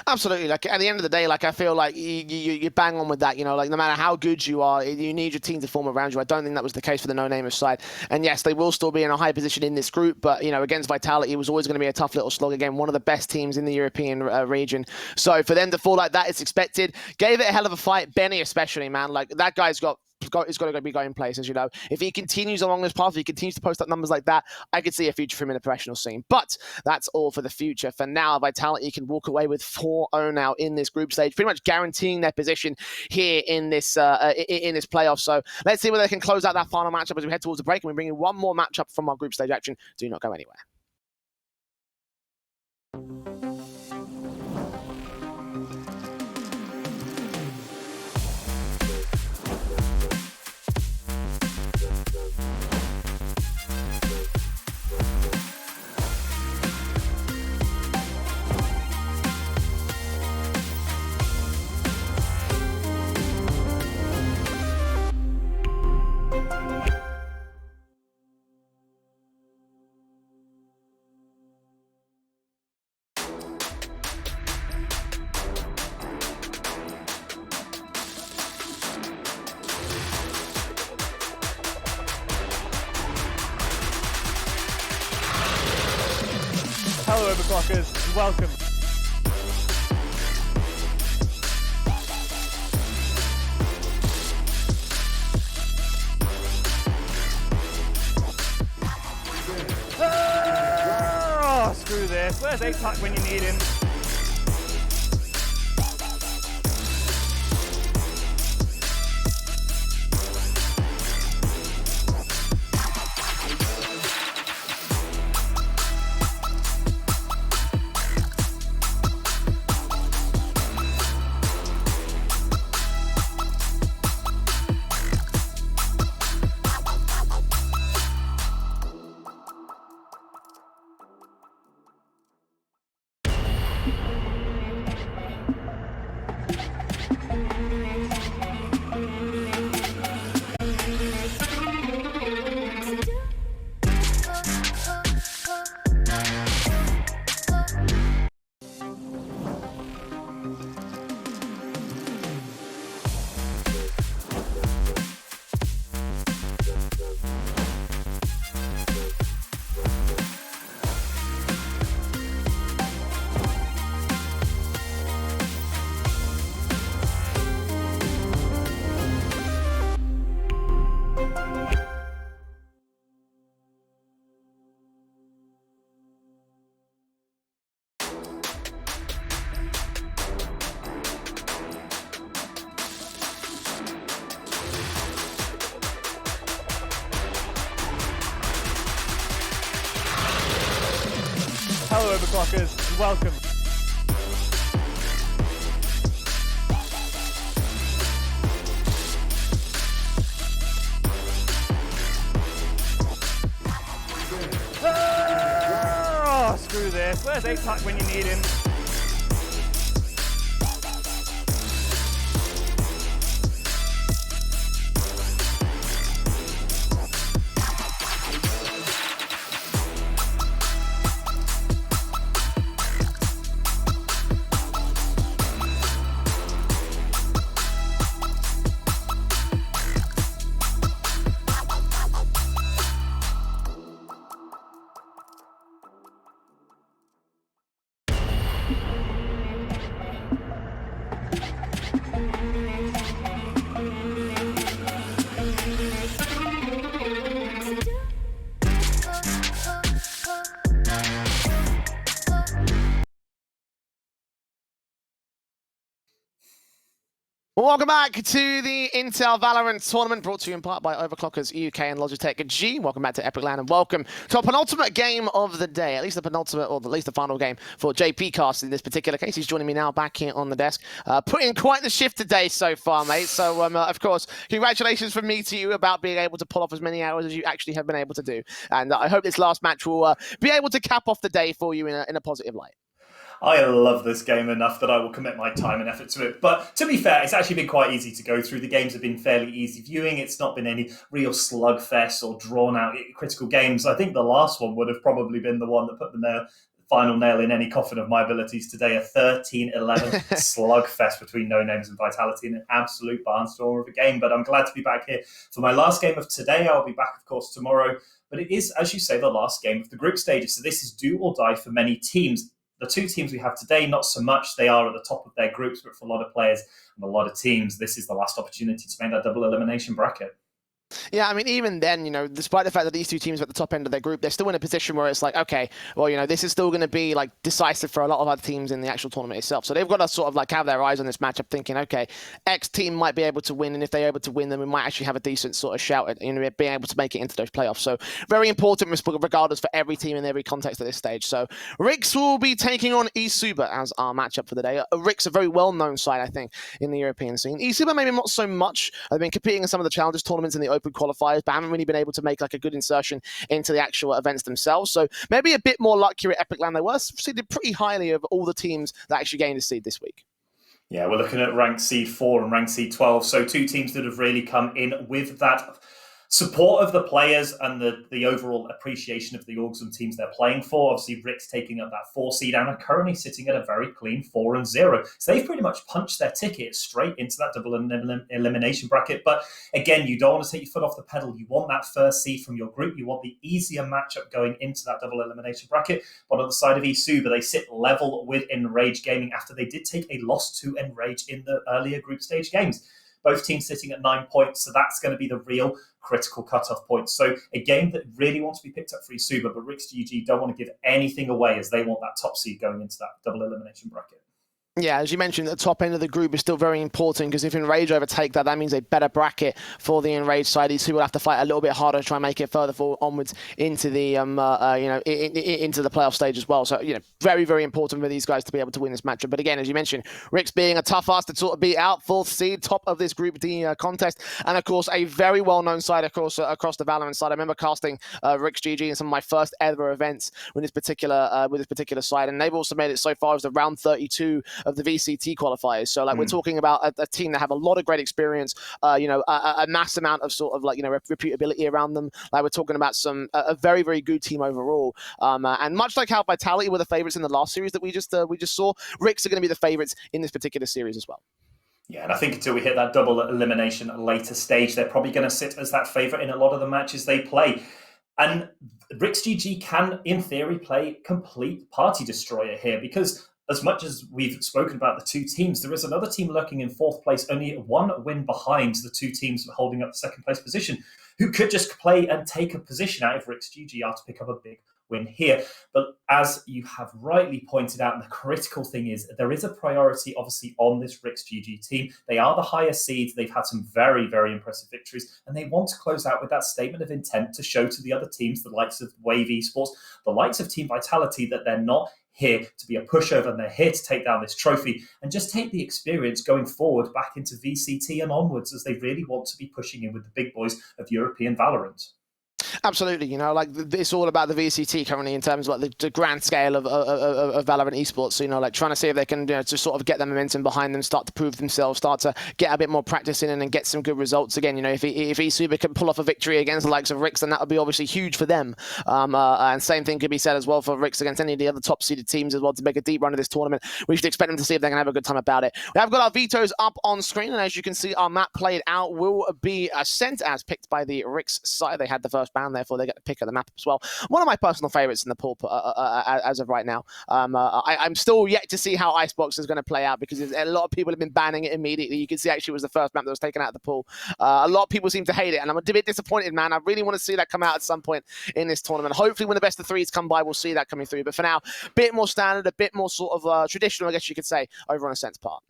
Absolutely. Like, at the end of the day, like, I feel like you bang on with that, you know, like, no matter how good you are, you need your team to form around you. I don't think that was the case for the no-namers side. And yes, they will still be in a high position in this group, but, you know, against Vitality, it was always going to be a tough little slog. Again, one of the best teams in the European region. So for them to fall like that, it's expected. Gave it a hell of a fight. Benny especially, man. Like, that guy's got to be going places, you know. If he continues along this path, if he continues to post up numbers like that, I could see a future for him in the professional scene. But that's all for the future. For now, Vitality can walk away with 4-0 now in this group stage, pretty much guaranteeing their position here in this playoff. So let's see whether they can close out that final matchup as we head towards the break, and we bring you one more matchup from our group stage action. Do not go anywhere. Hello, Overclockers. Welcome. Oh, screw this. Where's ATAC when you need him? Hello, overclockers. Welcome. Oh, screw this. Where's ATAC when you need him? Welcome back to the Intel Valorant tournament, brought to you in part by Overclockers UK and Logitech G. Welcome back to Epic.LAN and welcome to our penultimate game of the day, at least the penultimate, or at least the final game for JP Cast in this particular case. He's joining me now back here on the desk. Put in quite the shift today so far, mate. So, of course, congratulations from me to you about being able to pull off as many hours as you actually have been able to do. And I hope this last match will be able to cap off the day for you in a positive light. I love this game enough that I will commit my time and effort to it. But to be fair, it's actually been quite easy to go through. The games have been fairly easy viewing. It's not been any real slugfest or drawn-out critical games. I think the last one would have probably been the one that put the final nail in any coffin of my abilities today. A 13-11 slugfest between No Names and Vitality, and an absolute barnstormer of a game. But I'm glad to be back here for my last game of today. I'll be back, of course, tomorrow. But it is, as you say, the last game of the group stages. So this is do or die for many teams. The two teams we have today, not so much. They are at the top of their groups, but for a lot of players and a lot of teams, this is the last opportunity to make that double elimination bracket. Yeah, I mean, even then, despite the fact that these two teams are at the top end of their group, they're still in a position where it's like, okay, well, this is still going to be like decisive for a lot of other teams in the actual tournament itself. So they've got to sort of like have their eyes on this matchup, thinking, okay, X team might be able to win, and if they're able to win, then we might actually have a decent sort of shout at being able to make it into those playoffs. So very important, regardless for every team in every context at this stage. So Rix will be taking on eSuper as our matchup for the day. Rix, a very well-known side, I think, in the European scene. eSuper maybe not so much. They've been competing in some of the Challengers tournaments in the Open qualifiers, but haven't really been able to make like a good insertion into the actual events themselves. So maybe a bit more luck here at Epic.LAN. They were seeded pretty highly of all the teams that actually gained a seed this week. Yeah, we're looking at ranked seed 4 and ranked seed 12. So two teams that have really come in with that support of the players and the overall appreciation of the orgs and teams they're playing for. Obviously, Rick's taking up that 4 seed and are currently sitting at a very clean 4-0. So they've pretty much punched their ticket straight into that double elimination bracket. But again, you don't want to take your foot off the pedal. You want that first seed from your group. You want the easier matchup going into that double elimination bracket. But on the side of eSuper, they sit level with Enrage Gaming after they did take a loss to Enrage in the earlier group stage games. Both teams sitting at 9 points, so that's going to be the real critical cutoff point. So a game that really wants to be picked up for eSuper, but Rix GG don't want to give anything away as they want that top seed going into that double elimination bracket. Yeah, as you mentioned, the top end of the group is still very important because if Enrage overtake that, that means a better bracket for the Enrage side. These two will have to fight a little bit harder to try and make it further onwards into the into the playoff stage as well. So very, very important for these guys to be able to win this matchup. But again, as you mentioned, Rick's being a tough ass to sort of beat out, 4th seed, top of this Group D contest, and of course a very well-known side, of course, across the Valorant side. I remember casting Rick's GG in some of my first ever events with this particular side, and they've also made it so far as the round 32 of the VCT qualifiers. So we're talking about a team that have a lot of great experience, a mass amount of sort of reputability around them. We're talking about a very, very good team overall. And much like how Vitality were the favorites in the last series that we just saw, Ricks are going to be the favorites in this particular series as well. Yeah, and I think until we hit that double elimination at a later stage, they're probably going to sit as that favorite in a lot of the matches they play. And Rix GG can, in theory, play complete party destroyer here because as much as we've spoken about the two teams, there is another team lurking in 4th place, only 1 win behind the two teams holding up the 2nd place position, who could just play and take a position out if Rix GG are to pick up a big win here. But as you have rightly pointed out, the critical thing is there is a priority, obviously, on this Rix GG team. They are the higher seeds. They've had some very, very impressive victories, and they want to close out with that statement of intent to show to the other teams, the likes of Wave Esports, the likes of Team Vitality, that they're not here to be a pushover, and they're here to take down this trophy and just take the experience going forward back into VCT and onwards, as they really want to be pushing in with the big boys of European Valorant. Absolutely, you know, like it's all about the VCT currently in terms of like the grand scale of Valorant esports. So, you know, like trying to see if they can, you know, just sort of get the momentum behind them, start to prove themselves, start to get a bit more practice in and get some good results again. You know, if eSuper can pull off a victory against the likes of Rix, then that would be obviously huge for them. And same thing could be said as well for Rix against any of the other top seeded teams as well to make a deep run of this tournament. We should expect them to see if they can have a good time about it. We have got our vetoes up on screen, and as you can see, our map played out will be sent as picked by the Rix side. They had the first ban, therefore they get the pick of the map as well. One of my personal favorites in the pool as of right now. I'm still yet to see how Icebox is going to play out, because a lot of people have been banning it immediately. You can see actually it was the first map that was taken out of the pool. A lot of people seem to hate it, and I'm a bit disappointed, man. I really want to see that come out at some point in this tournament. Hopefully when the best of threes come by, we'll see that coming through. But for now, a bit more standard, a bit more sort of traditional, I guess you could say, over on a sense part.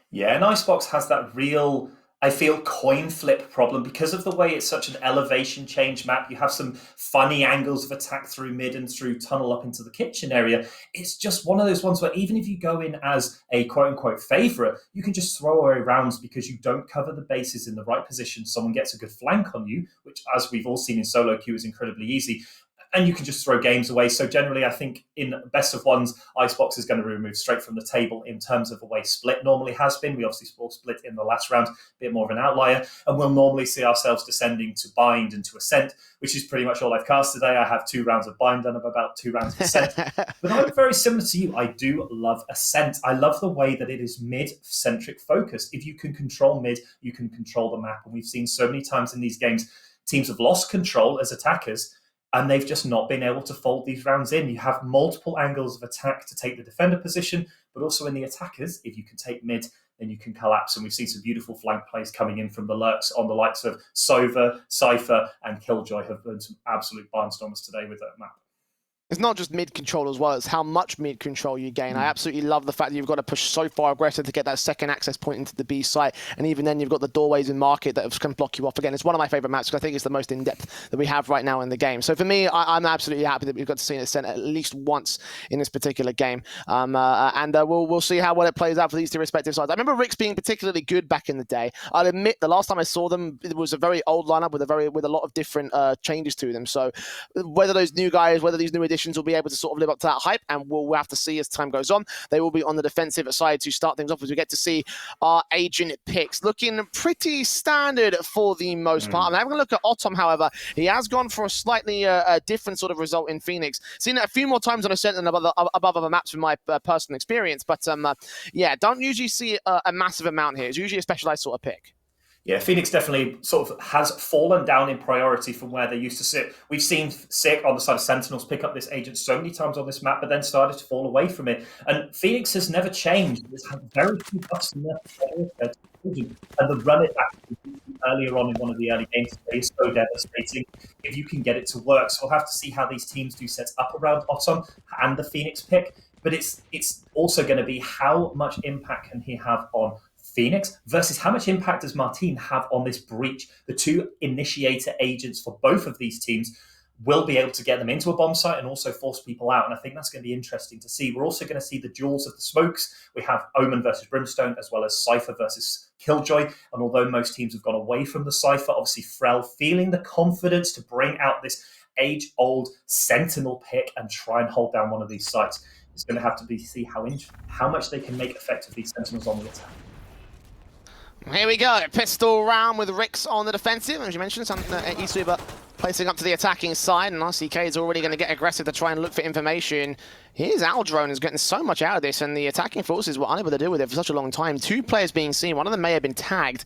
Yeah, and Icebox has that real, I feel, coin flip problem because of the way it's such an elevation change map. You have some funny angles of attack through mid and through tunnel up into the kitchen area. It's just one of those ones where even if you go in as a quote-unquote favorite, you can just throw away rounds because you don't cover the bases in the right position. Someone gets a good flank on you, which, as we've all seen in solo queue, is incredibly easy. And you can just throw games away. So generally, I think in best of ones, Icebox is going to be removed straight from the table in terms of the way Split normally has been. We obviously saw Split in the last round, a bit more of an outlier. And we'll normally see ourselves descending to Bind and to Ascent, which is pretty much all I've cast today. I have 2 rounds of Bind and about 2 rounds of Ascent. But I'm very similar to you. I do love Ascent. I love the way that it is mid-centric focused. If you can control mid, you can control the map. And we've seen so many times in these games, teams have lost control as attackers, and they've just not been able to fold these rounds in. You have multiple angles of attack to take the defender position, but also in the attackers, if you can take mid, then you can collapse. And we've seen some beautiful flank plays coming in from the lurks on the likes of Sova, Cypher, and Killjoy have been some absolute barnstormers today with that map. It's not just mid control as well, it's how much mid control you gain. I absolutely love the fact that you've got to push so far aggressive to get that second access point into the B site, and even then you've got the doorways in market that can block you off again. It's one of my favorite maps because I think it's the most in-depth that we have right now in the game. So for me, I'm absolutely happy that we've got to see it sent at least once in this particular game. We'll see how well it plays out for these two respective sides. I remember Rix being particularly good back in the day. I'll admit the last time I saw them, it was a very old lineup with a lot of different changes to them. So whether those new guys, whether these new additions will be able to sort of live up to that hype, and we'll have to see as time goes on. They will be on the defensive side to start things off as we get to see our agent picks. Looking pretty standard for the most part. I'm having a look at Otom, however. He has gone for a slightly different sort of result in Phoenix. Seen it a few more times on Ascent than above other maps from my personal experience, but yeah, don't usually see a massive amount here. It's usually a specialized sort of pick. Yeah, Phoenix definitely sort of has fallen down in priority from where they used to sit. We've seen Sick on the side of Sentinels pick up this agent so many times on this map, but then started to fall away from it. And Phoenix has never changed. It's had very few buffs in there. And the run it back earlier on in one of the early games today is so devastating if you can get it to work. So we'll have to see how these teams do set up around Otom and the Phoenix pick. But it's also going to be how much impact can he have on Phoenix versus how much impact does Martin have on this breach. The two initiator agents for both of these teams will be able to get them into a bomb site and also force people out. And I think that's going to be interesting to see. We're also going to see the duels of the smokes. We have Omen versus Brimstone, as well as Cypher versus Killjoy. And although most teams have gone away from the Cypher, obviously Frel feeling the confidence to bring out this age-old Sentinel pick and try and hold down one of these sites. It's going to have to be see how much they can make effective these Sentinels on the attack. Here we go, pistol round with Rix on the defensive. As you mentioned, eSuper placing up to the attacking side, and RCK is already going to get aggressive to try and look for information. Here's Aldrone is getting so much out of this, and the attacking forces were unable to deal with it for such a long time. 2 players being seen, one of them may have been tagged.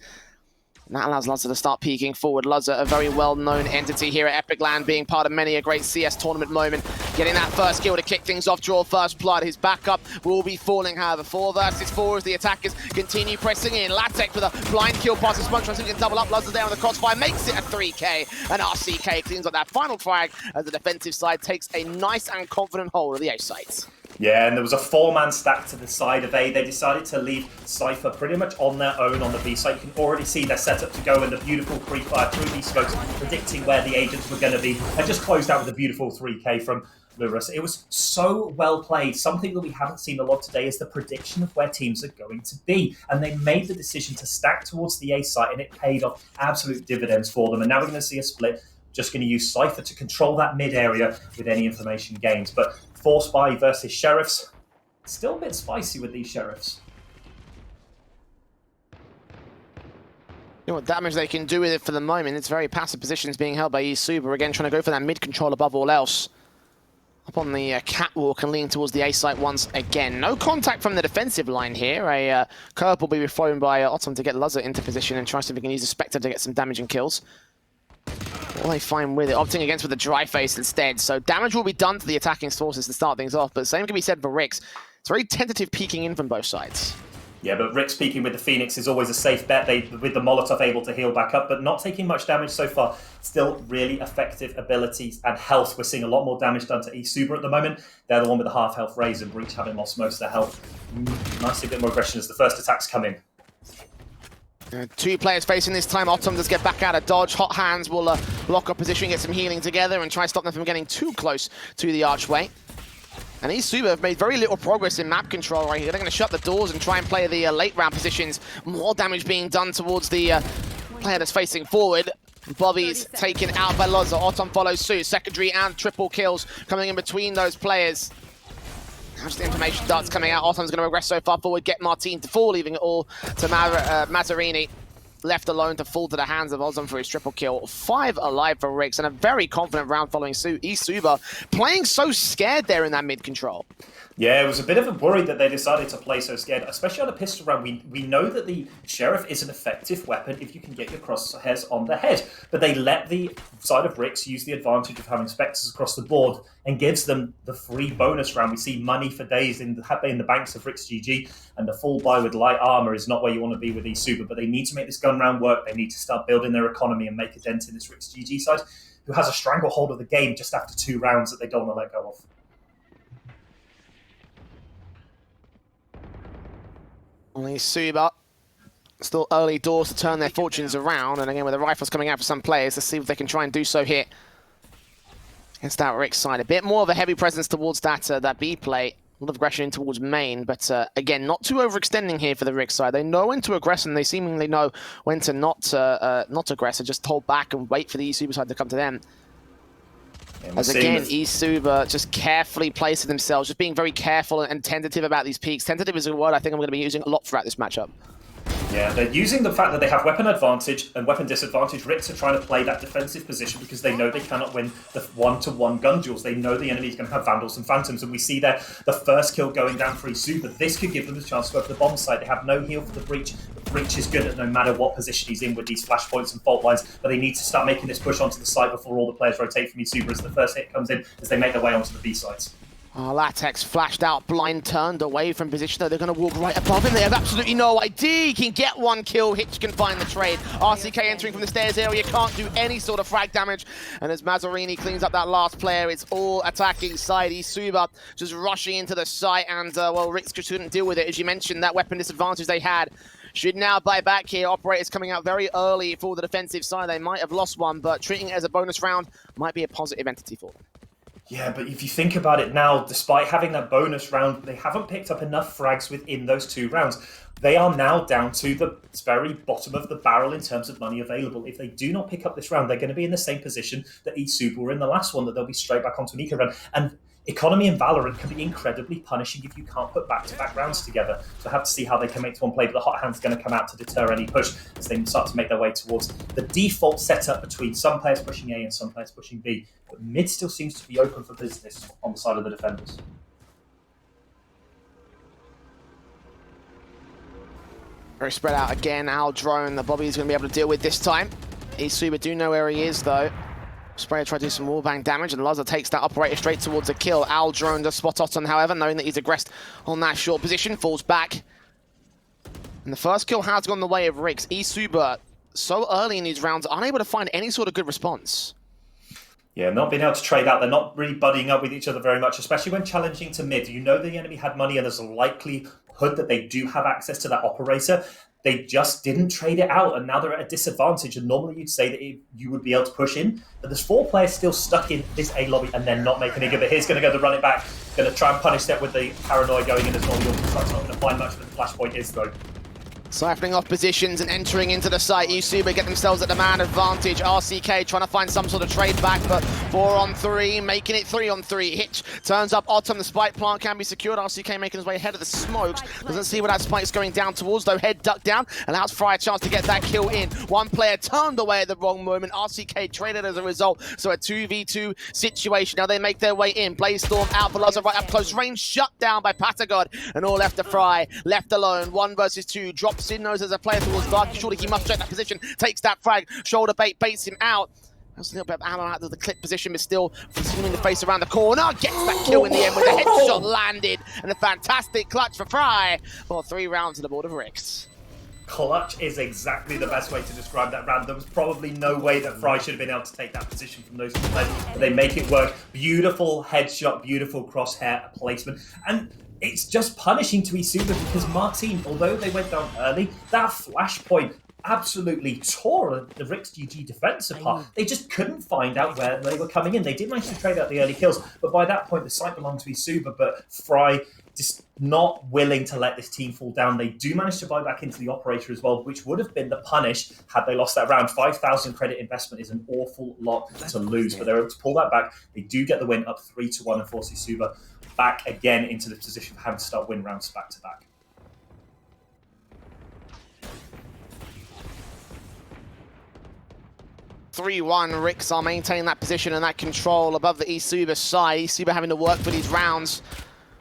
And that allows Luzza to start peeking forward. Luzza, a very well-known entity here at Epic.LAN, being part of many a great CS tournament moment. Getting that first kill to kick things off, draw first blood. His backup will be falling, however. 4 versus 4 as the attackers continue pressing in. Latex with a blind kill past the smoke, trying to get double up. Luzzers there on the crossfire, makes it a 3k. And RCK cleans up that final frag as the defensive side takes a nice and confident hold of the A sites. Yeah, and there was a 4-man stack to the side of A. They decided to leave Cypher pretty much on their own on the B site. You can already see their setup to go in the beautiful pre-fire through these smokes, predicting where the agents were going to be, and just closed out with a beautiful 3k from Lurus. It was so well played. Something that we haven't seen a lot today is the prediction of where teams are going to be. And they made the decision to stack towards the A site, and it paid off absolute dividends for them. And now we're going to see a split. Just going to use Cypher to control that mid area with any information gains. But Force Buy versus Sheriffs, still a bit spicy with these Sheriffs. You know what damage they can do with it for the moment. It's very passive positions being held by eSuper. Again, trying to go for that mid control above all else. Up on the catwalk and leaning towards the A site once again. No contact from the defensive line here. A curve will be thrown by Autumn to get Luzzer into position and try to see if we can use the Spectre to get some damage and kills. What will they find with it? Opting against with a dry face instead. So damage will be done to the attacking sources to start things off, but the same can be said for Rix. It's very tentative peeking in from both sides. Yeah, but Rix peeking with the Phoenix is always a safe bet. With the Molotov able to heal back up, but not taking much damage so far. Still really effective abilities and health. We're seeing a lot more damage done to eSuper at the moment. They're the one with the half health raise, and Breach having lost most of their health. Nicely a bit more aggression as the first attacks come in. 2 players facing this time. Autumn does get back out of dodge. Hot Hands will lock up position, get some healing together, and try to stop them from getting too close to the archway. And eSuper have made very little progress in map control right here. They're going to shut the doors and try and play the late round positions. More damage being done towards the player that's facing forward. Bobby's taken out by Lozza. Autumn follows suit. Secondary and triple kills coming in between those players. Just the information darts coming out. Autumn's going to regress so far forward, get Martine to fall, leaving it all to Mazzarini. Left alone to fall to the hands of Ozum for his triple kill. 5 alive for Rix, and a very confident round following suit. eSuper playing so scared there in that mid control. Yeah, it was a bit of a worry that they decided to play so scared, especially on a pistol round. We know that the Sheriff is an effective weapon if you can get your crosshairs on the head, but they let the side of Rix use the advantage of having Spectres across the board and gives them the free bonus round. We see money for days in the banks of Rix GG, and the full buy with light armor is not where you want to be with eSuper, but they need to make this gun round work. They need to start building their economy and make a dent in this Rix GG side, who has a stranglehold of the game just after 2 rounds that they don't want to let go of. eSuper, still early doors to turn their fortunes around, and again with the rifles coming out for some players, let's see if they can try and do so here against that Rix side. A bit more of a heavy presence towards that B play, a lot of aggression in towards main, but again, not too overextending here for the Rix side. They know when to aggress, and they seemingly know when to not aggress, and just hold back and wait for the eSuper side to come to them. As again, eSuper just carefully placing themselves, just being very careful and tentative about these peaks. Tentative is a word I think I'm going to be using a lot throughout this matchup. Yeah, they're using the fact that they have weapon advantage and weapon disadvantage. Rix are trying to play that defensive position because they know they cannot win the one-to-one gun duels. They know the enemy is going to have Vandals and Phantoms, and we see there the first kill going down for eSuper. This could give them the chance to go for the bomb site. They have no heal for the Breach. The Breach is good at no matter what position he's in with these flashpoints and fault lines, but they need to start making this push onto the site before all the players rotate from eSuper as the first hit comes in, as they make their way onto the B sites. Latex flashed out, blind turned away from position, though they're going to walk right above him. They have absolutely no idea. He can get 1 kill, Hitch can find the trade. RCK entering from the stairs area, can't do any sort of frag damage. And as Mazzarini cleans up that last player, it's all attacking side. eSuper just rushing into the site, and well, Rix couldn't deal with it. As you mentioned, that weapon disadvantage they had should now buy back here. Operators coming out very early for the defensive side. They might have lost one, but treating it as a bonus round might be a positive entity for them. Yeah, but if you think about it now, despite having that bonus round, they haven't picked up enough frags within those 2 rounds. They are now down to the very bottom of the barrel in terms of money available. If they do not pick up this round, they're going to be in the same position that eSuper were in the last one, that they'll be straight back onto an eco round. And economy in Valorant can be incredibly punishing if you can't put back-to-back rounds together. So I have to see how they can make to one play, but the Hot Hand's going to come out to deter any push as they start to make their way towards the default setup between some players pushing A and some players pushing B. But mid still seems to be open for business on the side of the defenders. Very spread out again. Our drone that Bobby's going to be able to deal with this time. eSuper do know where he is, though. Sprayer tried to do some wallbang damage, and Lazar takes that operator straight towards a kill. Aldrone does spot Autumn, however, knowing that he's aggressed on that short position, falls back. And the first kill has gone the way of Rix. eSuper, so early in these rounds, unable to find any sort of good response. Yeah, not being able to trade out. They're not really buddying up with each other very much, especially when challenging to mid. You know the enemy had money, and there's a likelihood that they do have access to that operator. They just didn't trade it out, and now they're at a disadvantage. And normally you'd say that you would be able to push in, but there's 4 players still stuck in this A lobby, and they're not making it good. But here's going to go to run it back. Going to try and punish that with the paranoia going in as well. It's not going to find much, but the flashpoint is, though. Siphoning off positions and entering into the site. eSuper get themselves at the man advantage. RCK trying to find some sort of trade back, but 4-on-3, making it 3-on-3. Hitch turns up Autumn. The spike plant can be secured. RCK making his way ahead of the smokes. Doesn't see where that spike's going down towards, though. Head ducked down, allows Fry a chance to get that kill in. One player turned away at the wrong moment. RCK traded as a result, so a 2v2 situation. Now they make their way in. Blazestorm out for Lazar right up close range, shut down by Patagod, and all left to Fry. Left alone, 1 versus 2. Drops in, knows there's a player towards Dark. Surely he must check that position. Takes that frag. Shoulder bait baits him out. There's a little bit of ammo out of the clip position, but still swinging the face around the corner. Gets that kill in the end with a headshot landed. And a fantastic clutch for Fry. For 3 rounds on the board of Rix. Clutch is exactly the best way to describe that round. There was probably no way that Fry should have been able to take that position from those 2 players, but they make it work. Beautiful headshot, beautiful crosshair placement. And it's just punishing to eSuper because Martin, although they went down early, that flashpoint absolutely tore the Rix GG defense apart. They just couldn't find out where they were coming in. They did manage to trade out the early kills, but by that point, the site belonged to eSuper, but Fry just not willing to let this team fall down. They do manage to buy back into the operator as well, which would have been the punish had they lost that round. 5,000 credit investment is an awful lot to lose, but they're able to pull that back. They do get the win up 3-1 and force eSuper back again into the position of having to start win rounds back to back. Rix are maintaining that position and that control above the eSuper side. eSuper having to work for these rounds.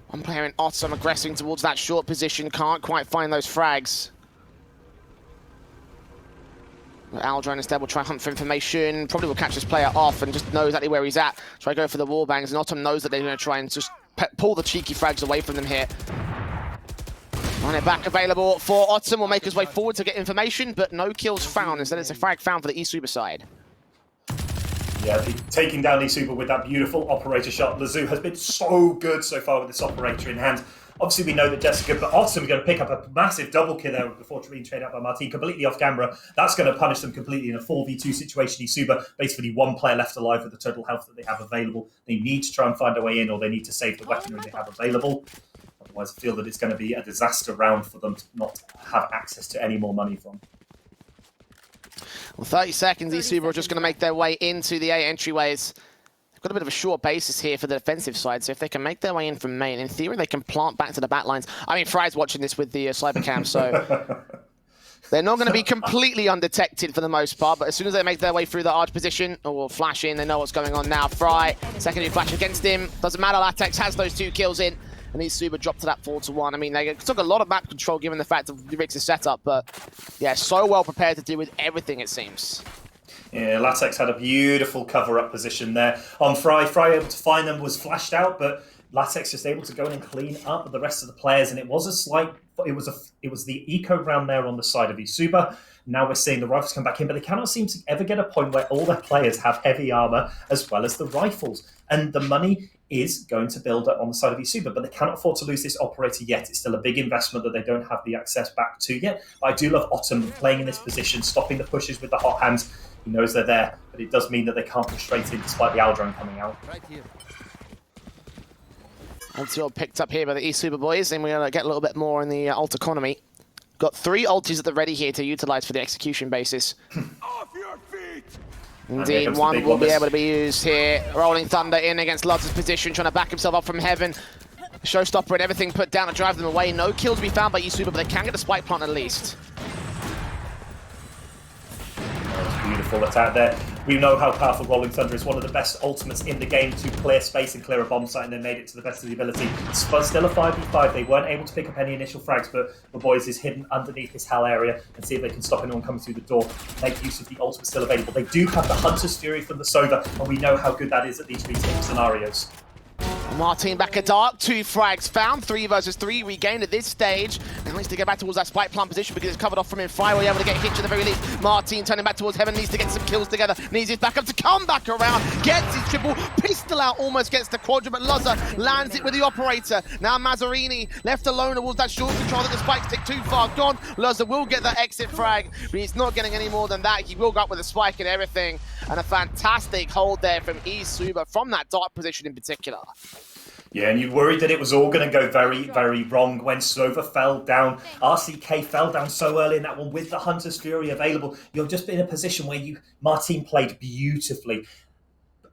One player in Autumn aggressing towards that short position. Can't quite find those frags. Aldrone instead will try hunt for information. Probably will catch this player off and just know exactly where he's at. Try to go for the wall bangs, and Autumn knows that they're going to try and just pull the cheeky frags away from them here. Run it back available for Autumn. Will make his way forward to get information, but no kills found. Instead, it's a frag found for the eSuper side. Yeah, taking down eSuper with that beautiful operator shot. Lazoo has been so good so far with this operator in hand. Obviously, we know that Jessica, but Autumn are going to pick up a massive double kill there before being traded out by Martin, completely off camera. That's going to punish them completely in a 4v2 situation. eSuper, basically 1 player left alive with the total health that they have available. They need to try and find a way in, or they need to save the weaponry they have available. Otherwise, I feel that it's going to be a disaster round for them to not have access to any more money from. Well, 30 seconds, eSuper are just going to make their way into the A entryways. They've got a bit of a short basis here for the defensive side, so if they can make their way in from main, in theory, they can plant back to the back lines. I mean, Fry's watching this with the Cybercam, so they're not going to be completely undetected for the most part, but as soon as they make their way through the arch position, or flash in, they know what's going on now. Fry, secondary flash against him. Doesn't matter, Latex has those 2 kills in. And eSuper dropped to that 4-1. I mean, they took a lot of map control given the fact of Rix's setup, but yeah, so well prepared to deal with everything, it seems. Yeah, Latex had a beautiful cover-up position there on Fry. Fry able to find them, was flashed out, but Latex just able to go in and clean up the rest of the players, and it was a slight. It was the eco round there on the side of eSuper. Now we're seeing the rifles come back in, but they cannot seem to ever get a point where all their players have heavy armor as well as the rifles. And the money is going to build up on the side of eSuper, but they cannot afford to lose this operator yet. It's still a big investment that they don't have the access back to yet. But I do love Autumn playing in this position, stopping the pushes with the hot hands. He knows they're there, but it does mean that they can't push straight in despite the Aldrone coming out. Right here. Until picked up here by the eSuper boys, and we're going to get a little bit more in the ult economy. Got 3 ultis at the ready here to utilize for the execution basis. Off your feet! Indeed, one will be able to be used here. Rolling Thunder in against Ludz's position, trying to back himself up from heaven. Showstopper and everything put down to drive them away. No kills to be found by eSuper, but they can get the spike plant at least. Beautiful attack there. We know how powerful Rolling Thunder is, one of the best ultimates in the game to clear space and clear a bomb site, and they made it to the best of the ability. But still a 5v5. They weren't able to pick up any initial frags, but the boys is hidden underneath this hell area and see if they can stop anyone coming through the door. Make use of the ultimate still available. They do have the Hunter's Fury from the Sova, and we know how good that is at these retake scenarios. Martin back at dark, 2 frags found, 3 versus 3 regained at this stage. Now needs to get back towards that spike plant position because it's covered off from Infy. We're able to get Hitch at the very least. Martin turning back towards Heaven, needs to get some kills together, needs his backup to come back around, gets his triple, pistol out, almost gets the quadra, but Loza lands it with the operator. Now Mazzarini left alone towards that short control that the spikes take too far gone. Loza will get that exit frag, but he's not getting any more than that. He will go up with a spike and everything, and a fantastic hold there from eSuba from that dark position in particular. Yeah, and you worried that it was all going to go very, very wrong when Sova fell down. RCK fell down so early in that one with the Hunter's Fury available. You're just in a position where Martin played beautifully.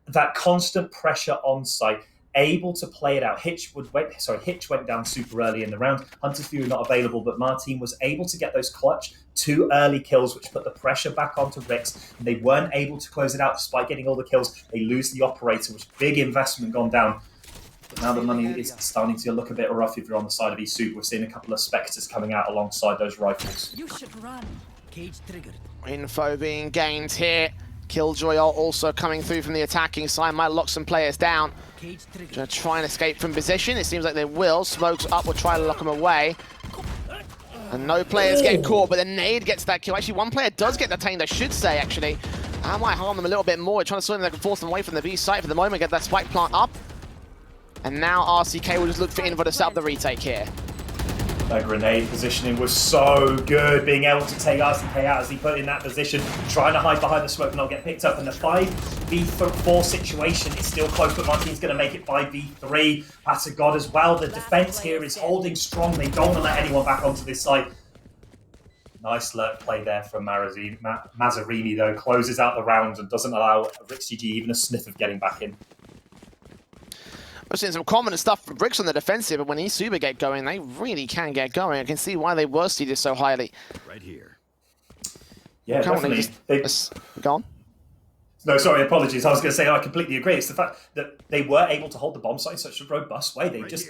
That constant pressure on site, able to play it out. Hitch went down super early in the round. Hunter's Fury not available, but Martin was able to get those clutch 2 early kills, which put the pressure back onto Rix. And they weren't able to close it out despite getting all the kills. They lose the operator, which big investment gone down. But now the money is starting to look a bit rough if you're on the side of eSuper. We're seeing a couple of Spectres coming out alongside those rifles. You should run. Cage triggered. Info being gained here. Killjoy are also coming through from the attacking side. Might lock some players down. Gonna try and escape from position. It seems like they will. Smokes up will try to lock them away. And no players get caught, but the nade gets that kill. Actually, one player does get detained, I should say, actually. I might harm them a little bit more. Trying to swim, they can force them away from the B site for the moment. Get that spike plant up. And now RCK will just look for Invo to set up the retake here. That grenade positioning was so good, being able to take RCK out as he put in that position, trying to hide behind the smoke and not get picked up. And the 5v4 situation is still close, but Martin's going to make it 5v3. That's a god as well. The defense here is holding strong. They don't want to let anyone back onto this site. Nice lurk play there from Mazzarini, though. Closes out the round and doesn't allow RixGG even a sniff of getting back in. We're seeing some common stuff from Bricks on the defensive, but when eSuper get going, they really can get going. I can see why they were seeded so highly. Right here. Yeah, definitely. Go on. No, sorry, apologies. I was going to say, I completely agree. It's the fact that they were able to hold the bomb site in such a robust way. They just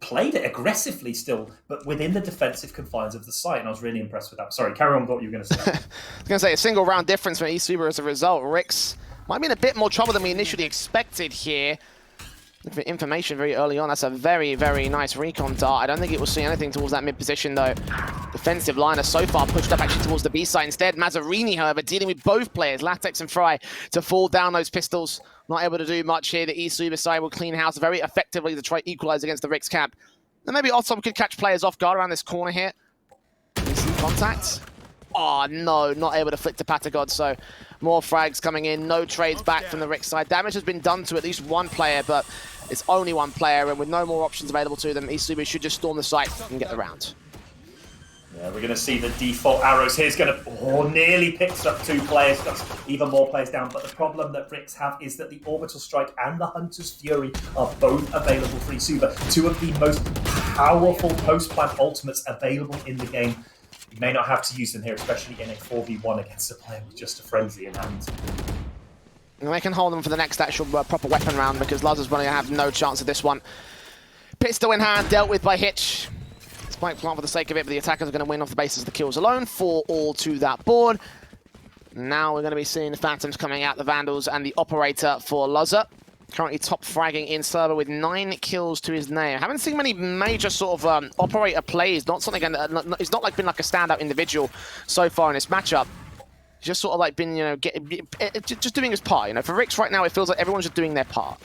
played it aggressively still, but within the defensive confines of the site, and I was really impressed with that. Sorry, carry on with what you were going to say. I was going to say, a single round difference for eSuper as a result. Rix might be in a bit more trouble than we initially expected here. Looking for information very early on. That's a very, very nice recon dart. I don't think it will see anything towards that mid position, though. Defensive liner so far pushed up actually towards the B side instead. Mazzarini, however, dealing with both players, Latex and Fry, to fall down those pistols. Not able to do much here. The eSuper side will clean house very effectively to try equalize against the Rix camp. And maybe Otom could catch players off guard around this corner here. We see contact. Oh, no, not able to flick to Patagod, so more frags coming in. No trades back from the Rix side. Damage has been done to at least one player, but it's only one player, and with no more options available to them, eSuper should just storm the site and get the round. Yeah, we're going to see the default arrows here. It's going to nearly picks up 2 players, got even more players down. But the problem that Rix have is that the Orbital Strike and the Hunter's Fury are both available for eSuper. 2 of the most powerful post-plant ultimates available in the game. You may not have to use them here, especially in a 4v1 against a player with just a frenzy in hand. And they can hold them for the next actual proper weapon round because Laz is going to have no chance of this one. Pistol in hand, dealt with by Hitch. Spike plant for the sake of it, but the attackers are going to win off the basis of the kills alone. 4 all to that board. Now we're going to be seeing the Phantoms coming out, the Vandals and the Operator for Loza. Currently top fragging in server with 9 kills to his name. Haven't seen many major sort of operator plays. Not something. It's not like been like a standout individual so far in this matchup. He's just sort of like been, you know, just doing his part. You know, for Rix right now, it feels like everyone's just doing their part.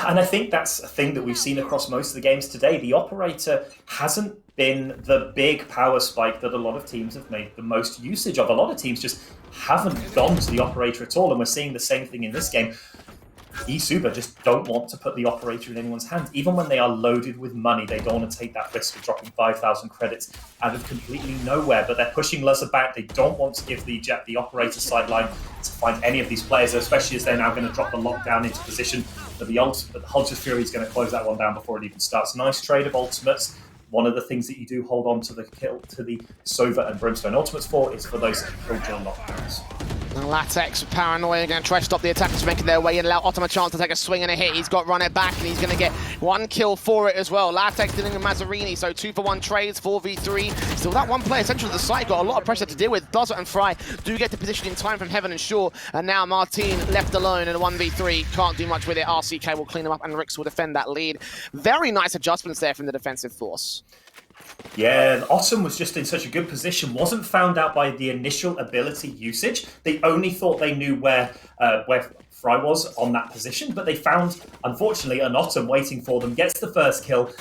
And I think that's a thing that we've seen across most of the games today. The Operator hasn't been the big power spike that a lot of teams have made the most usage of. A lot of teams just haven't gone to the Operator at all, and we're seeing the same thing in this game. eSuper just don't want to put the Operator in anyone's hands. Even when they are loaded with money, they don't want to take that risk of dropping 5,000 credits out of completely nowhere. But they're pushing Luzzer back. They don't want to give the Operator sideline to find any of these players, especially as they're now going to drop the lockdown into position. But the Hunter's Fury is going to close that one down before it even starts. Nice trade of ultimates. One of the things that you do hold on to the Sova and Brimstone ultimates for is for those Killjoy lockdowns. And Latex, paranoia, going to try to stop the attackers making their way in, allow Ottom a chance to take a swing and a hit. He's got run it back, and he's going to get 1 kill for it as well. Latex dealing with Mazzarini, so 2-for-1 trades, 4v3. Still that one player central to the site, got a lot of pressure to deal with. Dozer and Fry do get the position in time from Heaven and Shore, and now Martin left alone in a 1v3. Can't do much with it. RCK will clean him up, and Rix will defend that lead. Very nice adjustments there from the defensive force. Yeah, Ottom was just in such a good position, wasn't found out by the initial ability usage. They only thought they knew where Fry was on that position, but they found, unfortunately, an Ottom waiting for them, gets the first kill,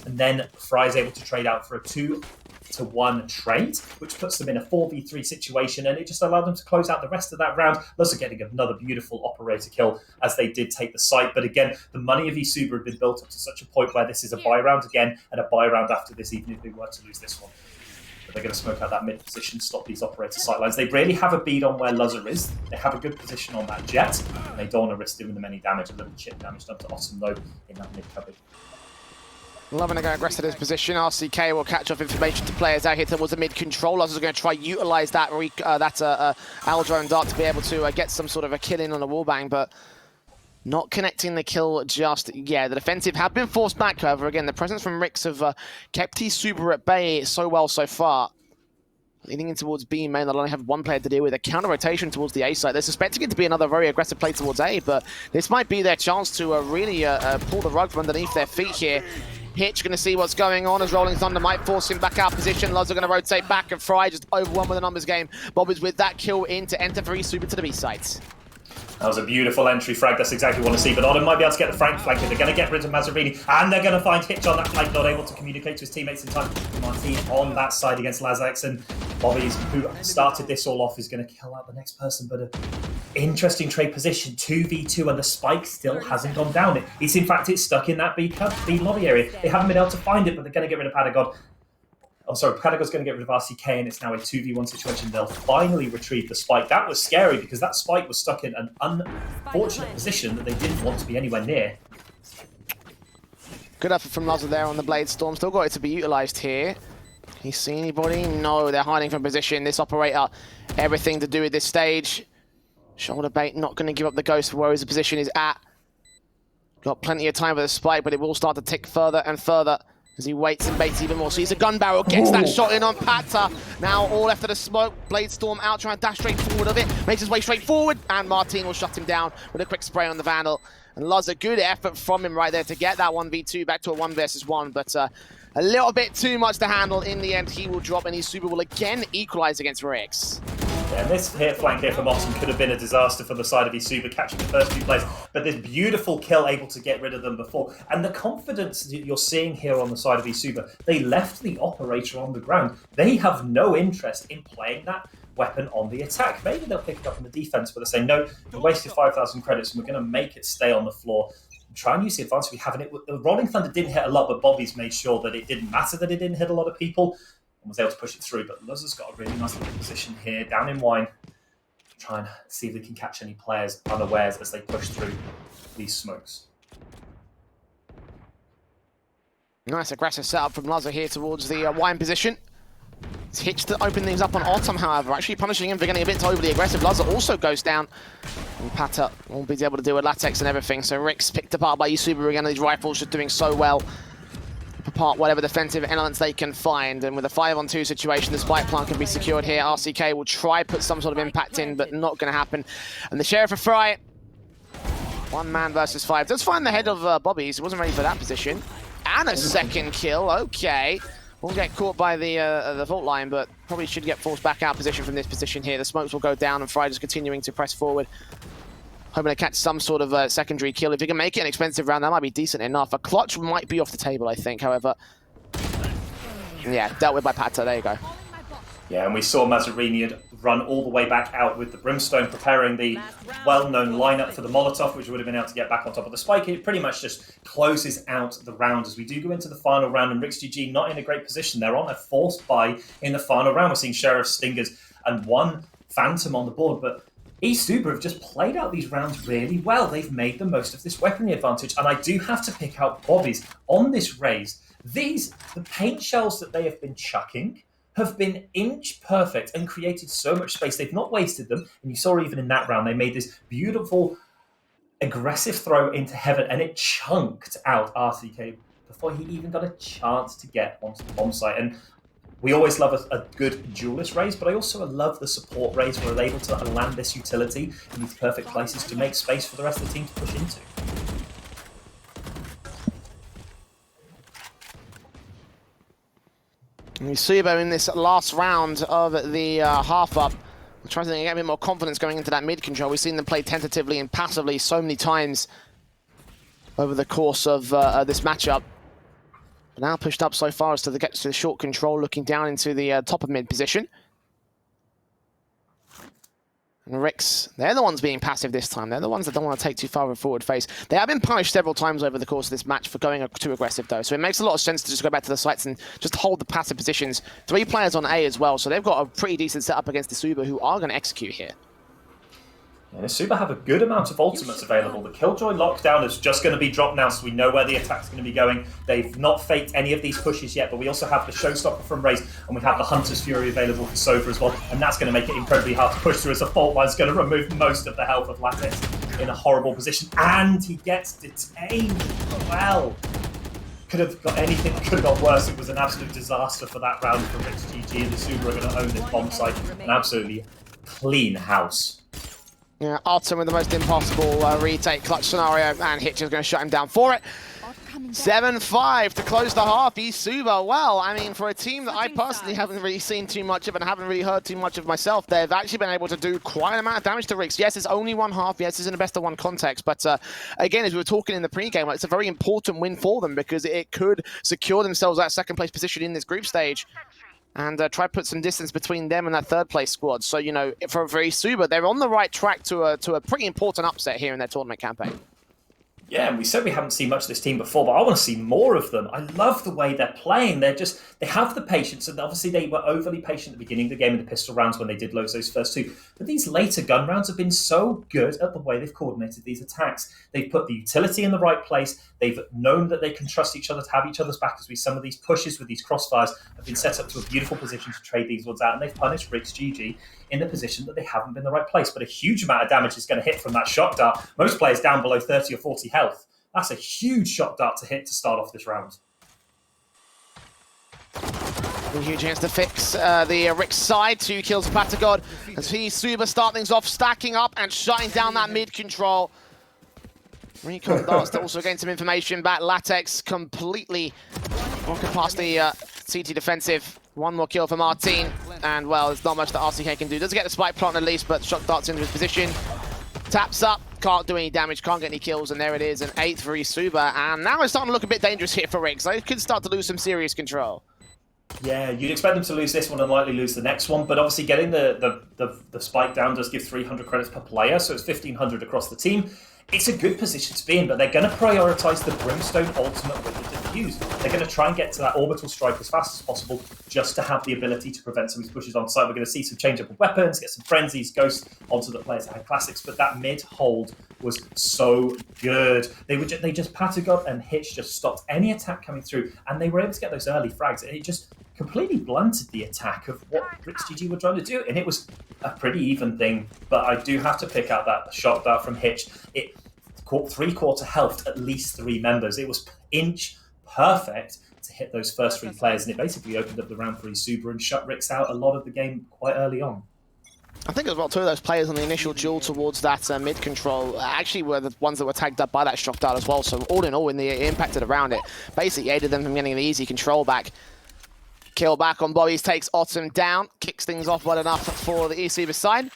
and then Fry's able to trade out for a 2-to-1 trade, which puts them in a 4v3 situation, and it just allowed them to close out the rest of that round. Thus getting another beautiful operator kill as they did take the site. But again, the money of eSuper had been built up to such a point where this is a buy round again, and a buy round after this, even if they were to lose this one. But they're going to smoke out that mid position, stop these operator sightlines. They really have a bead on where Luzzer is. They have a good position on that jet, and they don't want to risk doing them any damage. A little chip damage done to Ottom, though, in that mid cupboard. Loving to go aggressive in his position. RCK will catch off information to players out here towards the mid control. Luzzer is going to try utilise that Aldrone dart to be able to get some sort of a kill in on a wallbang, but not connecting the kill just yet. The defensive have been forced back, however. Again, the presence from Rix have kept eSuper at bay so well so far. Leading in towards B main, they'll only have one player to deal with. A counter rotation towards the A side. They're suspecting it to be another very aggressive play towards A, but this might be their chance to really pull the rug from underneath their feet here. Hitch going to see what's going on as Rolling Thunder might force him back out position. Luzzer going to rotate back, and Fry just overwhelmed with the numbers game. Bobby's with that kill in to enter for eSuper to the B site. That was a beautiful entry frag. That's exactly what I want to see. But Ottom might be able to get the flank here. They're going to get rid of Mazzarini, and they're going to find Hitch on that flank, not able to communicate to his teammates in time. Martin on that side against Lazex, and Bobby's, who started this all off, is going to kill out the next person. But an interesting trade position, 2v2, and the spike still hasn't gone down. It's in fact, it's stuck in that B lobby area. They haven't been able to find it, but they're going to get rid of Patagon. Oh, sorry, Patagon's going to get rid of RCK, and it's now a 2v1 situation. They'll finally retrieve the spike. That was scary because that spike was stuck in an unfortunate position that they didn't want to be anywhere near. Good effort from Luzzer there on the Blade Storm. Still got it to be utilised here. Can you see anybody? No, they're hiding from position. This operator, everything to do with this stage. Shoulder bait, not going to give up the ghost for where his position is at. Got plenty of time for the spike, but it will start to tick further and further as he waits and baits even more. So he's a gun barrel, gets that shot in on Pata. Now all left of the smoke. Blade Storm out, trying to dash straight forward of it. Makes his way straight forward, and Martin will shut him down with a quick spray on the Vandal. And Luzzer, good effort from him right there to get that 1v2 back to a 1 versus 1, but a little bit too much to handle. In the end, he will drop, and eSuper will again equalize against Rix. Yeah, and this flank here from Ottom could have been a disaster for the side of eSuper, catching the first 2 players, but this beautiful kill able to get rid of them before. And the confidence that you're seeing here on the side of eSuper, they left the operator on the ground. They have no interest in playing that weapon on the attack. Maybe they'll pick it up in the defense, but they're saying, no, we wasted 5,000 credits and we're going to make it stay on the floor. Try and use the advantage we have. And the Rolling Thunder didn't hit a lot, but Bobby's made sure that it didn't matter that it didn't hit a lot of people and was able to push it through. But Luzzer's got a really nice little position here, down in wine. Try and see if they can catch any players unawares as they push through these smokes. Nice aggressive setup from Luzzer here towards the wine position. It's Hitch to open things up on Ottom, however, actually punishing him for getting a bit overly aggressive. Luzzer also goes down, and Pata won't be able to deal with Latex and everything, so Rix picked apart by eSuper again. These rifles just doing so well. Apart whatever defensive elements they can find, and with a 5-on-2 situation, the spike plant can be secured here. RCK will try put some sort of impact in, but not going to happen. And the Sheriff of Fry, 1 man versus 5, does find the head of Bobby's. He wasn't ready for that position. And a second kill, okay. Won't get caught by the vault line, but probably should get forced back out position from this position here. The smokes will go down, and Fry just continuing to press forward, hoping to catch some sort of secondary kill. If you can make it an expensive round, that might be decent enough. A clutch might be off the table, I think, however. Yeah, dealt with by Pata, there you go. Yeah, and we saw Mazzarini had run all the way back out with the Brimstone, preparing the well-known lineup for the Molotov, which would have been able to get back on top of the spike. It pretty much just closes out the round as we do go into the final round, and Rix GG not in a great position. They're on a forced buy in the final round. We're seeing Sheriff, Stingers, and 1 Phantom on the board, but eSuper have just played out these rounds really well. They've made the most of this weaponry advantage, and I do have to pick out Bobby's on this raise. The paint shells that they have been chucking have been inch perfect and created so much space. They've not wasted them. And you saw even in that round, they made this beautiful, aggressive throw into heaven, and it chunked out RCK before he even got a chance to get onto the bomb site. And we always love a good duelist raise, but I also love the support raise where they're able to land this utility in these perfect places to make space for the rest of the team to push into. Subo in this last round of the half-up, trying to get a bit more confidence going into that mid-control. We've seen them play tentatively and passively so many times over the course of this matchup. But now pushed up so far as to get to the short control, looking down into the top of mid position. And Rix, they're the ones being passive this time. They're the ones that don't want to take too far of a forward face. They have been punished several times over the course of this match for going too aggressive, though. So it makes a lot of sense to just go back to the sites and just hold the passive positions. 3 players on A as well, so they've got a pretty decent setup against the Suba, who are going to execute here. And Suba have a good amount of ultimates available. The Killjoy lockdown is just going to be dropped now, so we know where the attack's going to be going. They've not faked any of these pushes yet, but we also have the Showstopper from Raze, and we have the Hunter's Fury available for Sova as well, and that's going to make it incredibly hard to push through, as a fault line's going to remove most of the health of Lattice in a horrible position, and he gets detained. Well, could have got anything, could have got worse. It was an absolute disaster for that round for Rich GG, and the Suba are going to own this bomb site. An absolutely clean house. Yeah, Artem with the most impossible retake clutch scenario, and Hitch is going to shut him down for it. 7-5 to close the half. Suba, well, I mean, for a team that I personally haven't really seen too much of and haven't really heard too much of myself, they've actually been able to do quite an amount of damage to Rix. Yes, it's only one half. Yes, it's in a best-of-1 context. But again, as we were talking in the pre-game, it's a very important win for them because it could secure themselves that second-place position in this group stage and try to put some distance between them and that third-place squad. So, you know, for Suba, they're on the right track to a pretty important upset here in their tournament campaign. Yeah, and we said we haven't seen much of this team before, but I want to see more of them. I love the way they're playing. They have the patience, and obviously they were overly patient at the beginning of the game in the pistol rounds when they did lose those first 2. But these later gun rounds have been so good at the way they've coordinated these attacks. They've put the utility in the right place. They've known that they can trust each other to have each other's back, as some of these pushes with these crossfires have been set up to a beautiful position to trade these ones out, and they've punished Rix GG in a position that they haven't been in the right place. But a huge amount of damage is going to hit from that shock dart. Most players down below 30 or 40 health. That's a huge shock dart to hit to start off this round. A huge chance to fix the Rix side. 2 kills for Patagod as Suba start things off, stacking up and shutting down that mid control. Recon darts to also gain some information back. Latex completely walking past the CT defensive. 1 more kill for Martin, and well, there's not much that RCK can do. Doesn't get the spike plant at least, but shock darts into his position. Taps up, can't do any damage, can't get any kills, and there it is, an 8th for Suba. And now it's starting to look a bit dangerous here for Rix. They could start to lose some serious control. Yeah, you'd expect them to lose this one and likely lose the next one, but obviously getting the spike down does give 300 credits per player, so it's 1,500 across the team. It's a good position to be in, but they're going to prioritise the Brimstone ultimate with the defuse. They're going to try and get to that orbital strike as fast as possible just to have the ability to prevent some of these pushes on site. We're going to see some change up of weapons, get some frenzies, ghosts onto the players that had classics, but that mid hold was so good. They just Patagod and Hitch just stopped any attack coming through, and they were able to get those early frags. It just completely blunted the attack of what Rix GG were trying to do, and it was a pretty even thing. But I do have to pick out that shot dart from Hitch. It caught 3/4 health, at least 3 members. It was inch perfect to hit those first 3 players, and it basically opened up the round for Suba and shut Rix out a lot of the game quite early on. I think as well, 2 of those players on the initial duel towards that mid control actually were the ones that were tagged up by that shock dart as well. So all in all, when they impacted around it, basically aided them from getting the easy control back. Kill back on Bobby's takes Autumn down, kicks things off well enough for the Suba side.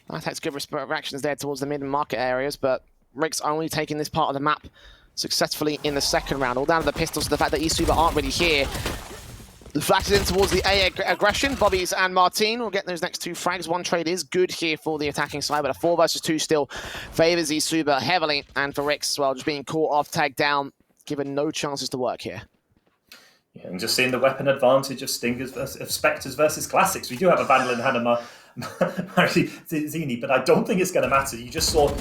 That takes good reactions there towards the mid and market areas, but Rix only taking this part of the map successfully in the second round. All down to the pistols, to the fact that Suba aren't really here. Flashes in towards the A aggression. Bobby's and Martin will get those next 2 frags. 1 trade is good here for the attacking side, but a 4 versus 2 still favors Suba heavily. And for Rix, well, just being caught off, tagged down, given no chances to work here. Yeah, and just seeing the weapon advantage of Stingers of Spectres versus Classics. We do have a Vandal in Hanama Zini, but I don't think it's going to matter. You just saw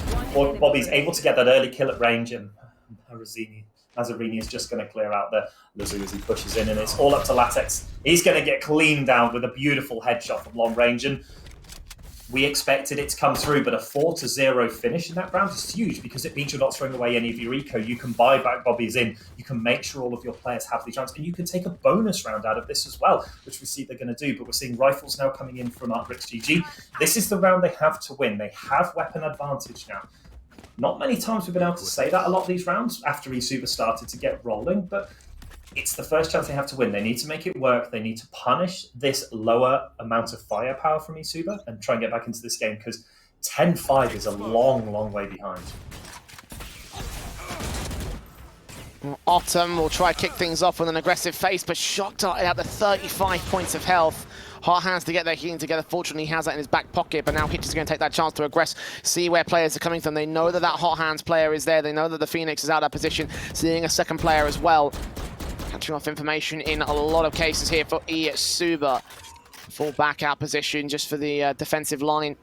Bobby's able to get that early kill at range, and Marazini Mazzarini is just going to clear out the Lazu as he pushes in, and it's all up to Latex. He's going to get cleaned down with a beautiful headshot from long range, and we expected it to come through, but a 4-0 finish in that round is huge because it means you're not throwing away any of your eco. You can buy back Bobbies in, you can make sure all of your players have these rounds, and you can take a bonus round out of this as well, which we see they're going to do. But we're seeing rifles now coming in from Rix GG. This is the round they have to win. They have weapon advantage now. Not many times we've been able to say that a lot of these rounds after eSuper started to get rolling, but it's the first chance they have to win. They need to make it work. They need to punish this lower amount of firepower from eSuper and try and get back into this game, because 10-5 is a long, long way behind. Autumn will try to kick things off with an aggressive face, but Shock darted out to 35 points of health. Hot hands to get their healing together. Fortunately, he has that in his back pocket, but now Hitch is going to take that chance to aggress, see where players are coming from. They know that that Hot Hands player is there. They know that the Phoenix is out of position, seeing a second player as well. Catching off information in a lot of cases here for eSuper. Full back out position just for the defensive line.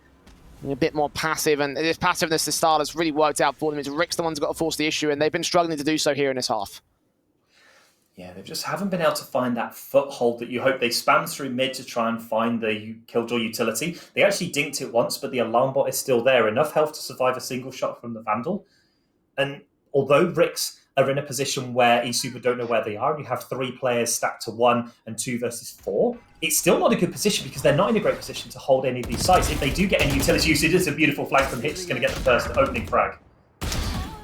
A bit more passive, and this passiveness to start has really worked out for them. It's Rick's the one's got to force the issue, and they've been struggling to do so here in this half. Yeah, they just haven't been able to find that foothold that you hope. They spammed through mid to try and find the Killjoy utility. They actually dinked it once, but the alarm bot is still there. Enough health to survive a single shot from the Vandal. And although Ricks are in a position where eSuper don't know where they are, and you have 3 players stacked to 1 and 2 versus 4, it's still not a good position because they're not in a great position to hold any of these sites. If they do get any utility usage, it's a beautiful flank from Hitch. Is going to get the first opening frag.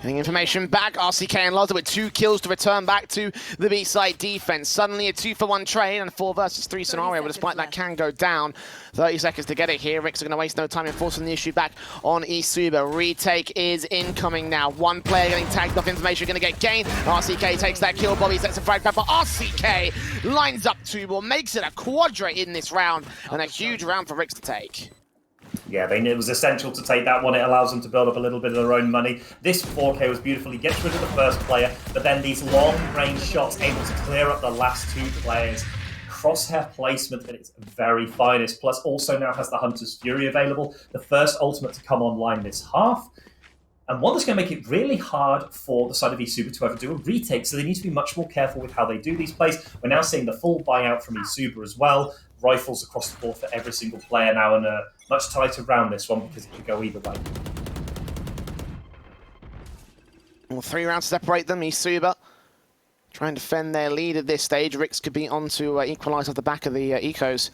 Getting information back, RCK and Loza with 2 kills to return back to the B-side defense. Suddenly a 2-for-1 trade and a 4 versus 3 scenario, but despite that can go down. 30 seconds to get it here. Ricks are going to waste no time in forcing the issue back on eSuper. Retake is incoming now. 1 player getting tagged off, information going to get gained. RCK takes that kill. Bobby sets a frag back, but RCK lines up 2 ball, makes it a quadra in this round, and a huge round for Ricks to take. Yeah, they knew it was essential to take that one. It allows them to build up a little bit of their own money. This 4K was beautiful. He gets rid of the first player, but then these long-range shots able to clear up the last 2 players. Crosshair placement at its very finest, plus also now has the Hunter's Fury available, the first ultimate to come online this half. And one that's going to make it really hard for the side of eSuper to ever do a retake, so they need to be much more careful with how they do these plays. We're now seeing the full buyout from eSuper as well. Rifles across the board for every single player now, and a much tighter round this one because it could go either way. Well, 3 rounds separate them. eSuper trying to defend their lead at this stage. Ricks could be on to equalise off the back of the ecos.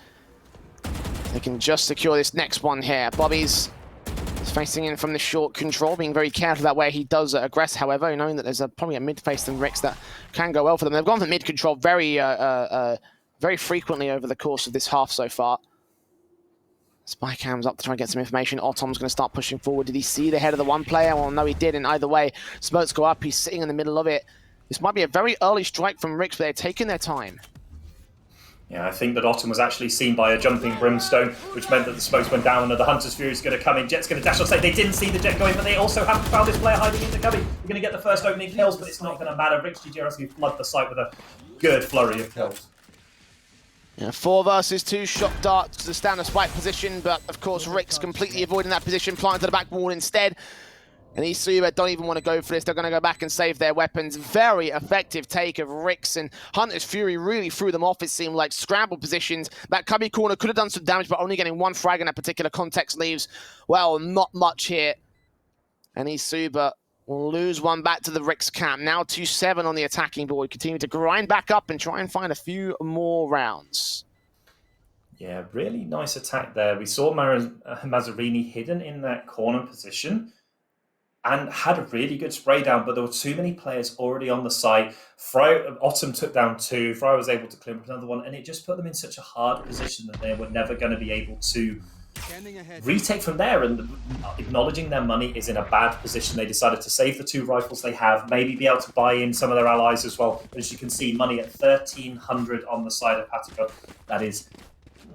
They can just secure this next one here. Bobby's facing in from the short control, being very careful that way he does aggress, however, knowing that there's probably a mid face than Ricks that can go well for them. They've gone for mid control very frequently over the course of this half so far. Spy cam's up to try and get some information. Autumn's going to start pushing forward. Did he see the head of the 1 player? Well, no, he didn't. Either way, smokes go up. He's sitting in the middle of it. This might be a very early strike from Ricks, but they're taking their time. Yeah, I think that Autumn was actually seen by a jumping Brimstone, which meant that the smokes went down and the Hunter's Fury is going to come in. Jet's going to dash on side. They didn't see the Jet going, but they also haven't found this player hiding in the cubby. They're going to get the first opening kills, but it's not going to matter. Ricks GG are going to flood the site with a good flurry of kills. Yeah, 4 versus 2, shot dart to the standard spike position, but of course Ricks completely avoiding that position, flying to the back wall instead. And eSuper don't even want to go for this. They're going to go back and save their weapons. Very effective take of Ricks, and Hunter's Fury really threw them off, it seemed like. Scrambled positions. That cubby corner could have done some damage, but only getting 1 frag in that particular context leaves, well, not much here. And eSuper will lose 1 back to the Ricks camp. Now 2-7 on the attacking board. Continue to grind back up and try and find a few more rounds. Yeah, really nice attack there. We saw Mazzarini hidden in that corner position and had a really good spray down, but there were too many players already on the site. Autumn took down 2, Fry was able to clear up another one, and it just put them in such a hard position that they were never going to be able to retake from there. And acknowledging their money is in a bad position. They decided to save the 2 rifles they have, maybe be able to buy in some of their allies as well. But as you can see, money at 1,300 on the side of Patico. That is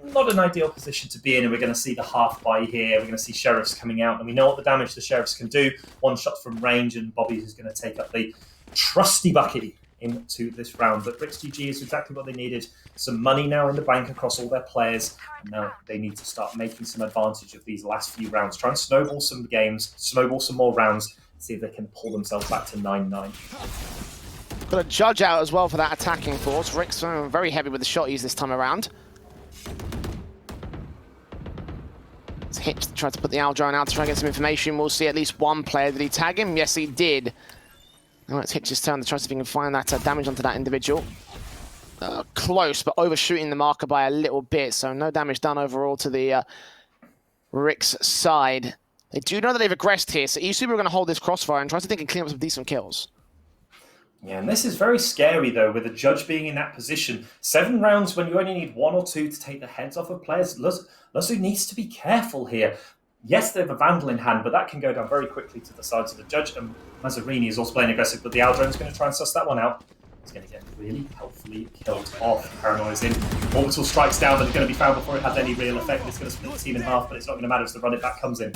not an ideal position to be in, and we're going to see the half buy here. We're going to see Sheriffs coming out, and we know what the damage the Sheriffs can do. 1 shot from range, and Bobby is going to take up the trusty bucket into this round. But Ricks GG is exactly what they needed. Some money now in the bank across all their players, and now they need to start making some advantage of these last few rounds. Try and snowball some games, snowball some more rounds, see if they can pull themselves back to 9-9. Got a judge out as well for that attacking force. Rick's very heavy with the shotties this time around. It's Hitch tried to put the Owl drone out to try and get some information. We'll see at least one player. Did he tag him? Yes, he did. Now it's Hitch's turn to try to see if he can find that damage onto that individual. Close, but overshooting the marker by a little bit, so no damage done overall to the Rick's side. They do know that they've aggressed here, so eSuper are going to hold this crossfire and try to think and clean up some decent kills. Yeah, and this is very scary, though, with the judge being in that position. 7 rounds when you only need 1 or 2 to take the heads off of players. Luzu needs to be careful here. Yes, they have a Vandal in hand, but that can go down very quickly to the sides of the judge. And Mazzarini is also playing aggressive, but the Aldrone is going to try and suss that one out. He's going to get really helpfully killed off. Paranoia's in. Orbital strikes down, but it's going to be found before it has any real effect. It's going to split the team in half, but it's not going to matter as the run it back comes in.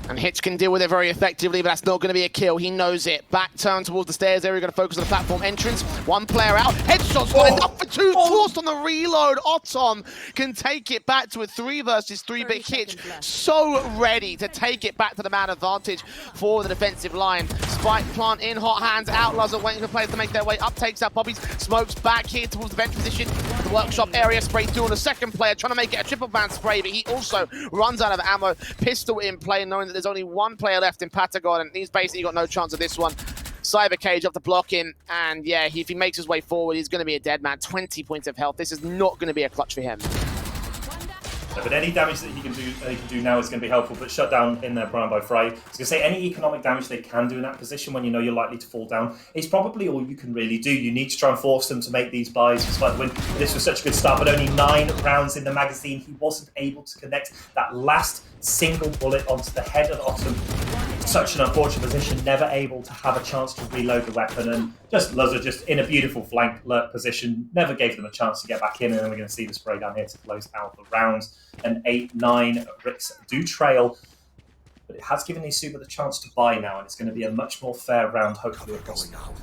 And Hitch can deal with it very effectively, but that's not going to be a kill. He knows it. Back turn towards the stairs area. We're going to focus on the platform entrance. 1 player out. Headshot's got enough for 2. Forced on the reload. Otom can take it back to a 3 versus 3, but Hitch so ready to take it back to the man advantage for the defensive line. Spike plant in hot hands. Outlaws are waiting for players to make their way up. Takes out Bobby's. Smokes back here towards the bench position. The workshop area. Spray through on the second player, trying to make it a triple band spray, but he also runs out of ammo. Pistol in play, knowing that there's only 1 player left in Patagon, and he's basically got no chance of this one. Cyber Cage off the block in, and yeah, if he makes his way forward, he's going to be a dead man. 20 points of health. This is not going to be a clutch for him. But any damage that he can do now is going to be helpful. But shut down in there, Brian by Fry. I was going to say any economic damage they can do in that position when you know you're likely to fall down is probably all you can really do. You need to try and force them to make these buys despite the win. This was such a good start, but only 9 rounds in the magazine. He wasn't able to connect that last single bullet onto the head of Otom. Such an unfortunate position, never able to have a chance to reload the weapon, and just Luzza just in a beautiful flank lurk position, never gave them a chance to get back in, and then we're going to see the spray down here to close out the rounds. And 8-9 Ricks do trail, but it has given eSuper the chance to buy now, and it's going to be a much more fair round, hopefully, across the board.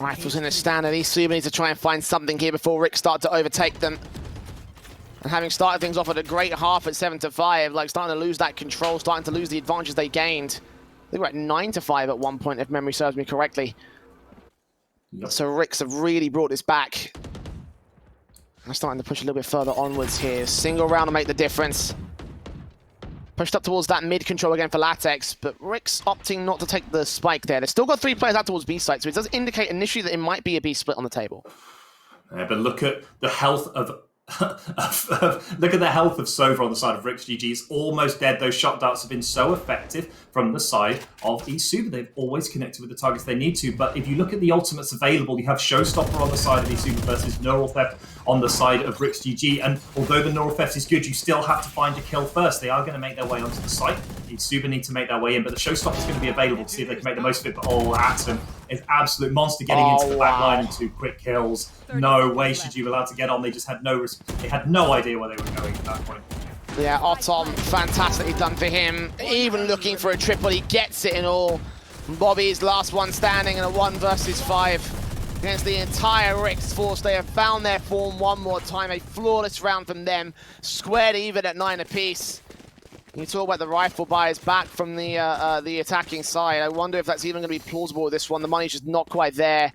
Rifles in the stand, and eSuper needs to try and find something here before Rick start to overtake them. And having started things off at a great half at 7-5, like starting to lose that control, starting to lose the advantage they gained. They were at 9-5 at one point, if memory serves me correctly. Yep. So Ricks have really brought this back. I'm starting to push a little bit further onwards here. Single round to make the difference. Pushed up towards that mid control again for Latex, but Rick's opting not to take the spike there. They've still got 3 players out towards B site, so it does indicate initially that it might be a B split on the table. Yeah, but look at the health of look at the health of Sova on the side of Rick's GG. It's almost dead. Those shot darts have been so effective from the side of eSuper. They've always connected with the targets they need to. But if you look at the ultimates available, you have Showstopper on the side of eSuper versus Neural Theft on the side of Rick's GG. And although the Neural Theft is good, you still have to find a kill first. They are going to make their way onto the site. eSuper need to make their way in, but the Showstopper is going to be available to see if they can make the most of it. But Atom is absolute monster getting into the back line and 2 quick kills. No way should you be allowed to get on. They just had they had no idea where they were going at that point. Yeah, Otom, fantastically done for him. Even looking for a triple, he gets it in all. Bobby's last one standing in a 1 versus 5 against the entire Rick's force. They have found their form one more time. A flawless round from them. Squared even at 9 apiece. You talk about the rifle buys back from the attacking side. I wonder if that's even going to be plausible with this one. The money's just not quite there.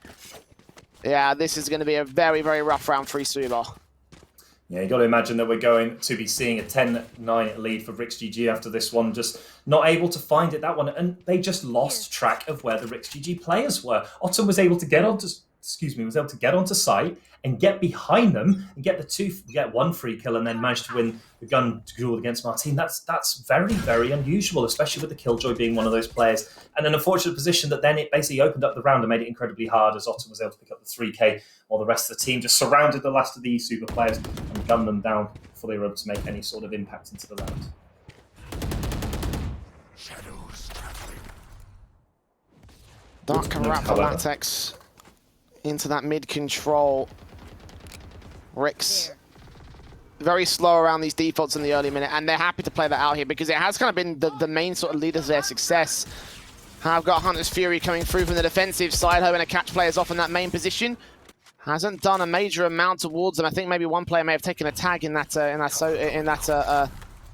Yeah, this is going to be a very, very rough round for eSuper. Yeah, you got to imagine that we're going to be seeing a 10-9 lead for Rick's GG after this one. Just not able to find it, that one. And they just lost track of where the Rick's GG players were. Otom was able to get onto site and get behind them and get 1 free kill and then manage to win the gun duel against Martin. That's very, very unusual, especially with the Killjoy being one of those players. And an unfortunate position that then it basically opened up the round and made it incredibly hard as Otom was able to pick up the 3K while the rest of the team just surrounded the last of the eSuper players and gunned them down before they were able to make any sort of impact into the round. Dark can wrap the Latex into that mid control. Rick's very slow around these defaults in the early minute, and they're happy to play that out here because it has kind of been the main sort of leaders of their success. I've got Hunter's Fury coming through from the defensive side, hoping to catch players off in that main position. Hasn't done a major amount towards them. I think maybe one player may have taken a tag in that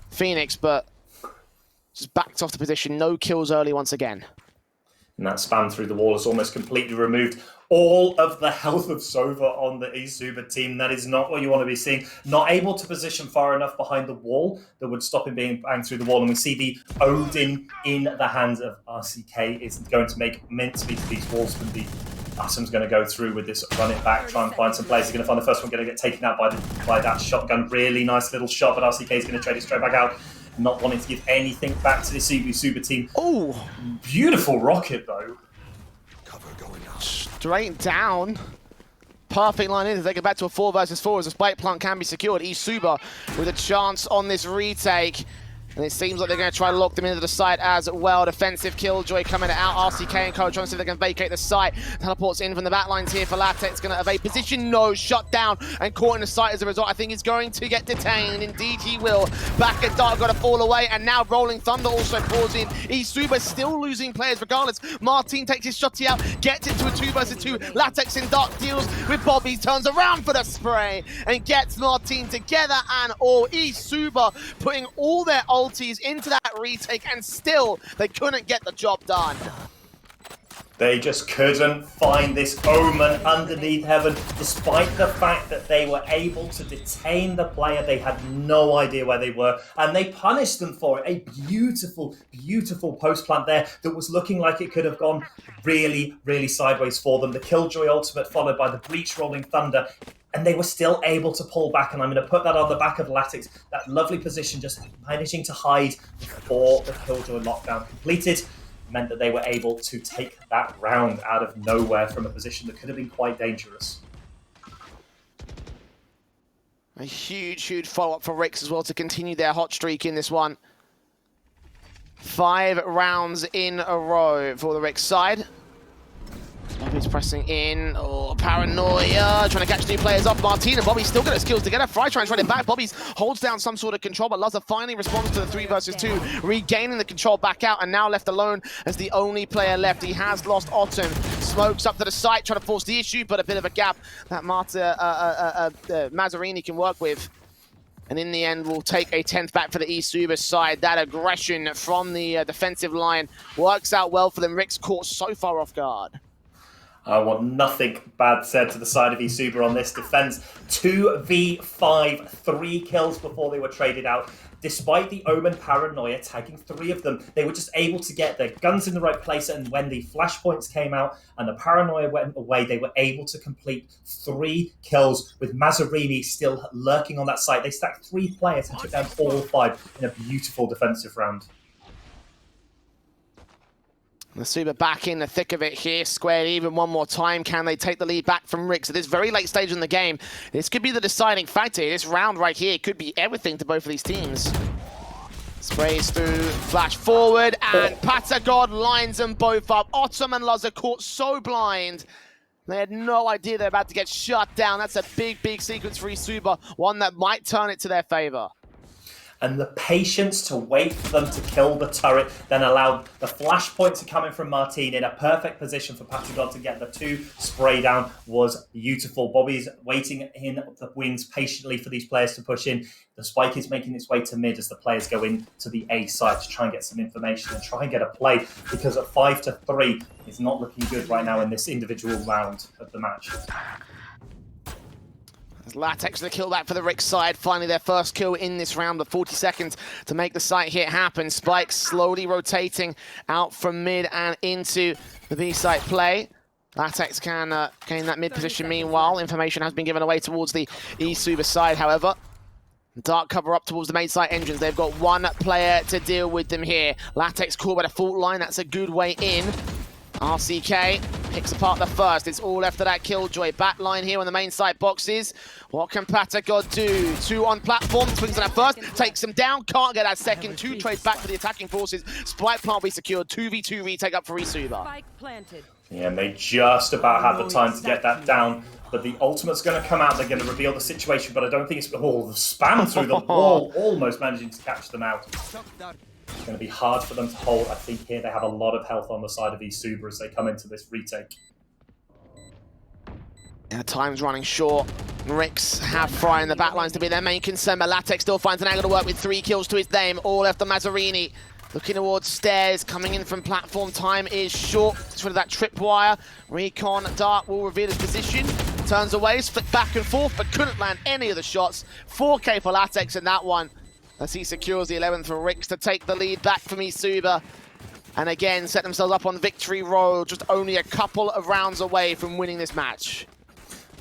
Phoenix, but Just backed off the position, no kills early once again. And that spam through the wall has almost completely removed all of the health of Sova on the eSuper team. That is not what you want to be seeing. Not able to position far enough behind the wall that would stop him being banged through the wall. And we see the Odin in the hands of RCK is going to make mincemeat of these walls. And the Atom's going to go through with this, run it back, try and find some players. He's going to find the first one, going to get taken out by that shotgun. Really nice little shot, but RCK is going to trade it straight back out. Not wanting to give anything back to the eSuper team. Oh, beautiful rocket though. Straight down. Perfect line in to take it back to a 4 versus 4 as a spike plant can be secured. eSuper with a chance on this retake. And it seems like they're going to try to lock them into the site as well. Defensive Killjoy coming out. RCK and Co trying to see if they can vacate the site. Teleports in from the back lines here for Latex. Going to evade position. No, shut down and caught in the site as a result. I think he's going to get detained. Indeed he will. Back at Dark got to fall away. And now Rolling Thunder also pours in. eSuper still losing players regardless. Martin takes his shotty out. Gets into a 2 versus 2. Latex in Dark deals with Bobby. Turns around for the spray. And gets Martin together and all. eSuper putting all their ultis into that retake, and still they couldn't get the job done. They just couldn't find this Omen underneath heaven, despite the fact that they were able to detain the player. They had no idea where they were, and they punished them for it. A beautiful, beautiful post plant there that was looking like it could have gone really, really sideways for them. The Killjoy ultimate followed by the Breach Rolling Thunder, and they were still able to pull back, and I'm going to put that on the back of Latex. That lovely position, just managing to hide before the Killjoy lockdown completed, meant that they were able to take that round out of nowhere from a position that could have been quite dangerous. A huge, huge follow-up for Rix as well to continue their hot streak in this one. 5 rounds in a row for the Rix side. Bobby's pressing in. Oh, Paranoia. Trying to catch 2 players off. Martin and Bobby still got his skills together. Fry trying to run it back. Bobby's holds down some sort of control, but Lazar finally responds to the 3 versus 2, regaining the control back out and now left alone as the only player left. He has lost Autumn. Smokes up to the site, trying to force the issue, but a bit of a gap that Mazzarini can work with. And in the end, we'll take a 10th back for the eSuper side. That aggression from the defensive line works out well for them. Rick's caught so far off guard. I want nothing bad said to the side of eSuper on this defense. 2v5, 3 kills before they were traded out. Despite the Omen Paranoia tagging 3 of them, they were just able to get their guns in the right place, and when the flashpoints came out and the Paranoia went away, they were able to complete 3 kills with Mazzarini still lurking on that site. They stacked 3 players and took down all 5 in a beautiful defensive round. The Super back in the thick of it here, squared even one more time. Can they take the lead back from Rick? At this very late stage in the game, this could be the deciding factor. This round right here could be everything to both of these teams. Sprays through, flash forward, and Patagod lines them both up. Autumn and Luz are caught so blind. They had no idea they're about to get shut down. That's a big, big sequence for eSuper, one that might turn it to their favor. And the patience to wait for them to kill the turret, then allowed the flashpoint to come in from Martin in a perfect position for Patagod to get the 2 spray down was beautiful. Bobby's waiting in the wings patiently for these players to push in. The spike is making its way to mid as the players go into the A site to try and get some information and try and get a play, because at 5-3 is not looking good right now in this individual round of the match. Latex the kill back for the Rick side. Finally their first kill in this round of 40 seconds to make the site hit happen. Spike slowly rotating out from mid and into the B site play. Latex can gain that mid position meanwhile. Information has been given away towards the eSuper side, however. Dark cover up towards the main site engines. They've got 1 player to deal with them here. Latex caught by the fault line. That's a good way in. RCK picks apart the first. It's all left of that Killjoy. Back line here on the main site boxes. What can Patagod do? 2 on platform. Swings on that first. Takes him down. Can't get that second. 2 trades back for the attacking forces. Spike plant will be secured. 2v2 retake up for eSuper. Yeah, and they just about have the time to get that down. But the ultimate's going to come out. They're going to reveal the situation. But I don't think it's... Oh, the spam through the wall. Almost managing to catch them out. It's going to be hard for them to hold. I think here they have a lot of health on the side of eSuper as they come into this retake. Yeah, time's running short. Rix have Fry in the backlines to be their main concern, but Latex still finds an angle to work with 3 kills to his name, all left on Mazzarini. Looking towards stairs, coming in from platform. Time is short. It's rid of that tripwire. Recon Dark will reveal his position. Turns away, flick back and forth, but couldn't land any of the shots. 4K for Latex in that one, as he secures the 11th for Rix to take the lead back from Isuba. And again, set themselves up on victory road, just only a couple of rounds away from winning this match.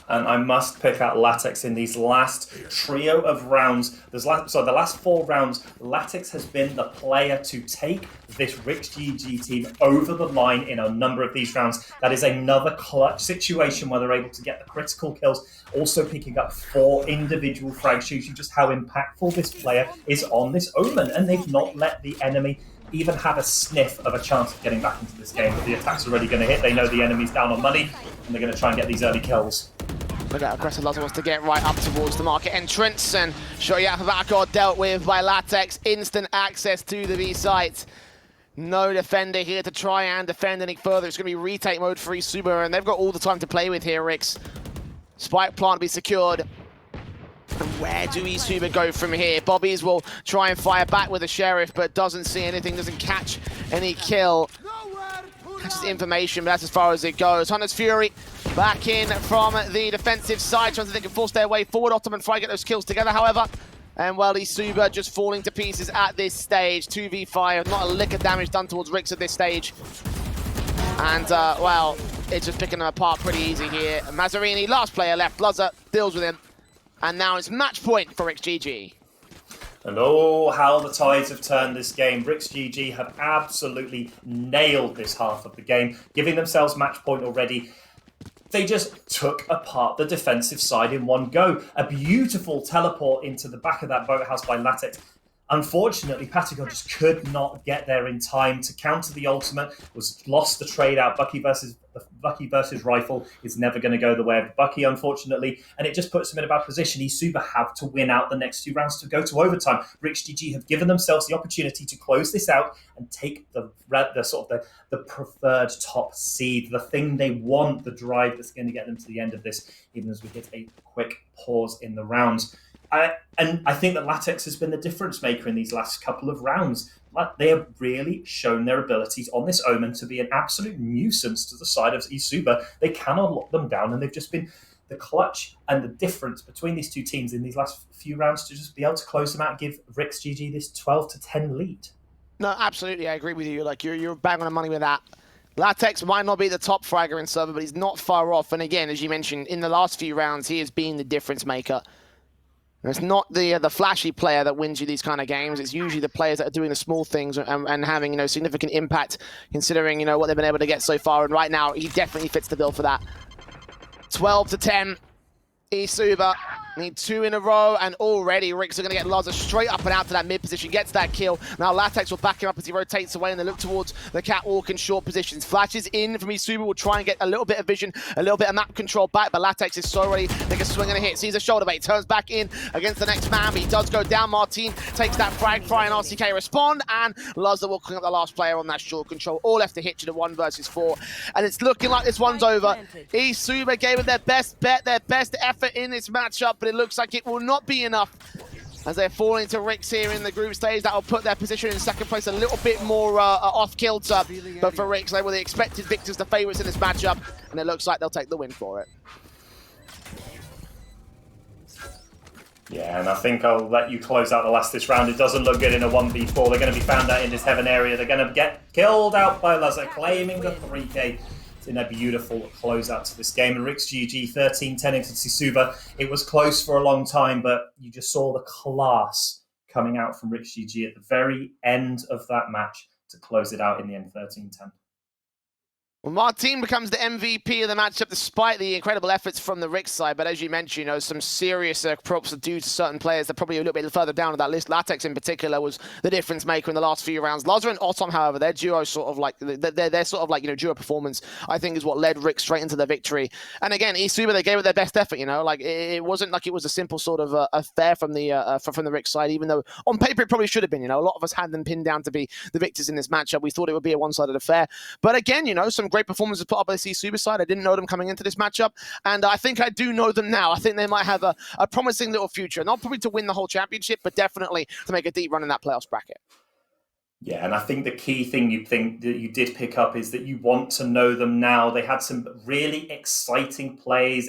And I must pick out Latex in these last trio of rounds. The last 4 rounds, Latex has been the player to take this Rix GG team over the line in a number of these rounds. That is another clutch situation where they're able to get the critical kills, also picking up 4 individual frags, shows you just how impactful this player is on this Omen. And they've not let the enemy even have a sniff of a chance of getting back into this game. But the attack's already going to hit. They know the enemy's down on money, and they're going to try and get these early kills. Look at aggressive Loza wants to get right up towards the market entrance, and Shoyapavakor dealt with by Latex. Instant access to the B site. No defender here to try and defend any further. It's going to be retake mode for Isuba, and they've got all the time to play with here, Rix. Spike plant to be secured. And where do Isuba go from here? Bobbies will try and fire back with the Sheriff, but doesn't see anything, doesn't catch any kill. Catches information, but that's as far as it goes. Hunter's Fury back in from the defensive side, trying to think they can force their way forward. Ottoman try to get those kills together, however. And well, Isuba just falling to pieces at this stage. 2v5, not a lick of damage done towards Rix at this stage. And, well, it's just picking them apart pretty easy here. Mazzarini, last player left. Loza deals with him. And now it's match point for Rix GG. And oh, how the tides have turned this game. Rix GG have absolutely nailed this half of the game, giving themselves match point already. They just took apart the defensive side in one go. A beautiful teleport into the back of that boathouse by Latex. Unfortunately, Patagon just could not get there in time to counter the ultimate. Was lost the trade out. Bucky versus Rifle is never going to go the way of Bucky, unfortunately, and it just puts them in a bad position. Isuba have to win out the next 2 rounds to go to overtime. Rix GG have given themselves the opportunity to close this out and take the preferred top seed, the thing they want, the drive that's going to get them to the end of this, even as we hit a quick pause in the rounds. And I think that Latex has been the difference maker in these last couple of rounds. They have really shown their abilities on this Omen to be an absolute nuisance to the side of Isuba. They cannot lock them down, and they've just been the clutch and the difference between these two teams in these last few rounds to just be able to close them out and give Rix GG this 12-10 lead. No, absolutely, I agree with you. Like you're bang on the money with that. Latex might not be the top fragger in server, but he's not far off. And again, as you mentioned, in the last few rounds, he has been the difference maker. It's not the flashy player that wins you these kind of games. It's usually the players that are doing the small things and having significant impact, considering what they've been able to get so far. And right now, he definitely fits the bill for that. 12-10, Isuba. Need 2 in a row, and already Rix are going to get Loza straight up and out to that mid position, gets that kill. Now Latex will back him up as he rotates away, and they look towards the catwalk in short positions. Flashes in from Isuba, will try and get a little bit of vision, a little bit of map control back, but Latex is so ready, they can swing and a hit. Sees a shoulder bait, turns back in against the next man, but he does go down. Martin takes that frag, Fry and RCK respond, and Loza will clean up the last player on that short control. All left to hit to the 1 versus 4, and it's looking like this one's over. Isuba gave it their best bet, their best effort in this matchup, but it looks like it will not be enough as they're falling to Rix here in the group stage. That will put their position in second place a little bit more off kilter. But for Rix, they were the expected victors, the favourites in this matchup, and it looks like they'll take the win for it. Yeah, and I think I'll let you close out the last this round. It doesn't look good in a 1v4. They're going to be found out in this heaven area. They're going to get killed out by Loza, claiming the 3k. In a beautiful closeout to this game. And Rix GG 13-10 against Isuba. It was close for a long time, but you just saw the class coming out from Rix GG at the very end of that match to close it out in the end, 13-10. Well, Martin becomes the MVP of the matchup despite the incredible efforts from the Rix side. But as you mentioned, some serious props are due to certain players that probably a little bit further down on that list. Latex in particular was the difference maker in the last few rounds. Loza and Ottom, however, their duo sort of like their sort of like duo performance, I think, is what led Rix straight into the victory. And again, Isuba, they gave it their best effort. Like it wasn't like it was a simple sort of affair from the Rix side, even though on paper it probably should have been. A lot of us had them pinned down to be the victors in this matchup. We thought it would be a one-sided affair, but again, some great performances put up by the Isuba side. I didn't know them coming into this matchup, and I think I do know them now. I think they might have a promising little future. Not probably to win the whole championship, but definitely to make a deep run in that playoffs bracket. Yeah, and I think the key thing you did pick up is that you want to know them now. They had some really exciting players,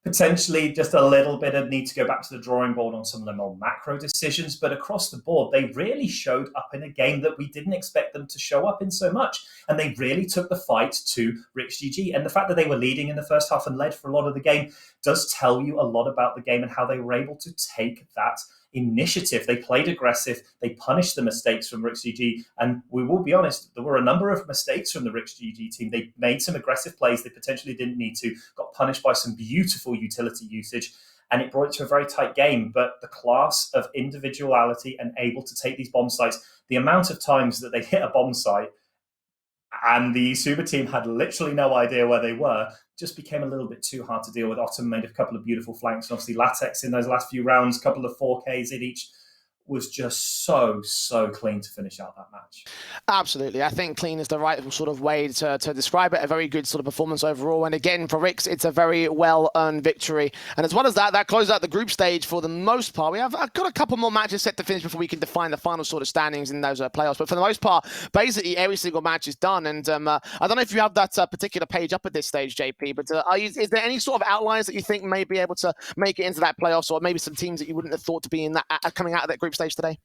potentially just a little bit of need to go back to the drawing board on some of the more macro decisions. But across the board, they really showed up in a game that we didn't expect them to show up in so much. And they really took the fight to RixGG. And the fact that they were leading in the first half and led for a lot of the game does tell you a lot about the game and how they were able to take that initiative. They played aggressive. They punished the mistakes from RixGG. And we will be honest, there were a number of mistakes from the RixGG team. They made some aggressive plays they potentially didn't need to, got punished by some beautiful utility usage, and it brought it to a very tight game. But the class of individuality and able to take these bomb sites, the amount of times that they hit a bomb site and the Super team had literally no idea where they were, just became a little bit too hard to deal with. Autumn made a couple of beautiful flanks, and obviously Latex in those last few rounds, a couple of 4Ks in each, was just so clean to finish out that match. Absolutely. I think clean is the right sort of way to describe it. A very good sort of performance overall. And again, for Rix, it's a very well-earned victory. And as well as that, that closed out the group stage for the most part. I've got a couple more matches set to finish before we can define the final sort of standings in those playoffs. But for the most part, basically every single match is done. And I don't know if you have that particular page up at this stage, JP, but is there any sort of outlines that you think may be able to make it into that playoffs, or maybe some teams that you wouldn't have thought to be in that coming out of that group stage today?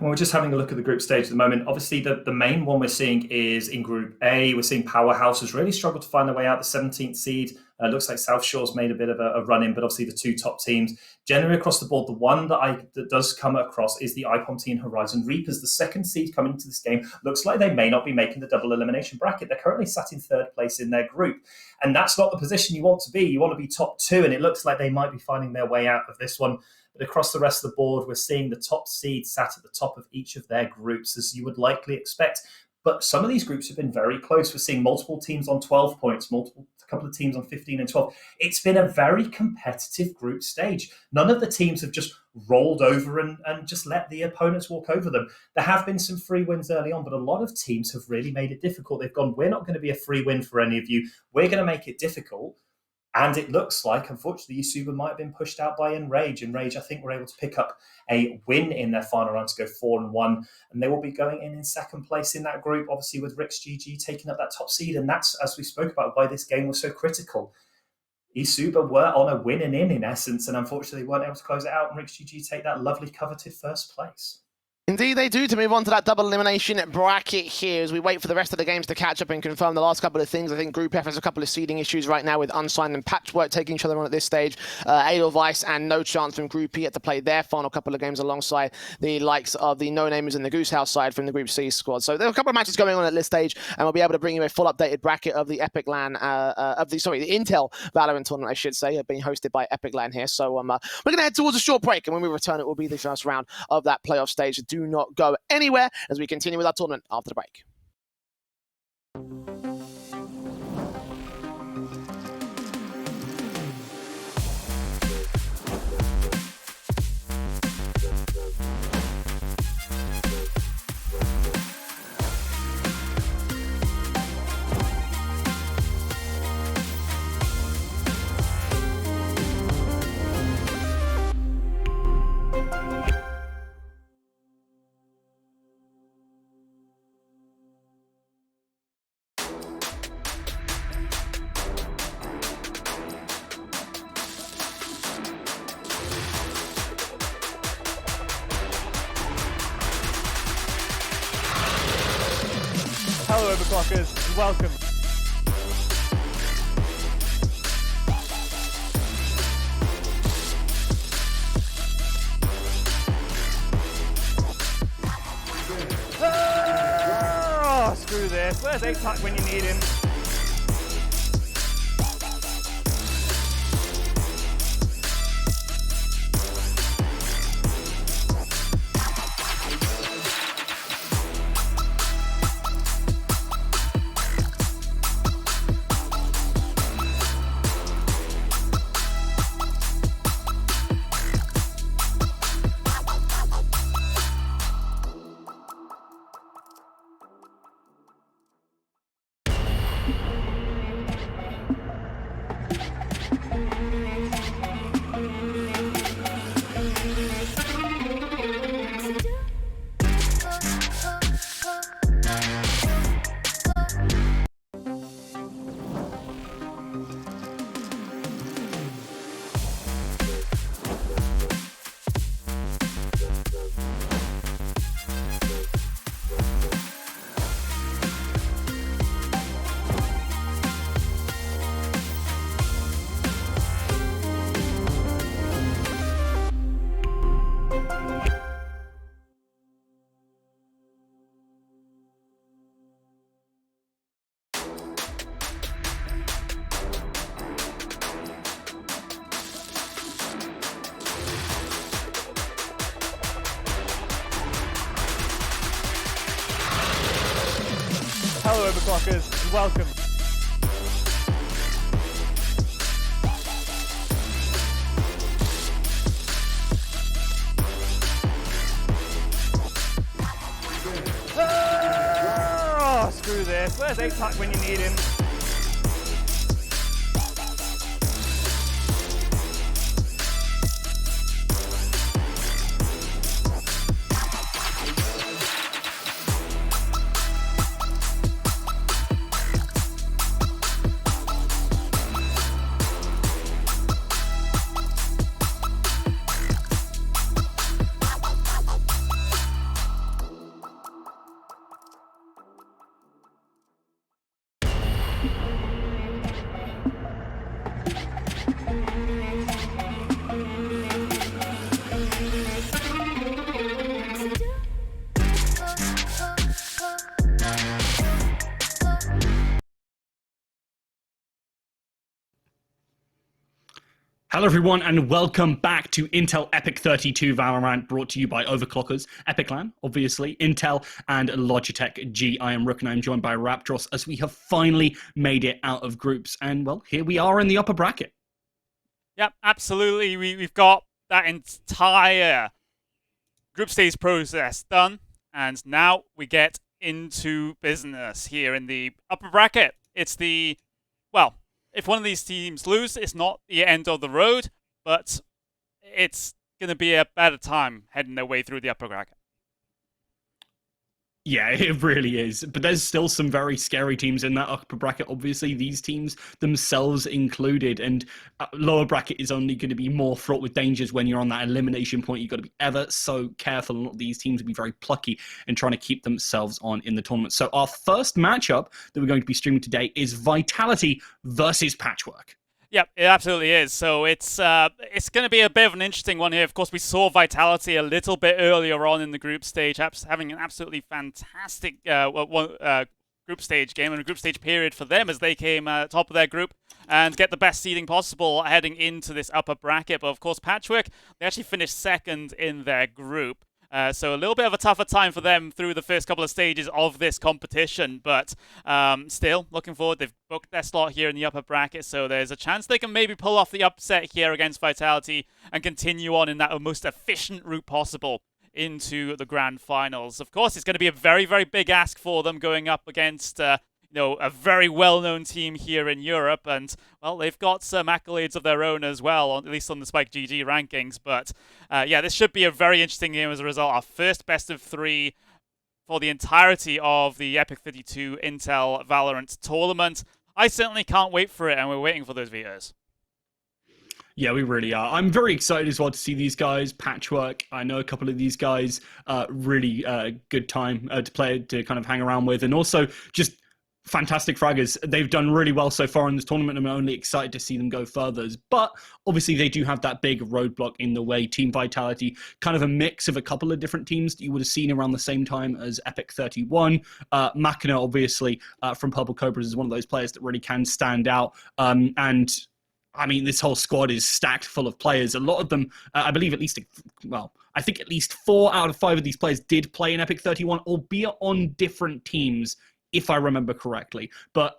Well, we're just having a look at the group stage at the moment. Obviously, the main one we're seeing is in Group A. We're seeing Powerhouse has really struggled to find their way out, the 17th seed. Looks like South Shore's made a bit of a run-in, but obviously the two top teams. Generally across the board, the one that does come across is the IPOM team Horizon Reapers. The second seed coming into this game looks like they may not be making the double elimination bracket. They're currently sat in third place in their group, and that's not the position you want to be. You want to be top two, and it looks like they might be finding their way out of this one. But across the rest of the board, we're seeing the top seed sat at the top of each of their groups, as you would likely expect. But some of these groups have been very close. We're seeing multiple teams on 12 points, a couple of teams on 15 and 12. It's been a very competitive group stage. None of the teams have just rolled over and just let the opponents walk over them. There have been some free wins early on, but a lot of teams have really made it difficult. They've gone, we're not going to be a free win for any of you. We're going to make it difficult. And it looks like, unfortunately, Yusuba might have been pushed out by Enrage. Enrage, I think, were able to pick up a win in their final round to go 4-1. And they will be going in second place in that group, obviously, with RixGG taking up that top seed. And that's, as we spoke about, why this game was so critical. Yusuba were on a winning in essence, and unfortunately weren't able to close it out. And RixGG take that lovely coveted first place. Indeed they do, to move on to that double elimination bracket here as we wait for the rest of the games to catch up and confirm the last couple of things. I think Group F has a couple of seeding issues right now with Unsigned and Patchwork taking each other on at this stage. Edelweiss and No Chance from Group E had to play their final couple of games alongside the likes of the No Namers and the Goose House side from the Group C squad. So there are a couple of matches going on at this stage, and we'll be able to bring you a full updated bracket of the epic.LAN, the Intel Valorant tournament, I should say, being hosted by epic.LAN here. So we're going to head towards a short break, and when we return, it will be the first round of that playoff stage. Do not go anywhere as we continue with our tournament after the break. Hello, Overclockers. Welcome. Oh, screw this. Where's ATAC when you need him? Hello, overclockers, and welcome. Oh, screw this. Where's ATAC when you need him? Hello everyone and welcome back to Intel Epic32 Valorant, brought to you by Overclockers, epic.LAN, obviously, Intel and Logitech G. I am Rook and I am joined by Raptros as we have finally made it out of groups, and well, here we are in the upper bracket. Yep, absolutely. We've got that entire group stage process done, and now we get into business here in the upper bracket. It's the, well, if one of these teams lose, it's not the end of the road, but it's going to be a better time heading their way through the upper bracket. Yeah, it really is. But there's still some very scary teams in that upper bracket, obviously, these teams themselves included. And lower bracket is only going to be more fraught with dangers when you're on that elimination point. You've got to be ever so careful. And a lot of these teams will be very plucky in trying to keep themselves on in the tournament. So our first matchup that we're going to be streaming today is Vitality versus Patchwork. Yep, it absolutely is. So it's going to be a bit of an interesting one here. Of course, we saw Vitality a little bit earlier on in the group stage, having an absolutely fantastic group stage game and a group stage period for them as they came top of their group and get the best seeding possible heading into this upper bracket. But of course, Patchwork, they actually finished second in their group. So a little bit of a tougher time for them through the first couple of stages of this competition, but still looking forward. They've booked their slot here in the upper bracket, so there's a chance they can maybe pull off the upset here against Vitality and continue on in that most efficient route possible into the grand finals. Of course, it's going to be a very, very big ask for them going up against a very well-known team here in Europe, and well, they've got some accolades of their own as well, at least on the Spike GG rankings. But yeah, this should be a very interesting game as a result. Our first best of three for the entirety of the Epic32 Intel Valorant tournament. I certainly can't wait for it, and we're waiting for those vetoes. Yeah, we really are. I'm very excited as well to see these guys. Patchwork, I know a couple of these guys, really good time to play, to kind of hang around with, and also just fantastic fraggers. They've done really well so far in this tournament, and I'm only excited to see them go further. But obviously they do have that big roadblock in the way. Team Vitality, kind of a mix of a couple of different teams that you would have seen around the same time as Epic31. Machina, obviously, from Purple Cobras, is one of those players that really can stand out. And I mean, this whole squad is stacked full of players. A lot of them, I believe I think at least 4 out of 5 of these players did play in Epic31, albeit on different teams, if I remember correctly. But,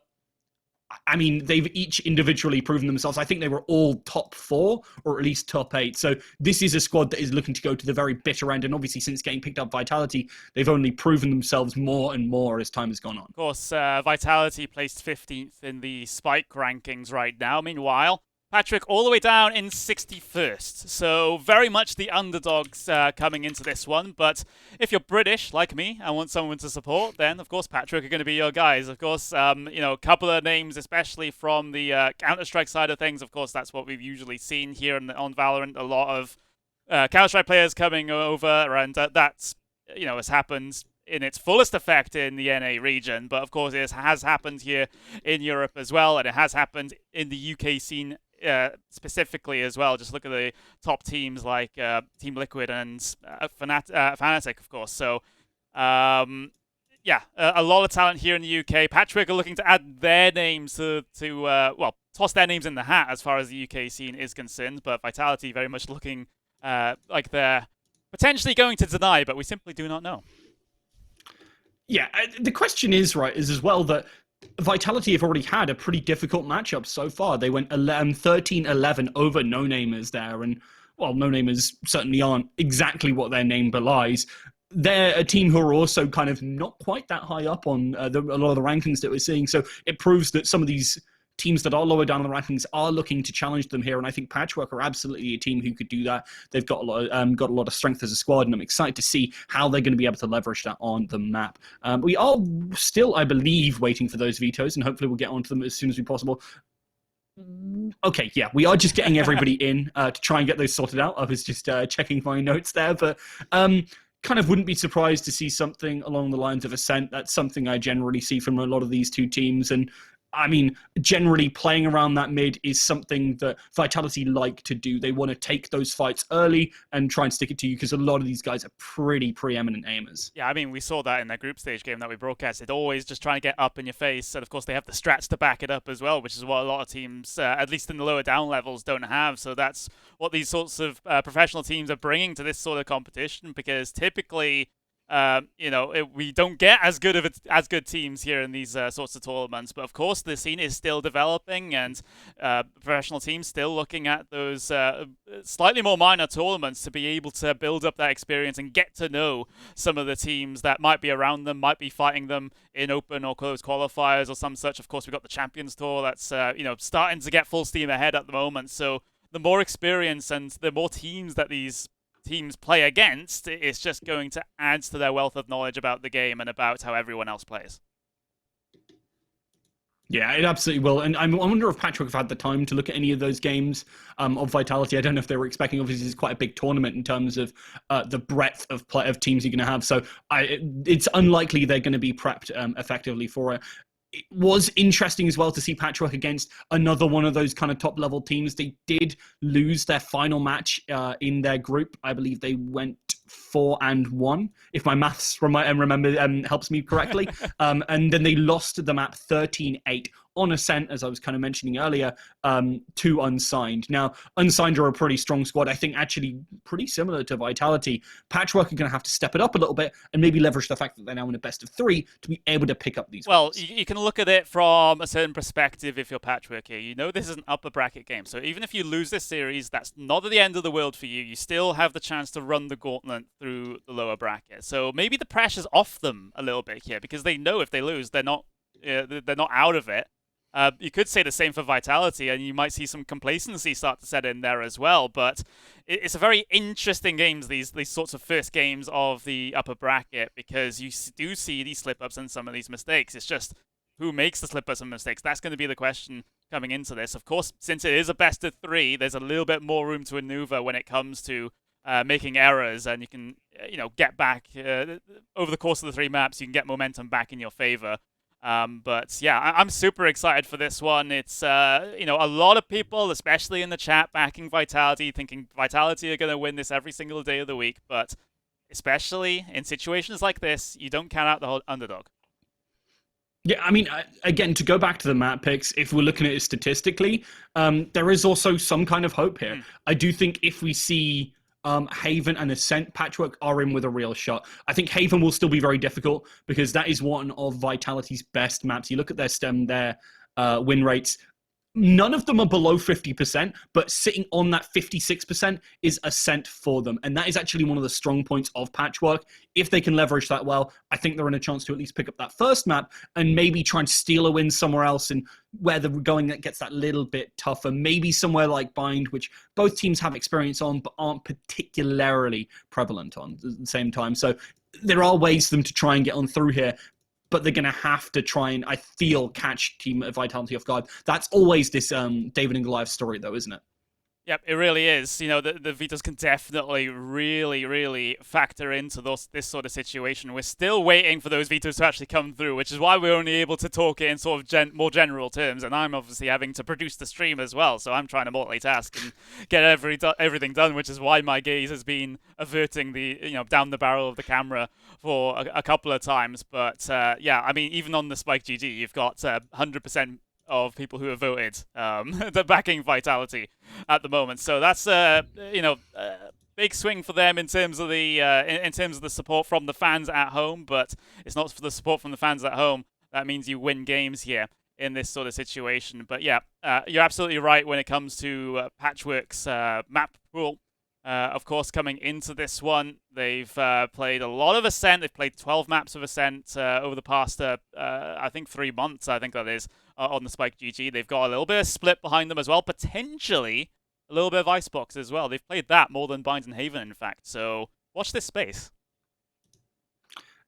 I mean, they've each individually proven themselves. I think they were all top 4, or at least top 8. So this is a squad that is looking to go to the very bitter end. And obviously, since getting picked up Vitality, they've only proven themselves more and more as time has gone on. Of course, Vitality placed 15th in the Spike rankings right now. Meanwhile, Patchwork all the way down in 61st. So very much the underdogs coming into this one. But if you're British, like me, and want someone to support, then of course Patchwork are going to be your guys. Of course, a couple of names, especially from the Counter-Strike side of things. Of course, that's what we've usually seen here on Valorant. A lot of Counter-Strike players coming over, and that's, has happened in its fullest effect in the NA region. But of course, it has happened here in Europe as well, and it has happened in the UK scene specifically as well. Just look at the top teams like Team Liquid and Fnatic, of course. So, yeah, a lot of talent here in the UK. Patchwork are looking to add their names to toss their names in the hat as far as the UK scene is concerned. But Vitality very much looking like they're potentially going to deny, but we simply do not know. Yeah, the question is, right, is as well that Vitality have already had a pretty difficult matchup so far. They went 13-11 over no-namers there, and, well, no-namers certainly aren't exactly what their name belies. They're a team who are also kind of not quite that high up on a lot of the rankings that we're seeing, so it proves that some of these teams that are lower down in the rankings are looking to challenge them here, and I think Patchwork are absolutely a team who could do that. They've got a lot of strength as a squad, and I'm excited to see how they're going to be able to leverage that on the map. We are still, I believe, waiting for those vetoes, and hopefully we'll get onto them as soon as we possible. Okay, yeah, we are just getting everybody in to try and get those sorted out. I was just checking my notes there, but kind of wouldn't be surprised to see something along the lines of Ascent. That's something I generally see from a lot of these two teams, and I mean, generally playing around that mid is something that Vitality like to do. They want to take those fights early and try and stick it to you because a lot of these guys are pretty preeminent aimers. Yeah, I mean, we saw that in their group stage game that we broadcasted. Always just trying to get up in your face. And of course, they have the strats to back it up as well, which is what a lot of teams, at least in the lower down levels, don't have. So that's what these sorts of professional teams are bringing to this sort of competition, because typically, we don't get as good teams here in these sorts of tournaments. But of course, the scene is still developing, and professional teams still looking at those slightly more minor tournaments to be able to build up that experience and get to know some of the teams that might be around them, might be fighting them in open or closed qualifiers or some such. Of course, we've got the Champions Tour that's starting to get full steam ahead at the moment. So the more experience and the more teams that these teams play against, it's just going to add to their wealth of knowledge about the game and about how everyone else plays. Yeah, it absolutely will. And I wonder if Patchwork have had the time to look at any of those games of Vitality. I don't know if they were expecting. Obviously, it's quite a big tournament in terms of the breadth of teams you're going to have. So it's unlikely they're going to be prepped effectively for it. It was interesting as well to see Patchwork against another one of those kind of top-level teams. They did lose their final match in their group. I believe they went 4-1, if my maths helps me correctly. And then they lost the map 13-8 on Ascent, as I was kind of mentioning earlier, to Unsigned. Now, Unsigned are a pretty strong squad. I think actually pretty similar to Vitality. Patchwork are going to have to step it up a little bit and maybe leverage the fact that they're now in a best of 3 to be able to pick up these wins. You can look at it from a certain perspective if you're Patchwork here. You know this is an upper bracket game, so even if you lose this series, that's not the end of the world for you. You still have the chance to run the gauntlet through the lower bracket. So maybe the pressure's off them a little bit here, because they know if they lose, they're not out of it. You could say the same for Vitality, and you might see some complacency start to set in there as well. But it's a very interesting games, these sorts of first games of the upper bracket, because you do see these slip-ups and some of these mistakes. It's just who makes the slip-ups and mistakes. That's going to be the question coming into this. Of course, since it is a best of 3, there's a little bit more room to maneuver when it comes to making errors, and you can get back over the course of the 3 maps. You can get momentum back in your favor. But yeah, I'm super excited for this one. It's a lot of people, especially in the chat, backing Vitality, thinking Vitality are going to win this every single day of the week. But especially in situations like this, you don't count out the whole underdog. Yeah, I mean, again, to go back to the map picks, if we're looking at it statistically, there is also some kind of hope here. I do think if we see Haven and Ascent, Patchwork are in with a real shot. I think Haven will still be very difficult because that is one of Vitality's best maps. You look at their win rates. None of them are below 50%, but sitting on that 56% is Ascent for them. And that is actually one of the strong points of Patchwork. If they can leverage that well, I think they're in a chance to at least pick up that first map and maybe try and steal a win somewhere else, and where the going that gets that little bit tougher. Maybe somewhere like Bind, which both teams have experience on, but aren't particularly prevalent on at the same time. So there are ways for them to try and get on through here, but they're going to have to try and, I feel, catch Team Vitality off guard. That's always this David and Goliath story, though, isn't it? Yep, it really is. The vetoes can definitely really, really factor into this sort of situation. We're still waiting for those vetoes to actually come through, which is why we're only able to talk in sort of more general terms. And I'm obviously having to produce the stream as well, so I'm trying to multitask and get everything done, which is why my gaze has been averting down the barrel of the camera for a couple of times. But yeah, I mean, even on the Spike GG, you've got 100% of people who have voted the backing Vitality at the moment. So that's big swing for them in terms of the in terms of the support from the fans at home, but it's not for the support from the fans at home that means you win games here in this sort of situation. But yeah, you're absolutely right when it comes to Patchwork's map pool. Of course, coming into this one, they've played a lot of Ascent. They've played 12 maps of Ascent over the past, I think, 3 months, I think that is, on the Spike GG. They've got a little bit of Split behind them as well, potentially a little bit of Icebox as well. They've played that more than Binds and Haven, in fact. So watch this space.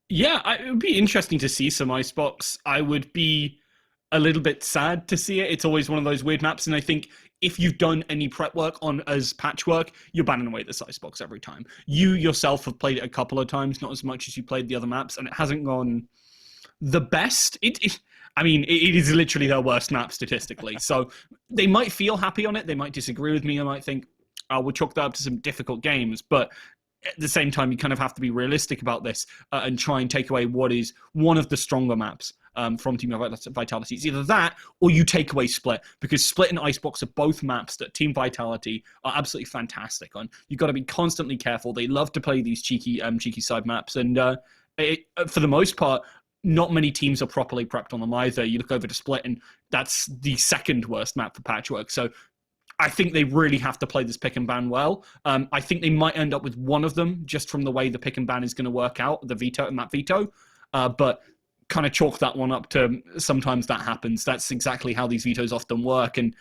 Yeah, it would be interesting to see some Icebox. I would be a little bit sad to see it. It's always one of those weird maps, and I think if you've done any prep work on as Patchwork, you're banning away this Icebox every time. You yourself have played it a couple of times, not as much as you played the other maps, and it hasn't gone the best. I mean, it is literally their worst map statistically. So they might feel happy on it. They might disagree with me. I might think, oh, we'll chalk that up to some difficult games. But at the same time, you kind of have to be realistic about this and try and take away what is one of the stronger maps from Team Vitality. It's either that or you take away Split, because Split and Icebox are both maps that Team Vitality are absolutely fantastic on. You've got to be constantly careful. They love to play these cheeky side maps. And for the most part, not many teams are properly prepped on them either. You look over to Split, and that's the second worst map for Patchwork. So I think they really have to play this pick and ban well. I think they might end up with one of them just from the way the pick and ban is going to work out, the veto and map veto. But kind of chalk that one up to sometimes that happens. That's exactly how these vetoes often work. And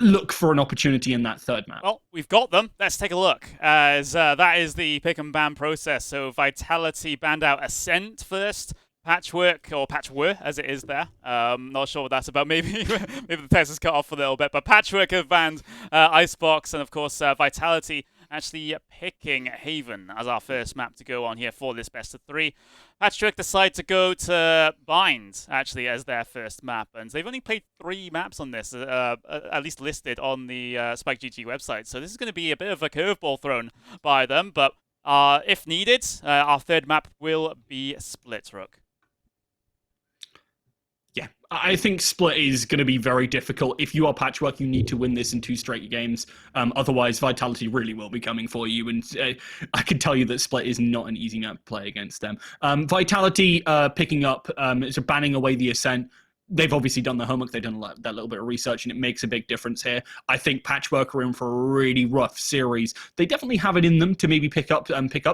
look for an opportunity in that third map. Well, we've got them. Let's take a look. As that is the pick and ban process. So Vitality banned out Ascent first. Patchwork, or Patchwork as it is there. Not sure what that's about. Maybe the text is cut off a little bit. But Patchwork have banned Icebox, and of course Vitality actually picking Haven as our first map to go on here for this best of 3. Patchwork decide to go to Bind actually as their first map, and they've only played 3 maps on this, at least listed on the Spike GG website. So this is going to be a bit of a curveball thrown by them. But if needed, our third map will be Split Rook. Yeah, I think Split is going to be very difficult. If you are Patchwork, you need to win this in 2 straight games. Otherwise, Vitality really will be coming for you. And I can tell you that Split is not an easy map to play against them. Vitality picking up, so banning away the Ascent. They've obviously done their homework. They've done that little bit of research, and it makes a big difference here. I think Patchwork are in for a really rough series. They definitely have it in them to maybe pick up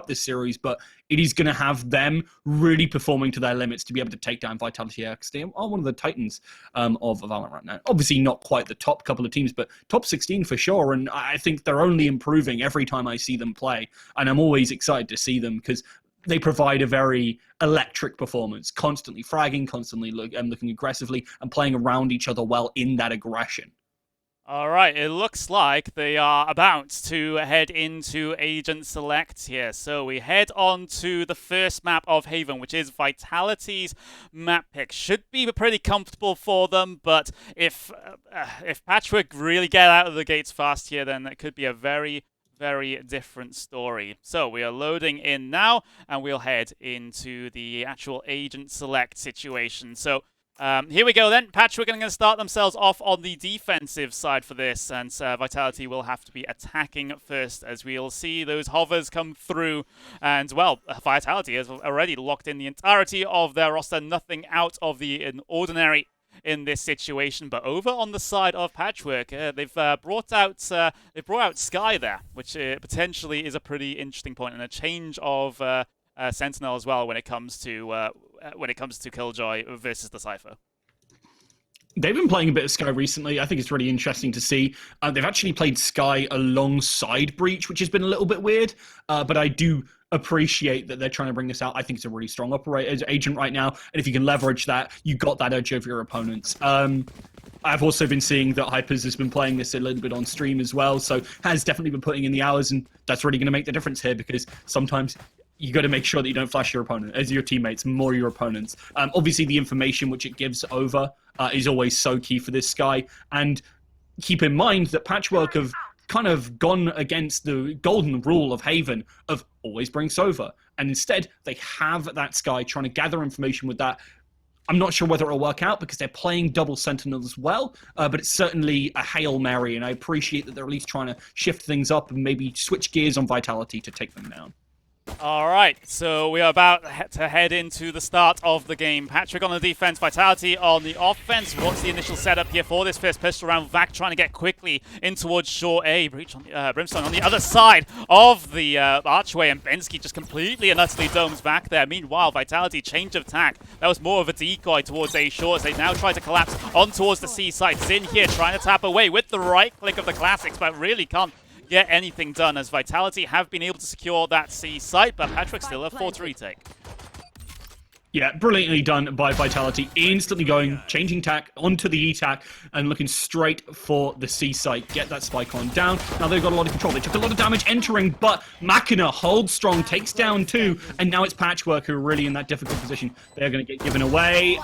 this series, but it is going to have them really performing to their limits to be able to take down Vitality here, because they are one of the titans of Valorant now. Obviously not quite the top couple of teams, but top 16 for sure, and I think they're only improving every time I see them play, and I'm always excited to see them because they provide a very electric performance, constantly fragging, constantly looking aggressively, and playing around each other well in that aggression. All right, it looks like they are about to head into Agent Select here. So we head on to the first map of Haven, which is Vitality's map pick. Should be pretty comfortable for them, but if Patchwork really get out of the gates fast here, then it could be a very different story. So we are loading in now, and we'll head into the actual Agent Select situation. So here we go then. Patchwork are going to start themselves off on the defensive side for this, and Vitality will have to be attacking first, as we'll see those hovers come through. And, well, Vitality has already locked in the entirety of their roster, nothing out of the ordinary in this situation. But over on the side of Patchwork, they've brought out Sky there, which potentially is a pretty interesting point, and a change of Sentinel as well when it comes to Killjoy versus the Cypher. They've been playing a bit of Sky recently. I think it's really interesting to see. They've actually played Sky alongside Breach, which has been a little bit weird, but I do appreciate that they're trying to bring this out. I think it's a really strong agent right now, and if you can leverage that, you got that edge over your opponents. I've also been seeing that Hypers has been playing this a little bit on stream as well, so has definitely been putting in the hours, and that's really going to make the difference here, because sometimes you got to make sure that you don't flash your opponent as your teammates, more your opponents. Obviously, the information which it gives over is always so key for this Sky, and keep in mind that Patchwork have kind of gone against the golden rule of Haven of always bring Sova, and instead they have that Sky trying to gather information with that. I'm not sure whether it'll work out because they're playing double Sentinel as well, but it's certainly a Hail Mary, and I appreciate that they're at least trying to shift things up and maybe switch gears on Vitality to take them down. All right, so we are about to head into the start of the game. Patrick on the defense, Vitality on the offense. What's the initial setup here for this first pistol round? Vac trying to get quickly in towards short A. Breach on the, Brimstone on the other side of the archway, and Bensky just completely and utterly domes back there. Meanwhile, Vitality, change of tack. That was more of a decoy towards A short as they now try to collapse on towards the C side. Zin here trying to tap away with the right click of the classics, but really can't get anything done as Vitality have been able to secure that C site, but Patrick still a 4 to retake. Yeah, brilliantly done by Vitality. Instantly going, changing tack onto the E tack and looking straight for the C site. Get that spike on down. Now they've got a lot of control. They took a lot of damage entering, but Machina holds strong, takes down 2, and now it's Patchwork who are really in that difficult position. They're going to get given away.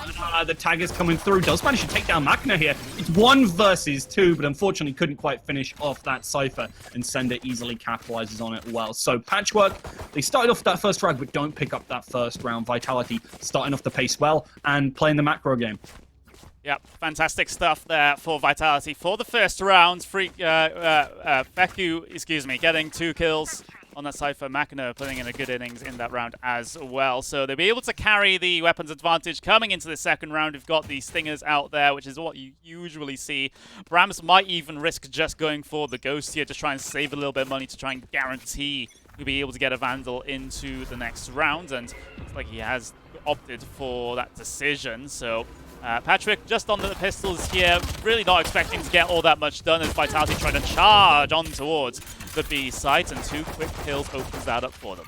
The tag is coming through. Does manage to take down Machina here. It's 1 versus 2, but unfortunately couldn't quite finish off that Cypher, and Sender easily capitalizes on it well. So Patchwork, they started off that first frag, but don't pick up that first round. Vitality starting off the pace well and playing the macro game. Yep, fantastic stuff there for Vitality for the first round. Beku, getting 2 kills on that Cypher. Machina putting in a good innings in that round as well. So they'll be able to carry the weapons advantage coming into the second round. We've got the Stingers out there, which is what you usually see. Brams might even risk just going for the Ghost here, just try and save a little bit of money to try and guarantee he'll be able to get a Vandal into the next round. And it's like he has opted for that decision. So Patrick just on the pistols here, really not expecting to get all that much done as Vitality trying to charge on towards the B site, and 2 quick kills opens that up for them.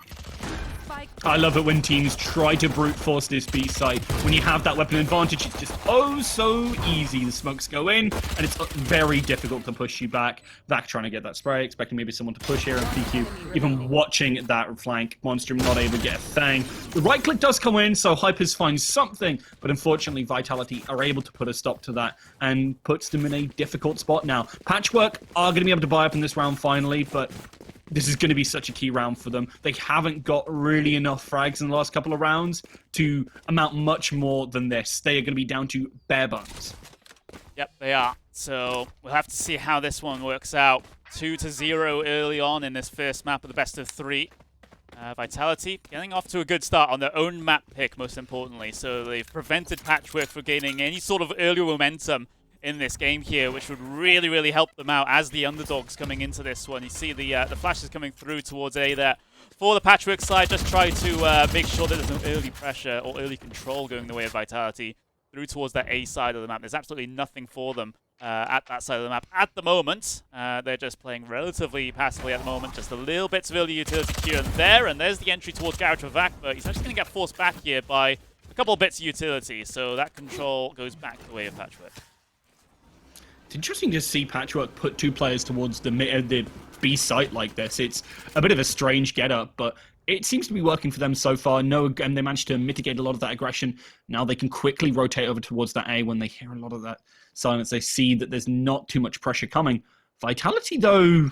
I love it when teams try to brute force this B site. When you have that weapon advantage, it's just oh so easy. The smokes go in, and it's very difficult to push you back. Vac trying to get that spray, expecting maybe someone to push here, and PQ even watching that flank. Monstrum not able to get a thing. The right click does come in, so Hypers finds something, but unfortunately Vitality are able to put a stop to that and puts them in a difficult spot now. Patchwork are going to be able to buy up in this round finally, but this is going to be such a key round for them. They haven't got really enough frags in the last couple of rounds to amount much more than this. They are going to be down to bare bones. Yep, they are. So we'll have to see how this one works out. 2-0 early on in this first map of the best of 3. Vitality getting off to a good start on their own map pick, most importantly. So they've prevented Patchwork from gaining any sort of early momentum in this game here, which would really, really help them out as the underdogs coming into this one. You see the flashes coming through towards A there. For the Patchwork side, just try to make sure that there's no early pressure or early control going the way of Vitality through towards that A side of the map. There's absolutely nothing for them at that side of the map at the moment. They're just playing relatively passively at the moment, just a little bits of early utility here and there, and there's the entry towards Garage for Vac, but he's actually going to get forced back here by a couple of bits of utility, so that control goes back the way of Patchwork. It's interesting to see Patchwork put 2 players towards the B site like this. It's a bit of a strange get-up, but it seems to be working for them so far. And they managed to mitigate a lot of that aggression. Now they can quickly rotate over towards that A when they hear a lot of that silence. They see that there's not too much pressure coming. Vitality, though,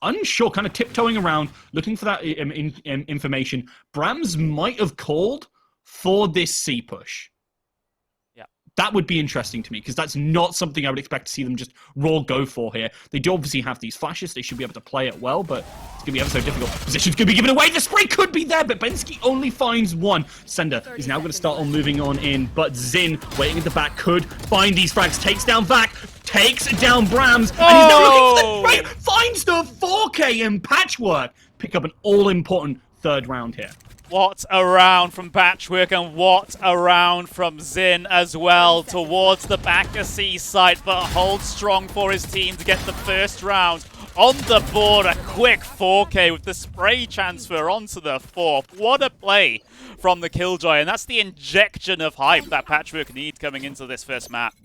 unsure, kind of tiptoeing around, looking for that information. Brams might have called for this C push. That would be interesting to me, because that's not something I would expect to see them just raw go for here. They do obviously have these flashes. They should be able to play it well, but it's going to be ever so difficult. Position's going to be given away. The spray could be there, but Bensky only finds 1. Sender is now going to start on moving on in, but Zin, waiting at the back, could find these frags. Takes down Vac, takes down Brams, and he's now looking for the spray. Finds the 4K in Patchwork. Pick up an all-important 3rd round here. What a round from Patchwork, and what a round from Zin as well towards the back of C site, but holds strong for his team to get the first round on the board. A quick 4K with the spray transfer onto the 4th. What a play from the Killjoy, and that's the injection of hype that Patchwork needs coming into this first map.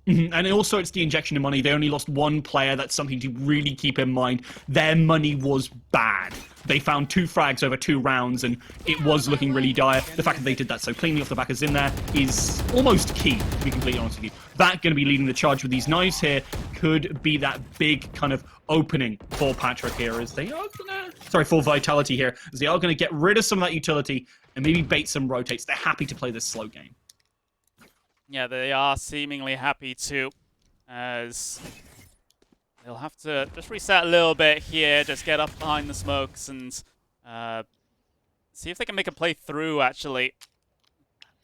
And also it's the injection of money. They only lost 1 player. That's something to really keep in mind. Their money was bad. They found 2 frags over 2 rounds, and it was looking really dire. The fact that they did that so cleanly off the back of Zin there is almost key, to be completely honest with you. That going to be leading the charge with these knives here could be that big kind of opening for Patrick here, as they are going to... Sorry, for Vitality here, as they are going to get rid of some of that utility and maybe bait some rotates. They're happy to play this slow game. Yeah, they are seemingly happy to, as they'll have to just reset a little bit here, just get up behind the smokes and see if they can make a play through, actually.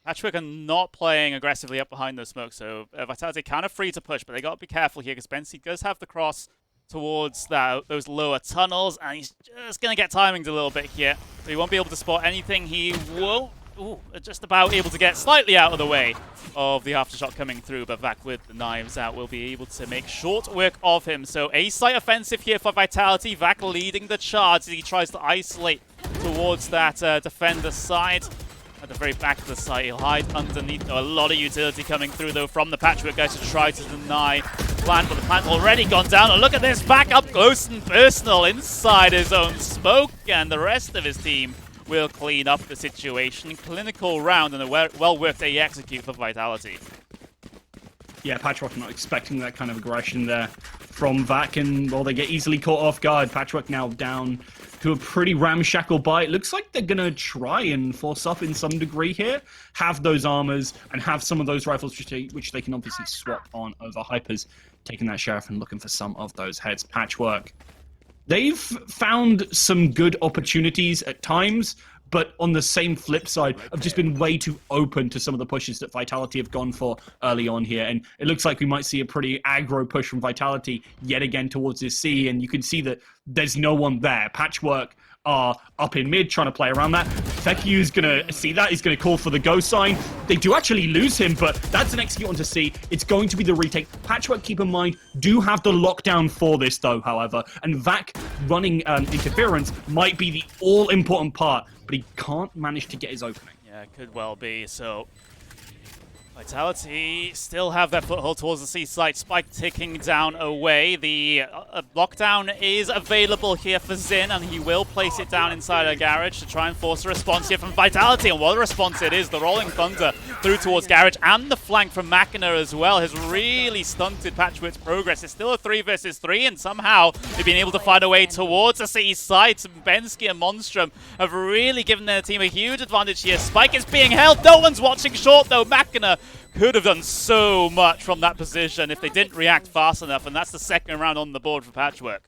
Patchwork are not playing aggressively up behind those smokes, so Vitality kind of free to push, but they got to be careful here because Bensky does have the cross towards those lower tunnels, and he's just going to get timinged a little bit here. So he won't be able to spot anything. He won't. Ooh, just about able to get slightly out of the way of the aftershock coming through, but Vac with the knives out will be able to make short work of him. So a slight offensive here for Vitality. Vac leading the charge as he tries to isolate towards that defender side. At the very back of the site, he'll hide underneath. A lot of utility coming through, though, from the Patchwork guys to try to deny plant, but the plant already gone down. And look at this, back up close and personal inside his own smoke, and the rest of his team will clean up the situation. Clinical round and a well-worked AE execute for Vitality. Yeah, Patchwork not expecting that kind of aggression there from Vac, and well, they get easily caught off guard. Patchwork now down to a pretty ramshackle buy. It looks like they're gonna try and force up in some degree here, have those armors and have some of those rifles which they can obviously swap on over Hypers, taking that Sheriff and looking for some of those heads. Patchwork, they've found some good opportunities at times, but on the same flip side, I've just been way too open to some of the pushes that Vitality have gone for early on here. And it looks like we might see a pretty aggro push from Vitality yet again towards this C. And you can see that there's no one there. Patchwork are up in mid trying to play around that. Feku's going to see that. He's going to call for the go sign. They do actually lose him, but that's an execute onto C. It's going to be the retake. Patchwork, keep in mind, do have the lockdown for this, though, however. And Vac running interference might be the all-important part, but he can't manage to get his opening. Yeah, it could well be. So Vitality still have their foothold towards the C site. Spike ticking down away. The lockdown is available here for Xin, and he will place it down inside a garage to try and force a response here from Vitality. And what a response it is. The Rolling Thunder through towards garage, and the flank from Machina as well has really stunted Patchwork's progress. It's still a 3 versus 3, and somehow they've been able to find a way towards the C site. Bensky and Monstrum have really given their team a huge advantage here. Spike is being held. No one's watching short, though. Machina could have done so much from that position if they didn't react fast enough, and that's the second round on the board for Patchwork.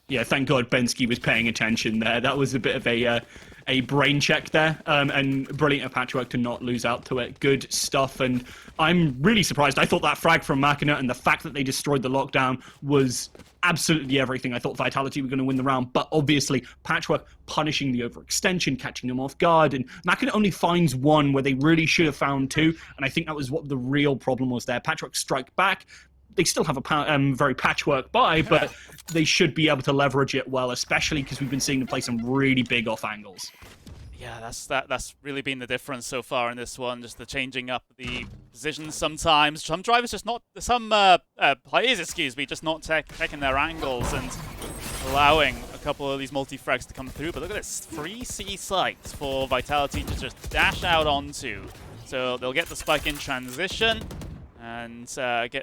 Yeah, thank God Bensky was paying attention there. That was a bit of a brain check there, and brilliant of Patchwork to not lose out to it. Good stuff, and I'm really surprised. I thought that frag from Machina and the fact that they destroyed the lockdown was absolutely everything. I thought Vitality were going to win the round, but obviously Patchwork punishing the overextension, catching them off guard, and Machina only finds one where they really should have found two, and I think that was what the real problem was there. Patchwork strike back. They still have a very Patchwork buy, but they should be able to leverage it well, especially because we've been seeing them play some really big off angles. Yeah, that's really been the difference so far in this one. Just the changing up the positions sometimes. Some drivers just not, some players, excuse me, just not taking their angles and allowing a couple of these multi-frags to come through. But look at this, 3 C sites for Vitality to just dash out onto. So they'll get the spike in transition and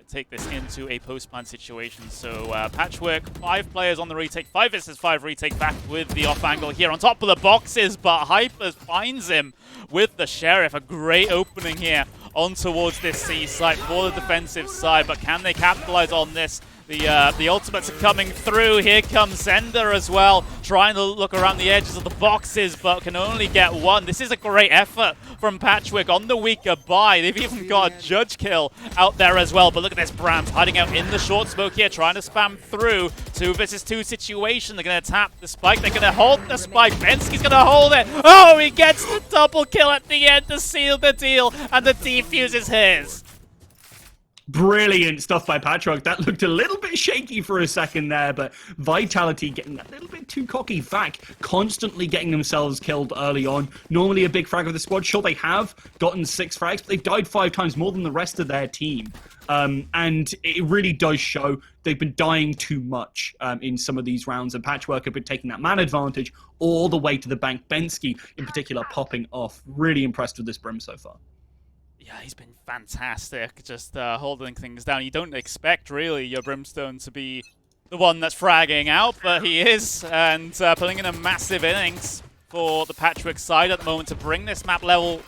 take this into a post-plant situation. So Patchwork, 5 players on the retake, 5 versus 5 retake back with the off angle here on top of the boxes, but Hyper finds him with the Sheriff. A great opening here on towards this C site for the defensive side, but can they capitalize on this? The ultimates are coming through. Here comes Zender as well, trying to look around the edges of the boxes, but can only get one. This is a great effort from Patchwork on the weaker buy. They've even got a judge kill out there as well. But look at this, Brams hiding out in the short smoke here, trying to spam through. 2 versus 2 situation. They're going to tap the spike. They're going to hold the spike. Bensky's going to hold it. Oh, he gets the double kill at the end to seal the deal, and the defuse is his. Brilliant stuff by Patchwork. That looked a little bit shaky for a second there, but Vitality getting a little bit too cocky. Vac constantly getting themselves killed early on. Normally a big frag of the squad. Sure, they have gotten 6 frags, but they've died 5 times more than the rest of their team. And it really does show they've been dying too much in some of these rounds, and Patchwork have been taking that man advantage all the way to the bank. Bensky, in particular, popping off. Really impressed with this Brim so far. Yeah, he's been fantastic, just holding things down. You don't expect, really, your Brimstone to be the one that's fragging out, but he is, and putting in a massive innings for the Patchwork side at the moment to bring this map level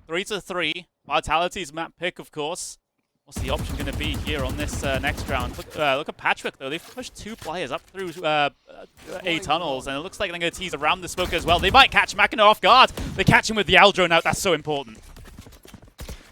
3-3. Vitality's map pick, of course. What's the option going to be here on this next round? Look at Patchwork, though. They've pushed 2 players up through A tunnels, and it looks like they're going to tease around the smoke as well. They might catch Machina off guard. They catch him with the Aldrone out. That's so important.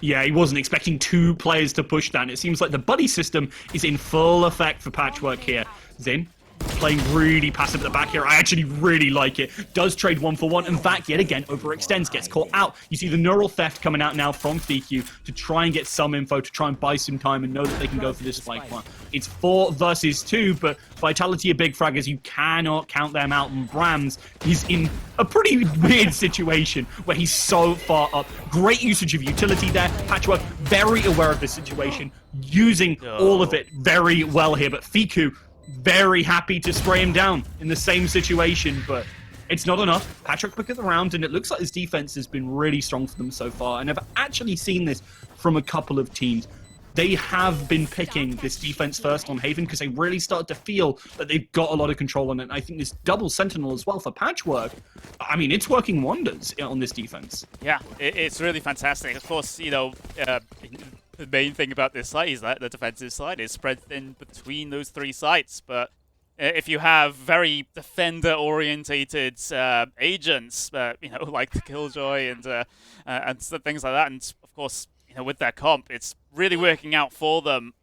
Yeah, he wasn't expecting 2 players to push that. And it seems like the buddy system is in full effect for Patchwork here. Zin playing really passive at the back here. I actually really like it. Does trade 1 for 1. In fact, yet again, overextends, gets caught out. You see the neural theft coming out now from FQ to try and get some info, to try and buy some time and know that they can go for this spike one. It's 4 versus 2, but Vitality are big fraggers. You cannot count them out. And Brams is in a pretty weird situation where he's so far up. Great usage of utility there. Patchwork very aware of the situation, using all of it very well here. But Fiku very happy to spray him down in the same situation, but it's not enough. Patchwork pick of the round, and it looks like his defense has been really strong for them so far. And I've actually seen this from a couple of teams. They have been picking this defense first on Haven because they really started to feel that they've got a lot of control on it. And I think this double Sentinel as well for Patchwork, I mean, it's working wonders on this defense. Yeah, it's really fantastic. Of course, you know, the main thing about this site is that the defensive side is spread thin between those 3 sites, but if you have very defender-orientated agents, you know, like the Killjoy and things like that, and of course, you know, with their comp, it's really working out for them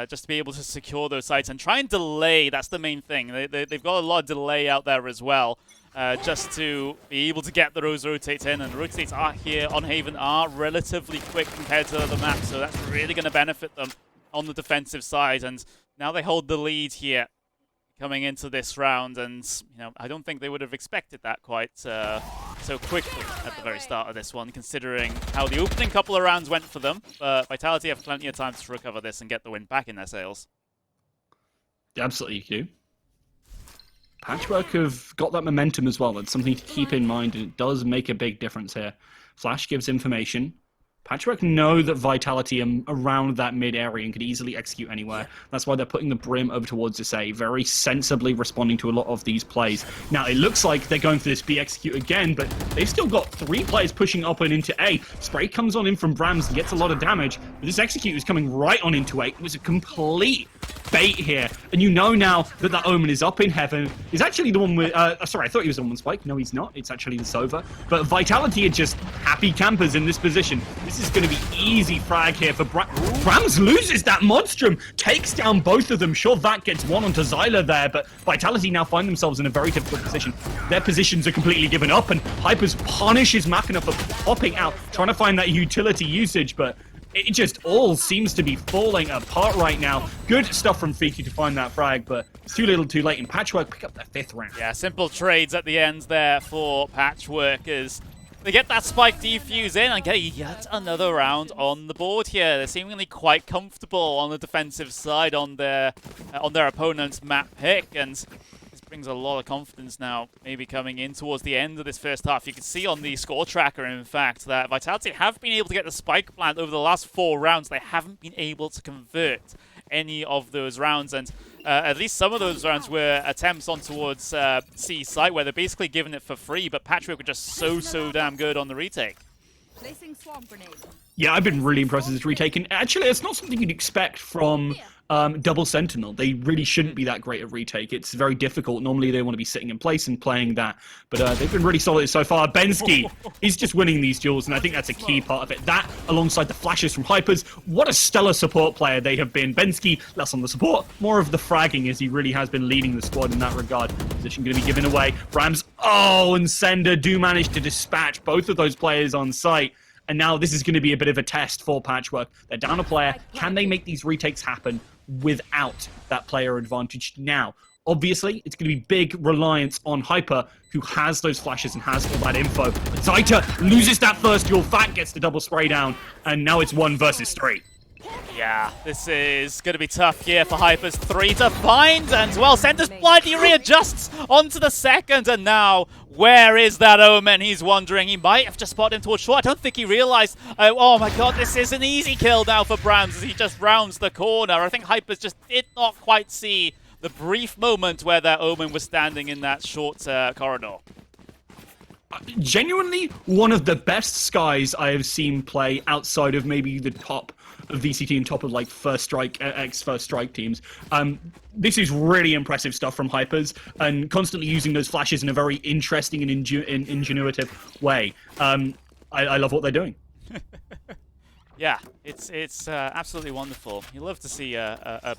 just to be able to secure those sites and try and delay. That's the main thing. They've got a lot of delay out there as well. Just to be able to get those rotates in, and the rotates are here on Haven are relatively quick compared to other maps, so that's really going to benefit them on the defensive side. And now they hold the lead here coming into this round, and you know, I don't think they would have expected that quite so quickly at the very start of this one, considering how the opening couple of rounds went for them. But Vitality have plenty of time to recover this and get the win back in their sails. Absolutely, you. Patchwork have got that momentum as well. That's something to keep in mind, and it does make a big difference here. Flash gives information. Patchwork know that Vitality are around that mid area and could easily execute anywhere. That's why they're putting the Brim over towards this A, very sensibly responding to a lot of these plays. Now, it looks like they're going for this B execute again, but they've still got 3 players pushing up and into A. Spray comes on in from Brams and gets a lot of damage, but this execute is coming right on into A. It was a complete bait here, and you know now that that Omen is up in heaven. Is actually the one with sorry, I thought he was the one with Spike. No, he's not. It's actually the Sova. But Vitality are just happy campers in this position. This is going to be easy frag here for Brams. Loses that Modstrom, takes down both of them. Sure, that gets one onto Zyla there, but Vitality now find themselves in a very difficult position. Their positions are completely given up, and Hypers punishes Machina for popping out, trying to find that utility usage, but it just all seems to be falling apart right now. Good stuff from Fiki to find that frag, but it's too little too late, and Patchwork pick up their 5th round. Yeah, simple trades at the end there for Patchwork as they get that spike defuse in and get yet another round on the board here. They're seemingly quite comfortable on the defensive side on their opponent's map pick, and this brings a lot of confidence now, maybe coming in towards the end of this first half. You can see on the score tracker, in fact, that Vitality have been able to get the spike plant over the last 4 rounds. They haven't been able to convert any of those rounds, and at least some of those rounds were attempts on towards C site, where they're basically giving it for free, but Patchwork were just so damn good on the retake. Placing swamp grenade. Yeah, I've been really impressed with this retake, and actually it's not something you'd expect from double Sentinel. They really shouldn't be that great at retake. It's very difficult. Normally they want to be sitting in place and playing that, but they've been really solid so far. Bensky is just winning these duels, and I think that's a key part of it. That, alongside the flashes from Hypers, what a stellar support player they have been. Bensky, less on the support, more of the fragging, as he really has been leading the squad in that regard. Position going to be given away. Brams, and Sender do manage to dispatch both of those players on site. And now this is going to be a bit of a test for Patchwork. They're down a player. Can they make these retakes happen without that player advantage? Now, obviously, it's going to be big reliance on Hyper, who has those flashes and has all that info. But Zaita loses that first duel. Fat gets the double spray down, and now it's 1 versus 3. Yeah, this is going to be tough here for Hypers. 3 to find, and well, Sender's blindly readjusts onto the second, and now, where is that Omen? He's wondering. He might have just spotted him towards short. I don't think he realized. Oh my god, this is an easy kill now for Brams as he just rounds the corner. I think Hypers just did not quite see the brief moment where that Omen was standing in that short corridor. genuinely one of the best Skies I have seen play outside of maybe the top of VCT and top of like First Strike, ex-First Strike teams. This is really impressive stuff from Hypers, and constantly using those flashes in a very interesting and ingenuitive way. I love what they're doing. Yeah, it's absolutely wonderful. You love to see a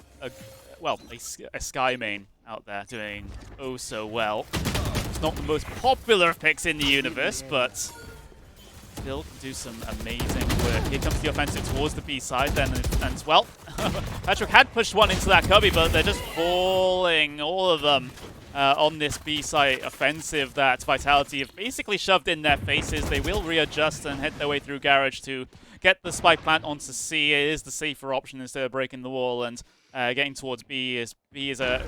Sky main out there doing oh so well. It's not the most popular of picks in the universe, but still can do some amazing work. Here comes the offensive towards the B side then, and well, Patrick had pushed one into that cubby, but they're just falling, all of them, on this B side offensive that Vitality have basically shoved in their faces. They will readjust and head their way through Garage to get the spike plant onto C. It is the safer option instead of breaking the wall, and getting towards B is a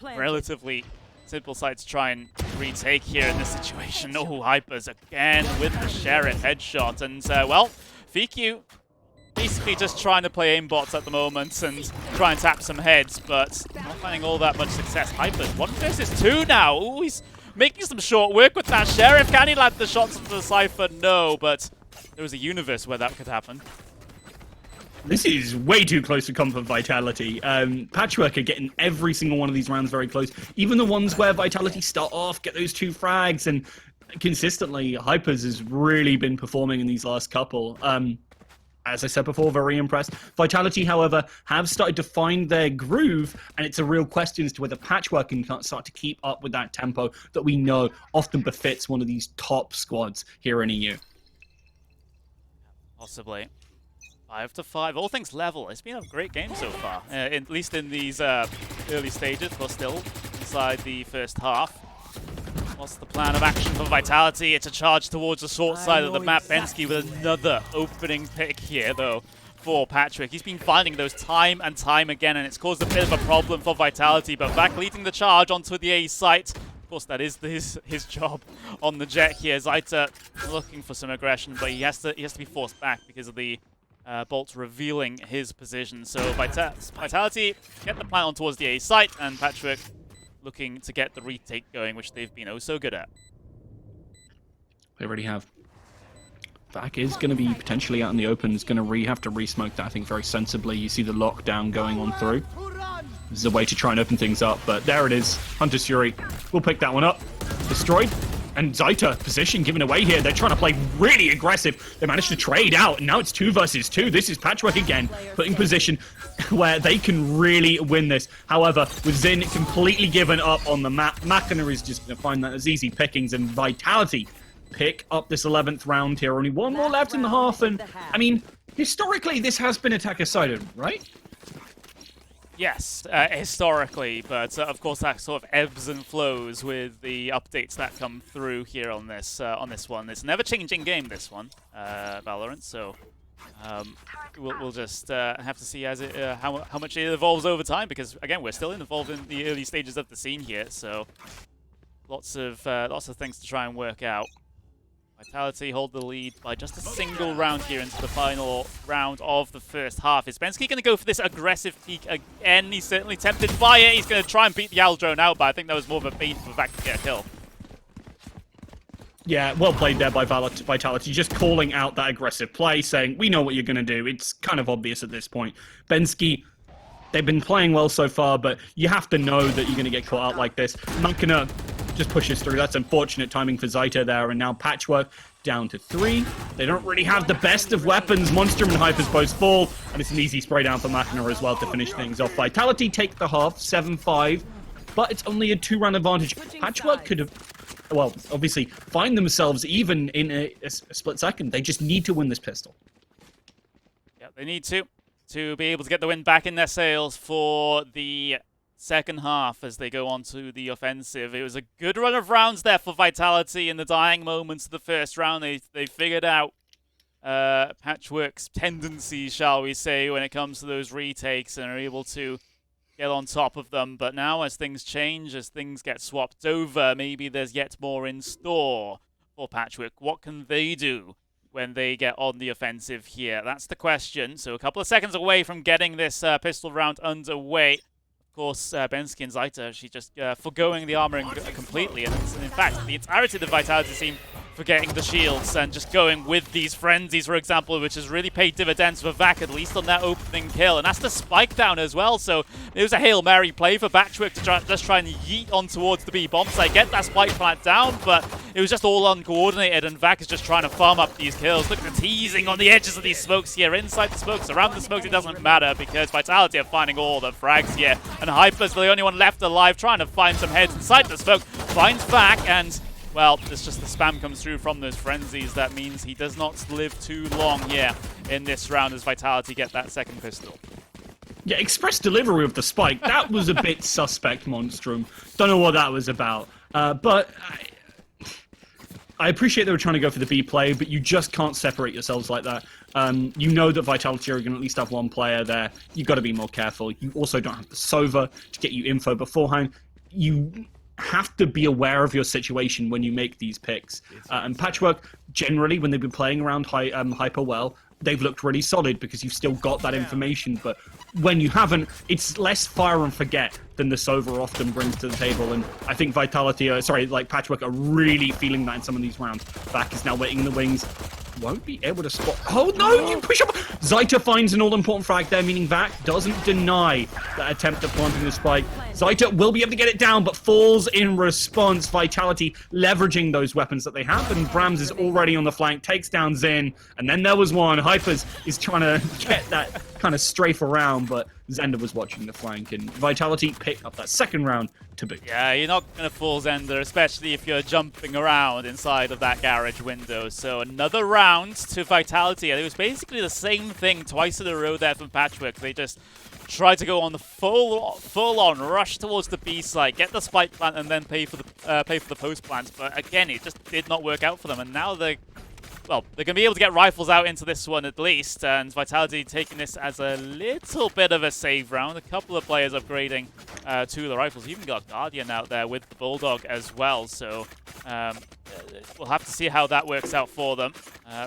relatively simple side to try and retake here in this situation. Oh, Hypers again with the Sheriff headshot, and well, VQ basically just trying to play aimbots at the moment and try and tap some heads, but not finding all that much success. Hypers 1 versus 2 now. Ooh, he's making some short work with that Sheriff. Can he land the shots into the Cypher? No, but there was a universe where that could happen. This is way too close to comfort Vitality. Patchwork are getting every single one of these rounds very close. Even the ones where Vitality start off, get those 2 frags, and consistently, Hypers has really been performing in these last couple. As I said before, very impressed. Vitality, however, have started to find their groove, and it's a real question as to whether Patchwork can start to keep up with that tempo that we know often befits one of these top squads here in EU. Possibly. 5-5, all things level. It's been a great game so far, at least in these early stages, but still inside the first half. What's the plan of action for Vitality? It's a charge towards the short side of the map. Bensky with another opening pick here, though, for Patrick. He's been finding those time and time again, and it's caused a bit of a problem for Vitality, but back leading the charge onto the A site. Of course, that is his job on the jet here. Zaita looking for some aggression, but he has to be forced back because of the Bolt revealing his position. So Vitality get the plant on towards the A site, and Patrick looking to get the retake going, which they've been oh so good at. They already have. Vac is going to be potentially out in the open. Is going to have to re-smoke that, I think, very sensibly. You see the lockdown going on through. This is a way to try and open things up, but there it is. Hunter's Fury will pick that one up. Destroyed. And Zaita, position given away here. They're trying to play really aggressive. They managed to trade out, and now it's 2 versus 2. This is Patchwork again, putting position where they can really win this. However, with Zin completely given up on the map, Machina is just going to find that as easy pickings, and Vitality pick up this 11th round here. Only 1 more left in the half, and I mean, historically, this has been attacker-sided, right? Yes, historically, but of course that sort of ebbs and flows with the updates that come through here on this one. It's a never-changing game, this one, Valorant. So we'll just have to see as it how much it evolves over time, because again we're still involved in the early stages of the scene here. So lots of things to try and work out. Vitality hold the lead by just a single round here into the final round of the first half. Is Bensky going to go for this aggressive peek again? He's certainly tempted by it. He's going to try and beat the Owl Drone out, but I think that was more of a bait for Vac to get a kill. Yeah, well played there by Vitality, just calling out that aggressive play, saying, we know what you're going to do. It's kind of obvious at this point. Bensky, they've been playing well so far, but you have to know that you're going to get caught out like this. Machina just pushes through. That's unfortunate timing for Zaita there, and now Patchwork down to 3. They don't really have the best of weapons. Monstrum and Hypers both fall, and it's an easy spray down for Machina as well to finish things off. Vitality take the half, 7-5, but it's only a 2-round advantage. Patchwork could have, well, obviously find themselves even in a split second. They just need to win this pistol. Yeah, they need to be able to get the win back in their sails for the second half as they go on to the offensive. It was a good run of rounds there for Vitality in the dying moments of the first round. They figured out Patchwork's tendencies, shall we say, when it comes to those retakes, and are able to get on top of them. But now as things change, as things get swapped over, maybe there's yet more in store for Patchwork. What can they do when they get on the offensive here? That's the question. So a couple of seconds away from getting this pistol round underway. Of course, Bensky and Zaita, she's just foregoing the armoring completely. And in fact, the entirety of the Vitality team forgetting the shields and just going with these frenzies, for example, which has really paid dividends for Vac, at least on that opening kill. And that's the spike down as well, so it was a Hail Mary play for Batchwick to just try and yeet on towards the B bomb site, get that spike plant down, but it was just all uncoordinated, and Vac is just trying to farm up these kills. Look at the teasing on the edges of these smokes here, inside the smokes, around the smokes, it doesn't matter, because Vitality are finding all the frags here, and Hyper's the only one left alive, trying to find some heads inside the smoke, finds Vac, and well, it's just the spam comes through from those frenzies. That means he does not live too long here in this round as Vitality get that second pistol. Yeah, express delivery of the spike. That was a bit suspect, Monstrum. Don't know what that was about. But I appreciate they were trying to go for the B play, but you just can't separate yourselves like that. You know that Vitality are going to at least have one player there. You've got to be more careful. You also don't have the Sova to get you info beforehand. You have to be aware of your situation when you make these picks. And Patchwork, generally, when they've been playing around Hyper well, they've looked really solid because you've still got that information. But when you haven't, it's less fire and forget than the Sova often brings to the table. And I think Vitality, Patchwork are really feeling that in some of these rounds. Vac is now waiting in the wings. Won't be able to spot. Oh no, you push up. Zita finds an all-important frag there, meaning Vac doesn't deny that attempt at planting the spike. Zita will be able to get it down, but falls in response. Vitality leveraging those weapons that they have, and Brams is already on the flank, takes down Zin, and then there was one. Hypers is trying to get that kind of strafe around, but Zender was watching the flank, and Vitality pick up that second round to boot. Yeah, you're not going to fool Zender, especially if you're jumping around inside of that garage window. So another round to Vitality, and it was basically the same thing twice in a row there from Patchwork. They just tried to go on the full-on rush towards the B site, get the spike plant, and then pay for the post plants. But again, it just did not work out for them, and now they're going to be able to get rifles out into this one at least, and Vitality taking this as a little bit of a save round. A couple of players upgrading to the rifles. Even got Guardian out there with the Bulldog as well, so we'll have to see how that works out for them.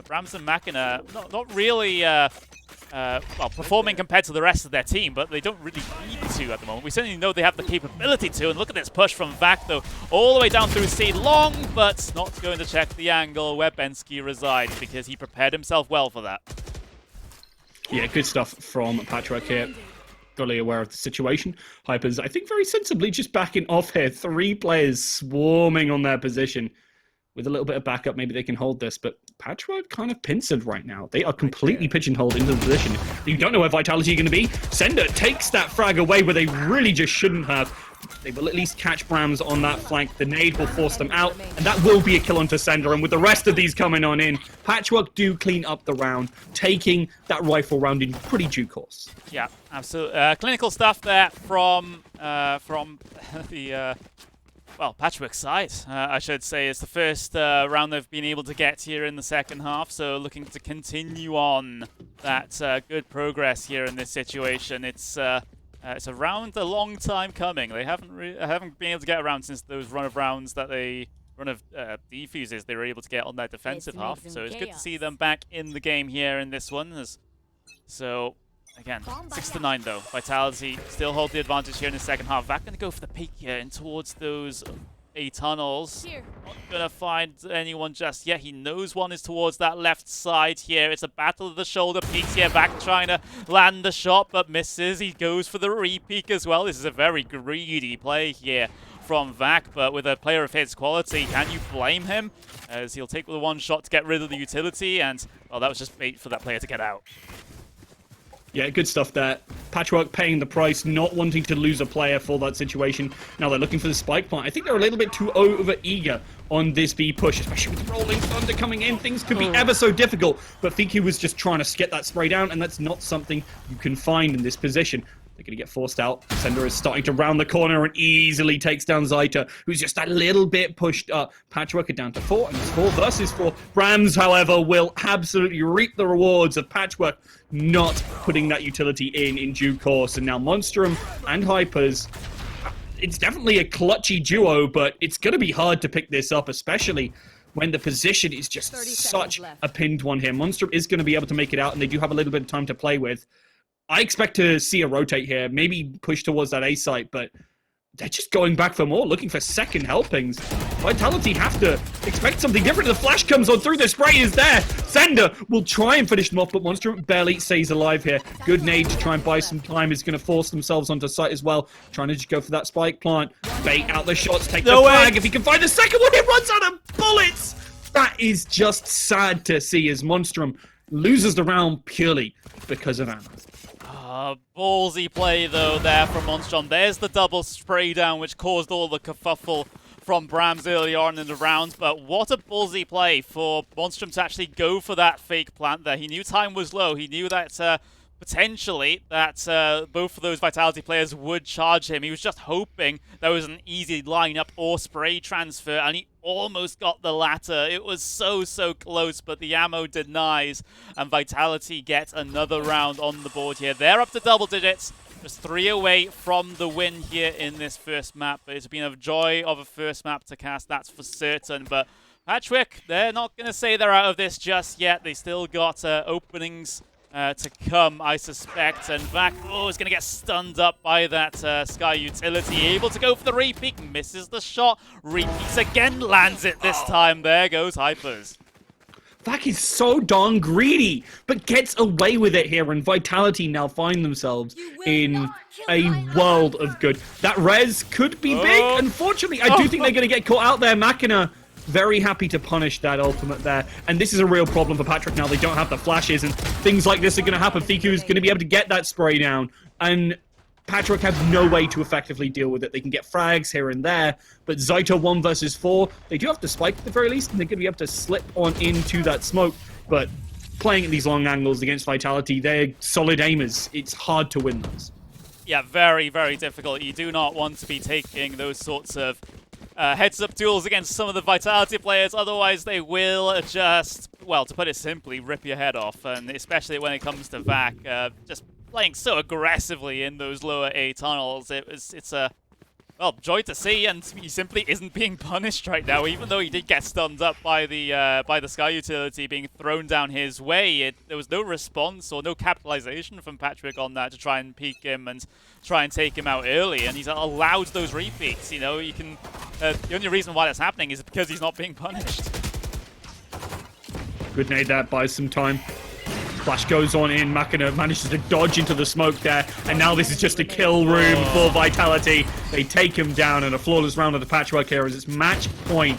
Brams and Machina, not really performing compared to the rest of their team, but they don't really need to at the moment. We certainly know they have the capability to, and look at this push from Vac, though, all the way down through C, long, but not going to check the angle where Bensky resides, because he prepared himself well for that. Yeah, good stuff from Patchwork here. Fully aware of the situation. Hypers, I think very sensibly just backing off here. 3 players swarming on their position. With a little bit of backup, maybe they can hold this, but Patchwork kind of pincered right now. They are completely pigeonholed into the position. You don't know where Vitality are going to be. Sender takes that frag away where they really just shouldn't have. They will at least catch Brams on that flank. The nade will force them out, and that will be a kill onto Sender. And with the rest of these coming on in, Patchwork do clean up the round, taking that rifle round in pretty due course. Yeah, absolutely. Clinical stuff there from the... Patchwork's side, I should say. It's the first round they've been able to get here in the second half, so looking to continue on that good progress here in this situation. It's a long time coming. They haven't been able to get around since those run of defuses they were able to get on that defensive half. So it's good to see them back in the game here in this one. Again, 6-9 though. Vitality still hold the advantage here in the second half. Vac gonna go for the peek here and towards those A tunnels. Not gonna find anyone just yet. He knows one is towards that left side here. It's a battle of the shoulder peeks here. Vac trying to land a shot but misses. He goes for the re-peek as well. This is a very greedy play here from Vac, but with a player of his quality, can you blame him? As he'll take the one shot to get rid of the utility, and well, that was just bait for that player to get out. Yeah, good stuff there. Patchwork paying the price, not wanting to lose a player for that situation. Now they're looking for the spike plant. I think they're a little bit too over-eager on this B push, especially with Rolling Thunder coming in. Things could be ever so difficult, but Fiki was just trying to get that spray down, and that's not something you can find in this position. They're going to get forced out. Sender is starting to round the corner and easily takes down Zita, who's just a little bit pushed up. Patchwork are down to 4, and it's 4 versus 4. Brams, however, will absolutely reap the rewards of Patchwork not putting that utility in due course. And now Monstrum and Hypers, it's definitely a clutchy duo, but it's going to be hard to pick this up, especially when the position is just such a pinned one here. Monstrum is going to be able to make it out, and they do have a little bit of time to play with. I expect to see a rotate here, maybe push towards that A site, but they're just going back for more, looking for second helpings. Vitality have to expect something different. The flash comes on through, the spray is there. Xander will try and finish them off, but Monstrum barely stays alive here. Good nade to try and buy some time is going to force themselves onto site as well. Trying to just go for that spike plant. Bait out the shots, take the flag. If he can find the second one, he runs out of bullets. That is just sad to see as Monstrum loses the round purely because of ammo. Ballsy play, though, there from Monstrum. There's the double spray down, which caused all the kerfuffle from Brams early on in the round. But what a ballsy play for Monstrum to actually go for that fake plant there. He knew time was low. He knew that potentially that both of those Vitality players would charge him. He was just hoping there was an easy lineup or spray transfer, and he almost got the latter. It was so close, but the ammo denies, and Vitality get another round on the board here. They're up to double digits, just 3 away from the win here in this first map. But it's been a joy of a first map to cast, that's for certain. But Patchwick, they're not going to say they're out of this just yet. They still got openings to come, I suspect. And Vac, is going to get stunned up by that Sky utility. Able to go for the repeat, misses the shot. Repeats again, lands it this time. There goes Hypers. Vac is so darn greedy, but gets away with it here, and Vitality now find themselves in a world of good. That res could be big. Unfortunately, I do think they're going to get caught out there. Machina very happy to punish that ultimate there. And this is a real problem for Patrick now. They don't have the flashes, and things like this are going to happen. Fiku is going to be able to get that spray down, and Patrick have no way to effectively deal with it. They can get frags here and there, but Zaito 1 versus 4, they do have to spike at the very least, and they're going to be able to slip on into that smoke. But playing at these long angles against Vitality, they're solid aimers. It's hard to win those. Yeah, very difficult. You do not want to be taking those sorts of heads-up duels against some of the Vitality players, otherwise they will just, well, to put it simply, rip your head off, and especially when it comes to Vac, just playing so aggressively in those lower A tunnels. It's a, well, joy to see, and he simply isn't being punished right now, even though he did get stunned up by the Sky utility being thrown down his way. There was no response or no capitalization from Patrick on that to try and peek him and try and take him out early, and he's allowed those repeats. You know, you can. The only reason why that's happening is because he's not being punished. Good nade that, buys some time. Flash goes on in, Machina manages to dodge into the smoke there, and now this is just a kill room for Vitality. They take him down, and a flawless round of the Patchwork here as it's match point.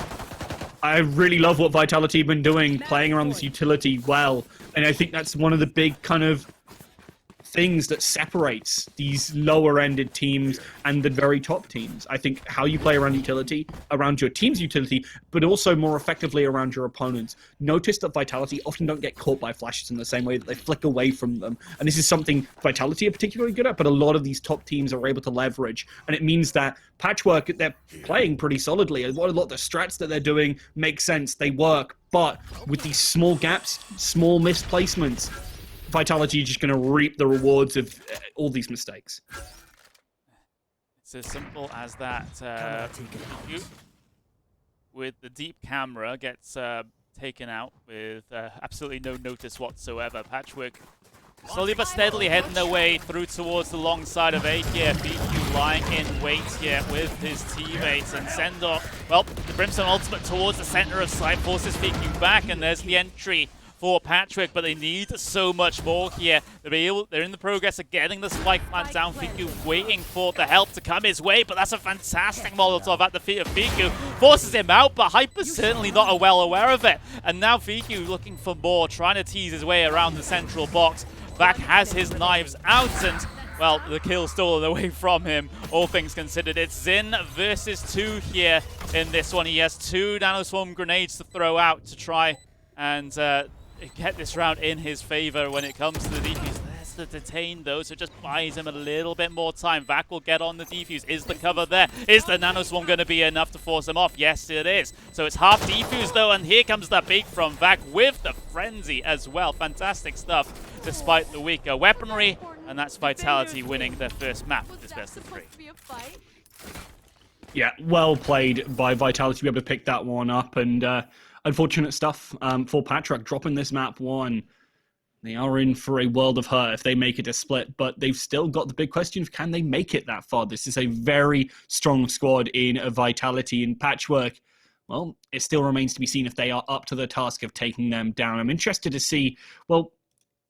I really love what Vitality have been doing, playing around this utility well, and I think that's one of the big kind of things that separates these lower-ended teams and the very top teams. I think how you play around utility, around your team's utility, but also more effectively around your opponents. Notice that Vitality often don't get caught by flashes in the same way that they flick away from them. And this is something Vitality are particularly good at, but a lot of these top teams are able to leverage. And it means that Patchwork, they're playing pretty solidly. A lot of the strats that they're doing make sense, they work. But with these small gaps, small misplacements, Vitality is just going to reap the rewards of all these mistakes. It's as simple as that. With the deep camera gets taken out with absolutely no notice whatsoever. Patchwork slowly but steadily heading their way through towards the long side of A here. BQ lying in wait here with his teammates, and Sendor, well, the Brimstone ultimate towards the center of site forces BQ back, and there's the entry for Patrick, but they need so much more here. They're in the progress of getting the spike plant down. Fiku waiting for the help to come his way, but that's a fantastic Molotov at the feet of Fiku. Forces him out, but Hyper's certainly not well aware of it. And now Fiku looking for more, trying to tease his way around the central box. Vac has his knives out, and, well, the kill stolen away from him, all things considered. It's Zin versus 2 here in this one. He has 2 nanoswarm grenades to throw out to try and get this round in his favor when it comes to the defuse. There's the detain though, so it just buys him a little bit more time. Vac will get on the defuse. Is the cover there? Is the nanoswarm going to be enough to force him off? Yes, it is. So it's half defuse though, and here comes the peek from Vac with the frenzy as well. Fantastic stuff, despite the weaker weaponry, and that's Vitality winning their first map of this best of 3. Yeah, well played by Vitality to be able to pick that one up, and unfortunate stuff for Patchwork dropping this map 1. They are in for a world of hurt if they make it a split, but they've still got the big question of can they make it that far? This is a very strong squad in Vitality and Patchwork. Well, it still remains to be seen if they are up to the task of taking them down. I'm interested to see, well,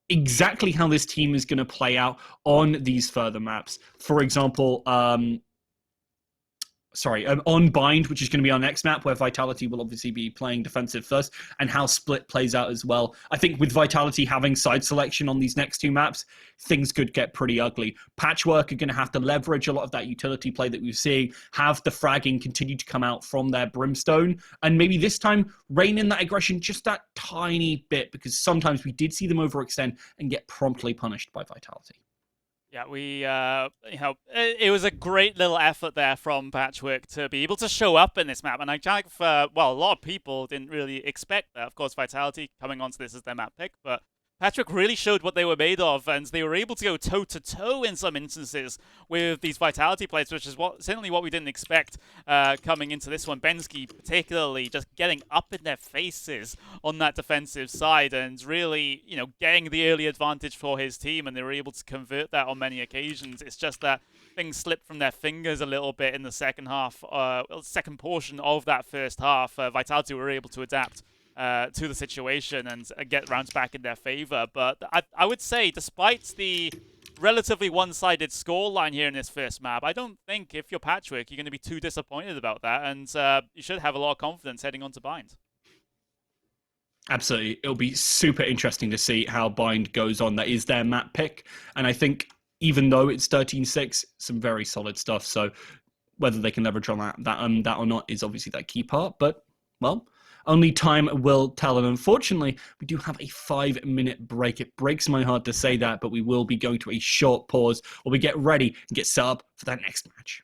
exactly how this team is going to play out on these further maps. For example, on Bind, which is going to be our next map, where Vitality will obviously be playing defensive first, and how Split plays out as well. I think with Vitality having side selection on these next two maps, things could get pretty ugly. Patchwork are going to have to leverage a lot of that utility play that we're seeing, have the fragging continue to come out from their Brimstone, and maybe this time rein in that aggression just that tiny bit, because sometimes we did see them overextend and get promptly punished by Vitality. Yeah, it was a great little effort there from Patchwork to be able to show up in this map. And I think, a lot of people didn't really expect that. Of course, Vitality coming onto this as their map pick, but Patchwork really showed what they were made of, and they were able to go toe-to-toe in some instances with these Vitality plays, which is certainly what we didn't expect coming into this one. Bensky particularly just getting up in their faces on that defensive side and really, getting the early advantage for his team, and they were able to convert that on many occasions. It's just that things slipped from their fingers a little bit in the second portion of that first half. Vitality were able to adapt to the situation and get rounds back in their favor. But I would say, despite the relatively one-sided scoreline here in this first map, I don't think if you're Patchwork, you're going to be too disappointed about that, and you should have a lot of confidence heading on to Bind. Absolutely. It'll be super interesting to see how Bind goes on. That is their map pick, and I think even though it's 13-6, some very solid stuff. So whether they can leverage on that or not is obviously that key part, but, well, only time will tell, and unfortunately, we do have a 5-minute break. It breaks my heart to say that, but we will be going to a short pause while we get ready and get set up for that next match.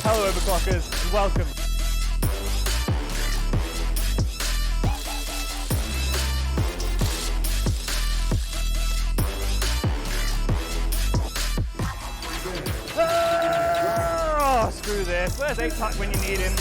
Hello, Overclockers, and welcome. Oh, screw this. Where's A-Tuck when you need him?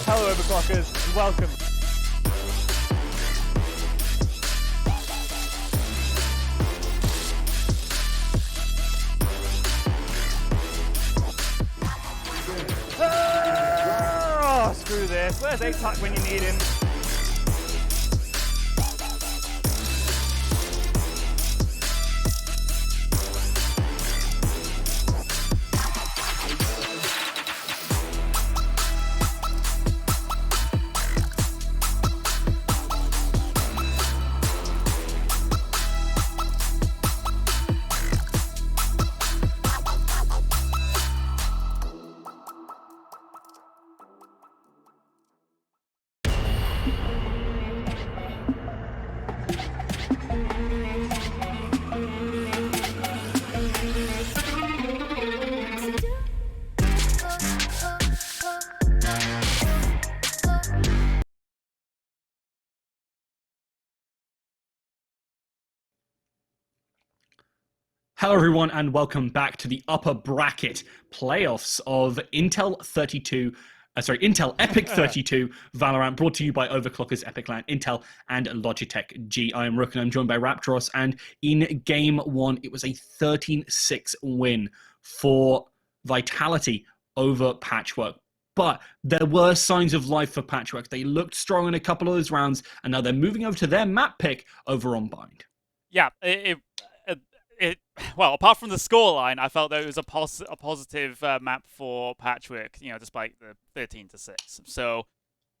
Hello, Overclockers, and welcome. Oh, screw this. Where's A-Tuck when you need him? Hello everyone and welcome back to the upper bracket playoffs of Intel Epic32 Valorant, brought to you by Overclockers, Epic.LAN, Intel, and Logitech G. I am Rook and I'm joined by Raptoros, and in Game 1 it was a 13-6 win for Vitality over Patchwork. But there were signs of life for Patchwork. They looked strong in a couple of those rounds, and now they're moving over to their map pick over on Bind. Yeah, well, apart from the scoreline, I felt that it was a positive map for Patchwork, despite the 13-6. So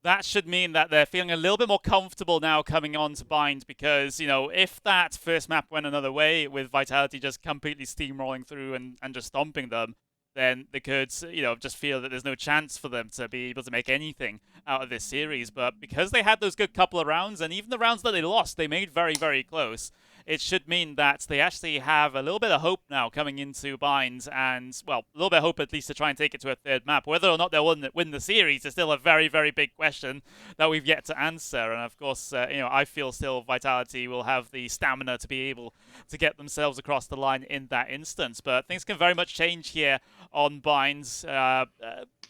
that should mean that they're feeling a little bit more comfortable now coming on to Bind, because, if that first map went another way, with Vitality just completely steamrolling through and just stomping them, then they could, just feel that there's no chance for them to be able to make anything out of this series. But because they had those good couple of rounds, and even the rounds that they lost, they made very, very close, it should mean that they actually have a little bit of hope now coming into Bind, and, well, a little bit of hope at least to try and take it to a third map. Whether or not they'll win the series is still a very, very big question that we've yet to answer. And, of course, I feel still Vitality will have the stamina to be able to get themselves across the line in that instance. But things can very much change here on Bind.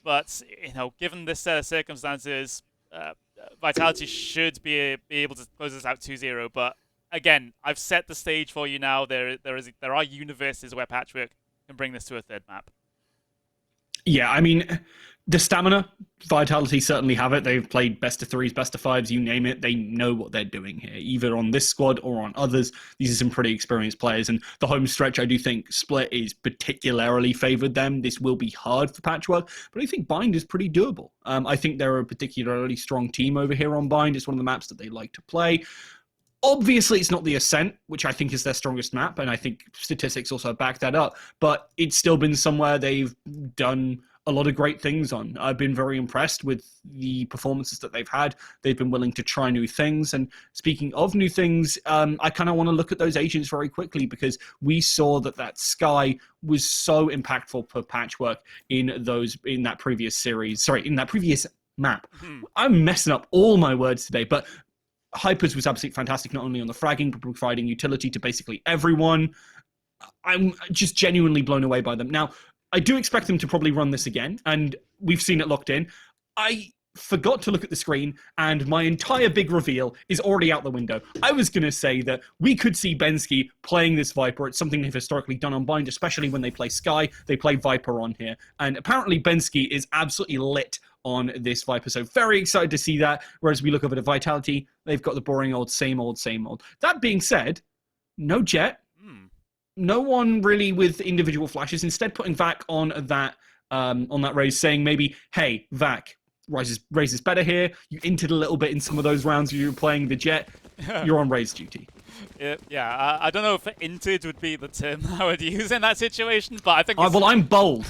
But, given this set of circumstances, Vitality should be able to close this out 2-0, but again, I've set the stage for you now. There are universes where Patchwork can bring this to a third map. Yeah, I mean, the stamina, Vitality certainly have it. They've played best of threes, best of fives, you name it. They know what they're doing here, either on this squad or on others. These are some pretty experienced players, and the home stretch, I do think Split is particularly favoured them. This will be hard for Patchwork, but I think Bind is pretty doable. I think they're a particularly strong team over here on Bind. It's one of the maps that they like to play. Obviously, it's not the Ascent, which I think is their strongest map, and I think statistics also back that up, but it's still been somewhere they've done a lot of great things on. I've been very impressed with the performances that they've had. They've been willing to try new things, and speaking of new things, I kind of want to look at those agents very quickly, because we saw that Sky was so impactful for Patchwork in that previous map. I'm messing up all my words today, but Hypers was absolutely fantastic, not only on the fragging, but providing utility to basically everyone. I'm just genuinely blown away by them. Now, I do expect them to probably run this again, and we've seen it locked in. I forgot to look at the screen, and my entire big reveal is already out the window. I was going to say that we could see Bensky playing this Viper. It's something they've historically done on Bind, especially when they play Sky. They play Viper on here, and apparently Bensky is absolutely lit on this Viper, so very excited to see that. Whereas we look over to Vitality, they've got the boring old same old. That being said, no Jet, no one really with individual flashes. Instead, putting Vac on that raise, saying maybe, hey, Vac, Raze is better here. You inted a little bit in some of those rounds where you were playing the Jet. You're on Raze duty. Yeah, I don't know if inted would be the term I would use in that situation, but I think well, I'm bold.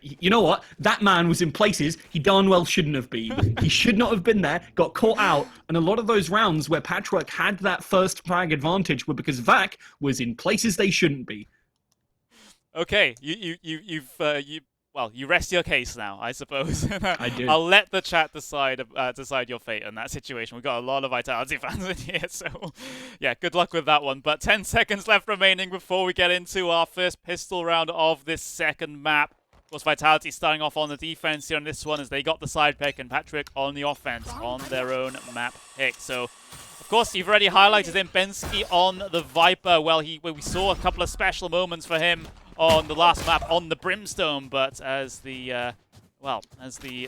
You know what? That man was in places he darn well shouldn't have been. He should not have been there, got caught out, and a lot of those rounds where Patchwork had that first flag advantage were because Vac was in places they shouldn't be. Okay, you rest your case now, I suppose. I do. I'll let the chat decide your fate in that situation. We've got a lot of Vitality fans in here, so yeah, good luck with that one. But 10 seconds left remaining before we get into our first pistol round of this second map. Of course, Vitality starting off on the defense here on this one, as they got the side pick, and Patchwork on the offense on their own map pick. So, of course, you've already highlighted him, Bensky on the Viper. Well, we saw a couple of special moments for him on the last map on the Brimstone, but as the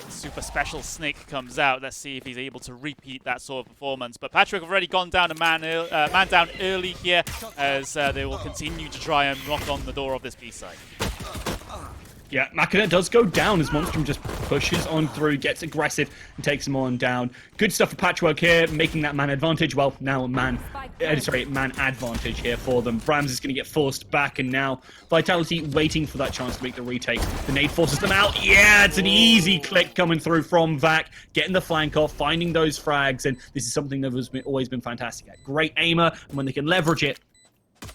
super special snake comes out, let's see if he's able to repeat that sort of performance. But Patchwork have already gone down a man down early here, as they will continue to try and knock on the door of this B side. Yeah, Machina does go down as Monstrum just pushes on through, gets aggressive, and takes him on down. Good stuff for Patchwork here, making that man advantage. Well, now man advantage here for them. Brams is going to get forced back, and now Vitality waiting for that chance to make the retake. The nade forces them out. Yeah, it's an easy click coming through from Vac, getting the flank off, finding those frags, and this is something that has always been fantastic at. Great aimer, and when they can leverage it,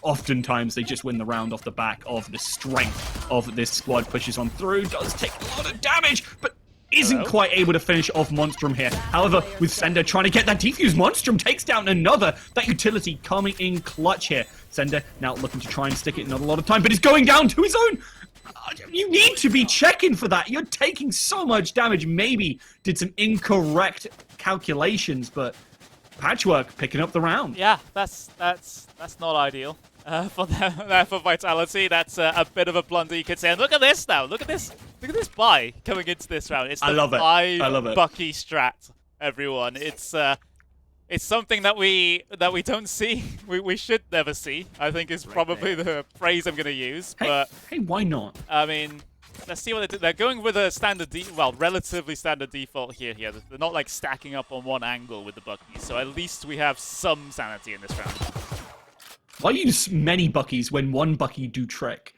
oftentimes they just win the round off the back of the strength of this squad. Pushes on through, does take a lot of damage, but isn't quite able to finish off Monstrum here. However, with Sender trying to get that defuse, Monstrum takes down another. That utility coming in clutch here. Sender now looking to try and stick it not a lot of time, but he's going down to his own. You need to be checking for that. You're taking so much damage. Maybe did some incorrect calculations, but Patchwork picking up the round. Yeah, that's not ideal for them, for Vitality. That's a bit of a blunder, you could say. And look at this now. Look at this buy coming into this round. It's the I love it. Bucky strat, everyone. It's something that we don't see. We should never see, I think, is probably the phrase I'm going to use. But hey, why not? I mean, let's see what they do. They're going with a relatively standard default here. They're not like stacking up on one angle with the Buckies, so at least we have some sanity in this round. Why use many Buckies when one Bucky do trick?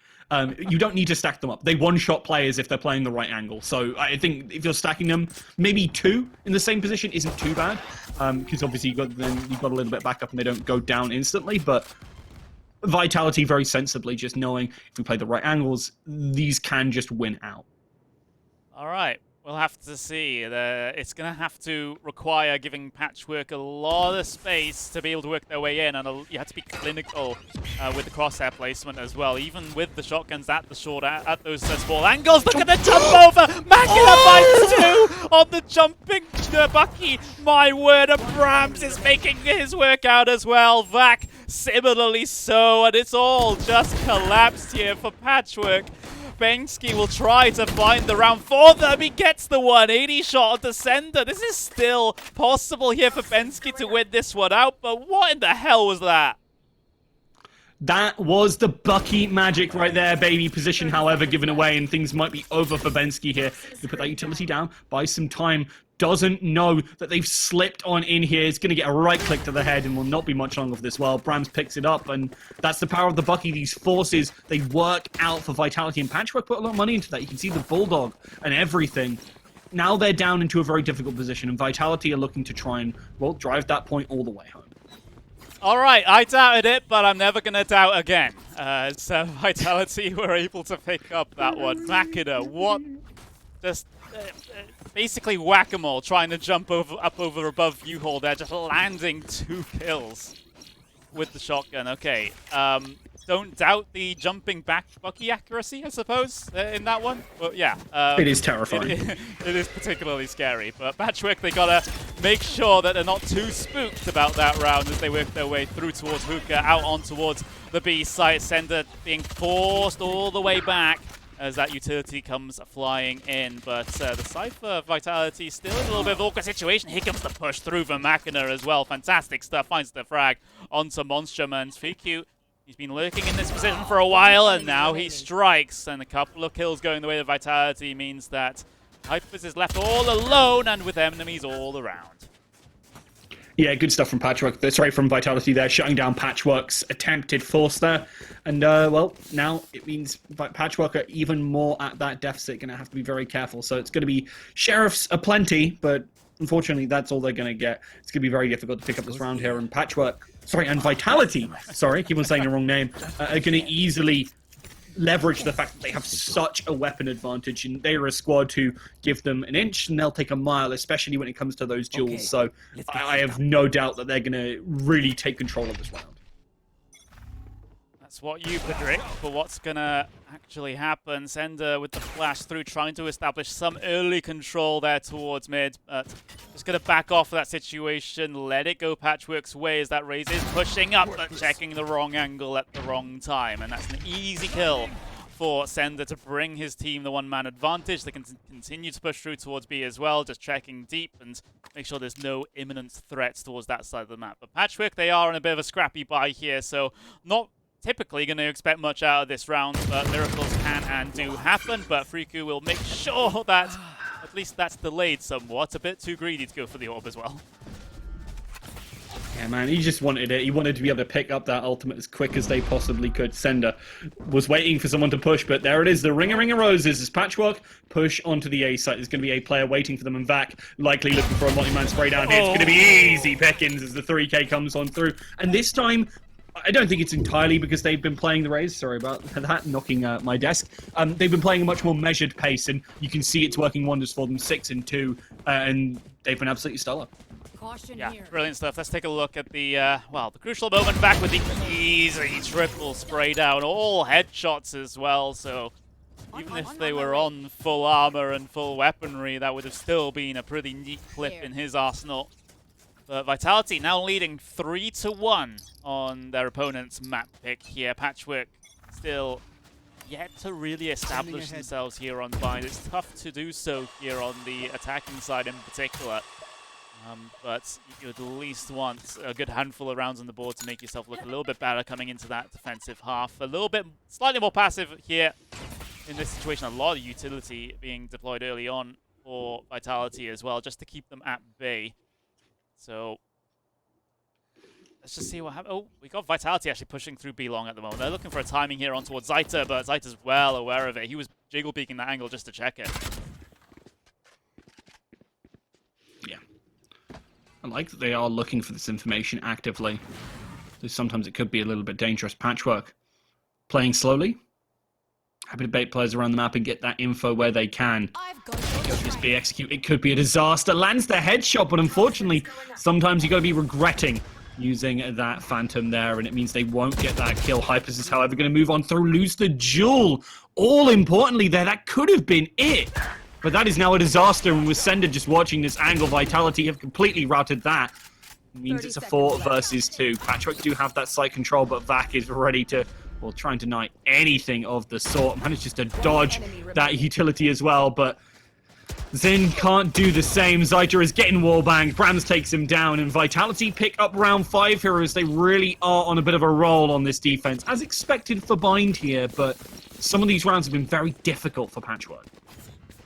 You don't need to stack them up. They one-shot players if they're playing the right angle. So I think if you're stacking them, maybe two in the same position isn't too bad. Because obviously you've got a little bit back up and they don't go down instantly. But Vitality very sensibly, just knowing if we play the right angles, these can just win out. All right. We'll have to see. It's going to have to require giving Patchwork a lot of space to be able to work their way in, and you have to be clinical with the crosshair placement as well. Even with the shotguns at those small angles. Look at the jump over! Machina by 2 on the jumping Bucky. My word, Abrams is making his work out as well. Vac similarly so, and it's all just collapsed here for Patchwork. Bensky will try to find the round for them. He gets the 180 shot onto Sender. This is still possible here for Bensky to win this one out, but what in the hell was that? That was the Bucky magic right there, baby. Position, however, given away, and things might be over for Bensky here. He put that utility down, buy some time. Doesn't know that they've slipped on in here. It's going to get a right click to the head and will not be much longer for this while. Brams picks it up, and that's the power of the Bucky. These forces, they work out for Vitality, and Patchwork put a lot of money into that. You can see the Bulldog and everything. Now they're down into a very difficult position, and Vitality are looking to try and, well, drive that point all the way home. All right, I doubted it, but I'm never going to doubt again. So Vitality were able to pick up that one. Machina, what? Just basically whack-a-mole, trying to jump up over above U-Haul there, just landing 2 kills with the shotgun. Okay, don't doubt the jumping back Bucky accuracy, I suppose, in that one. But yeah. It is terrifying. It is particularly scary. But Patchwork, they gotta make sure that they're not too spooked about that round as they work their way through towards Hookah, out on towards the B site. Sender being forced all the way back as that utility comes flying in. But the Cypher Vitality still in a little bit of an awkward situation. Here comes the push through from Machina as well. Fantastic stuff. Finds the frag onto Monstrum, and Fiku, he's been lurking in this position for a while, and now he strikes. And a couple of kills going the way of Vitality means that Hypers is left all alone and with enemies all around. Yeah, good stuff from Patchwork. Sorry, from Vitality there, shutting down Patchwork's attempted force there. And, well, now it means Patchwork are even more at that deficit, going to have to be very careful. So it's going to be Sheriffs aplenty, but unfortunately that's all they're going to get. It's going to be very difficult to pick up this round here. And Vitality, sorry, keep on saying the wrong name, are going to easily leverage the fact that they have such a weapon advantage, and they are a squad to give them an inch and they'll take a mile, especially when it comes to those duels. Okay, so I have no doubt that they're going to really take control of this round. That's what you predict, but what's going to actually happen? Sender with the flash through, trying to establish some early control there towards mid, but just going to back off that situation, let it go Patchwork's way as that Raze is pushing up, but checking the wrong angle at the wrong time, and that's an easy kill for Sender to bring his team the one-man advantage. They can continue to push through towards B as well, just checking deep and make sure there's no imminent threats towards that side of the map. But Patchwork, they are in a bit of a scrappy buy here, so not typically going to expect much out of this round, but miracles can and do happen. But Friku will make sure that at least that's delayed somewhat. A bit too greedy to go for the orb as well. Yeah, man, he just wanted it. He wanted to be able to pick up that ultimate as quick as they possibly could. Sender was waiting for someone to push, but there it is. The ring of roses as Patchwork push onto the A site. There's going to be a player waiting for them, and Vac likely looking for a multi-man spray down here. It's going to be easy pickings as the 3K comes on through. And this time, I don't think it's entirely because they've been playing the Raze. Sorry about that, knocking my desk. They've been playing a much more measured pace, and you can see it's working wonders for them. 6-2, and they've been absolutely stellar. Caution Yeah, here. brilliant stuff. Let's take a look at the, well, the crucial moment back with the easy triple spray down. All headshots as well, so even if they were on full armor and full weaponry, that would have still been a pretty neat clip in his arsenal. But Vitality now leading 3-1 on their opponent's map pick here. Patchwork still yet to really establish themselves here on Bind. It's tough to do so here on the attacking side in particular. But you at least want a good handful of rounds on the board to make yourself look a little bit better coming into that defensive half. A little bit, slightly more passive here in this situation. A lot of utility being deployed early on for Vitality as well, just to keep them at bay. So let's just see what happens. Oh, we got Vitality actually pushing through B-Long at the moment. They're looking for a timing here on towards Zayta, but Zayta's well aware of it. He was jiggle peeking that angle just to check it. Yeah. I like that they are looking for this information actively. Though sometimes it could be a little bit dangerous. Patchwork playing slowly. Happy to bait players around the map and get that info where they can. Could this be execute? It could be a disaster. Lands the headshot, but unfortunately, sometimes you got to be regretting using that Phantom there, and it means they won't get that kill. Hypers is, however, going to move on through, lose the Jewel. All importantly there, that could have been it. But that is now a disaster, and with Sender just watching this angle, Vitality have completely routed that. It means it's a 4 versus 2. Patchwork do have that site control, but Vac is ready to, well, try and deny anything of the sort. Manages to dodge that utility as well, but Zin can't do the same. Zayta is getting wallbanged. Brams takes him down, and Vitality pick up round 5 here as they really are on a bit of a roll on this defense. As expected for Bind here, but some of these rounds have been very difficult for Patchwork.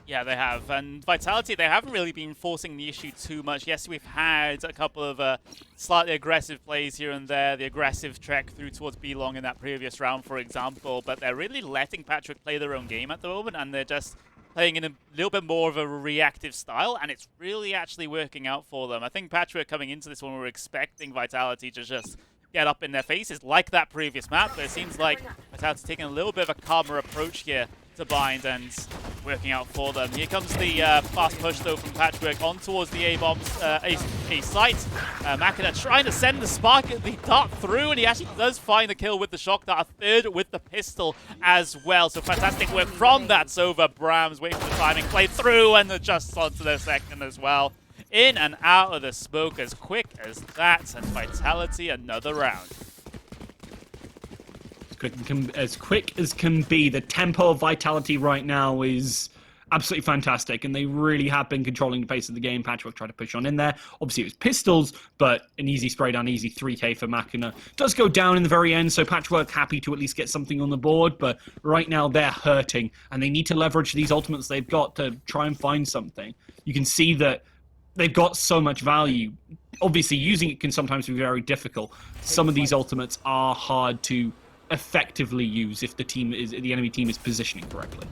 Yeah, they have. And Vitality, they haven't really been forcing the issue too much. Yes, we've had a couple of slightly aggressive plays here and there. The aggressive trek through towards B-Long in that previous round, for example. But they're really letting Patchwork play their own game at the moment, and they're just playing in a little bit more of a reactive style, and it's really actually working out for them. I think Patchwork coming into this one, we were expecting Vitality to just get up in their faces like that previous map, but it seems like Vitality's taking a little bit of a calmer approach here to Bind and working out for them. Here comes the fast push though from Patchwork on towards the A-bombs, A site. Makina trying to send the spark, the dart through, and he actually does find the kill with the shock dart, a third with the pistol as well. So fantastic work from that Sova. Brams waiting for the timing, played through and adjusts onto the second as well. In and out of the smoke as quick as that, and Vitality another round. As quick as can be. The tempo of Vitality right now is absolutely fantastic, and they really have been controlling the pace of the game. Patchwork tried to push on in there. Obviously, it was pistols, but an easy spray down, easy 3k for Makina. Does go down in the very end, so Patchwork happy to at least get something on the board, but right now they're hurting, and they need to leverage these ultimates they've got to try and find something. You can see that they've got so much value. Obviously, using it can sometimes be very difficult. Some of these ultimates are hard to effectively use if the enemy team is positioning correctly.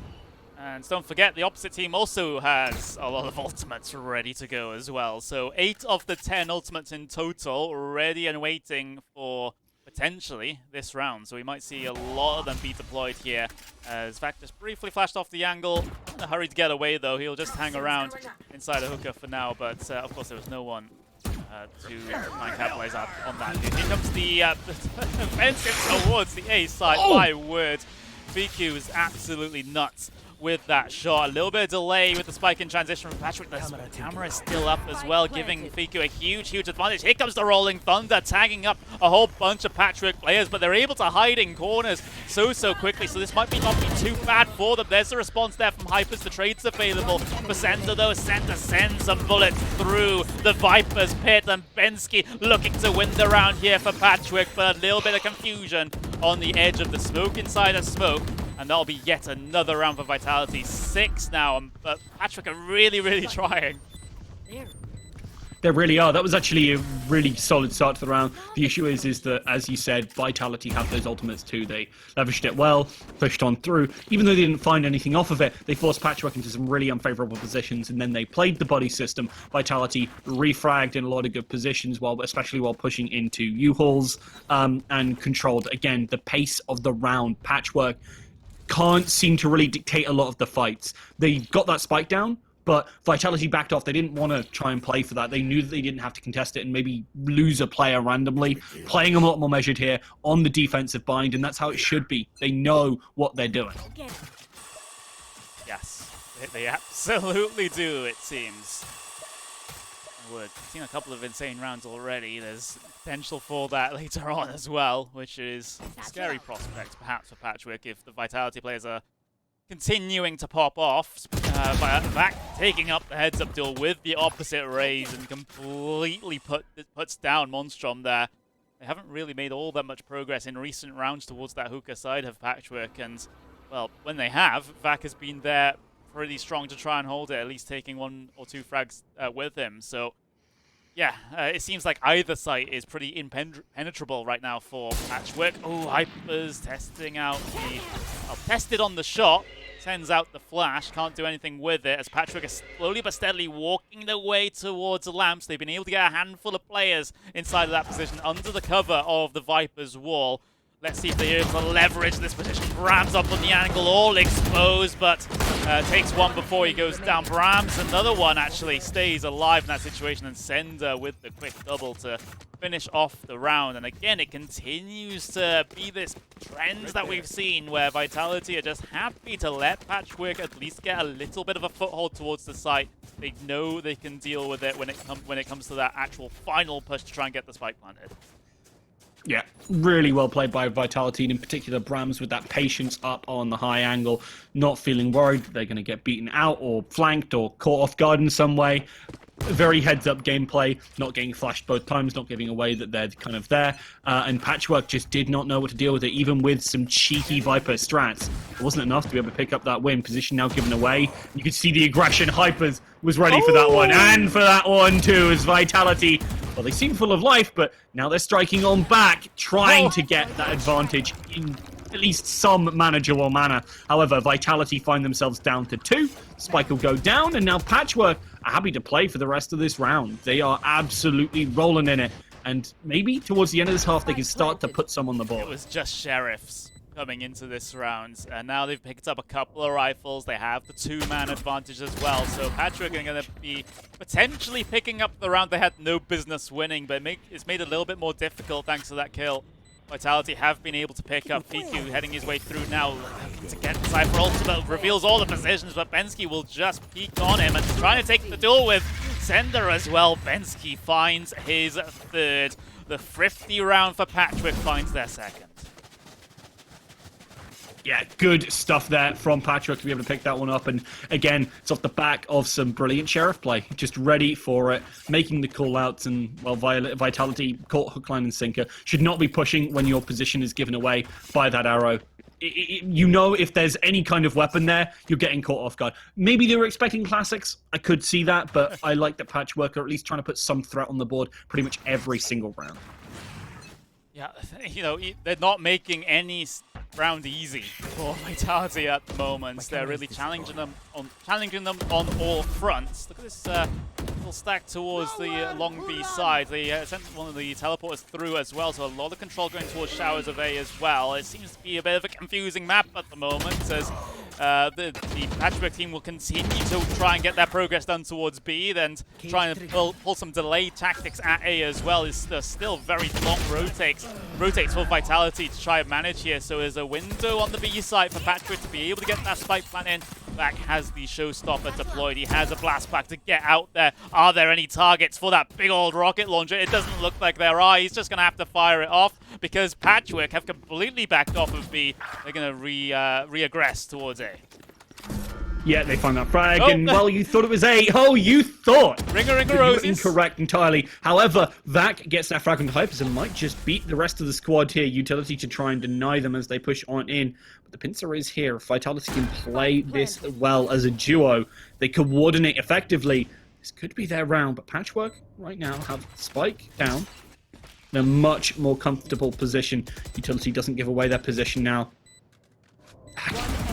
And don't forget, the opposite team also has a lot of ultimates ready to go as well. So 8 of the 10 ultimates in total ready and waiting for potentially this round. So we might see a lot of them be deployed here. As Vac just briefly flashed off the angle. In a hurry to get away though. He'll just hang around inside a hookah for now. But of course there was no one to try and capitalize on that. Here comes the offensive towards the A side. Oh! My word. VQ is absolutely nuts with that shot. A little bit of delay with the spike in transition from Patchwork. The camera is still up as well, giving Fiku a huge advantage. Here comes the Rolling Thunder, tagging up a whole bunch of Patchwork players, but they're able to hide in corners so quickly, so this might not be too bad for them. There's a response there from Hypers. The trade's available for Sender, though. Sender sends some bullets through the Viper's pit, and Bensky looking to win the round here for Patchwork, but a little bit of confusion on the edge of the smoke inside of smoke. And that'll be yet another round for Vitality. 6 now, but Patchwork are really trying. There really are. That was actually a really solid start to the round. The issue is that, as you said, Vitality have those ultimates too. They leveraged it well, pushed on through. Even though they didn't find anything off of it, they forced Patchwork into some really unfavorable positions, and then they played the body system. Vitality refragged in a lot of good positions, especially while pushing into U-Hauls, and controlled, again, the pace of the round. Patchwork can't seem to really dictate a lot of the fights. They got that spike down, but Vitality backed off. They didn't want to try and play for that. They knew that they didn't have to contest it and maybe lose a player randomly. Playing a lot more measured here on the defensive bind, and that's how it should be. They know what they're doing. Yes, they absolutely do, it seems. We've seen a couple of insane rounds already. There's potential for that later on as well, which is a scary prospect, perhaps, for Patchwork if the Vitality players are continuing to pop off. Vac taking up the heads-up duel with the opposite raise and completely puts down Monstrom there. They haven't really made all that much progress in recent rounds towards that hookah side of Patchwork, and, well, when they have, Vac has been there pretty strong to try and hold it, at least taking 1 or 2 frags with him. So, yeah, it seems like either site is pretty impenetrable right now for Patchwork. Oh, Hyper's testing out tested on the shot, sends out the flash, can't do anything with it as Patchwork is slowly but steadily walking their way towards the lamps. They've been able to get a handful of players inside of that position under the cover of the Viper's wall. Let's see if they're able to leverage this position. Brams up on the angle, all exposed, but takes one before he goes down. Brams, another one, actually stays alive in that situation, and Sender with the quick double to finish off the round. And again, it continues to be this trend that we've seen where Vitality are just happy to let Patchwork at least get a little bit of a foothold towards the site. They know they can deal with it when it comes to that actual final push to try and get the spike planted. Yeah, really well played by Vitality, and in particular Brams with that patience up on the high angle, not feeling worried that they're going to get beaten out or flanked or caught off guard in some way. Very heads-up gameplay, not getting flashed both times, not giving away that they're kind of there. And Patchwork just did not know what to deal with it, even with some cheeky Viper strats. It wasn't enough to be able to pick up that win. Position now given away. You could see the aggression. Hypers was ready for that one, and for that one too, as Vitality, well, they seem full of life, but now they're striking on back, trying to get that advantage in at least some manageable manner. However, Vitality find themselves down to 2. Spike will go down, and now Patchwork are happy to play for the rest of this round. They are absolutely rolling in it, and maybe towards the end of this half, they can start to put some on the board. It was just Sheriffs coming into this round, and now they've picked up a couple of rifles. They have the 2-man advantage as well, so Patchwork are going to be potentially picking up the round they had no business winning, but it's made it a little bit more difficult thanks to that kill. Vitality have been able to pick up Piku heading his way through now, looking to get the Cypher ultimate, reveals all the positions, but Bensky will just peek on him and trying to take the duel with Sender as well. Bensky finds his 3rd. The thrifty round for Patchwork finds their 2nd. Yeah, good stuff there from Patchwork to be able to pick that one up. And again, it's off the back of some brilliant Sheriff play. Just ready for it, making the call-outs. And, well, Vitality caught hook, line, and sinker. Should not be pushing when your position is given away by that arrow. You know if there's any kind of weapon there, you're getting caught off guard. Maybe they were expecting classics. I could see that, but I like that Patchwork are at least trying to put some threat on the board pretty much every single round. Yeah, you know, they're not making any round easy for Vitality at the moment. They're really challenging them on all fronts. Look at this little stack towards the long B side. They sent one of the teleporters through as well, so a lot of control going towards Showers of A as well. It seems to be a bit of a confusing map at the moment, as the Patchwork team will continue to try and get their progress done towards B, then trying to pull some delay tactics at A as well. Is still very long rotates for Vitality to try and manage here. So there's a window on the B side for Patchwork to be able to get that spike plan in. Vac has the showstopper deployed. He has a blast pack to get out there. Are there any targets for that big old rocket launcher? It doesn't look like there are. He's just going to have to fire it off because Patchwork have completely backed off of B. They're going to re-aggress towards A. Yeah, they find that frag, and well, you thought it was A. Oh, you thought! Ringer roses. Incorrect entirely. However, Vac gets that frag onto Hypers and might just beat the rest of the squad here. Utility to try and deny them as they push on in. But the pincer is here. Vitality can play this well as a duo. They coordinate effectively. This could be their round, but Patchwork right now have Spike down in a much more comfortable position. Utility doesn't give away their position now.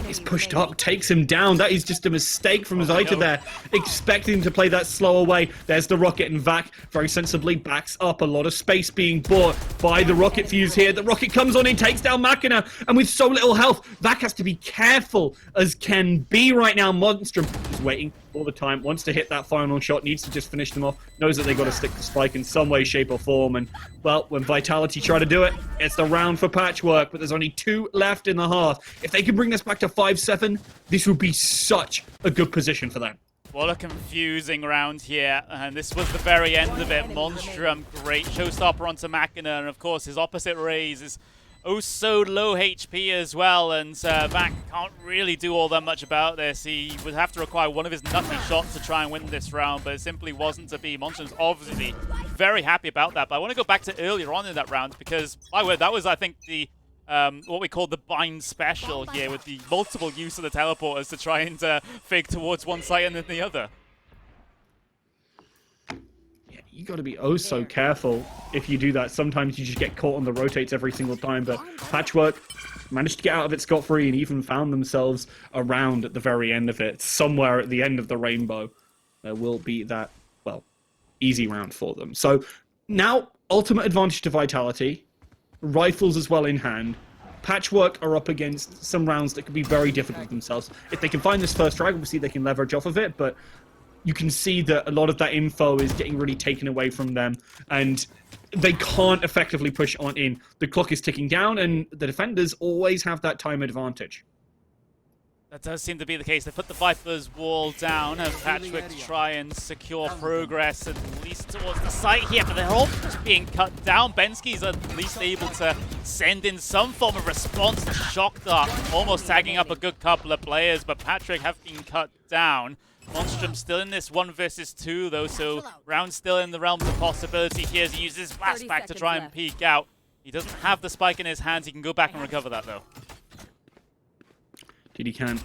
He's pushed up, takes him down. That is just a mistake from Zaita there. Expecting him to play that slower way. There's the rocket, and Vac very sensibly backs up. A lot of space being bought by the rocket fuse here. The rocket comes on in, takes down Machina, and with so little health, Vac has to be careful as can be right now. Monstrum is waiting all the time, wants to hit that final shot, needs to just finish them off, knows that they got to stick to Spike in some way, shape, or form. And, well, when Vitality try to do it, it's the round for Patchwork, but there's only 2 left in the half. If they can bring this back to 5-7, this would be such a good position for them. What a confusing round here, and this was the very end of it. Monstrum, great showstopper onto Machina, and of course his opposite Raze is oh so low HP as well, and Vac can't really do all that much about this. He would have to require one of his nutty shots to try and win this round, but it simply wasn't to be. Monstrum's obviously very happy about that, but I want to go back to earlier on in that round, because, by the way, that was, I think, the what we call the bind special here, with the multiple use of the teleporters to try and fake towards one side and then the other. You got to be oh so careful if you do that. Sometimes you just get caught on the rotates every single time, but Patchwork managed to get out of it scot-free and even found themselves around at the very end of it. Somewhere at the end of the rainbow, there will be that, well, easy round for them. So now, ultimate advantage to Vitality, rifles as well in hand. Patchwork are up against some rounds that could be very difficult themselves. If they can find this first frag, obviously they can leverage off of it, but you can see that a lot of that info is getting really taken away from them, and they can't effectively push on in. The clock is ticking down, and the defenders always have that time advantage. That does seem to be the case. They put the Viper's wall down as Patchwork to try and secure progress, at least towards the site here, but they're all just being cut down. Bensky's at least able to send in some form of response to Shock Dart, almost tagging up a good couple of players, but Patchwork have been cut down. Monstrum still in this 1 versus 2 though, so round still in the realms of possibility here as he uses flashback to try and peek out. He doesn't have the spike in his hands, he can go back and recover that though. Did he can.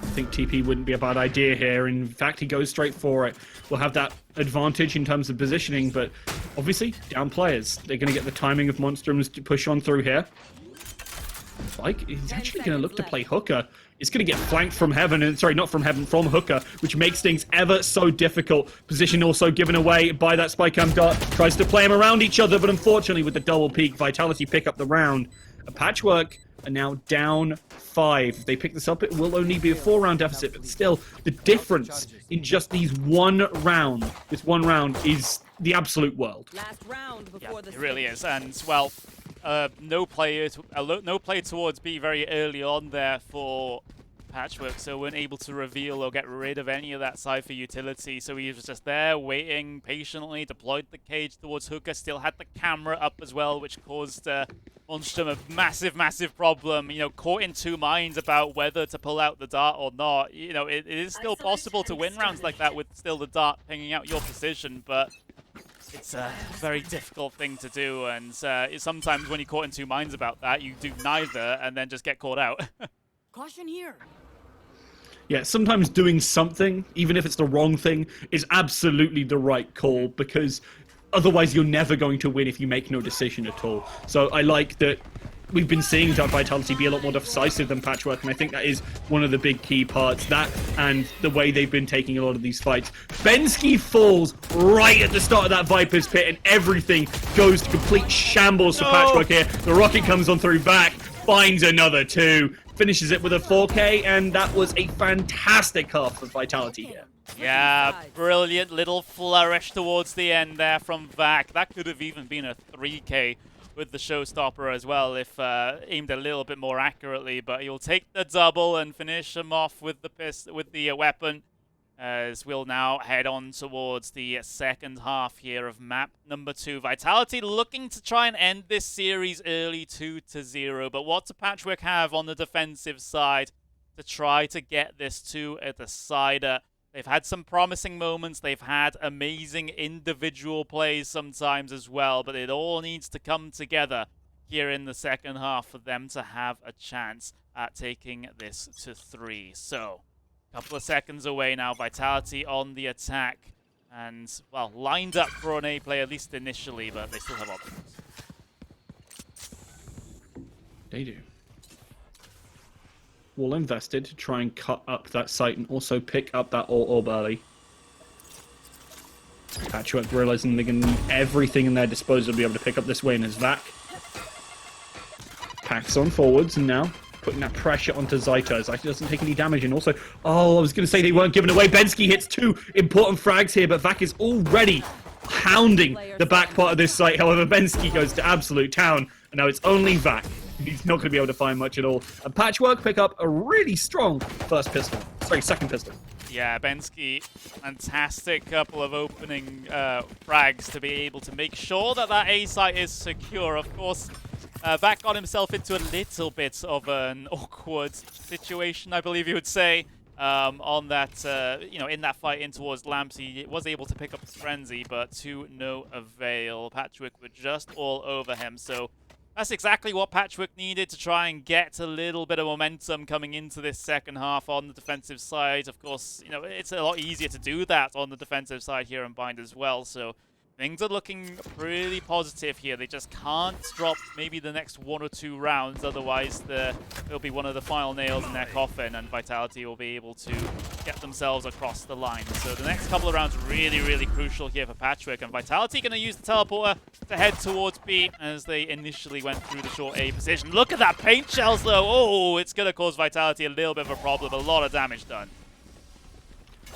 I think TP wouldn't be a bad idea here. In fact, he goes straight for it. We'll have that advantage in terms of positioning, but obviously, down players. They're going to get the timing of Monstrums to push on through here. Spike is actually going to look to play Hooker. It's going to get flanked from heaven, and sorry, not from heaven, from Hooker, which makes things ever so difficult. Position also given away by that Spike Cam Dart. Tries to play them around each other, but unfortunately with the double peak, Vitality pick up the round. A Patchwork are now down 5. If they pick this up, it will only be a 4-round deficit, but still, the difference in just this one round is the absolute world. Last round before it really is, and well, no play towards B very early on there for Patchwork, so weren't able to reveal or get rid of any of that Cypher utility, so he was just there waiting patiently, deployed the cage towards Hooker, still had the camera up as well, which caused Monstrum a massive problem, you know, caught in 2 minds about whether to pull out the dart or not. You know, it is still possible to win rounds like that with still the dart pinging out your position, but it's a very difficult thing to do, and sometimes when you're caught in 2 minds about that, you do neither and then just get caught out. Caution here. Yeah, sometimes doing something, even if it's the wrong thing, is absolutely the right call, because otherwise you're never going to win if you make no decision at all. So I like that we've been seeing Vitality be a lot more decisive than Patchwork, and I think that is one of the big key parts. That and the way they've been taking a lot of these fights. Bensky falls right at the start of that Viper's pit, and everything goes to complete shambles for Patchwork here. The rocket comes on through back, finds another 2, finishes it with a 4K, and that was a fantastic half for Vitality here. Yeah, brilliant little flourish towards the end there from Vac. That could have even been a 3K with the showstopper as well if aimed a little bit more accurately, but he'll take the double and finish him off with the weapon, as we'll now head on towards the second half here of map number 2. Vitality looking to try and end this series early 2-0, but what does Patchwork have on the defensive side to try to get this to a decider? They've had some promising moments, they've had amazing individual plays sometimes as well, but it all needs to come together here in the second half for them to have a chance at taking this to 3. So, couple of seconds away now, Vitality on the attack. And, well, lined up for an A play, at least initially, but they still have options. They do. Wall invested to try and cut up that site and also pick up that orb early. Patchwork realizing they're going to need everything in their disposal to be able to pick up this win as Vac packs on forwards and now putting that pressure onto Zaita. Zaita doesn't take any damage and also, oh, I was going to say they weren't giving away. Bensky hits 2 important frags here, but Vac is already hounding the back part of this site. However, Bensky goes to absolute town and now it's only Vac. He's not going to be able to find much at all. And Patchwork pick up a really strong second pistol. Yeah, Bensky, fantastic couple of opening frags to be able to make sure that that A site is secure. Of course, Vac got himself into a little bit of an awkward situation, I believe you would say, on that, in that fight in towards Lamps. He was able to pick up his frenzy, but to no avail. Patchwork were just all over him, so that's exactly what Patchwork needed to try and get a little bit of momentum coming into this second half on the defensive side. Of course, it's a lot easier to do that on the defensive side here in Bind as well, so things are looking pretty positive here. They just can't drop maybe the next 1 or 2 rounds, otherwise it'll be one of the final nails in their coffin and Vitality will be able to get themselves across the line. So the next couple of rounds really, really crucial here for Patchwork, and Vitality going to use the teleporter to head towards B as they initially went through the short A position. Look at that paint shells though. Oh, it's going to cause Vitality a little bit of a problem. A lot of damage done.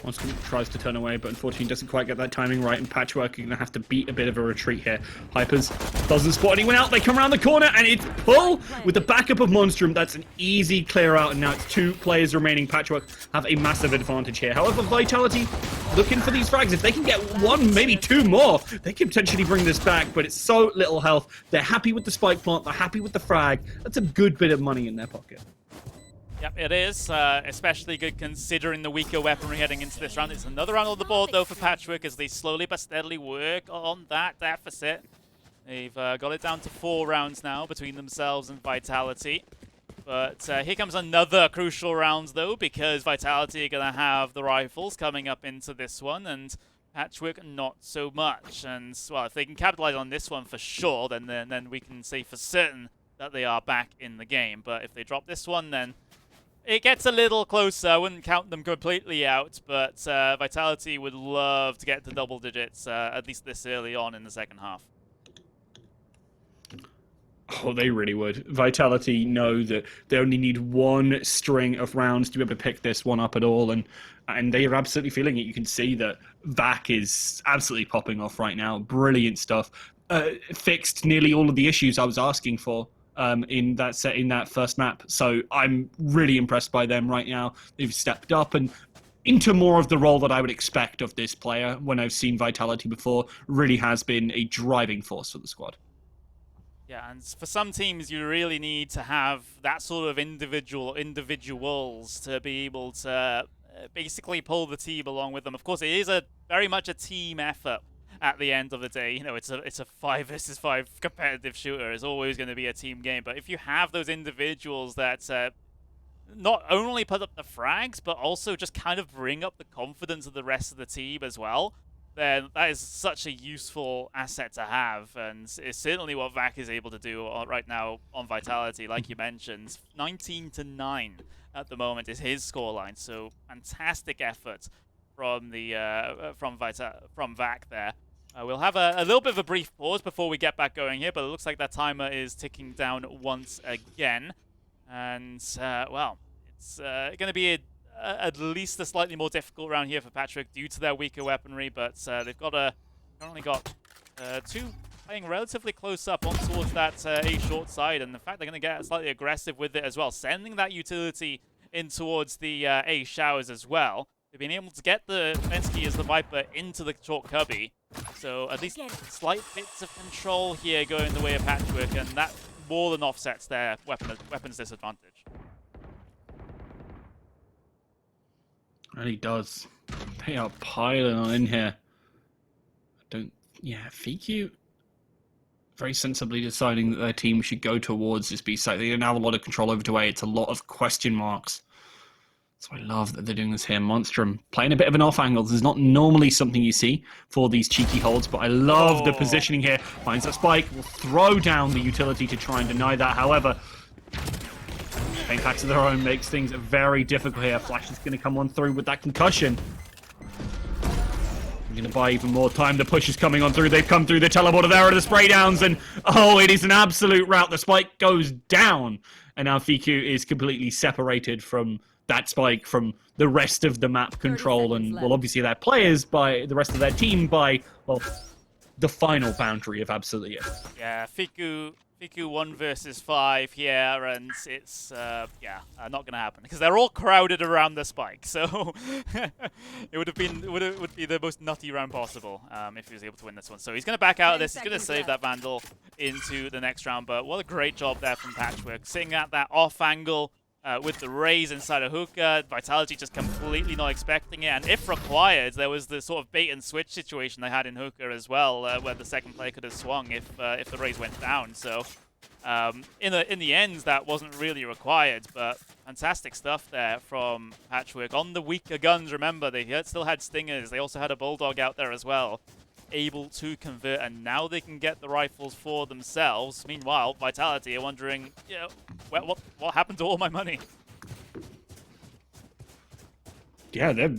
Monstrum tries to turn away, but unfortunately doesn't quite get that timing right, and Patchwork are going to have to beat a bit of a retreat here. Hypers doesn't spot anyone out. They come around the corner, and it's pull with the backup of Monstrum. That's an easy clear out, and now it's 2 players remaining. Patchwork have a massive advantage here. However, Vitality looking for these frags. If they can get 1, maybe 2 more, they can potentially bring this back, but it's so little health. They're happy with the spike plant. They're happy with the frag. That's a good bit of money in their pocket. Yep, it is, especially good considering the weaker weaponry heading into this round. It's another round on the board, though, for Patchwork as they slowly but steadily work on that deficit. They've got it down to 4 rounds now between themselves and Vitality. But here comes another crucial round, though, because Vitality are going to have the rifles coming up into this one, and Patchwork not so much. And, well, if they can capitalize on this one for sure, then we can say for certain that they are back in the game. But if they drop this one, then it gets a little closer. I wouldn't count them completely out, but Vitality would love to get to double digits, at least this early on in the second half. Oh, they really would. Vitality know that they only need 1 string of rounds to be able to pick this one up at all, and they are absolutely feeling it. You can see that Vac is absolutely popping off right now. Brilliant stuff. Fixed nearly all of the issues I was asking for in that first map. So I'm really impressed by them right now. They've stepped up and into more of the role that I would expect of this player when I've seen Vitality before. Really has been a driving force for the squad. Yeah, and for some teams, you really need to have that sort of individuals to be able to basically pull the team along with them. Of course, it is very much a team effort. At the end of the day, it's a 5 versus 5 competitive shooter. It's always going to be a team game. But if you have those individuals that not only put up the frags, but also just kind of bring up the confidence of the rest of the team as well, then that is such a useful asset to have. And it's certainly what Vac is able to do right now on Vitality. Like you mentioned, 19-9 at the moment is his scoreline. So fantastic effort from from Vac there. We'll have a little bit of a brief pause before we get back going here, but it looks like that timer is ticking down once again. And, well, it's going to be at least a slightly more difficult round here for Patchwork due to their weaker weaponry, but they've currently got 2 playing relatively close up on towards that A short side, and the fact they're going to get slightly aggressive with it as well, sending that utility in towards the A showers as well. They've been able to get the Bensky as the Viper into the short cubby. So at least slight bits of control here going the way of Patchwork, and that more than offsets their weapons disadvantage. Really does. They are piling on in here. FQ very sensibly deciding that their team should go towards this B site. They don't have a lot of control over to A. It's a lot of question marks. So I love that they're doing this here. Monstrum playing a bit of an off angle. This is not normally something you see for these cheeky holds, but I love the positioning here. Finds that spike, will throw down the utility to try and deny that. However, playing packs of their own makes things very difficult here. Flash is going to come on through with that concussion. I'm going to buy even more time. The push is coming on through. They've come through the teleporter. There are the spray downs, and oh, it is an absolute rout. The spike goes down, and now Fiku is completely separated from that spike from the rest of the map control, and well, obviously their players by the rest of their team by, well, the final boundary of absolutely it. Yeah, Fiku 1 versus 5 here, and it's not gonna happen because they're all crowded around the spike. So it would be the most nutty round possible if he was able to win this one. So he's gonna back out of this. He's gonna save that Vandal into the next round. But what a great job there from Patchwork, sitting at that off angle. With the raise inside of hookah, Vitality just completely not expecting it, and if required, there was the sort of bait and switch situation they had in hookah as well, where the second player could have swung if the raise went down. So in the end, that wasn't really required, but fantastic stuff there from Patchwork on the weaker guns. Remember, they still had Stingers, they also had a Bulldog out there as well, able to convert, and now they can get the rifles for themselves. Meanwhile, Vitality are wondering, you know, what happened to all my money? Yeah, they're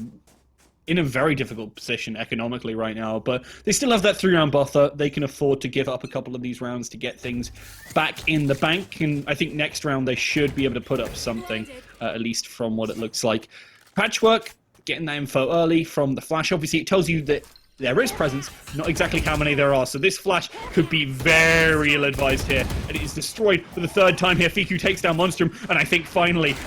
in a very difficult position economically right now, but they still have that 3-round buffer. They can afford to give up a couple of these rounds to get things back in the bank, and I think next round they should be able to put up something, at least from what it looks like. Patchwork, getting that info early from the flash. Obviously, it tells you that there is presence, not exactly how many there are. So this flash could be very ill-advised here. And it is destroyed for the third time here. Fiku takes down Monstrum, and I think finally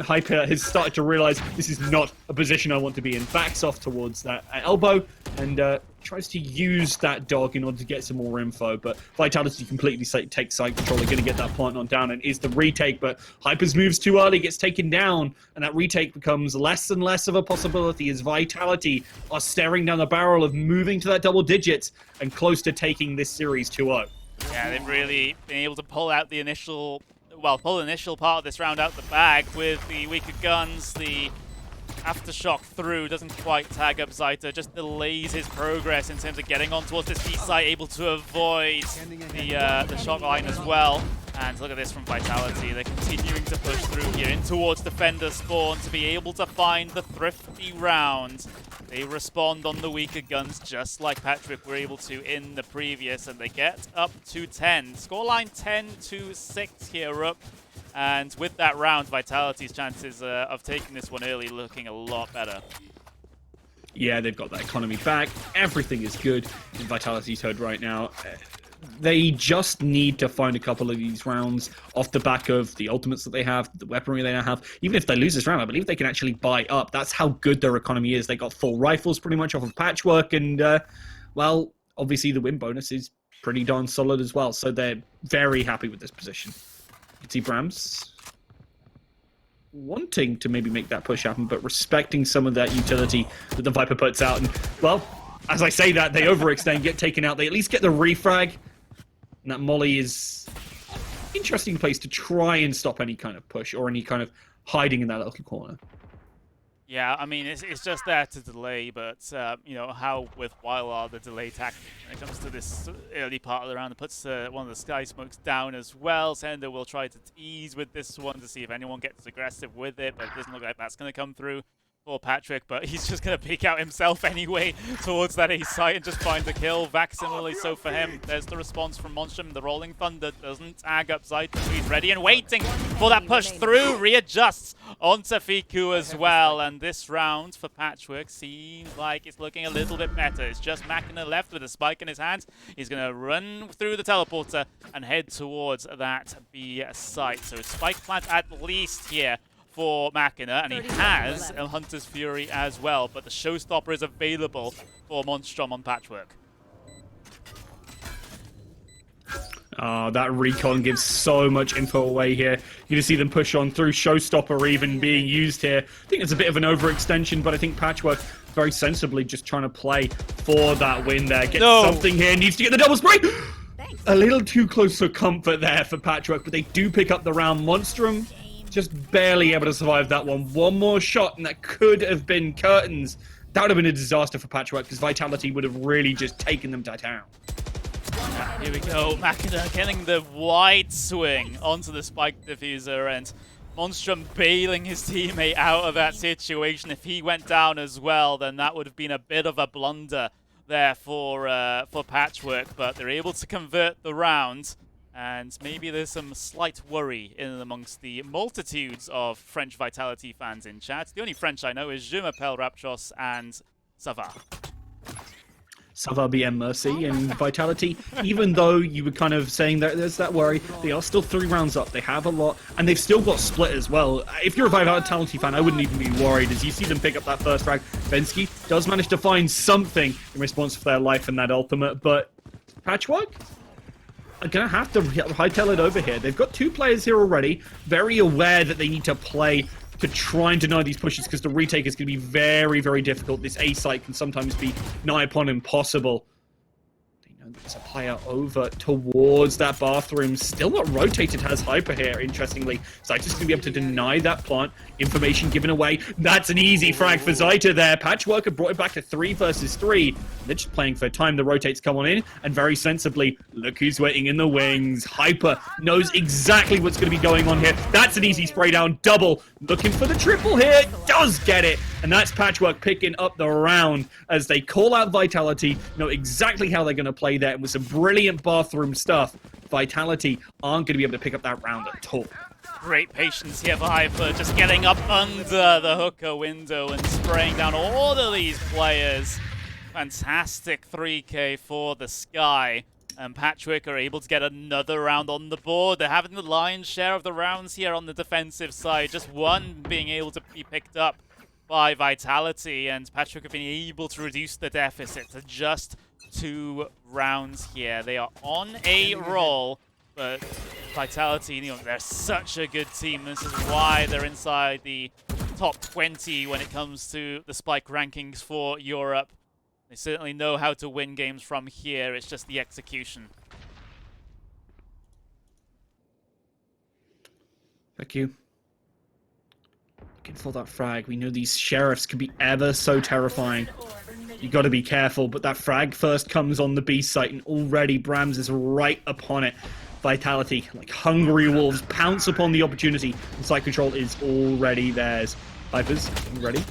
Hyper has started to realize this is not a position I want to be in. Backs off towards that elbow and tries to use that dog in order to get some more info, but Vitality completely takes side control. They're going to get that point on down, and is the retake, but Hyper's moves too early, gets taken down, and that retake becomes less and less of a possibility as Vitality are staring down the barrel of moving to that double digits and close to taking this series 2-0. Yeah, they've really been able to pull out the initial part of this round out the bag with the weaker guns. The Aftershock through doesn't quite tag up Zaita, just delays his progress in terms of getting on towards this B site, able to avoid the shot line as well. And look at this from Vitality, they're continuing to push through here in towards Defender spawn to be able to find the thrifty round. They respond on the weaker guns just like Patrick were able to in the previous, and they get up to 10. Scoreline 10-6 here up. And with that round, Vitality's chances of taking this one early looking a lot better. Yeah, they've got that economy back. Everything is good in Vitality's hood right now. They just need to find a couple of these rounds off the back of the ultimates that they have, the weaponry they now have. Even if they lose this round, I believe they can actually buy up. That's how good their economy is. They got full rifles pretty much off of Patchwork, and, well, obviously the win bonus is pretty darn solid as well. So they're very happy with this position. You can see Brams wanting to maybe make that push happen, but respecting some of that utility that the Viper puts out. And, well, as I say that, they overextend, get taken out. They at least get the refrag. And that molly is an interesting place to try and stop any kind of push or any kind of hiding in that little corner. Yeah, I mean, it's just there to delay, but, you know, how worthwhile are the delay tactics when it comes to this early part of the round? It puts one of the Sky Smokes down as well. Sender will try to tease with this one to see if anyone gets aggressive with it, but it doesn't look like that's going to come through for Patrick, but he's just going to peek out himself anyway towards that A site and just find the kill. Vac similarly so for him. There's the response from Monstrum. The Rolling Thunder doesn't tag up Zaita, so he's ready and waiting for that push through. Readjusts onto Fiku as well, and this round for Patchwork seems like it's looking a little bit better. It's just Machina left with a spike in his hands. He's going to run through the teleporter and head towards that B site. So spike plant at least here for Machina, and he has a Hunter's Fury as well, but the Showstopper is available for Monstrum on Patchwork. Oh, that recon gives so much info away here. You can see them push on through, Showstopper even being used here. I think it's a bit of an overextension, but I think Patchwork very sensibly just trying to play for that win there. Get something here, needs to get the double spray! A little too close for comfort there for Patchwork, but they do pick up the round. Monstrum just barely able to survive that one. One more shot, and that could have been curtains. That would have been a disaster for Patchwork, because Vitality would have really just taken them to town. Here we go, Machina getting the wide swing onto the spike diffuser, and Monstrum bailing his teammate out of that situation. If he went down as well, then that would have been a bit of a blunder there for Patchwork, but they're able to convert the round. And maybe there's some slight worry in amongst the multitudes of French Vitality fans in chat. The only French I know is Je m'appelle Raptros and Sava. Sava BM Mercy and Vitality, even though you were kind of saying that there's that worry, they are still 3 rounds up. They have a lot, and they've still got split as well. If you're a Vitality fan, I wouldn't even be worried as you see them pick up that first frag. Bensky does manage to find something in response for their life in that ultimate, but Patchwork are going to have to hightail it over here. They've got 2 players here already, very aware that they need to play to try and deny these pushes, because the retake is going to be very, very difficult. This A site can sometimes be nigh upon impossible. There's a player over towards that bathroom. Still not rotated, has Hyper here, interestingly. Zita's going to be able to deny that plant. Information given away. That's an easy frag for Zita there. Patchwork have brought it back to 3 versus 3. They're just playing for time. The rotates come on in, and very sensibly, look who's waiting in the wings. Hyper knows exactly what's going to be going on here. That's an easy spray down. Double. Looking for the triple here. Does get it. And that's Patchwork picking up the round as they call out Vitality. Know exactly how they're going to play that. And with some brilliant bathroom stuff, Vitality aren't going to be able to pick up that round at all. Great patience here for Hyper, just getting up under the hookah window and spraying down all of these players. Fantastic 3K for the Sky. And Patchwork are able to get another round on the board. They're having the lion's share of the rounds here on the defensive side. Just one being able to be picked up by Vitality, and Patchwork have been able to reduce the deficit to just 2 rounds here. They are on a roll, but Vitality, they're such a good team. This is why they're inside the top 20 when it comes to the Spike rankings for Europe. They certainly know how to win games from here. It's just the execution. Thank you. Looking for that frag. We know these sheriffs can be ever so terrifying. You got to be careful, but that frag first comes on the B site, and already Brams is right upon it. Vitality, like hungry wolves, pounce upon the opportunity, and site control is already theirs. Hyper's ready.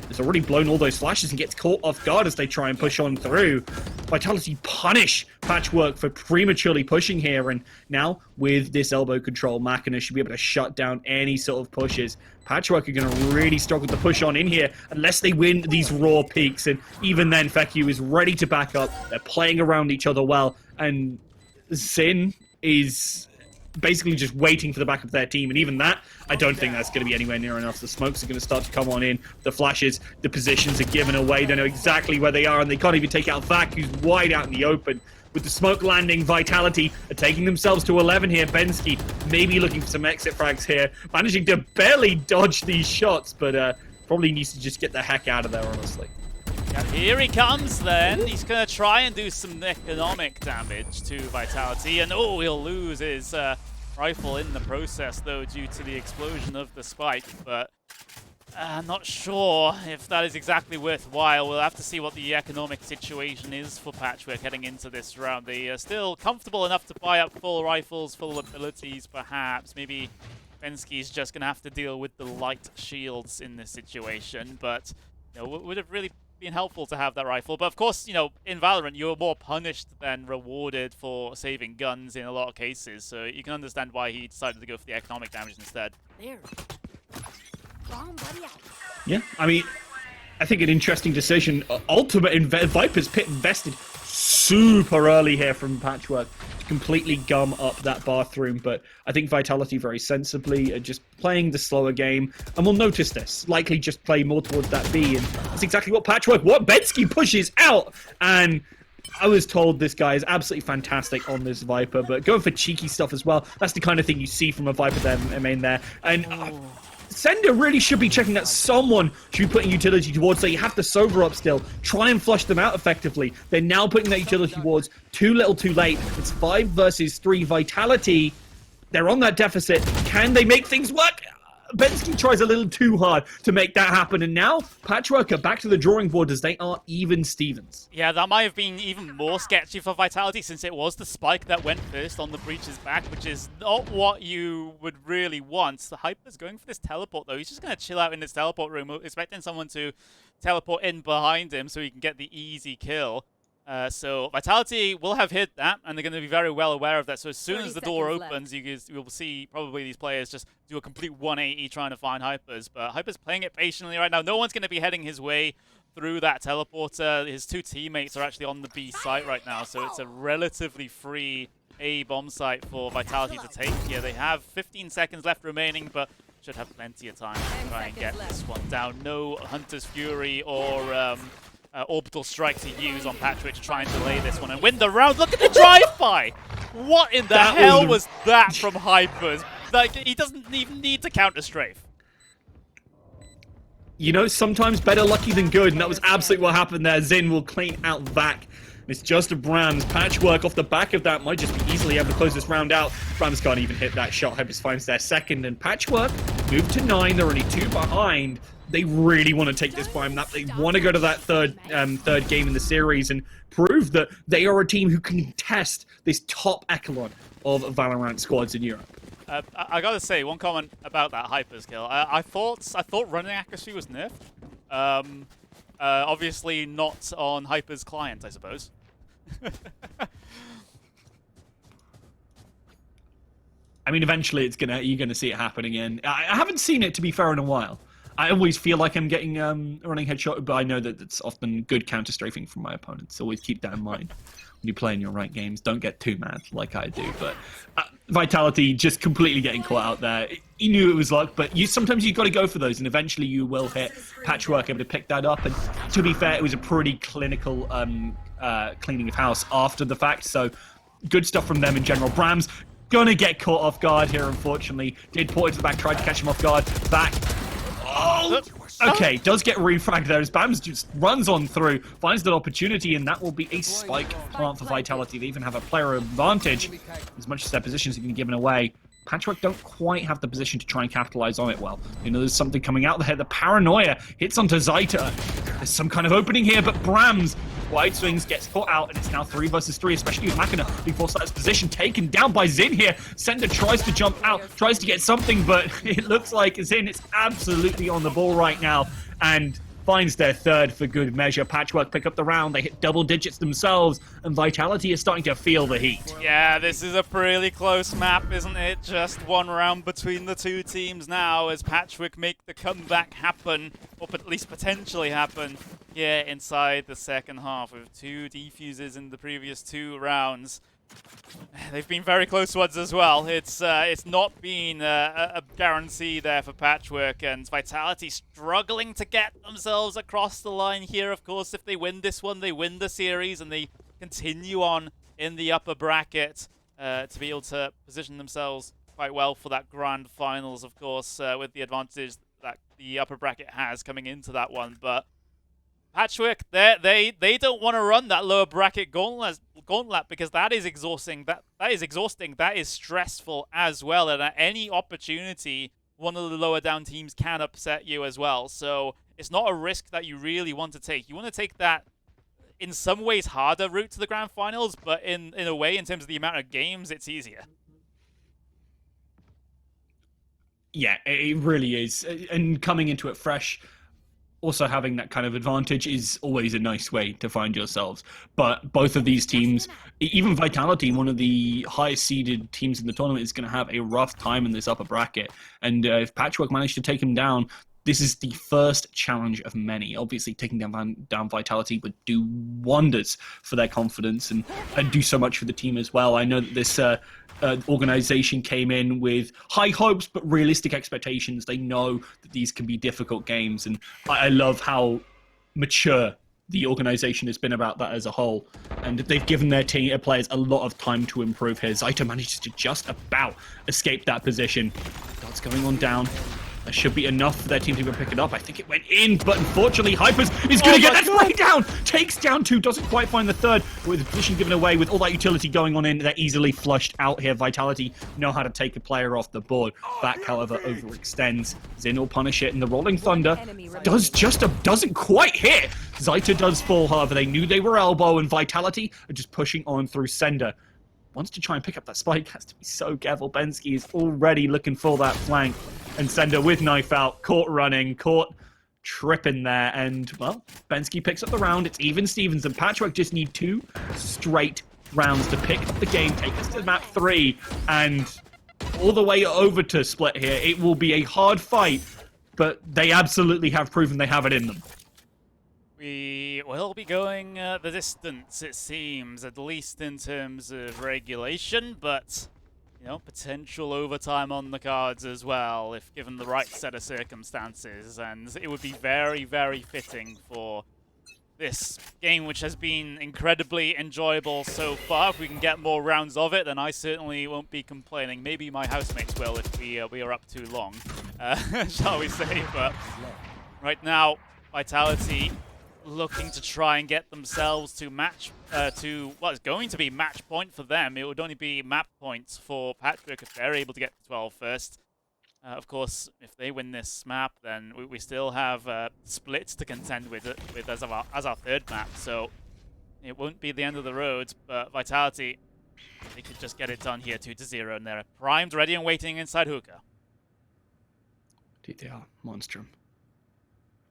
It's already blown all those flashes and gets caught off guard as they try and push on through. Vitality punish Patchwork for prematurely pushing here, and now with this elbow control, Machina should be able to shut down any sort of pushes. Patchwork are going to really struggle to push on in here unless they win these raw peaks, and even then Feku is ready to back up. They're playing around each other well, and Sin is basically just waiting for the back of their team, and even that, I don't think that's going to be anywhere near enough. The smokes are going to start to come on in, the flashes, the positions are given away, they know exactly where they are, and they can't even take out Vak, who's wide out in the open. With the smoke landing, Vitality are taking themselves to 11 here. Bensky maybe looking for some exit frags here, managing to barely dodge these shots, but probably needs to just get the heck out of there, honestly. Yeah, here he comes then. He's going to try and do some economic damage to Vitality. And oh, he'll lose his rifle in the process, though, due to the explosion of the spike. But I'm not sure if that is exactly worthwhile. We'll have to see what the economic situation is for Patchwork heading into this round. They are still comfortable enough to buy up full rifles, full abilities, perhaps. Maybe Bensky's just going to have to deal with the light shields in this situation. But would have really been helpful to have that rifle. But of course, in Valorant, you're more punished than rewarded for saving guns in a lot of cases. So you can understand why he decided to go for the economic damage instead. There. Yeah, I mean, I think an interesting decision. Ultimate Viper's Pit invested super early here from Patchwork to completely gum up that bathroom, but I think Vitality very sensibly are just playing the slower game, and we'll notice this. Likely just play more towards that B, and that's exactly what Bensky pushes out, and I was told this guy is absolutely fantastic on this Viper, but going for cheeky stuff as well, that's the kind of thing you see from a Viper there, main there, and Sender really should be checking that someone should be putting utility towards, so you have to sober up still. Try and flush them out effectively. They're now putting that utility towards too little too late. It's 5 versus 3 Vitality. They're on that deficit. Can they make things work? Bensky tries a little too hard to make that happen, and now Patchwork are back to the drawing board as they are even Stevens. Yeah, that might have been even more sketchy for Vitality since it was the spike that went first on the Breach's back, which is not what you would really want. The Hyper's going for this teleport, though. He's just going to chill out in this teleport room, expecting someone to teleport in behind him so he can get the easy kill. So Vitality will have hit that, and they're going to be very well aware of that. So as soon as the door opens, you will see probably these players just do a complete 180 trying to find Hypers. But Hyper's playing it patiently right now. No one's going to be heading his way through that teleporter. His two teammates are actually on the B site right now, so it's a relatively free A bomb site for Vitality to take here. They have 15 seconds left remaining, but should have plenty of time to try and get this one down. No Hunter's Fury or Orbital Strike to use on Patchwork to try and delay this one and win the round. Look at the drive-by! What in the hell was that from Hypers? Like, he doesn't even need to counter-strafe. You know, sometimes better lucky than good, and that was absolutely what happened there. Zin will clean out Vac. It's just a Brams. Patchwork off the back of that might just be easily able to close this round out. Brams can't even hit that shot. Hypers finds their second, and Patchwork move to 9. They're only 2 behind. They really want to take this prime map. They want to go to that third game in the series and prove that they are a team who can contest this top echelon of Valorant squads in Europe. I gotta say, one comment about that Hypers kill. I thought running accuracy was nerfed. Obviously not on Hyper's client, I suppose. I mean, eventually you're gonna see it happen again. I haven't seen it, to be fair, in a while. I always feel like I'm getting running headshot, but I know that it's often good counter-strafing from my opponents. Always keep that in mind when you play in your right games. Don't get too mad like I do. But Vitality just completely getting caught out there. He knew it was luck, but sometimes you've got to go for those, and eventually you will hit. Patchwork able to pick that up, and to be fair, it was a pretty clinical cleaning of house after the fact, so good stuff from them in general. Brams gonna get caught off guard here, unfortunately. Did port into the back, tried to catch him off guard. Back. Oh! Okay, does get refragged there as Bams just runs on through, finds that opportunity, and that will be a spike plant for Vitality. They even have a player advantage as much as their positions have been given away. Patchwork don't quite have the position to try and capitalize on it well. You know, there's something coming out there. The paranoia hits onto Zaita. There's some kind of opening here, but Brams, wide swings, gets caught out, and it's now 3 versus 3, especially with Machina being forced out of his position, taken down by Zin here. Sender tries to jump out, tries to get something, but it looks like Zin is absolutely on the ball right now, and finds their third for good measure. Patchwork pick up the round, they hit double digits themselves, and Vitality is starting to feel the heat. Yeah, this is a pretty close map, isn't it? Just one round between the two teams now as Patchwork make the comeback happen, or at least potentially happen, here inside the second half with 2 defuses in the previous 2 rounds. They've been very close ones as well. It's not been a guarantee there for Patchwork, and Vitality struggling to get themselves across the line here. Of course, if they win this one, they win the series, and they continue on in the upper bracket to be able to position themselves quite well for that grand finals, of course, with the advantage that the upper bracket has coming into that one. But Patchwork, they don't want to run that lower bracket gauntlet because that is exhausting. That is exhausting. That is stressful as well. And at any opportunity, one of the lower down teams can upset you as well. So it's not a risk that you really want to take. You want to take that in some ways harder route to the grand finals, but in a way, in terms of the amount of games, it's easier. Yeah, it really is. And coming into it fresh, also having that kind of advantage is always a nice way to find yourselves. But both of these teams, even Vitality, one of the highest seeded teams in the tournament, is going to have a rough time in this upper bracket. And if Patchwork managed to take him down, this is the first challenge of many. Obviously, taking down Vitality would do wonders for their confidence and do so much for the team as well. I know that this organization came in with high hopes but realistic expectations. They know that these can be difficult games, and I love how mature the organization has been about that as a whole, and they've given their team players a lot of time to improve here. Zaito manages to just about escape that position. What's going on down? That should be enough for their team to go pick it up. I think it went in, but unfortunately, Hypers is going to get that spray down. Takes down 2, doesn't quite find the third. With the position given away, with all that utility going on in, they're easily flushed out here. Vitality know how to take a player off the board. Back, however, overextends. Xin will punish it, and the Rolling Thunder doesn't quite hit. Zayta does fall, however. They knew they were elbow, and Vitality are just pushing on through Sender. Wants to try and pick up that spike, has to be so careful. Bensky is already looking for that flank. And Sender with knife out, caught running, caught tripping there. And, well, Bensky picks up the round. It's even Stevens, and Patchwork just need 2 straight rounds to pick up the game, take us to map 3, and all the way over to Split here. It will be a hard fight, but they absolutely have proven they have it in them. We will be going the distance, it seems, at least in terms of regulation, but, you know, potential overtime on the cards as well, if given the right set of circumstances, and it would be very, very fitting for this game, which has been incredibly enjoyable so far. If we can get more rounds of it, then I certainly won't be complaining. Maybe my housemates will if we are up too long, shall we say, but right now, Vitality looking to try and get themselves to match, to what is going to be match point for them. It would only be map points for Patchwork if they're able to get to 12 first. Of course, if they win this map, then we still have splits to contend with as our third map, so it won't be the end of the road, but Vitality, they could just get it done here 2-0, and they're primed, ready and waiting inside hookah. Dude, they are. Monstrum.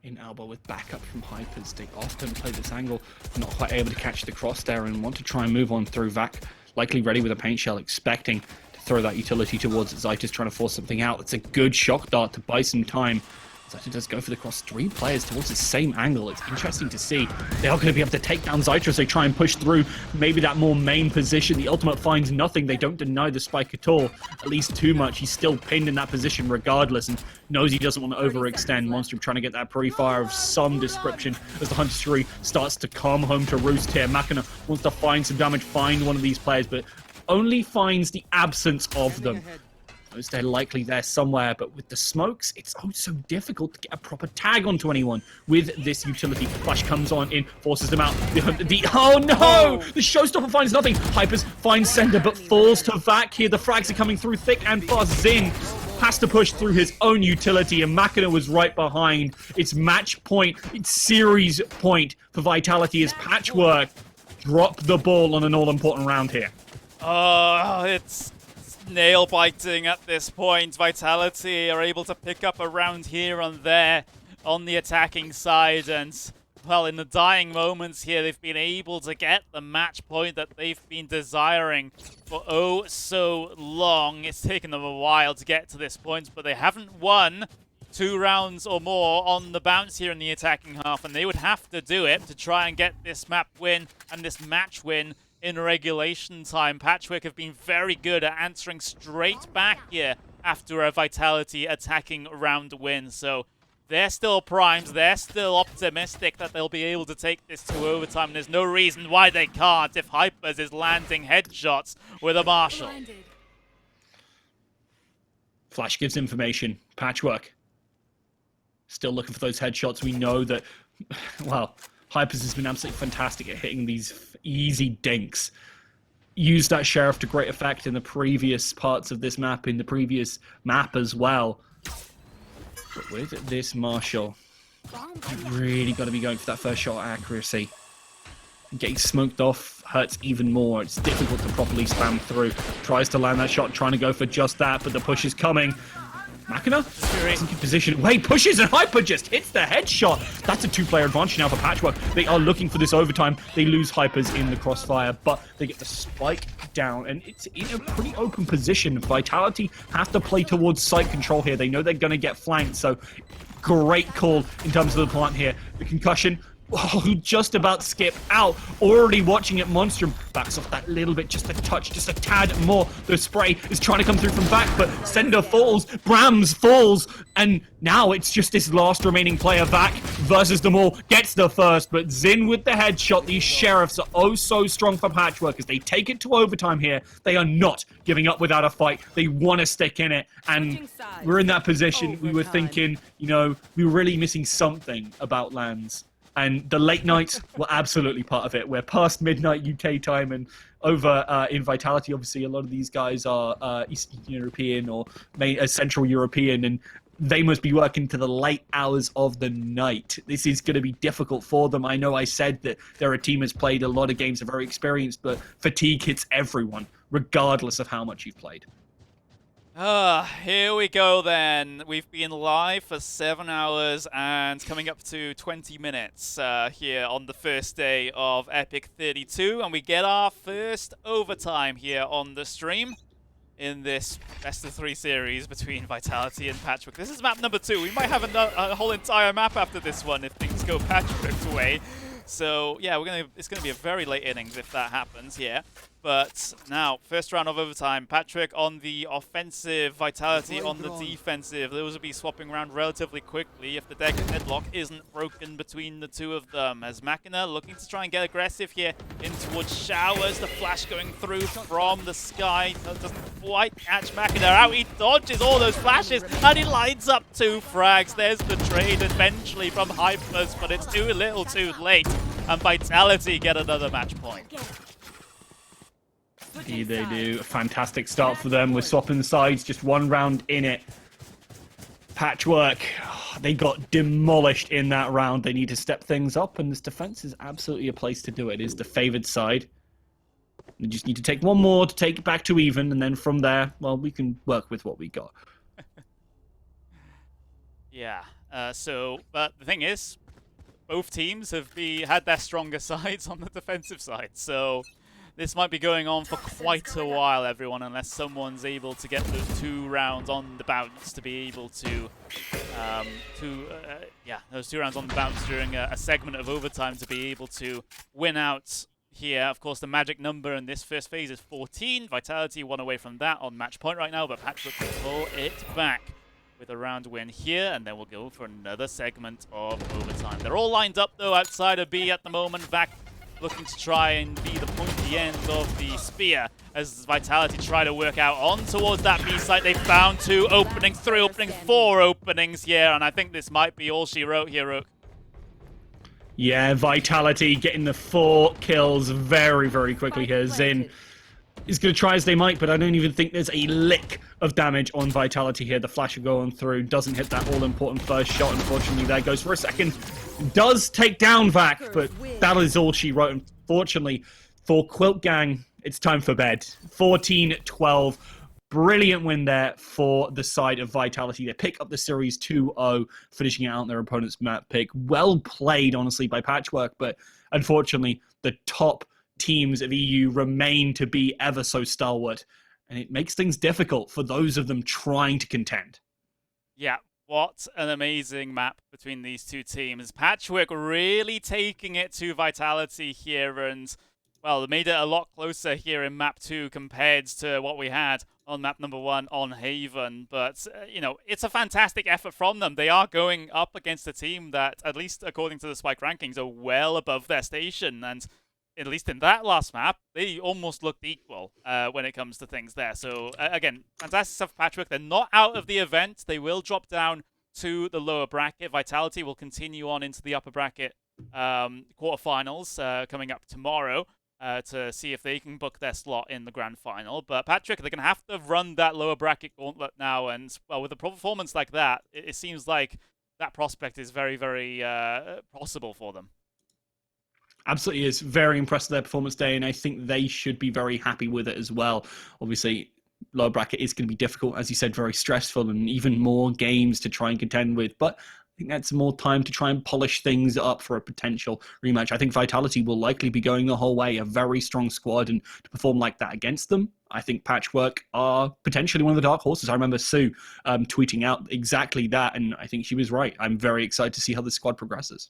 In elbow with backup from Hypers. They often play this angle, not quite able to catch the cross there and want to try and move on through. Vac likely ready with a paint shell, expecting to throw that utility towards it. Zayta's trying to force something out. It's a good shock dart to buy some time. Zayta does go for the cross. 3 players towards the same angle. It's interesting to see. They are going to be able to take down Zayta as they try and push through maybe that more main position. The ultimate finds nothing. They don't deny the spike at all, at least too much. He's still pinned in that position regardless and knows he doesn't want to overextend. Monstrum trying to get that pre-fire of some description as the Hunter 3 starts to come home to roost here. Machina wants to find some damage, find one of these players, but only finds the absence of them. They're likely there somewhere, but with the smokes, it's oh so difficult to get a proper tag onto anyone with this utility. Flash comes on in, forces them out. Oh no! The showstopper finds nothing. Hypers finds Sender, but falls to Vac here. The frags are coming through thick and fast. Xin has to push through his own utility, and Machina was right behind. It's match point, it's series point for Vitality as Patchwork drop the ball on an all-important round here. It's nail-biting at this point. Vitality are able to pick up a round here and there on the attacking side, and, well, in the dying moments here, they've been able to get the match point that they've been desiring for oh so long. It's taken them a while to get to this point, but they haven't won 2 rounds or more on the bounce here in the attacking half, and they would have to do it to try and get this map win and this match win in regulation time. Patchwork have been very good at answering straight back here after a Vitality attacking round win. So they're still primed. They're still optimistic that they'll be able to take this to overtime. There's no reason why they can't if Hypers is landing headshots with a Marshall. Flash gives information. Patchwork still looking for those headshots. We know that, well, Hypers has been absolutely fantastic at hitting these easy dinks. Used that Sheriff to great effect in the previous parts of this map, in the previous map as well. But with this Marshall, you really got to be going for that first shot accuracy. Getting smoked off hurts even more. It's difficult to properly spam through. Tries to land that shot, trying to go for just that, but the push is coming. Machina is in good position. Wait, pushes and Hyper just hits the headshot. That's a 2-player advantage now for Patchwork. They are looking for this overtime. They lose Hypers in the crossfire, but they get the spike down, and it's in a pretty open position. Vitality have to play towards site control here. They know they're going to get flanked, so great call in terms of the plant here. The concussion. Oh, just about skip out. Already watching it. Monstrum backs off that little bit, just a touch, just a tad more. The spray is trying to come through from back, but Sender falls, Brams falls, and now it's just this last remaining player, Vac. versus them all, gets the first, but Zin with the headshot. These Sheriffs are oh so strong for Patchwork as they take it to overtime here. They are not giving up without a fight. They want to stick in it, and we're in that position. We were thinking, you know, we were really missing something about LANs. And the late nights were absolutely part of it. We're past midnight UK time, and over in Vitality, obviously, a lot of these guys are Eastern European or Central European, and they must be working to the late hours of the night. This is going to be difficult for them. I know I said that they're a team that's played a lot of games, are very experienced, but fatigue hits everyone, regardless of how much you've played. Here we go then. We've been live for 7 hours and coming up to 20 minutes here on the first day of Epic32, and we get our first overtime here on the stream in this best of 3 series between Vitality and Patchwork. This is map number 2. We might have a whole entire map after this one if things go Patchwork's way. So yeah, it's gonna be a very late innings if that happens here. But now, first round of overtime, Patrick on the offensive, Vitality on the defensive. Those will be swapping around relatively quickly if the deadlock isn't broken between the two of them. As Machina looking to try and get aggressive here in towards Showers. The flash going through from the sky. Doesn't quite catch Machina out. He dodges all those flashes and he lines up 2 frags. There's the trade eventually from Hypers, but it's too little too late. And Vitality get another match point. Here they do. A fantastic start for them. We're swapping sides, just 1 round in it. Patchwork, they got demolished in that round. They need to step things up, and this defense is absolutely a place to do it. It is the favored side. We just need to take 1 more to take it back to even, and then from there, well, we can work with what we got. Yeah, but the thing is, both teams have had their stronger sides on the defensive side, so this might be going on for quite a while, everyone, unless someone's able to get those 2 rounds on the bounce to be able to, those 2 rounds on the bounce during a segment of overtime to be able to win out here. Of course, the magic number in this first phase is 14. Vitality 1 away from that on match point right now, but Patrick will pull it back with a round win here, and then we'll go for another segment of overtime. They're all lined up, though, outside of B at the moment. Vac looking to try and be the pointy end of the spear as Vitality try to work out on towards that B site. They found 2 openings, 3 openings, 4 openings here, and I think this might be all she wrote here, Rook. Yeah, Vitality getting the 4 kills very, very quickly here. Zin is going to try as they might, but I don't even think there's a lick of damage on Vitality here. The flash will go on through, doesn't hit that all-important first shot. Unfortunately, there goes for a second. Does take down Vac, but that is all she wrote. Unfortunately, for Quilt Gang, it's time for bed. 14-12. Brilliant win there for the side of Vitality. They pick up the series 2-0, finishing out on their opponent's map pick. Well played, honestly, by Patchwork, but unfortunately, the top teams of EU remain to be ever so stalwart, and it makes things difficult for those of them trying to contend. Yeah, what an amazing map between these 2 teams. Patchwork really taking it to Vitality here, and well, made it a lot closer here in map 2 compared to what we had on map number 1 on Haven. But, you know, it's a fantastic effort from them. They are going up against a team that, at least according to the Spike rankings, are well above their station, and at least in that last map, they almost looked equal when it comes to things there. So, again, fantastic stuff, Patchwork. They're not out of the event. They will drop down to the lower bracket. Vitality will continue on into the upper bracket quarterfinals coming up tomorrow to see if they can book their slot in the grand final. But Patrick, they're going to have to run that lower bracket gauntlet now. And, well, with a performance like that, it seems like that prospect is very, very possible for them. Absolutely is. Very impressed with their performance day, and I think they should be very happy with it as well. Obviously, lower bracket is going to be difficult, as you said, very stressful, and even more games to try and contend with. But I think that's more time to try and polish things up for a potential rematch. I think Vitality will likely be going the whole way, a very strong squad, and to perform like that against them, I think Patchwork are potentially one of the dark horses. I remember Sue tweeting out exactly that, and I think she was right. I'm very excited to see how the squad progresses.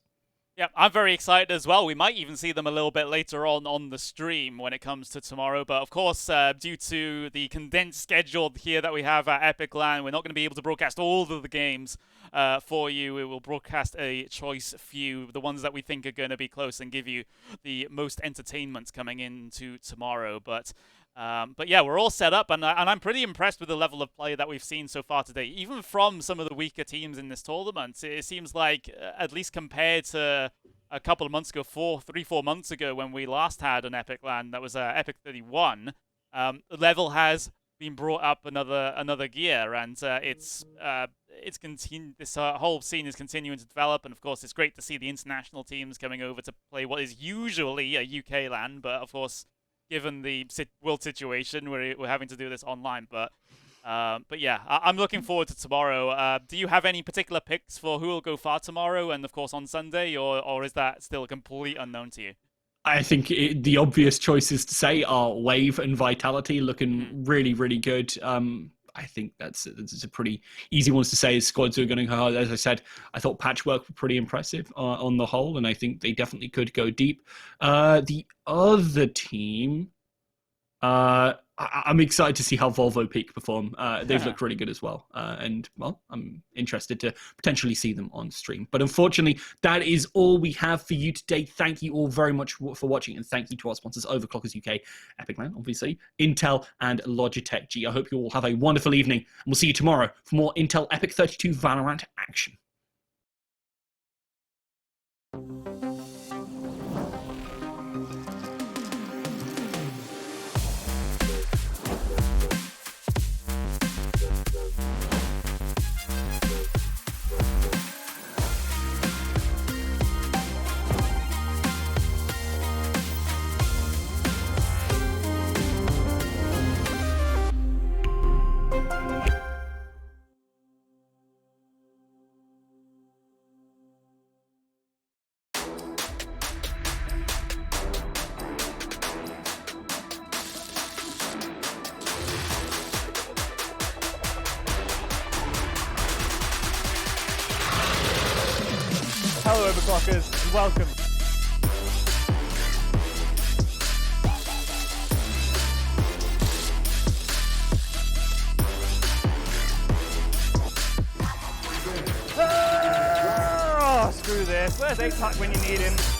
Yeah, I'm very excited as well. We might even see them a little bit later on the stream when it comes to tomorrow. But of course, due to the condensed schedule here that we have at epic.LAN, we're not going to be able to broadcast all of the games for you. We will broadcast a choice few, the ones that we think are going to be close, and give you the most entertainment coming into tomorrow. But yeah, we're all set up, and I'm pretty impressed with the level of play that we've seen so far today. Even from some of the weaker teams in this tournament, it seems like, at least compared to a couple of months ago, 3-4 months ago, when we last had an epic.LAN that was Epic32, the level has been brought up another gear, and it's continued. This whole scene is continuing to develop, and of course, it's great to see the international teams coming over to play what is usually a UK LAN, but of course, given the world situation, we're having to do this online. But yeah, I'm looking forward to tomorrow. Do you have any particular picks for who will go far tomorrow, and of course on Sunday, or is that still a complete unknown to you? I think the obvious choices to say are Wave and Vitality looking really, really good. I think that's a pretty easy ones to say. Squads are going to go. As I said, I thought Patchwork were pretty impressive on the whole, and I think they definitely could go deep. The other team, I'm excited to see how Volvo Peak perform. They've looked really good as well. And, well, I'm interested to potentially see them on stream. But unfortunately, that is all we have for you today. Thank you all very much for watching. And thank you to our sponsors, Overclockers UK, epic.LAN, obviously, Intel, and Logitech G. I hope you all have a wonderful evening. And we'll see you tomorrow for more Intel Epic32 Valorant action. Hello, Overclockers, and welcome. Oh, screw this. Where's A-Tuck when you need him?